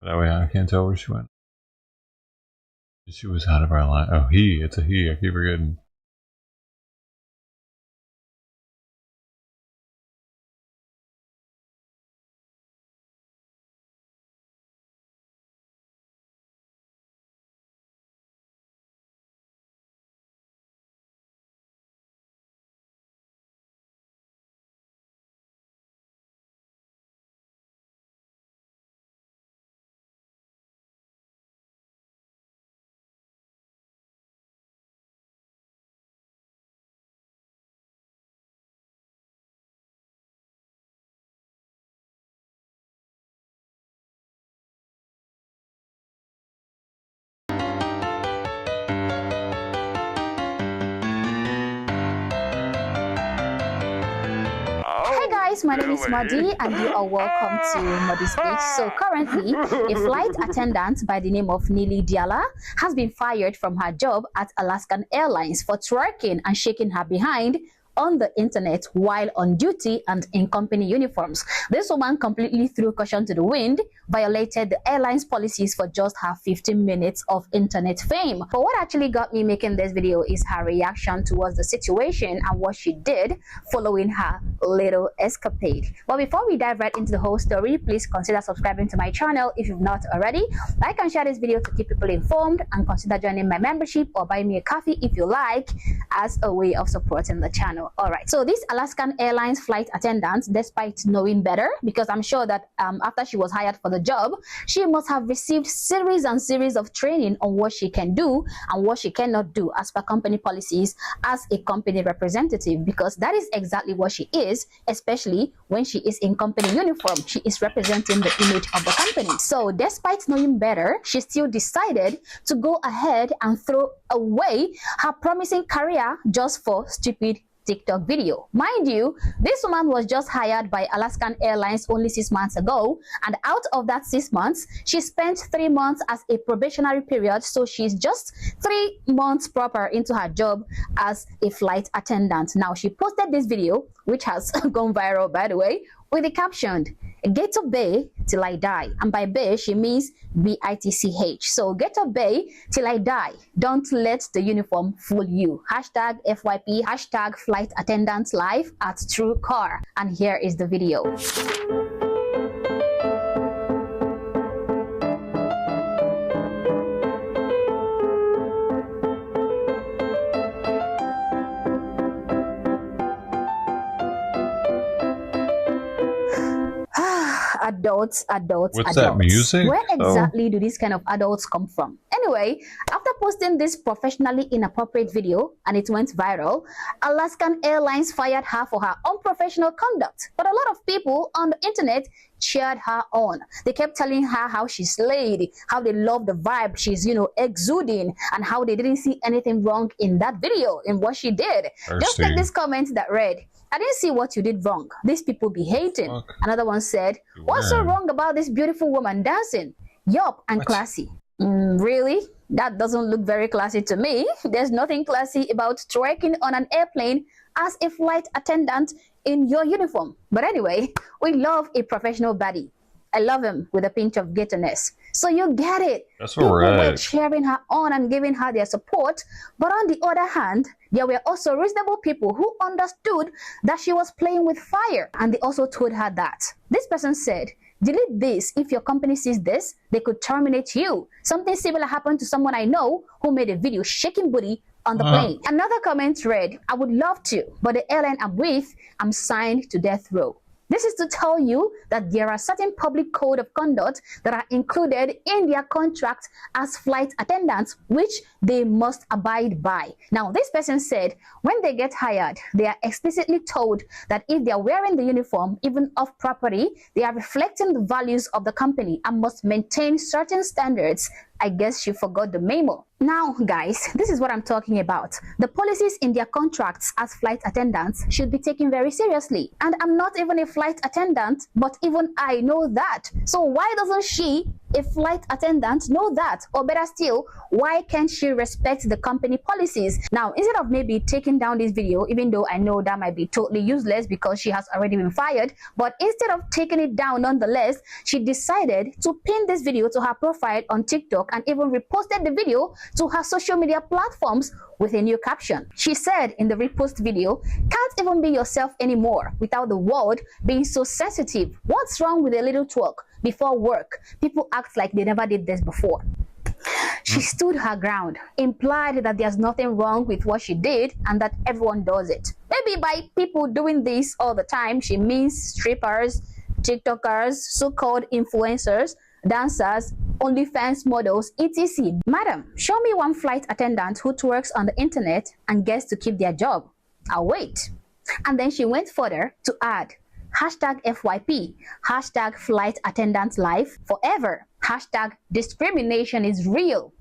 That way I can't tell where she went. She was out of our line. Oh, it's a he. I keep forgetting. guys, my name is Madi and you are welcome to Madi's Speech. So currently, a flight attendant by the name of Nili Diala has been fired from her job at Alaskan Airlines for twerking and shaking her behind on the internet while on duty and in company uniforms. This woman completely threw caution to the wind, violated the airline's policies for just her 15 minutes of internet fame. But what actually got me making this video is her reaction towards the situation and what she did following her little escapade. But before we dive right into the whole story, please consider subscribing to my channel if you've not already. Like and share this video to keep people informed, and consider joining my membership or buy me a coffee if you like, as a way of supporting the channel. Alright, so this Alaskan Airlines flight attendant, despite knowing better, because I'm sure that after she was hired for the job, she must have received series and series of training on what she can do and what she cannot do as per company policies as a company representative, because that is exactly what she is, especially when she is in company uniform. She is representing the image of the company. So despite knowing better, she still decided to go ahead and throw away her promising career just for stupid TikTok video. Mind you, this woman was just hired by Alaskan Airlines only 6 months ago, and out of that 6 months, she spent 3 months as a probationary period, so she's just 3 months proper into her job as a flight attendant. Now, she posted this video, which has gone viral, by the way, with the caption, "Get to bay till I die." And by bay, she means B-I-T-C-H. So get to bay till I die. Don't let the uniform fool you. Hashtag FYP, hashtag flight attendant life at True Car. And here is the video. Adults. What's that music? Where exactly do these kind of adults come from? Anyway, after posting this professionally inappropriate video and it went viral, Alaskan Airlines fired her for her unprofessional conduct. But a lot of people on the internet cheered her on. They kept telling her how she slayed, how they love the vibe she's, exuding, and how they didn't see anything wrong in that video, in what she did. Just like this comment that read, "I didn't see what you did wrong. These people be hating." Fuck. Another one said, "What's so wrong about this beautiful woman dancing? Yup, and classy." Really? That doesn't look very classy to me. There's nothing classy about twerking on an airplane as a flight attendant in your uniform. But anyway, we love a professional baddie. I love him with a pinch of gitterness. So you get it. That's where we're at. People were cheering her on and giving her their support. But on the other hand, there were also reasonable people who understood that she was playing with fire. And they also told her that. This person said, "Delete this. If your company sees this, they could terminate you. Something similar happened to someone I know who made a video shaking booty on the plane." Another comment read, "I would love to, but the airline I'm with, I'm signed to death row." This is to tell you that there are certain public code of conduct that are included in their contract as flight attendants, which they must abide by. Now, this person said when they get hired, they are explicitly told that if they are wearing the uniform, even off property, they are reflecting the values of the company and must maintain certain standards. I guess she forgot the memo. Now, guys, this is what I'm talking about. The policies in their contracts as flight attendants should be taken very seriously. And I'm not even a flight attendant, but even I know that. So why doesn't she, a flight attendant, know that? Or better still, why can't she respect the company policies? Now, instead of maybe taking down this video, even though I know that might be totally useless because she has already been fired, but instead of taking it down nonetheless, she decided to pin this video to her profile on TikTok and even reposted the video to her social media platforms with a new caption. She said in the repost video, "Can't even be yourself anymore without the world being so sensitive. What's wrong with a little talk before work? People act like they never did this before." She stood her ground, implied that there's nothing wrong with what she did and that everyone does it. Maybe by people doing this all the time, she means strippers, TikTokers, so-called influencers, dancers, OnlyFans models, etc. Madam, show me one flight attendant who works on the internet and gets to keep their job. I'll wait. And then she went further to add, hashtag FYP, hashtag flight attendant life forever, hashtag discrimination is real.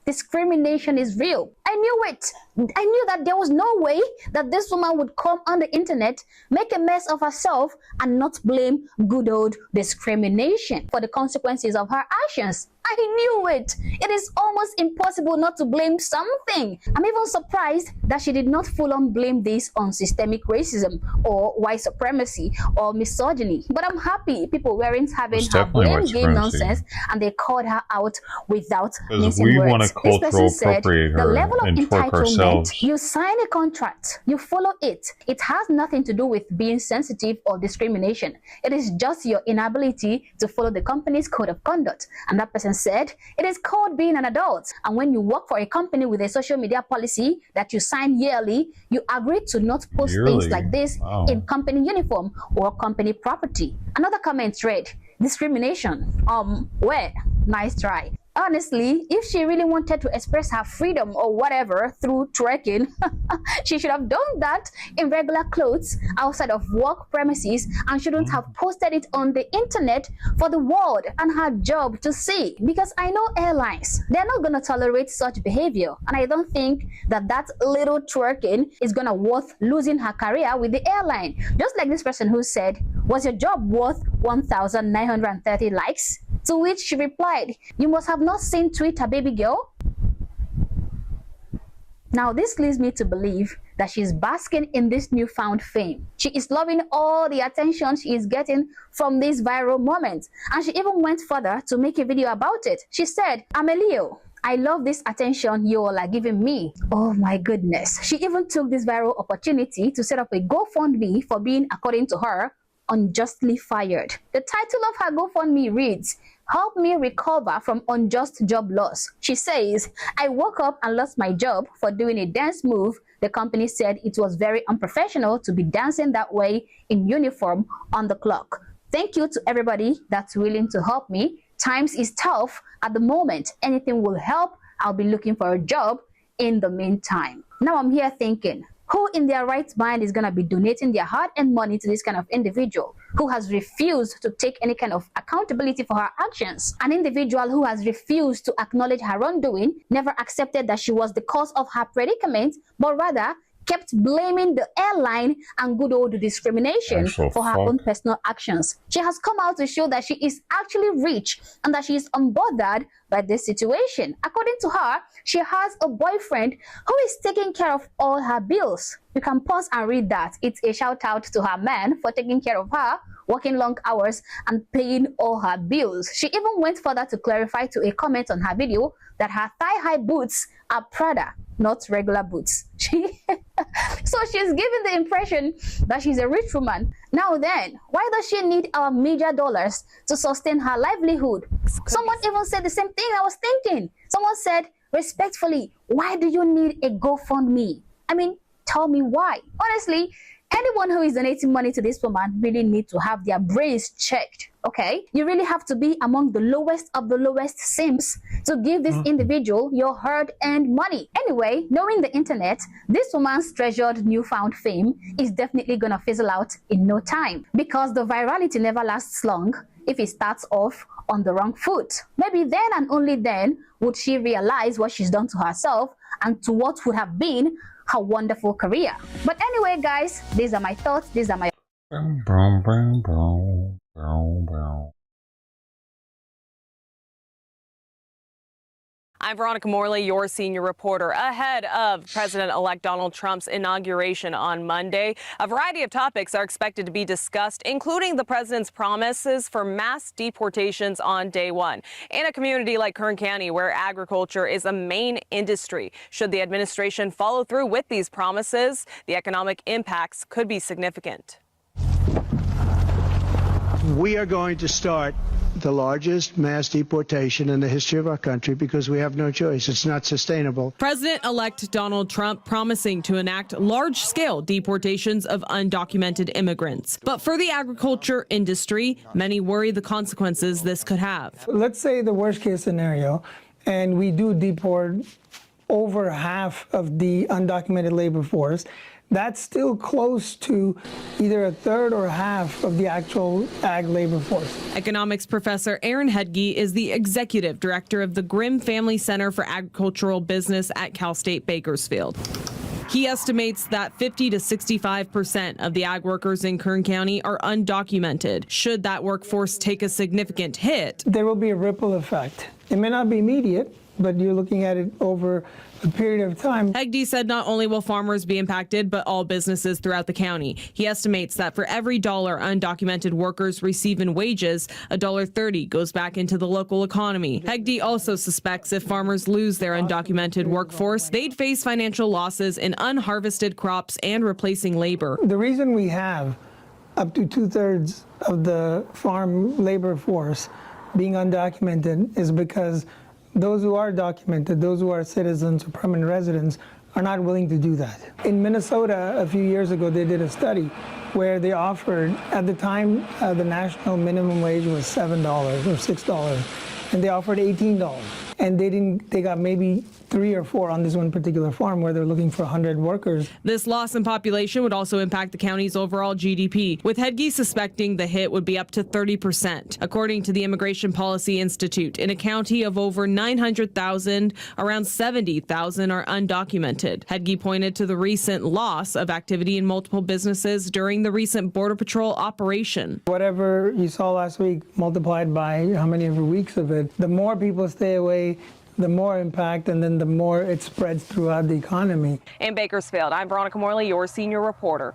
Discrimination is real. I knew it. I knew that there was no way that this woman would come on the internet, make a mess of herself, and not blame good old discrimination for the consequences of her actions. I knew it. It is almost impossible not to blame something. I'm even surprised that she did not full on blame this on systemic racism or white supremacy or misogyny. But I'm happy people weren't having her blame game nonsense and they called her out without mincing we words. want to cultural appropriate her the level of and twerk ourselves. you sign a contract, you follow it. It has nothing to do with being sensitive or discrimination. It is just your inability to follow the company's code of conduct. And that person said, it is called being an adult. And when you work for a company with a social media policy that you sign yearly, you agree to not post things like this in company uniform or company property. Another comment read, discrimination. Where? Nice try. Honestly, if she really wanted to express her freedom or whatever through twerking, she should have done that in regular clothes outside of work premises and shouldn't have posted it on the internet for the world and her job to see. Because I know airlines, they're not going to tolerate such behavior. And I don't think that that little twerking is going to worth losing her career with the airline. Just like this person who said, was your job worth 1,930 likes? To which she replied, you must have not seen Twitter, baby girl. Now this leads me to believe that she's basking in this newfound fame. She is loving all the attention she is getting from this viral moment. And she even went further to make a video about it. She said, I'm a Leo. I love this attention you all are giving me. Oh my goodness. She even took this viral opportunity to set up a GoFundMe for being, according to her, unjustly fired. The title of her GoFundMe reads, help me recover from unjust job loss. She says, I woke up and lost my job for doing a dance move. The company said it was very unprofessional to be dancing that way in uniform on the clock. Thank you to everybody that's willing to help me. Times is tough at the moment. Anything will help. I'll be looking for a job in the meantime. Now I'm here thinking, who in their right mind is going to be donating their hard-earned money to this kind of individual who has refused to take any kind of accountability for her actions? An individual who has refused to acknowledge her wrongdoing, never accepted that she was the cause of her predicament, but rather kept blaming the airline and good old discrimination for her own personal actions. She has come out to show that she is actually rich and that she is unbothered by this situation. According to her, she has a boyfriend who is taking care of all her bills. You can pause and read that. It's a shout out to her man for taking care of her, working long hours and paying all her bills. She even went further to clarify to a comment on her video that her thigh-high boots are Prada, not regular boots. So she's giving the impression that she's a rich woman. Now then, why does she need our major dollars to sustain her livelihood? Someone even said the same thing I was thinking. Someone said, respectfully, why do you need a GoFundMe? I mean, tell me why. Honestly, anyone who is donating money to this woman really need to have their brains checked, okay? You really have to be among the lowest of the lowest simps to give this individual your hard-earned money. Anyway, knowing the internet, this woman's treasured newfound fame is definitely gonna fizzle out in no time because the virality never lasts long if it starts off on the wrong foot. Maybe then and only then would she realize what she's done to herself and to what would have been her wonderful career. But anyway, guys, these are my thoughts. These are my... I'm Veronica Morley, your senior reporter. Ahead of President-elect Donald Trump's inauguration on Monday, a variety of topics are expected to be discussed, including the president's promises for mass deportations on day one. In a community like Kern County, where agriculture is a main industry, should the administration follow through with these promises, the economic impacts could be significant. We are going to start the largest mass deportation in the history of our country because we have no choice. It's not sustainable. President-elect Donald Trump promising to enact large-scale deportations of undocumented immigrants. But for the agriculture industry, many worry the consequences this could have. Let's say the worst-case scenario, and we do deport over half of the undocumented labor force. That's still close to either a third or half of the actual ag labor force. Economics professor Aaron Hedge is the executive director of the Grimm Family Center for Agricultural Business at Cal State Bakersfield. He estimates that 50 to 65% of the ag workers in Kern County are undocumented. Should that workforce take a significant hit, there will be a ripple effect. It may not be immediate, but you're looking at it over a period of time. Hegde said not only will farmers be impacted, but all businesses throughout the county. He estimates that for every $1 undocumented workers receive in wages, $1.30 goes back into the local economy. Hegde also suspects if farmers lose their undocumented workforce, they'd face financial losses in unharvested crops and replacing labor. The reason we have up to 2/3 of the farm labor force being undocumented is because those who are documented, those who are citizens or permanent residents, are not willing to do that. In Minnesota, a few years ago, they did a study where they offered, at the time, the national minimum wage was $7 or $6, and they offered $18. And they got maybe 3 or 4 on this one particular farm where they're looking for 100 workers. This loss in population would also impact the county's overall GDP, with Hegde suspecting the hit would be up to 30%. According to the Immigration Policy Institute, in a county of over 900,000, around 70,000 are undocumented. Hegde pointed to the recent loss of activity in multiple businesses during the recent Border Patrol operation. Whatever you saw last week multiplied by how many ever weeks of it, the more people stay away, the more impact, and then the more it spreads throughout the economy. In Bakersfield, I'm Veronica Morley, your senior reporter.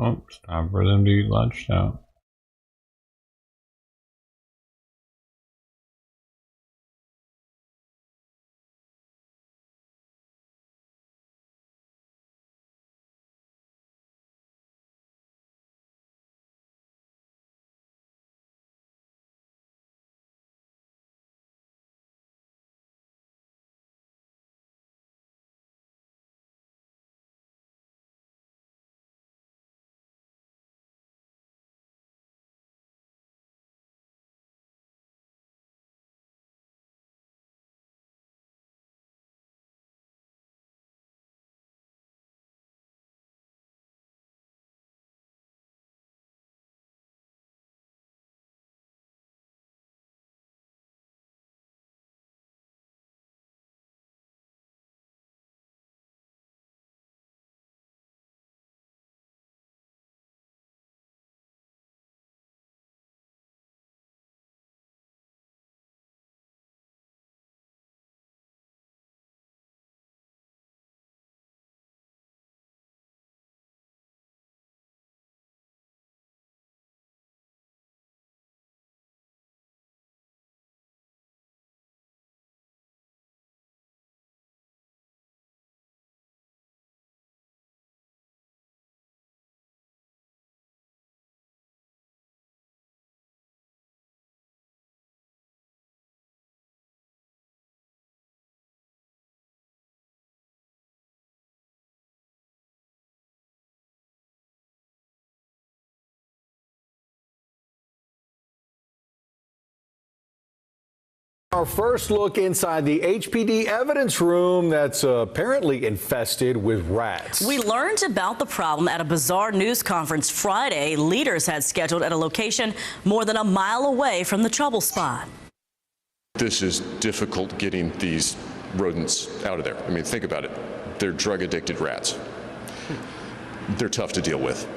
Oh, it's time for them to eat lunch now. Our first look inside the HPD evidence room that's apparently infested with rats. We learned about the problem at a bizarre news conference Friday. Leaders had scheduled at a location more than a mile away from the trouble spot. This is difficult getting these rodents out of there. I mean, think about it. They're drug-addicted rats. They're tough to deal with.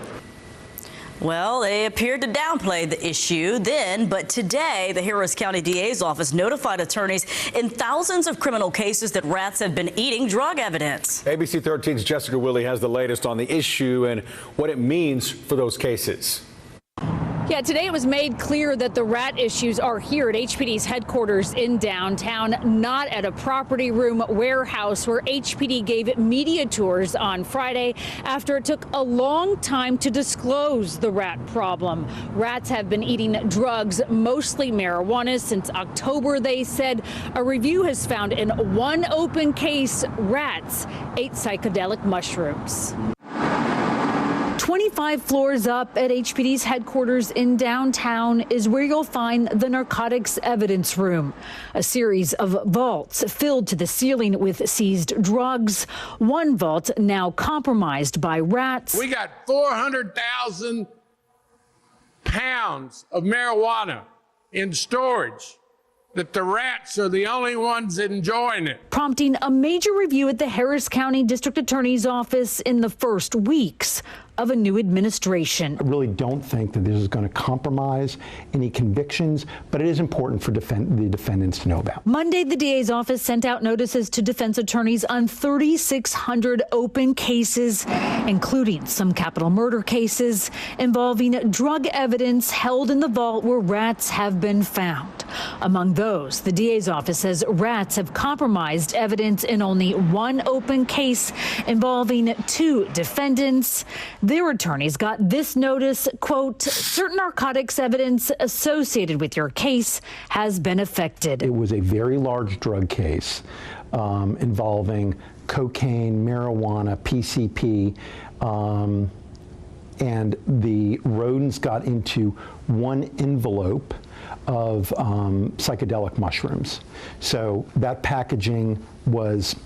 Well, they appeared to downplay the issue then, but today the Harris County DA's office notified attorneys in thousands of criminal cases that rats have been eating drug evidence. ABC 13's Jessica Willey has the latest on the issue and what it means for those cases. Yeah, today it was made clear that the rat issues are here at HPD's headquarters in downtown, not at a property room warehouse where HPD gave media tours on Friday after it took a long time to disclose the rat problem. Rats have been eating drugs, mostly marijuana, since October, they said. A review has found in one open case, rats ate psychedelic mushrooms. 25 floors up at HPD's headquarters in downtown is where you'll find the narcotics evidence room, a series of vaults filled to the ceiling with seized drugs. One vault now compromised by rats. We got 400,000 pounds of marijuana in storage that the rats are the only ones enjoying it. Prompting a major review at the Harris County District Attorney's Office in the first weeks of a new administration. I really don't think that this is going to compromise any convictions, but it is important for the defendants to know about. Monday, the DA's office sent out notices to defense attorneys on 3,600 open cases, including some capital murder cases involving drug evidence held in the vault where rats have been found. Among those, the DA's office says rats have compromised evidence in only one open case involving 2 defendants. Their attorneys got this notice, quote, certain narcotics evidence associated with your case has been affected. It was a very large drug case involving cocaine, marijuana, PCP, and the rodents got into one envelope of psychedelic mushrooms. So that packaging was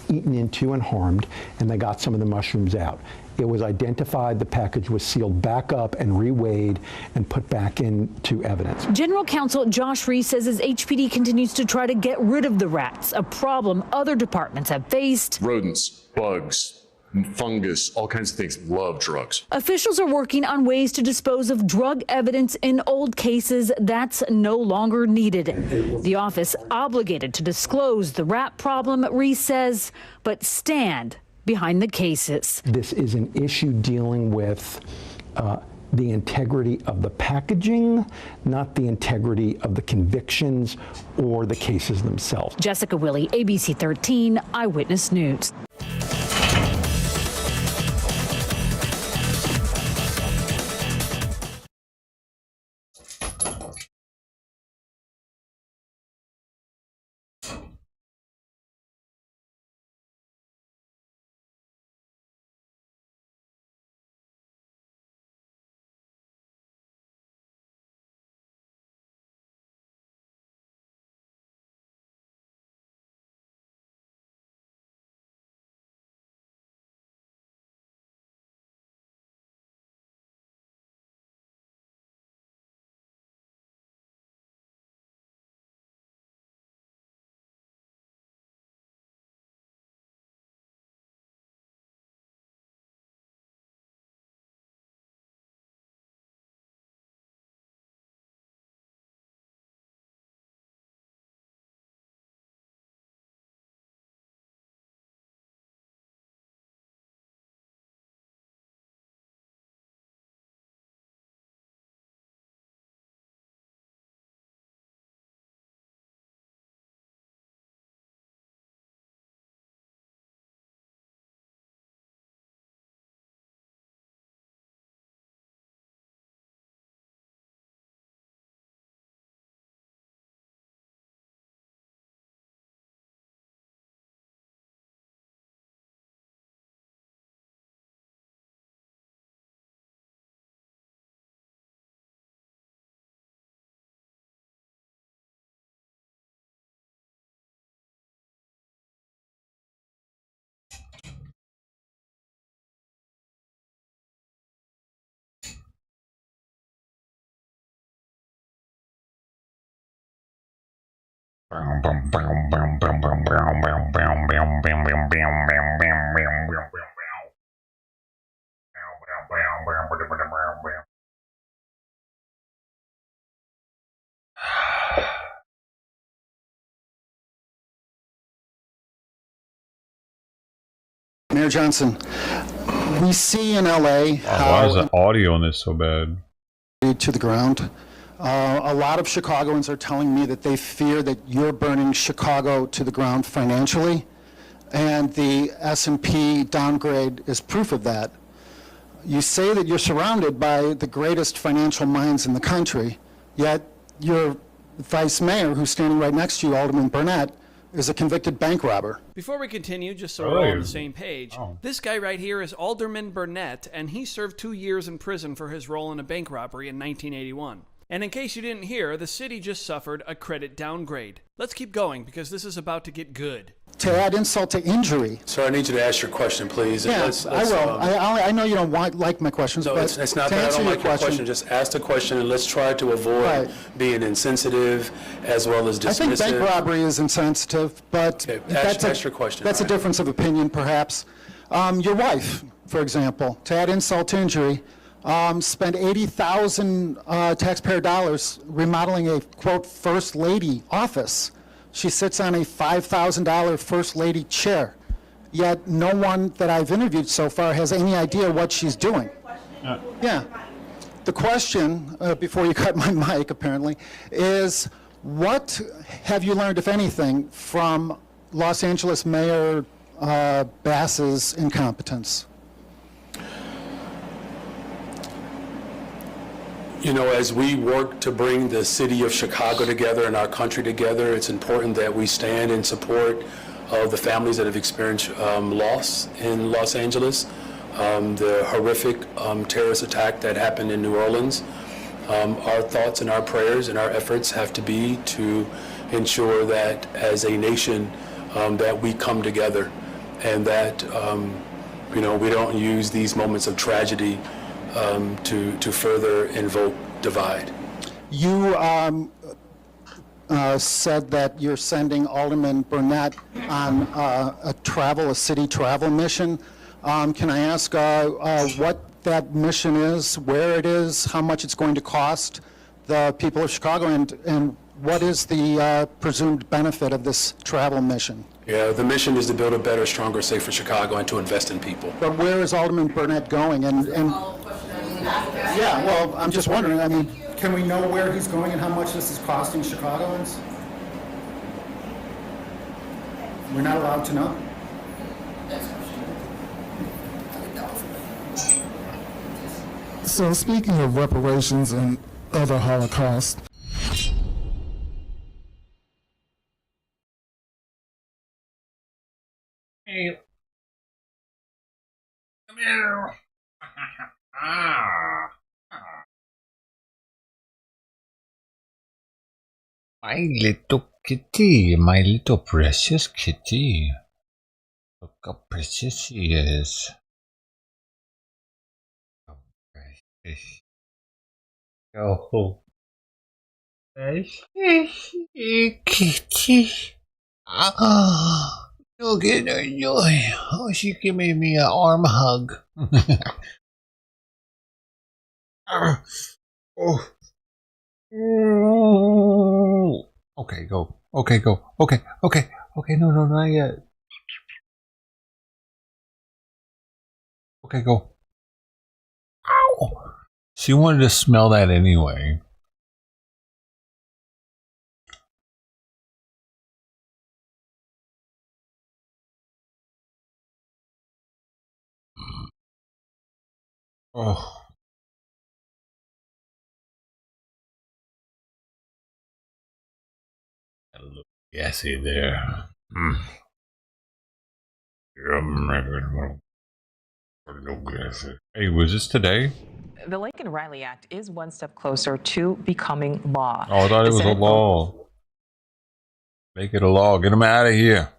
eaten into and harmed, and they got some of the mushrooms out. It was identified, the package was sealed back up and reweighed and put back into evidence. General Counsel Josh Reese says as HPD continues to try to get rid of the rats, a problem other departments have faced. Rodents, bugs, fungus, all kinds of things love drugs. Officials are working on ways to dispose of drug evidence in old cases that's no longer needed. The office obligated to disclose the rat problem, Reese says, but stand behind the cases. This is an issue dealing with the integrity of the packaging, not the integrity of the convictions or the cases themselves. Jessica Willey, ABC 13 Eyewitness News. Mayor Johnson, we see in LA how why is the audio on this so bad? To the ground. A lot of Chicagoans are telling me that they fear that you're burning Chicago to the ground financially, and the S&P downgrade is proof of that. You say that you're surrounded by the greatest financial minds in the country, yet your vice mayor, who's standing right next to you, Alderman Burnett, is a convicted bank robber. Before we continue, just so we're all on the same page, this guy right here is Alderman Burnett, and he served 2 years in prison for his role in a bank robbery in 1981. And in case you didn't hear, the city just suffered a credit downgrade. Let's keep going, because this is about to get good. To add insult to injury. Sir, I need you to ask your question, please. Yes, I will. I know you don't like my questions, no, but it's not to that I answer don't your like your question. Just ask the question, and let's try to avoid being insensitive as well as dismissive. I think bank robbery is insensitive, but ask your question. That's a difference of opinion, perhaps. Your wife, for example, to add insult to injury, spent 80,000 taxpayer dollars remodeling a, quote, First Lady office. She sits on a $5,000 First Lady chair, yet no one that I've interviewed so far has any idea what she's doing. Yeah. The question, before you cut my mic apparently, is what have you learned, if anything, from Los Angeles Mayor Bass's incompetence? You know, as we work to bring the city of Chicago together and our country together, it's important that we stand in support of the families that have experienced loss in Los Angeles. The horrific terrorist attack that happened in New Orleans. Our thoughts and our prayers and our efforts have to be to ensure that as a nation that we come together and that you know, we don't use these moments of tragedy to further invoke divide. You said that you're sending Alderman Burnett on a city travel mission. Can I ask what that mission is, where it is, how much it's going to cost the people of Chicago, and what is the presumed benefit of this travel mission? Yeah, the mission is to build a better, stronger, safer Chicago and to invest in people. But where is Alderman Burnett going? And yeah, well, I'm just wondering, I mean, can we know where he's going and how much this is costing Chicagoans? We're not allowed to know? So speaking of reparations and other Holocaust, hey, come here. My little kitty, my little precious kitty. Look how precious she is. Oh, precious. Oh, precious kitty. Ah, look at her joy. Oh, she giving me an arm hug. Oh. Okay, go. Okay, go. Okay. No, not yet. Okay, go. Ow! She wanted to smell that anyway. Oh. A little gassy there. Hey, was this today? The Laken Riley Act is one step closer to becoming law. Oh, I thought it was a law. Make it a law. Get them out of here.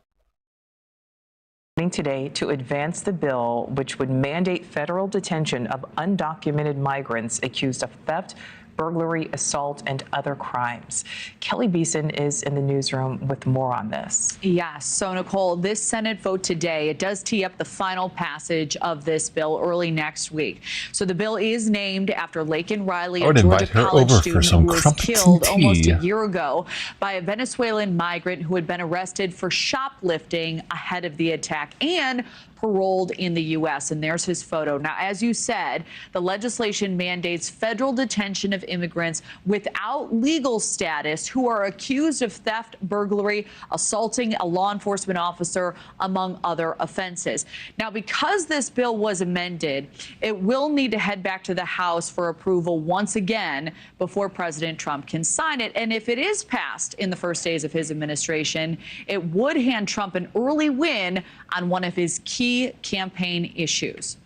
Today to advance the bill which would mandate federal detention of undocumented migrants accused of theft, burglary, assault, and other crimes. Kelly Beeson is in the newsroom with more on this. Yes, so Nicole, this Senate vote today, it does tee up the final passage of this bill early next week. So the bill is named after Laken Riley, a Georgia college student who was killed almost a year ago by a Venezuelan migrant who had been arrested for shoplifting ahead of the attack and paroled in the U.S. And there's his photo. Now, as you said, the legislation mandates federal detention of immigrants without legal status who are accused of theft, burglary, assaulting a law enforcement officer, among other offenses. Now, because this bill was amended, it will need to head back to the House for approval once again before President Trump can sign it. And if it is passed in the first days of his administration, it would hand Trump an early win on one of his key campaign issues.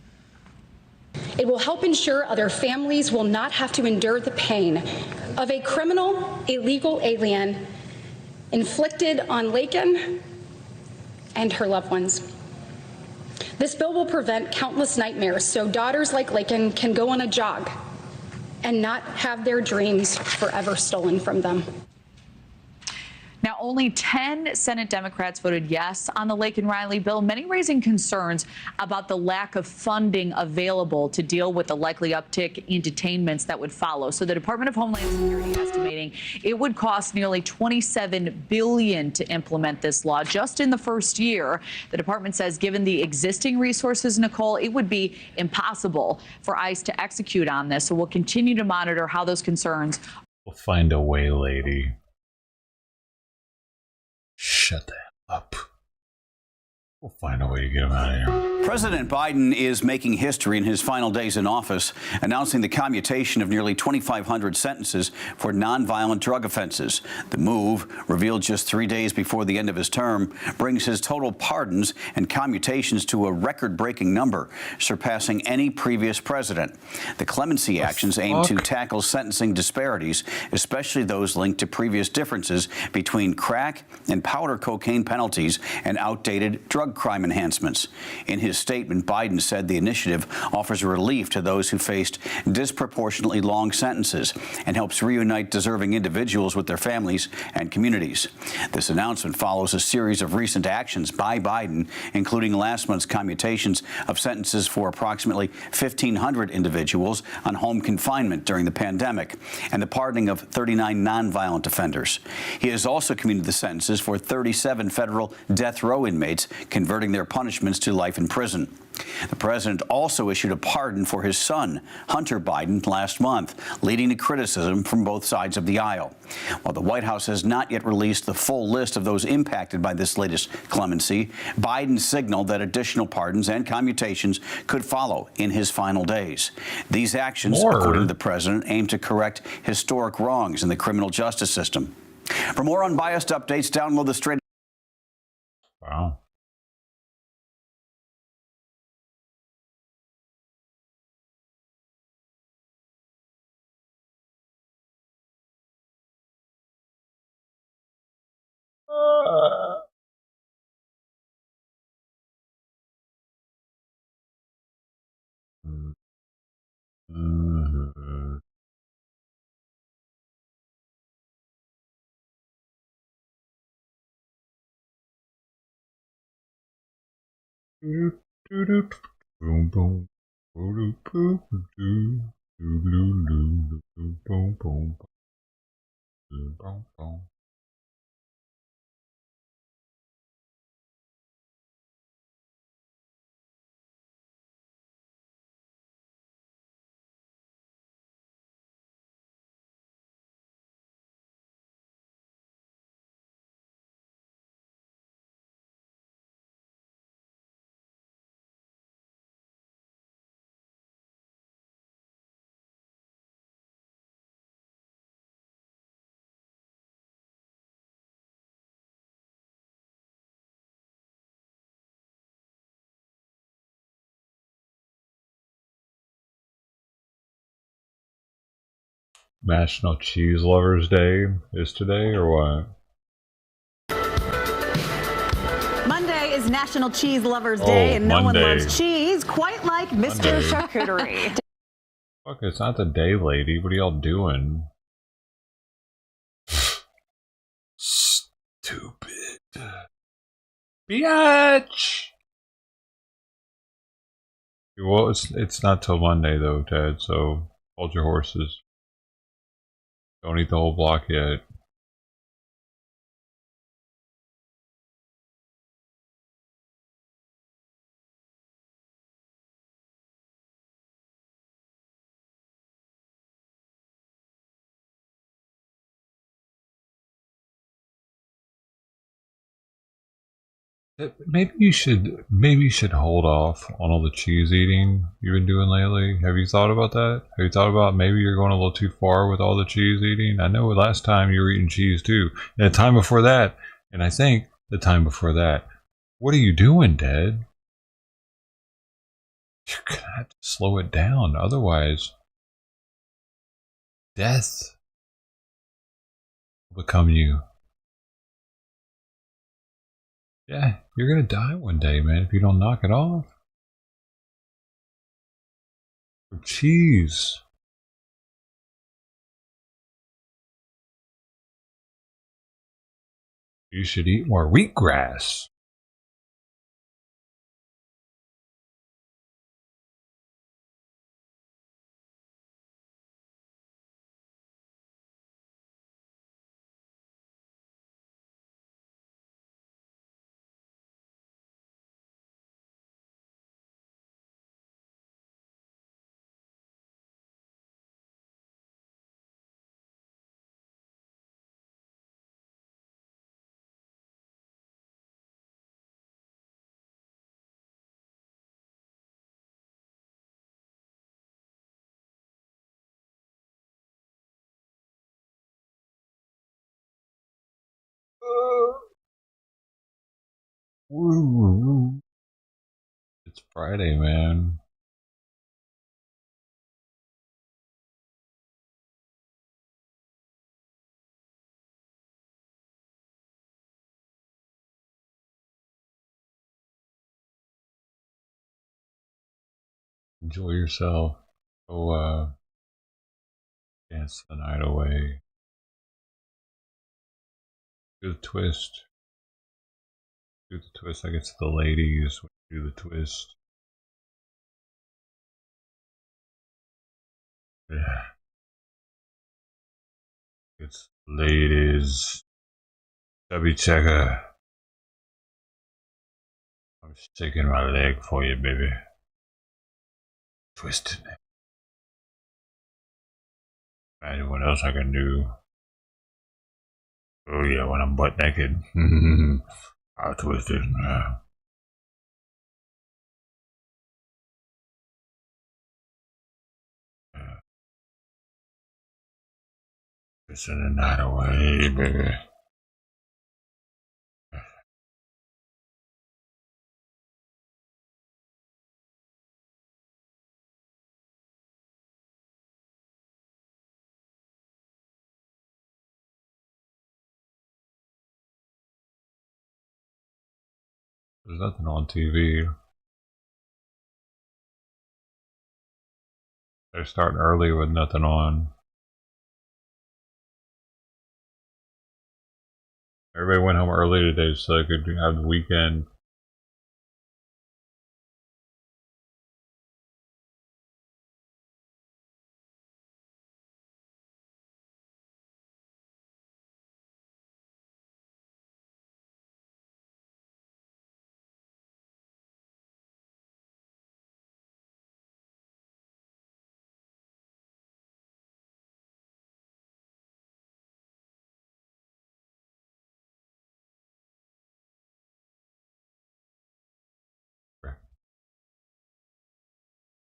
It will help ensure other families will not have to endure the pain of a criminal, illegal alien inflicted on Laken and her loved ones. This bill will prevent countless nightmares so daughters like Laken can go on a jog and not have their dreams forever stolen from them. Now, only 10 Senate Democrats voted yes on the Laken Riley bill, many raising concerns about the lack of funding available to deal with the likely uptick in detainments that would follow. So the Department of Homeland Security estimating it would cost nearly $27 billion to implement this law just in the first year. The department says given the existing resources, Nicole, it would be impossible for ICE to execute on this. So we'll continue to monitor how those concerns. We'll find a way, lady. Shut that up. We'll find a way to get him out of here. President Biden is making history in his final days in office, announcing the commutation of nearly 2,500 sentences for nonviolent drug offenses. The move, revealed just 3 days before the end of his term, brings his total pardons and commutations to a record-breaking number, surpassing any previous president. The clemency actions aim to tackle sentencing disparities, especially those linked to previous differences between crack and powder cocaine penalties and outdated drug crime enhancements. In his statement, Biden said the initiative offers relief to those who faced disproportionately long sentences and helps reunite deserving individuals with their families and communities. This announcement follows a series of recent actions by Biden, including last month's commutations of sentences for approximately 1,500 individuals on home confinement during the pandemic and the pardoning of 39 nonviolent offenders. He has also commuted the sentences for 37 federal death row inmates, converting their punishments to life in prison. The president also issued a pardon for his son, Hunter Biden, last month, leading to criticism from both sides of the aisle. While the White House has not yet released the full list of those impacted by this latest clemency, Biden signaled that additional pardons and commutations could follow in his final days. These actions, according to the president, aim to correct historic wrongs in the criminal justice system. For more unbiased updates, download the Straight. Wow. Boom boom. Boom boom boom boom boom boom boom boom. National Cheese Lovers Day is today, or what? Monday is National Cheese Lovers Day, and no one loves cheese quite like Mr. Charcuterie. Fuck, it's not the day, lady. What are y'all doing? Stupid. Biatch! Well, it's not till Monday, though, Ted, so hold your horses. Don't eat the whole block yet. Maybe you should hold off on all the cheese eating you've been doing lately. Have you thought about that? Have you thought about maybe you're going a little too far with all the cheese eating? I know last time you were eating cheese too, and the time before that, and I think the time before that. What are you doing, Dad? You're gonna have to slow it down, otherwise death will become you. Yeah, you're gonna die one day, man, if you don't knock it off. For cheese. You should eat more wheatgrass. It's Friday, man. Enjoy yourself. Go dance the night away. Do the twist. Do the twist. I guess the ladies do the twist. Yeah. It's ladies. Chubby checker. I'm sticking my leg for you, baby. Twisting it. Imagine what else I can do. Oh yeah, when I'm butt naked. I'll twist it. Twisting the night away, baby. There's nothing on TV. They're starting early with nothing on. Everybody went home early today so they could have the weekend.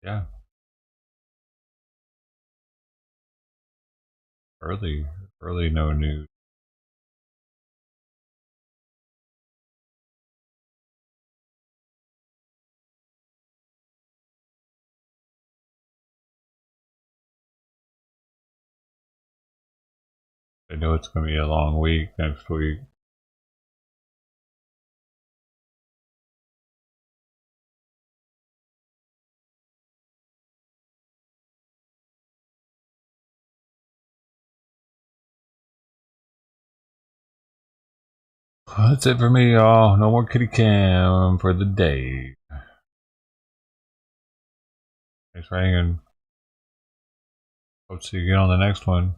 Yeah. Early no news. I know it's going to be a long week next week. Well, that's it for me, y'all. No more kitty cam for the day. Thanks for hanging. Hope to see you again on the next one.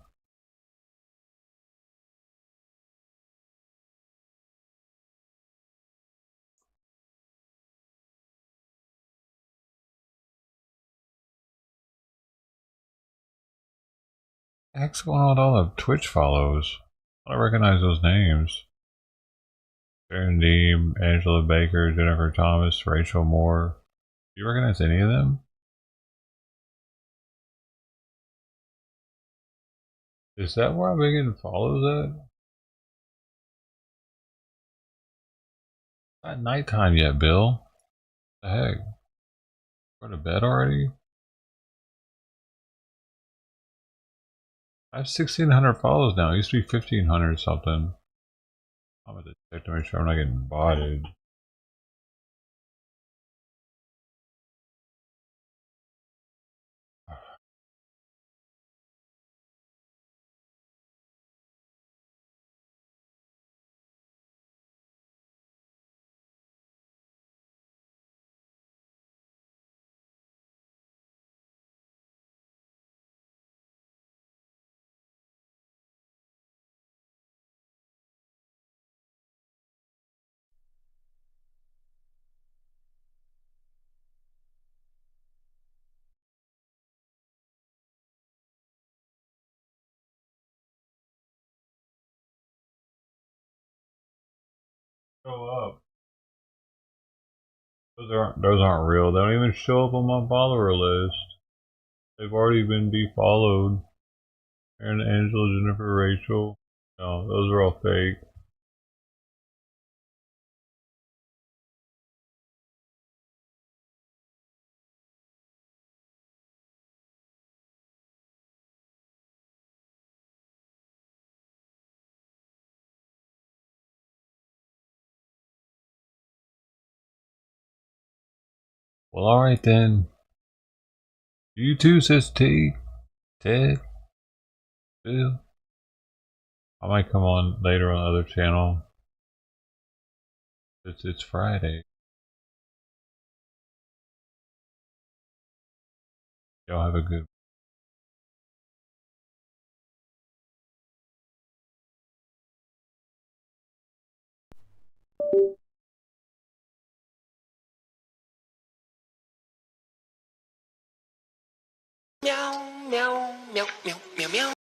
What the heck's going on with all the Twitch follows? I don't recognize those names. Sharon Deem, Angela Baker, Jennifer Thomas, Rachel Moore. Do you recognize any of them? Is that where I'm getting follows at? It's not nighttime yet, Bill. What the heck? Go to bed already? I have 1,600 follows now. It used to be 1,500 something. I'm going to check to make sure I'm not getting botted. Show up. Those aren't real. They don't even show up on my follower list. They've already been defollowed. Aaron, Angela, Jennifer, Rachel. No, those are all fake. Well, alright then. You too, says T. Ted. Bill. I might come on later on the other channel. It's Friday. Y'all have a good Meow, meow, meow, meow, meow, meow.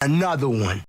Another one.